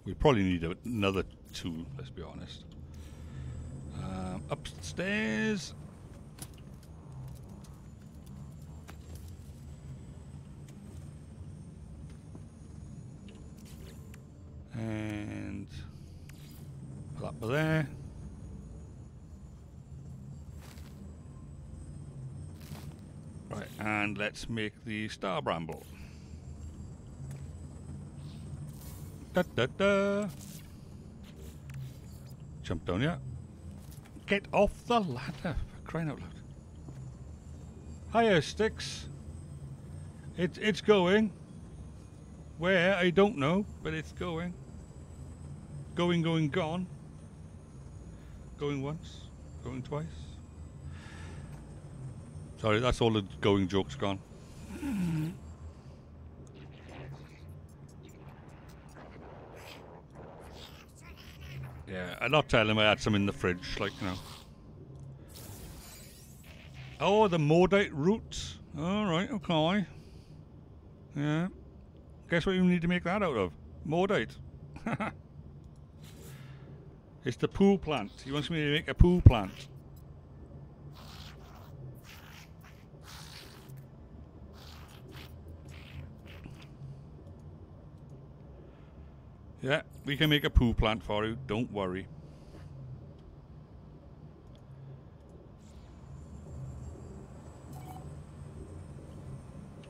We probably need another 2, let's be honest. Upstairs. And put that over there. Right, and let's make the star bramble. Da da da. Jump down here. Get off the ladder, for crying out loud. Hiya, Sticks. It's going. Where? I don't know, but it's going. Going, gone. Going once, going twice. Sorry, that's all the going jokes gone. Yeah, I'm not telling him I had some in the fridge, like, you know. Oh, the Mordite roots. Alright, okay. Yeah. Guess what you need to make that out of? Mordite. It's the poo plant. He wants me to make a poo plant. Yeah, we can make a poo plant for you. Don't worry.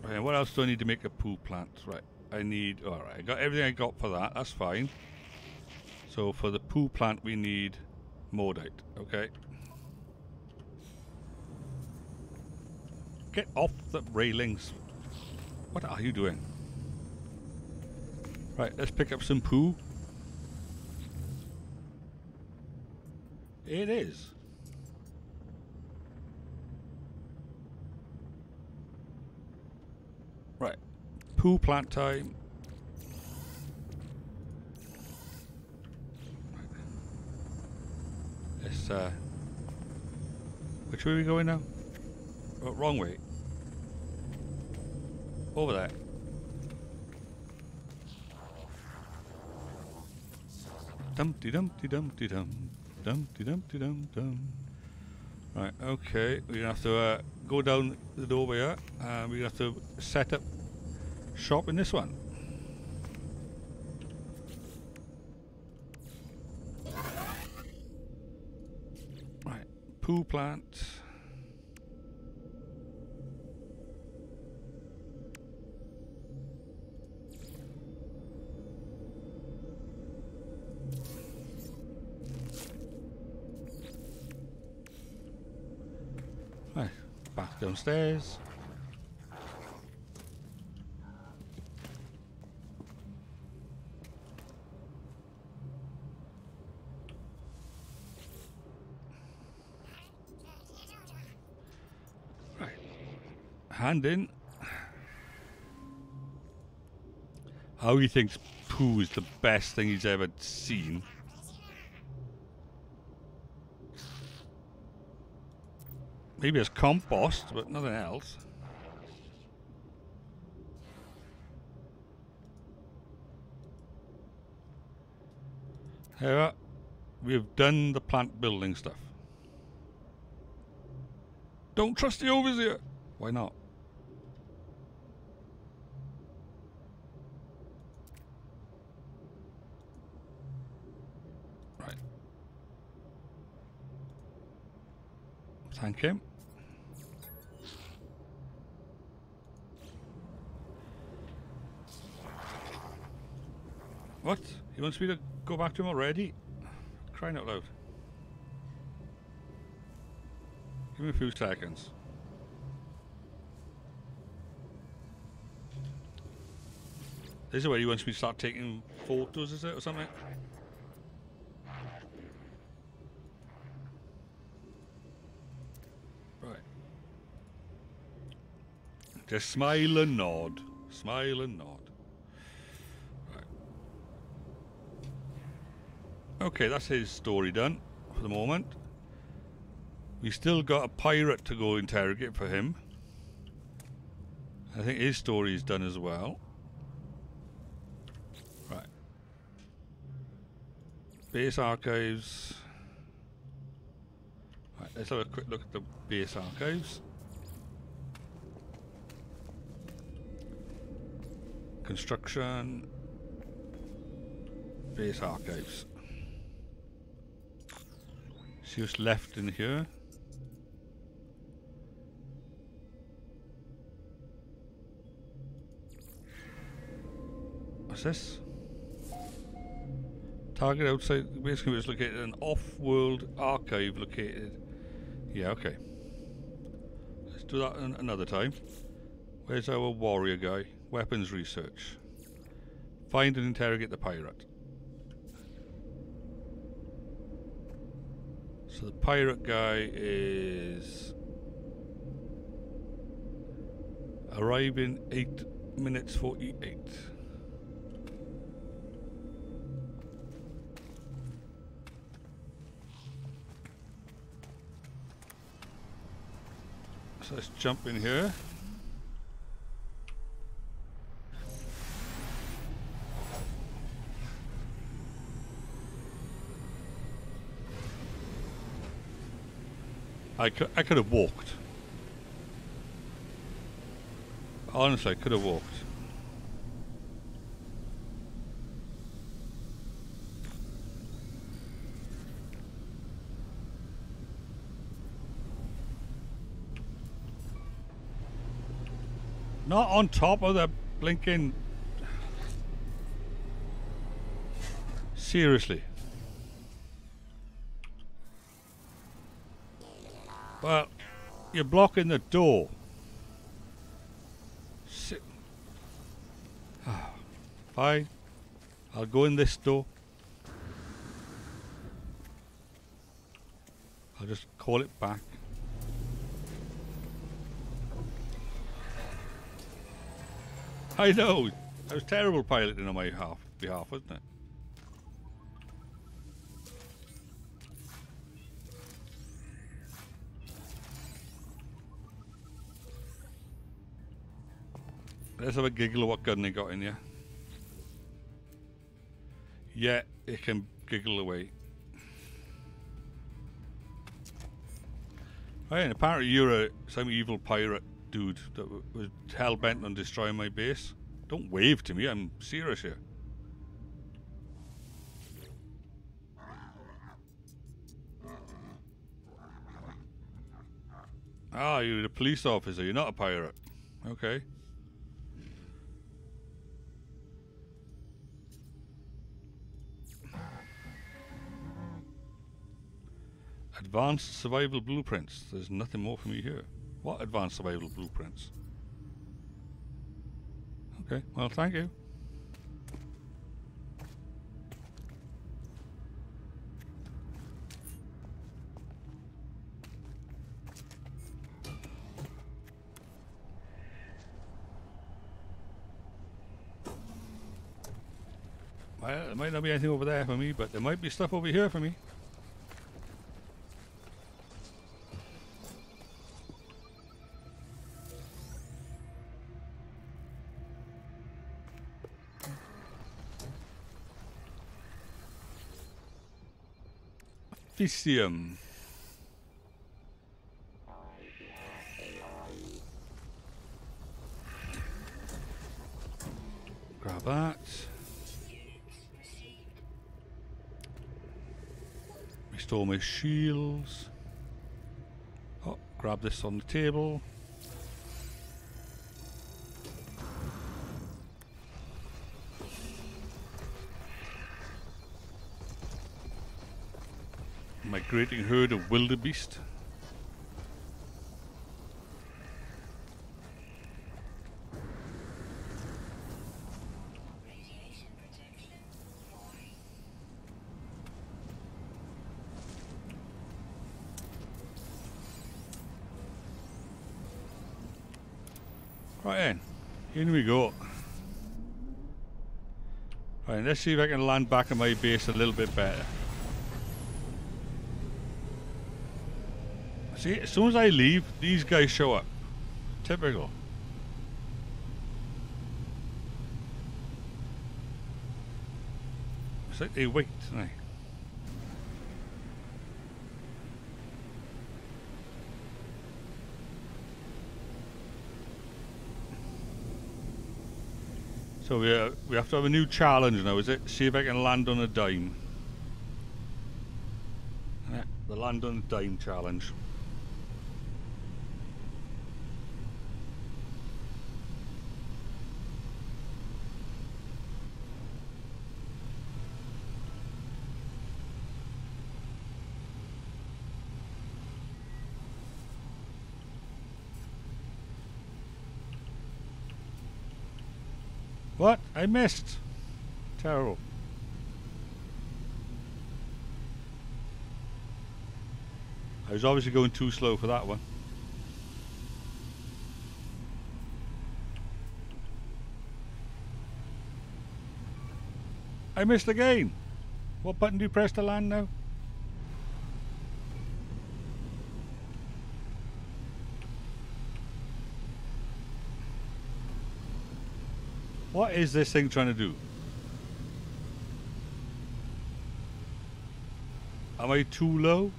Okay, what else do I need to make a poo plant? Right, I need... Alright, I got everything I got for that. That's fine. So for the poo plant we need Mordite. Okay. Get off the railings. What are you doing? Right, let's pick up some poo. It is. Right, poo plant time. Let's, which way are we going now? Oh, wrong way. Over there. Dumpty dumpty dumpty dum. Dumpty dumpty dum dum. Right, okay. We're gonna have to go down the doorway here, and we're gonna have to set up shop in this one. Right, poo plant. Right, back downstairs. Right, hand in. How he thinks poo is the best thing he's ever seen. Maybe it's compost, but nothing else. Here, we've done the plant building stuff. Don't trust the overseer. Why not? Right. Thank him. What? He wants me to go back to him already? Crying out loud. Give me a few seconds. This is where he wants me to start taking photos, is it, or something? Right. Just smile and nod. Smile and nod. Right. Okay, that's his story done for the moment. We still got a pirate to go interrogate for him. I think his story is done as well. Right. Base archives. Right, let's have a quick look at the base archives. Construction. Base archives. See what's left in here. What's this? Target outside. Basically, it's located in an off-world archive located. Yeah, okay. Let's do that another time. Where's our warrior guy? Weapons research. Find and interrogate the pirate. So the pirate guy is arriving 8 minutes 48. So let's jump in here. I could have walked. Honestly, I could have walked. Not on top of the blinking... Seriously. Well, you're blocking the door. Fine. I'll go in this door. I'll just call it back. I know. I was terrible piloting on my behalf, wasn't it? Let's have a giggle of what gun they got in you. Yeah, it can giggle away. Right, and apparently you're some evil pirate dude that was hell-bent on destroying my base. Don't wave to me, I'm serious here. Ah, you're a police officer, you're not a pirate. Okay. Advanced survival blueprints. There's nothing more for me here. What advanced survival blueprints? Okay, well, thank you. Well, there might not be anything over there for me, but there might be stuff over here for me. Officium. Grab that. Restore my shields. Oh, grab this on the table. Migrating herd of wildebeest. Right then, in we go. Right, let's see if I can land back at my base a little bit better. See, as soon as I leave, these guys show up. Typical. It's like they wait, don't they? So we have to have a new challenge now, is it? See if I can land on a dime. Yeah, the land on a dime challenge. What? I missed. Terrible. I was obviously going too slow for that one. I missed again. What button do you press to land now? What is this thing trying to do? Am I too low?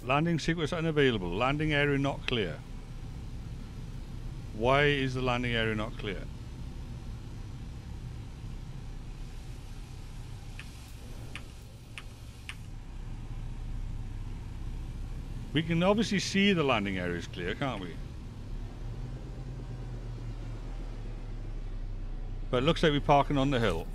Landing sequence unavailable. Landing area not clear. Why is the landing area not clear? We can obviously see the landing area is clear, can't we? But it looks like we're parking on the hill.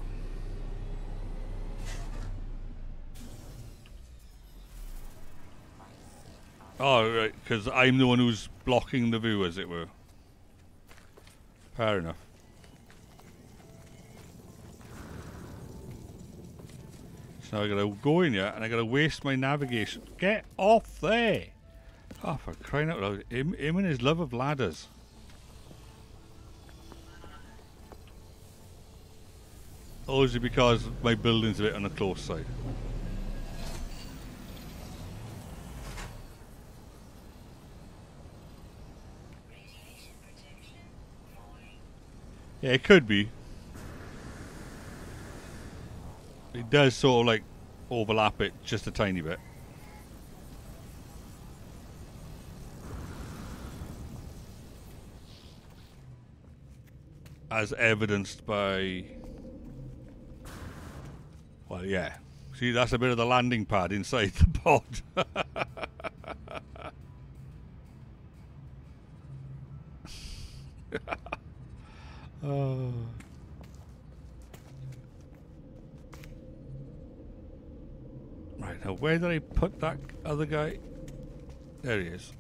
Oh, right, because I'm the one who's blocking the view, as it were. Fair enough. So I gotta go in here and I gotta waste my navigation. Get off there! Oh, for crying out loud. Him and his love of ladders. Or is it because my building's a bit on the close side? Radiation protection falling. Yeah, it could be. It does sort of like overlap it just a tiny bit. As evidenced by... Well, yeah. See, that's a bit of the landing pad inside the pod. Oh. Right, now where did I put that other guy? There he is.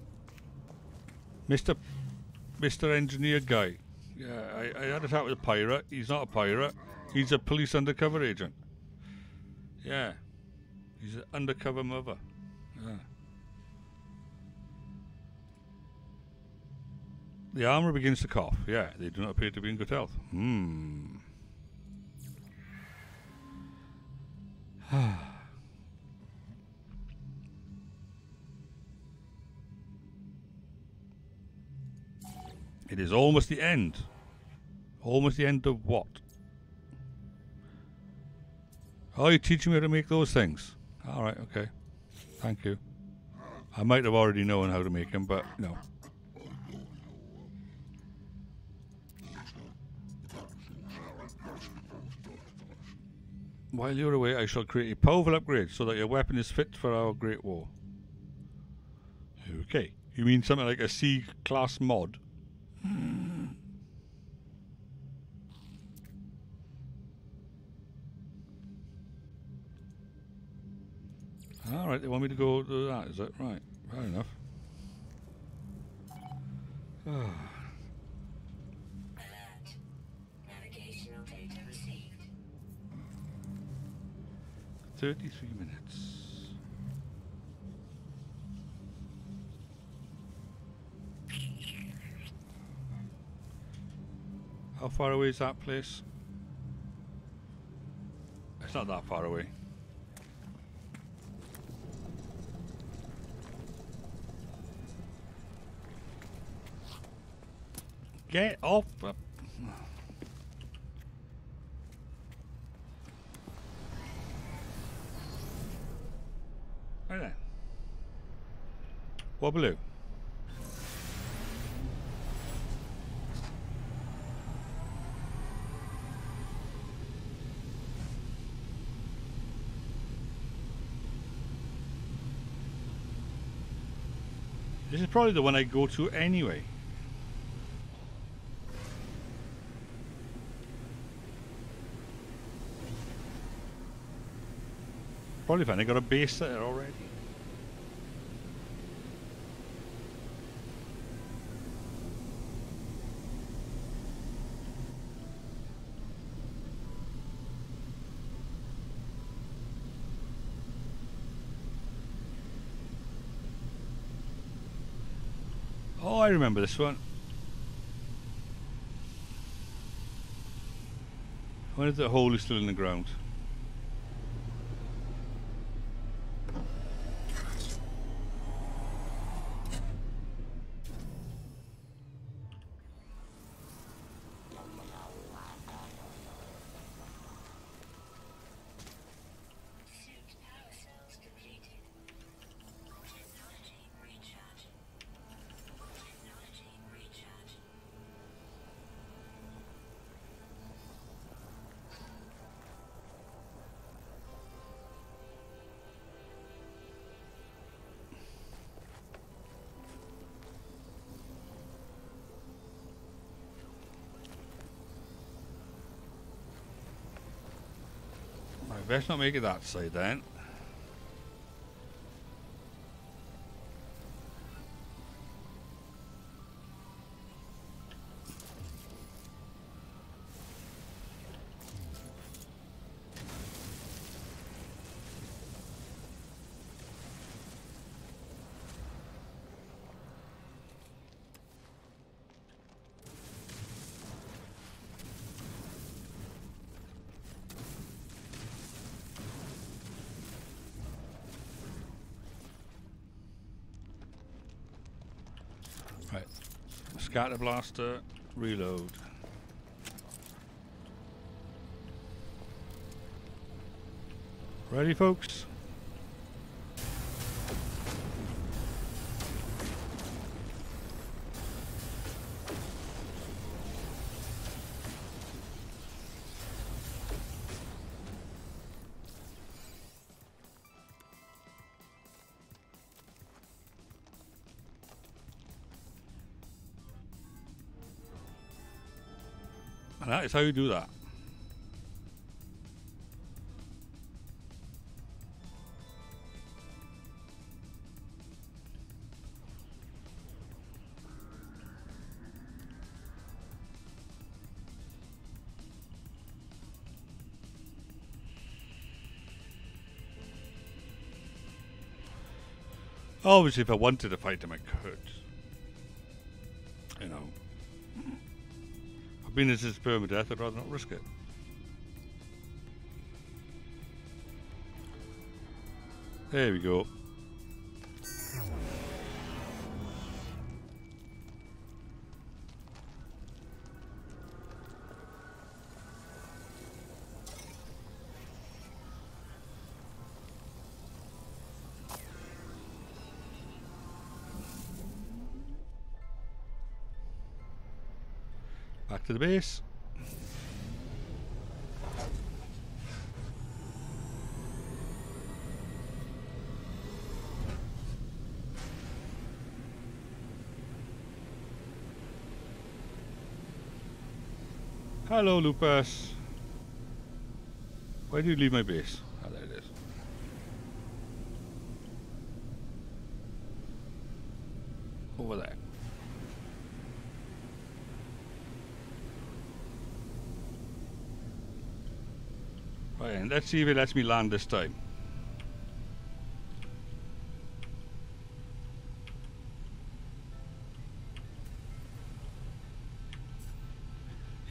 Mr. Engineer guy. Yeah, I had a chat with a pirate. He's not a pirate. He's a police undercover agent. Yeah. He's an undercover mother. Yeah. The armor begins to cough. Yeah, they do not appear to be in good health. It is almost the end. Almost the end of what? Oh, you're teaching me how to make those things. Alright, okay. Thank you. I might have already known how to make them, but no. While you're away, I shall create a powerful upgrade so that your weapon is fit for our Great War. Okay. You mean something like a C-class mod? Alright, they want me to go do that, is it? Right, fair enough. Alert. Navigational data received. 33 minutes. How far away is that place? It's not that far away. Get off! Right then. What blue? This is probably the one I go to anyway. Probably fine, I got a base there already. Oh, I remember this one. When is the hole is still in the ground? Suit power cells depleted. Technology recharge. Technology recharge. Right, best not make it that side then. Right, scatter blaster, reload. Ready, folks? And that is how you do that. Obviously, if I wanted to fight him, I could. You know. I've been this is permadeath, I'd rather not risk it. There we go. Back to the base. Hello, Lupus. Why did you leave my base? Ah, there it is. Over there. Right, and let's see if it lets me land this time.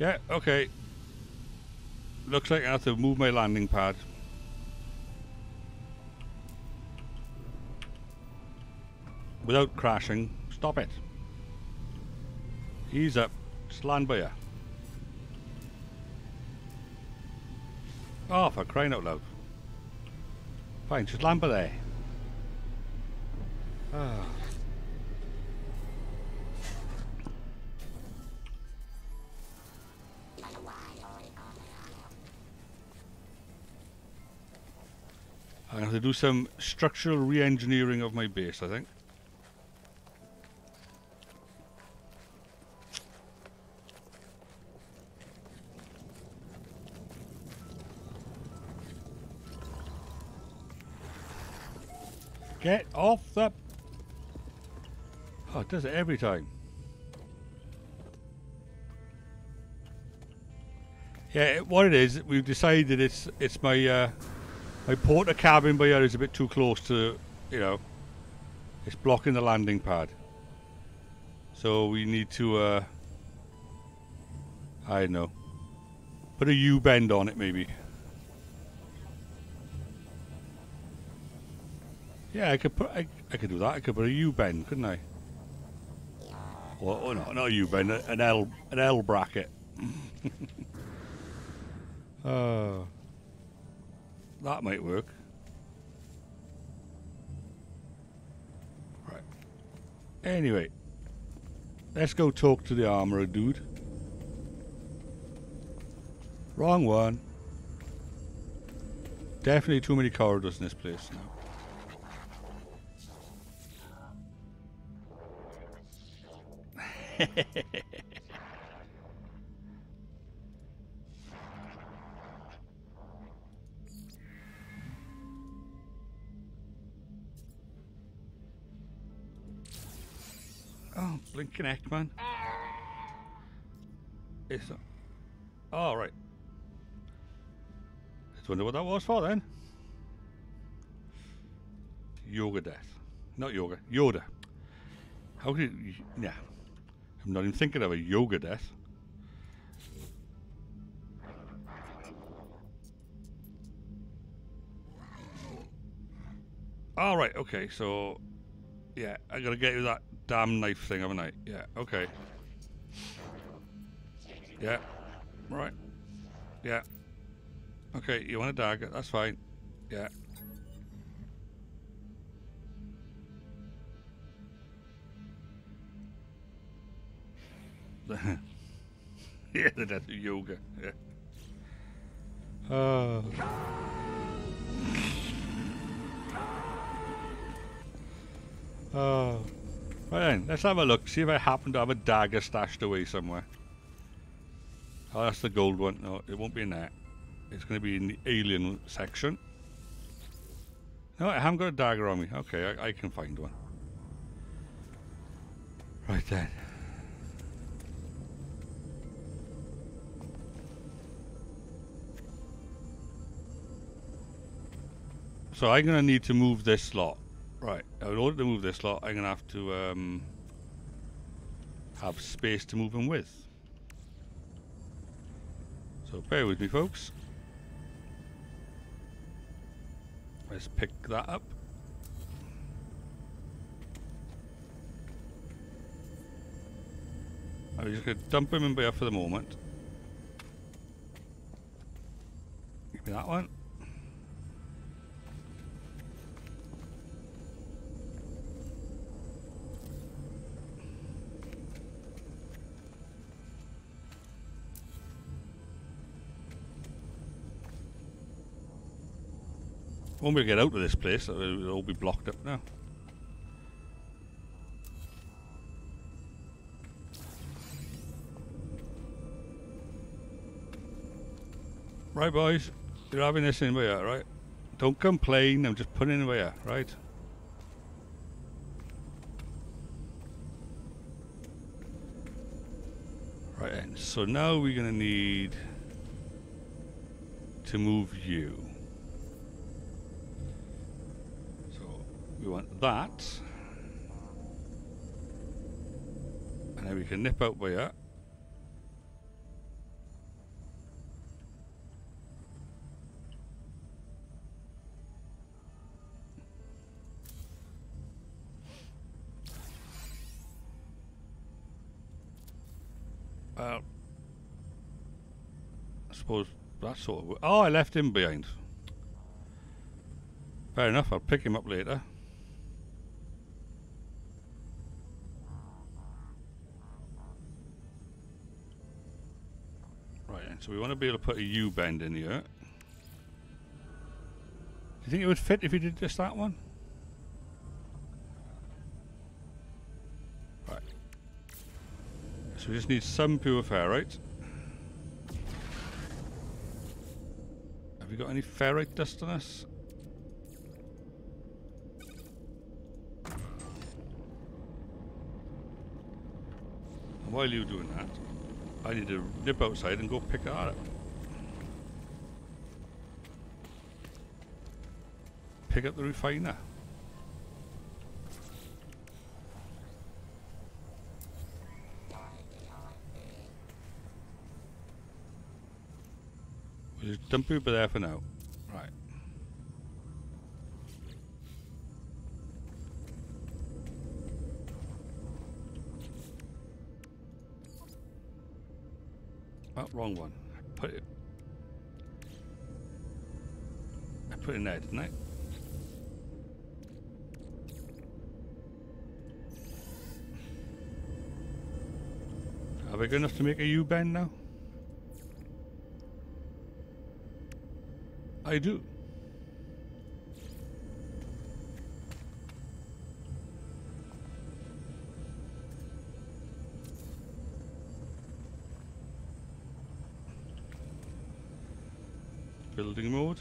Yeah, okay. Looks like I have to move my landing pad. Without crashing. Stop it. Ease up. Just land by you. Oh, for crying out loud. Fine, just land by there. Ah. I'm going to have to do some structural re-engineering of my base, I think. Get off the... Oh, it does it every time. Yeah, what it is, we've decided it's my my porter cabin by here is a bit too close to, you know, it's blocking the landing pad. So we need to, I don't know, put a U-bend on it maybe. Yeah, I could do that. I could put a U-bend, couldn't I? Or no, not a U-bend, an L bracket. That might work. Right. Anyway, let's go talk to the armorer dude. Wrong one. Definitely too many corridors in this place now. Oh, blinking heck, man. It's a... Oh, right. Let's wonder what that was for then. Yoga death. Not yoga. Yoda. How could you... Yeah. I'm not even thinking of a yoga death. All right, okay, so... Yeah, I gotta get you that damn knife thing, haven't I? Yeah, okay. Yeah. Right. Yeah. Okay, you want a dagger, that's fine. Yeah. Yeah, the death of yoga. Yeah. Oh. Right then, let's have a look. See if I happen to have a dagger stashed away somewhere. Oh, that's the gold one. No, it won't be in there. It's going to be in the alien section. No, I haven't got a dagger on me. Okay, I can find one. Right then. So I'm going to need to move this slot. Right, in order to move this slot, I'm going to have to have space to move them with. So bear with me, folks. Let's pick that up. I'm just going to dump him in here for the moment. Give me that one. Won't be able to get out of this place, it'll all be blocked up now. Right boys, you're having this in here, right? Don't complain, I'm just putting it in here, right? Right then, so now we're going to need to move you. We want that, and then we can nip out by here. I suppose that's sort of... Oh, I left him behind. Fair enough, I'll pick him up later. Right, and so we want to be able to put a U-bend in here. Do you think it would fit if you did just that one? Right. So we just need some pure ferrite. Have we got any ferrite dust on us? And while you're doing that, I need to nip outside and go pick that up. Pick up the refiner. We'll just dump it over there for now. Right. Oh, wrong one. I put it in there, didn't I? Are we good enough to make a U-bend now? I do. Building mode.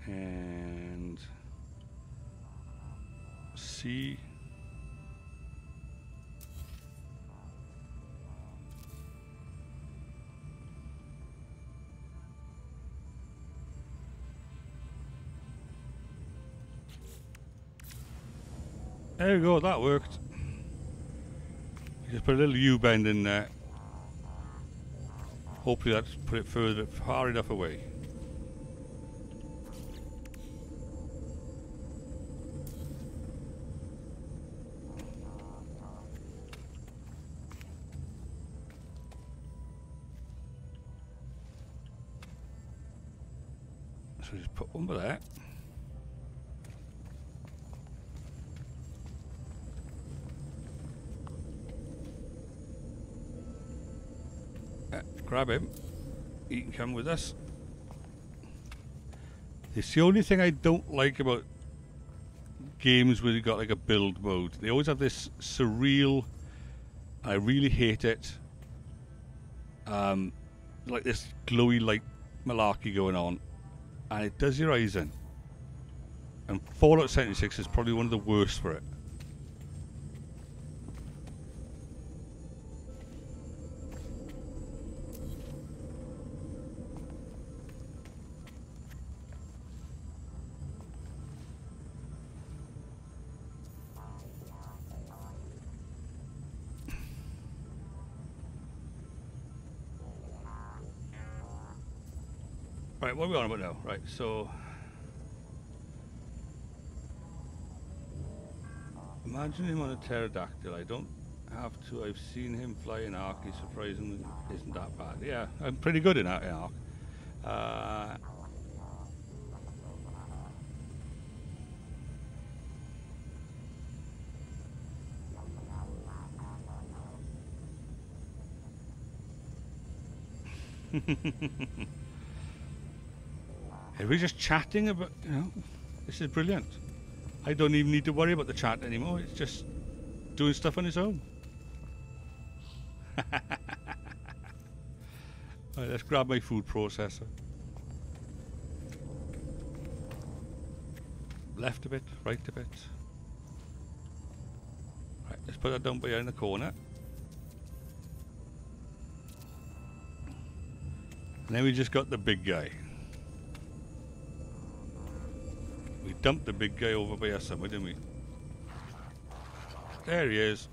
And C. There we go, that worked. Just put a little U-bend in there. Hopefully that's put it far enough away. So just put one there. Grab him. He can come with us. It's the only thing I don't like about games where you've got like a build mode. They always have this surreal, I really hate it, like this glowy light malarkey going on, and it does your eyes in. And Fallout 76 is probably one of the worst for it. Right, what are we on about now? Right, so imagine him on a pterodactyl. I don't have to. I've seen him fly in Ark. He surprisingly isn't that bad. Yeah, I'm pretty good in Ark. If we're just chatting about, you know, this is brilliant. I don't even need to worry about the chat anymore. It's just doing stuff on its own. Right, let's grab my food processor. Left a bit, right a bit. Right, let's put that down behind the corner. And then we just got the big guy. We dumped the big guy over by us somewhere, didn't we? There he is.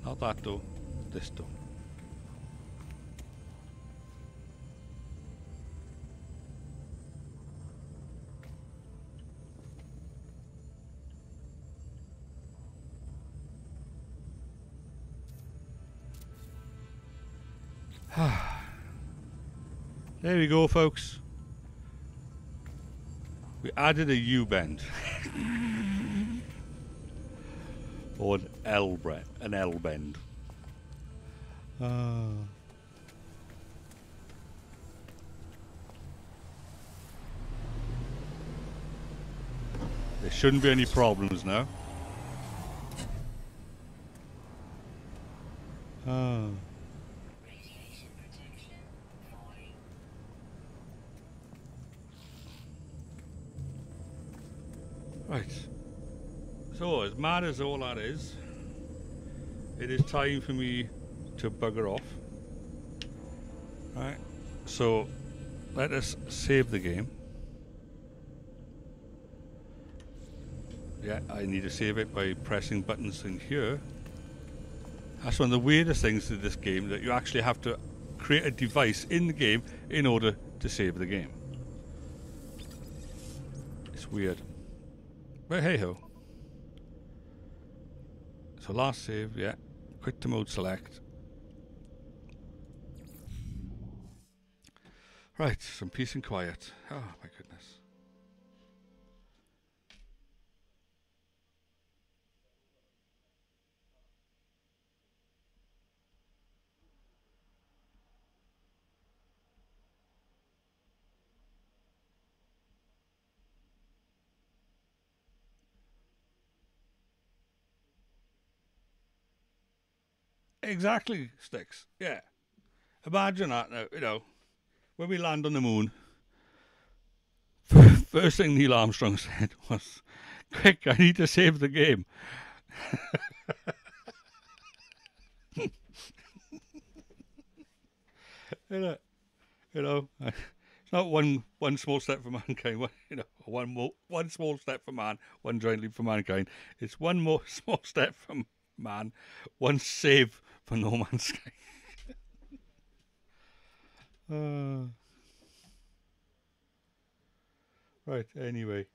Not that door. This door. There we go, folks. We added a U-bend. Or an L-bend. There shouldn't be any problems now. Radiation protection falling. Right. So, as mad as all that is, it is time for me to bugger off. Right. So, let us save the game. Yeah, I need to save it by pressing buttons in here. That's one of the weirdest things in this game, that you actually have to create a device in the game in order to save the game. It's weird. But hey ho. So last save, yeah. Quick to mode select. Right, some peace and quiet. Oh my goodness. Exactly, Sticks. Yeah. Imagine that now, you know, when we land on the moon, first thing Neil Armstrong said was, quick, I need to save the game. You know, it's not one small step for mankind, one small step for man, one giant leap for mankind. It's one more small step for man, one save for No Man's Sky. Right, anyway.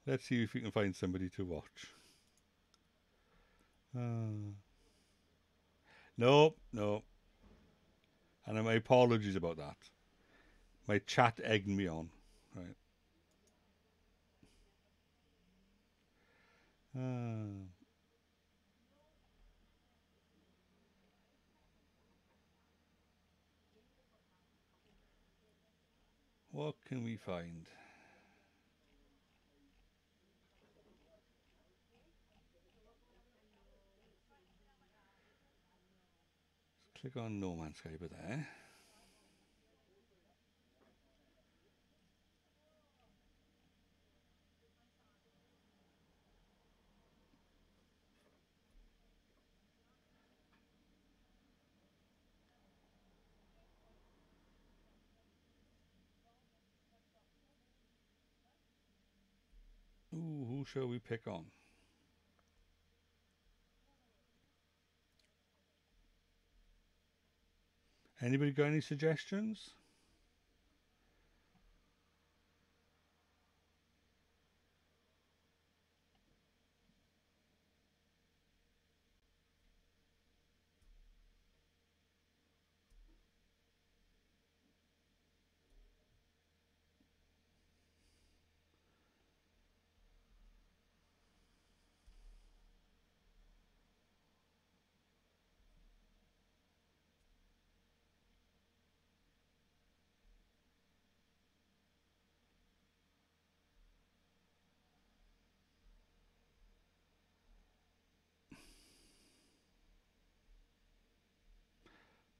Let's see if we can find somebody to watch. No. And my apologies about that. My chat egged me on. Right. What can we find? Let's click on No Man's Sky over there. Ooh, who shall we pick on? Anybody got any suggestions?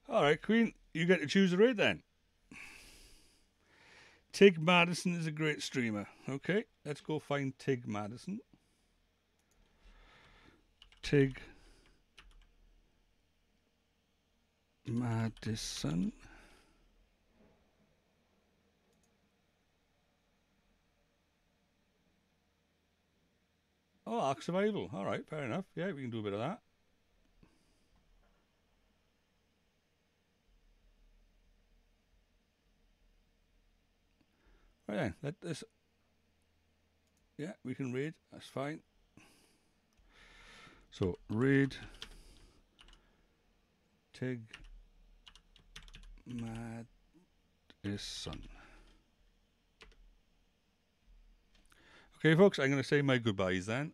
All right, Queen, you get to choose a raid then. Tig Madison is a great streamer. Okay, let's go find Tig Madison. Tig Madison. Oh, Ark Survival. All right, fair enough. Yeah, we can do a bit of that. Right then, let this. Yeah, we can raid. That's fine. So raid Tig Madison. Okay, folks, I'm going to say my goodbyes then.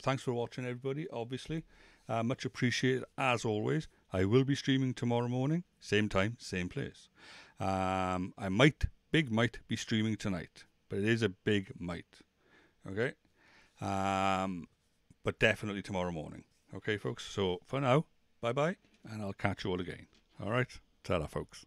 Thanks for watching, everybody, obviously. Much appreciated, as always. I will be streaming tomorrow morning, same time, same place. I might be streaming tonight, but it is a big might. Okay? But definitely tomorrow morning. Okay, folks? So, for now, bye-bye, and I'll catch you all again. All right? Ta-ra, folks.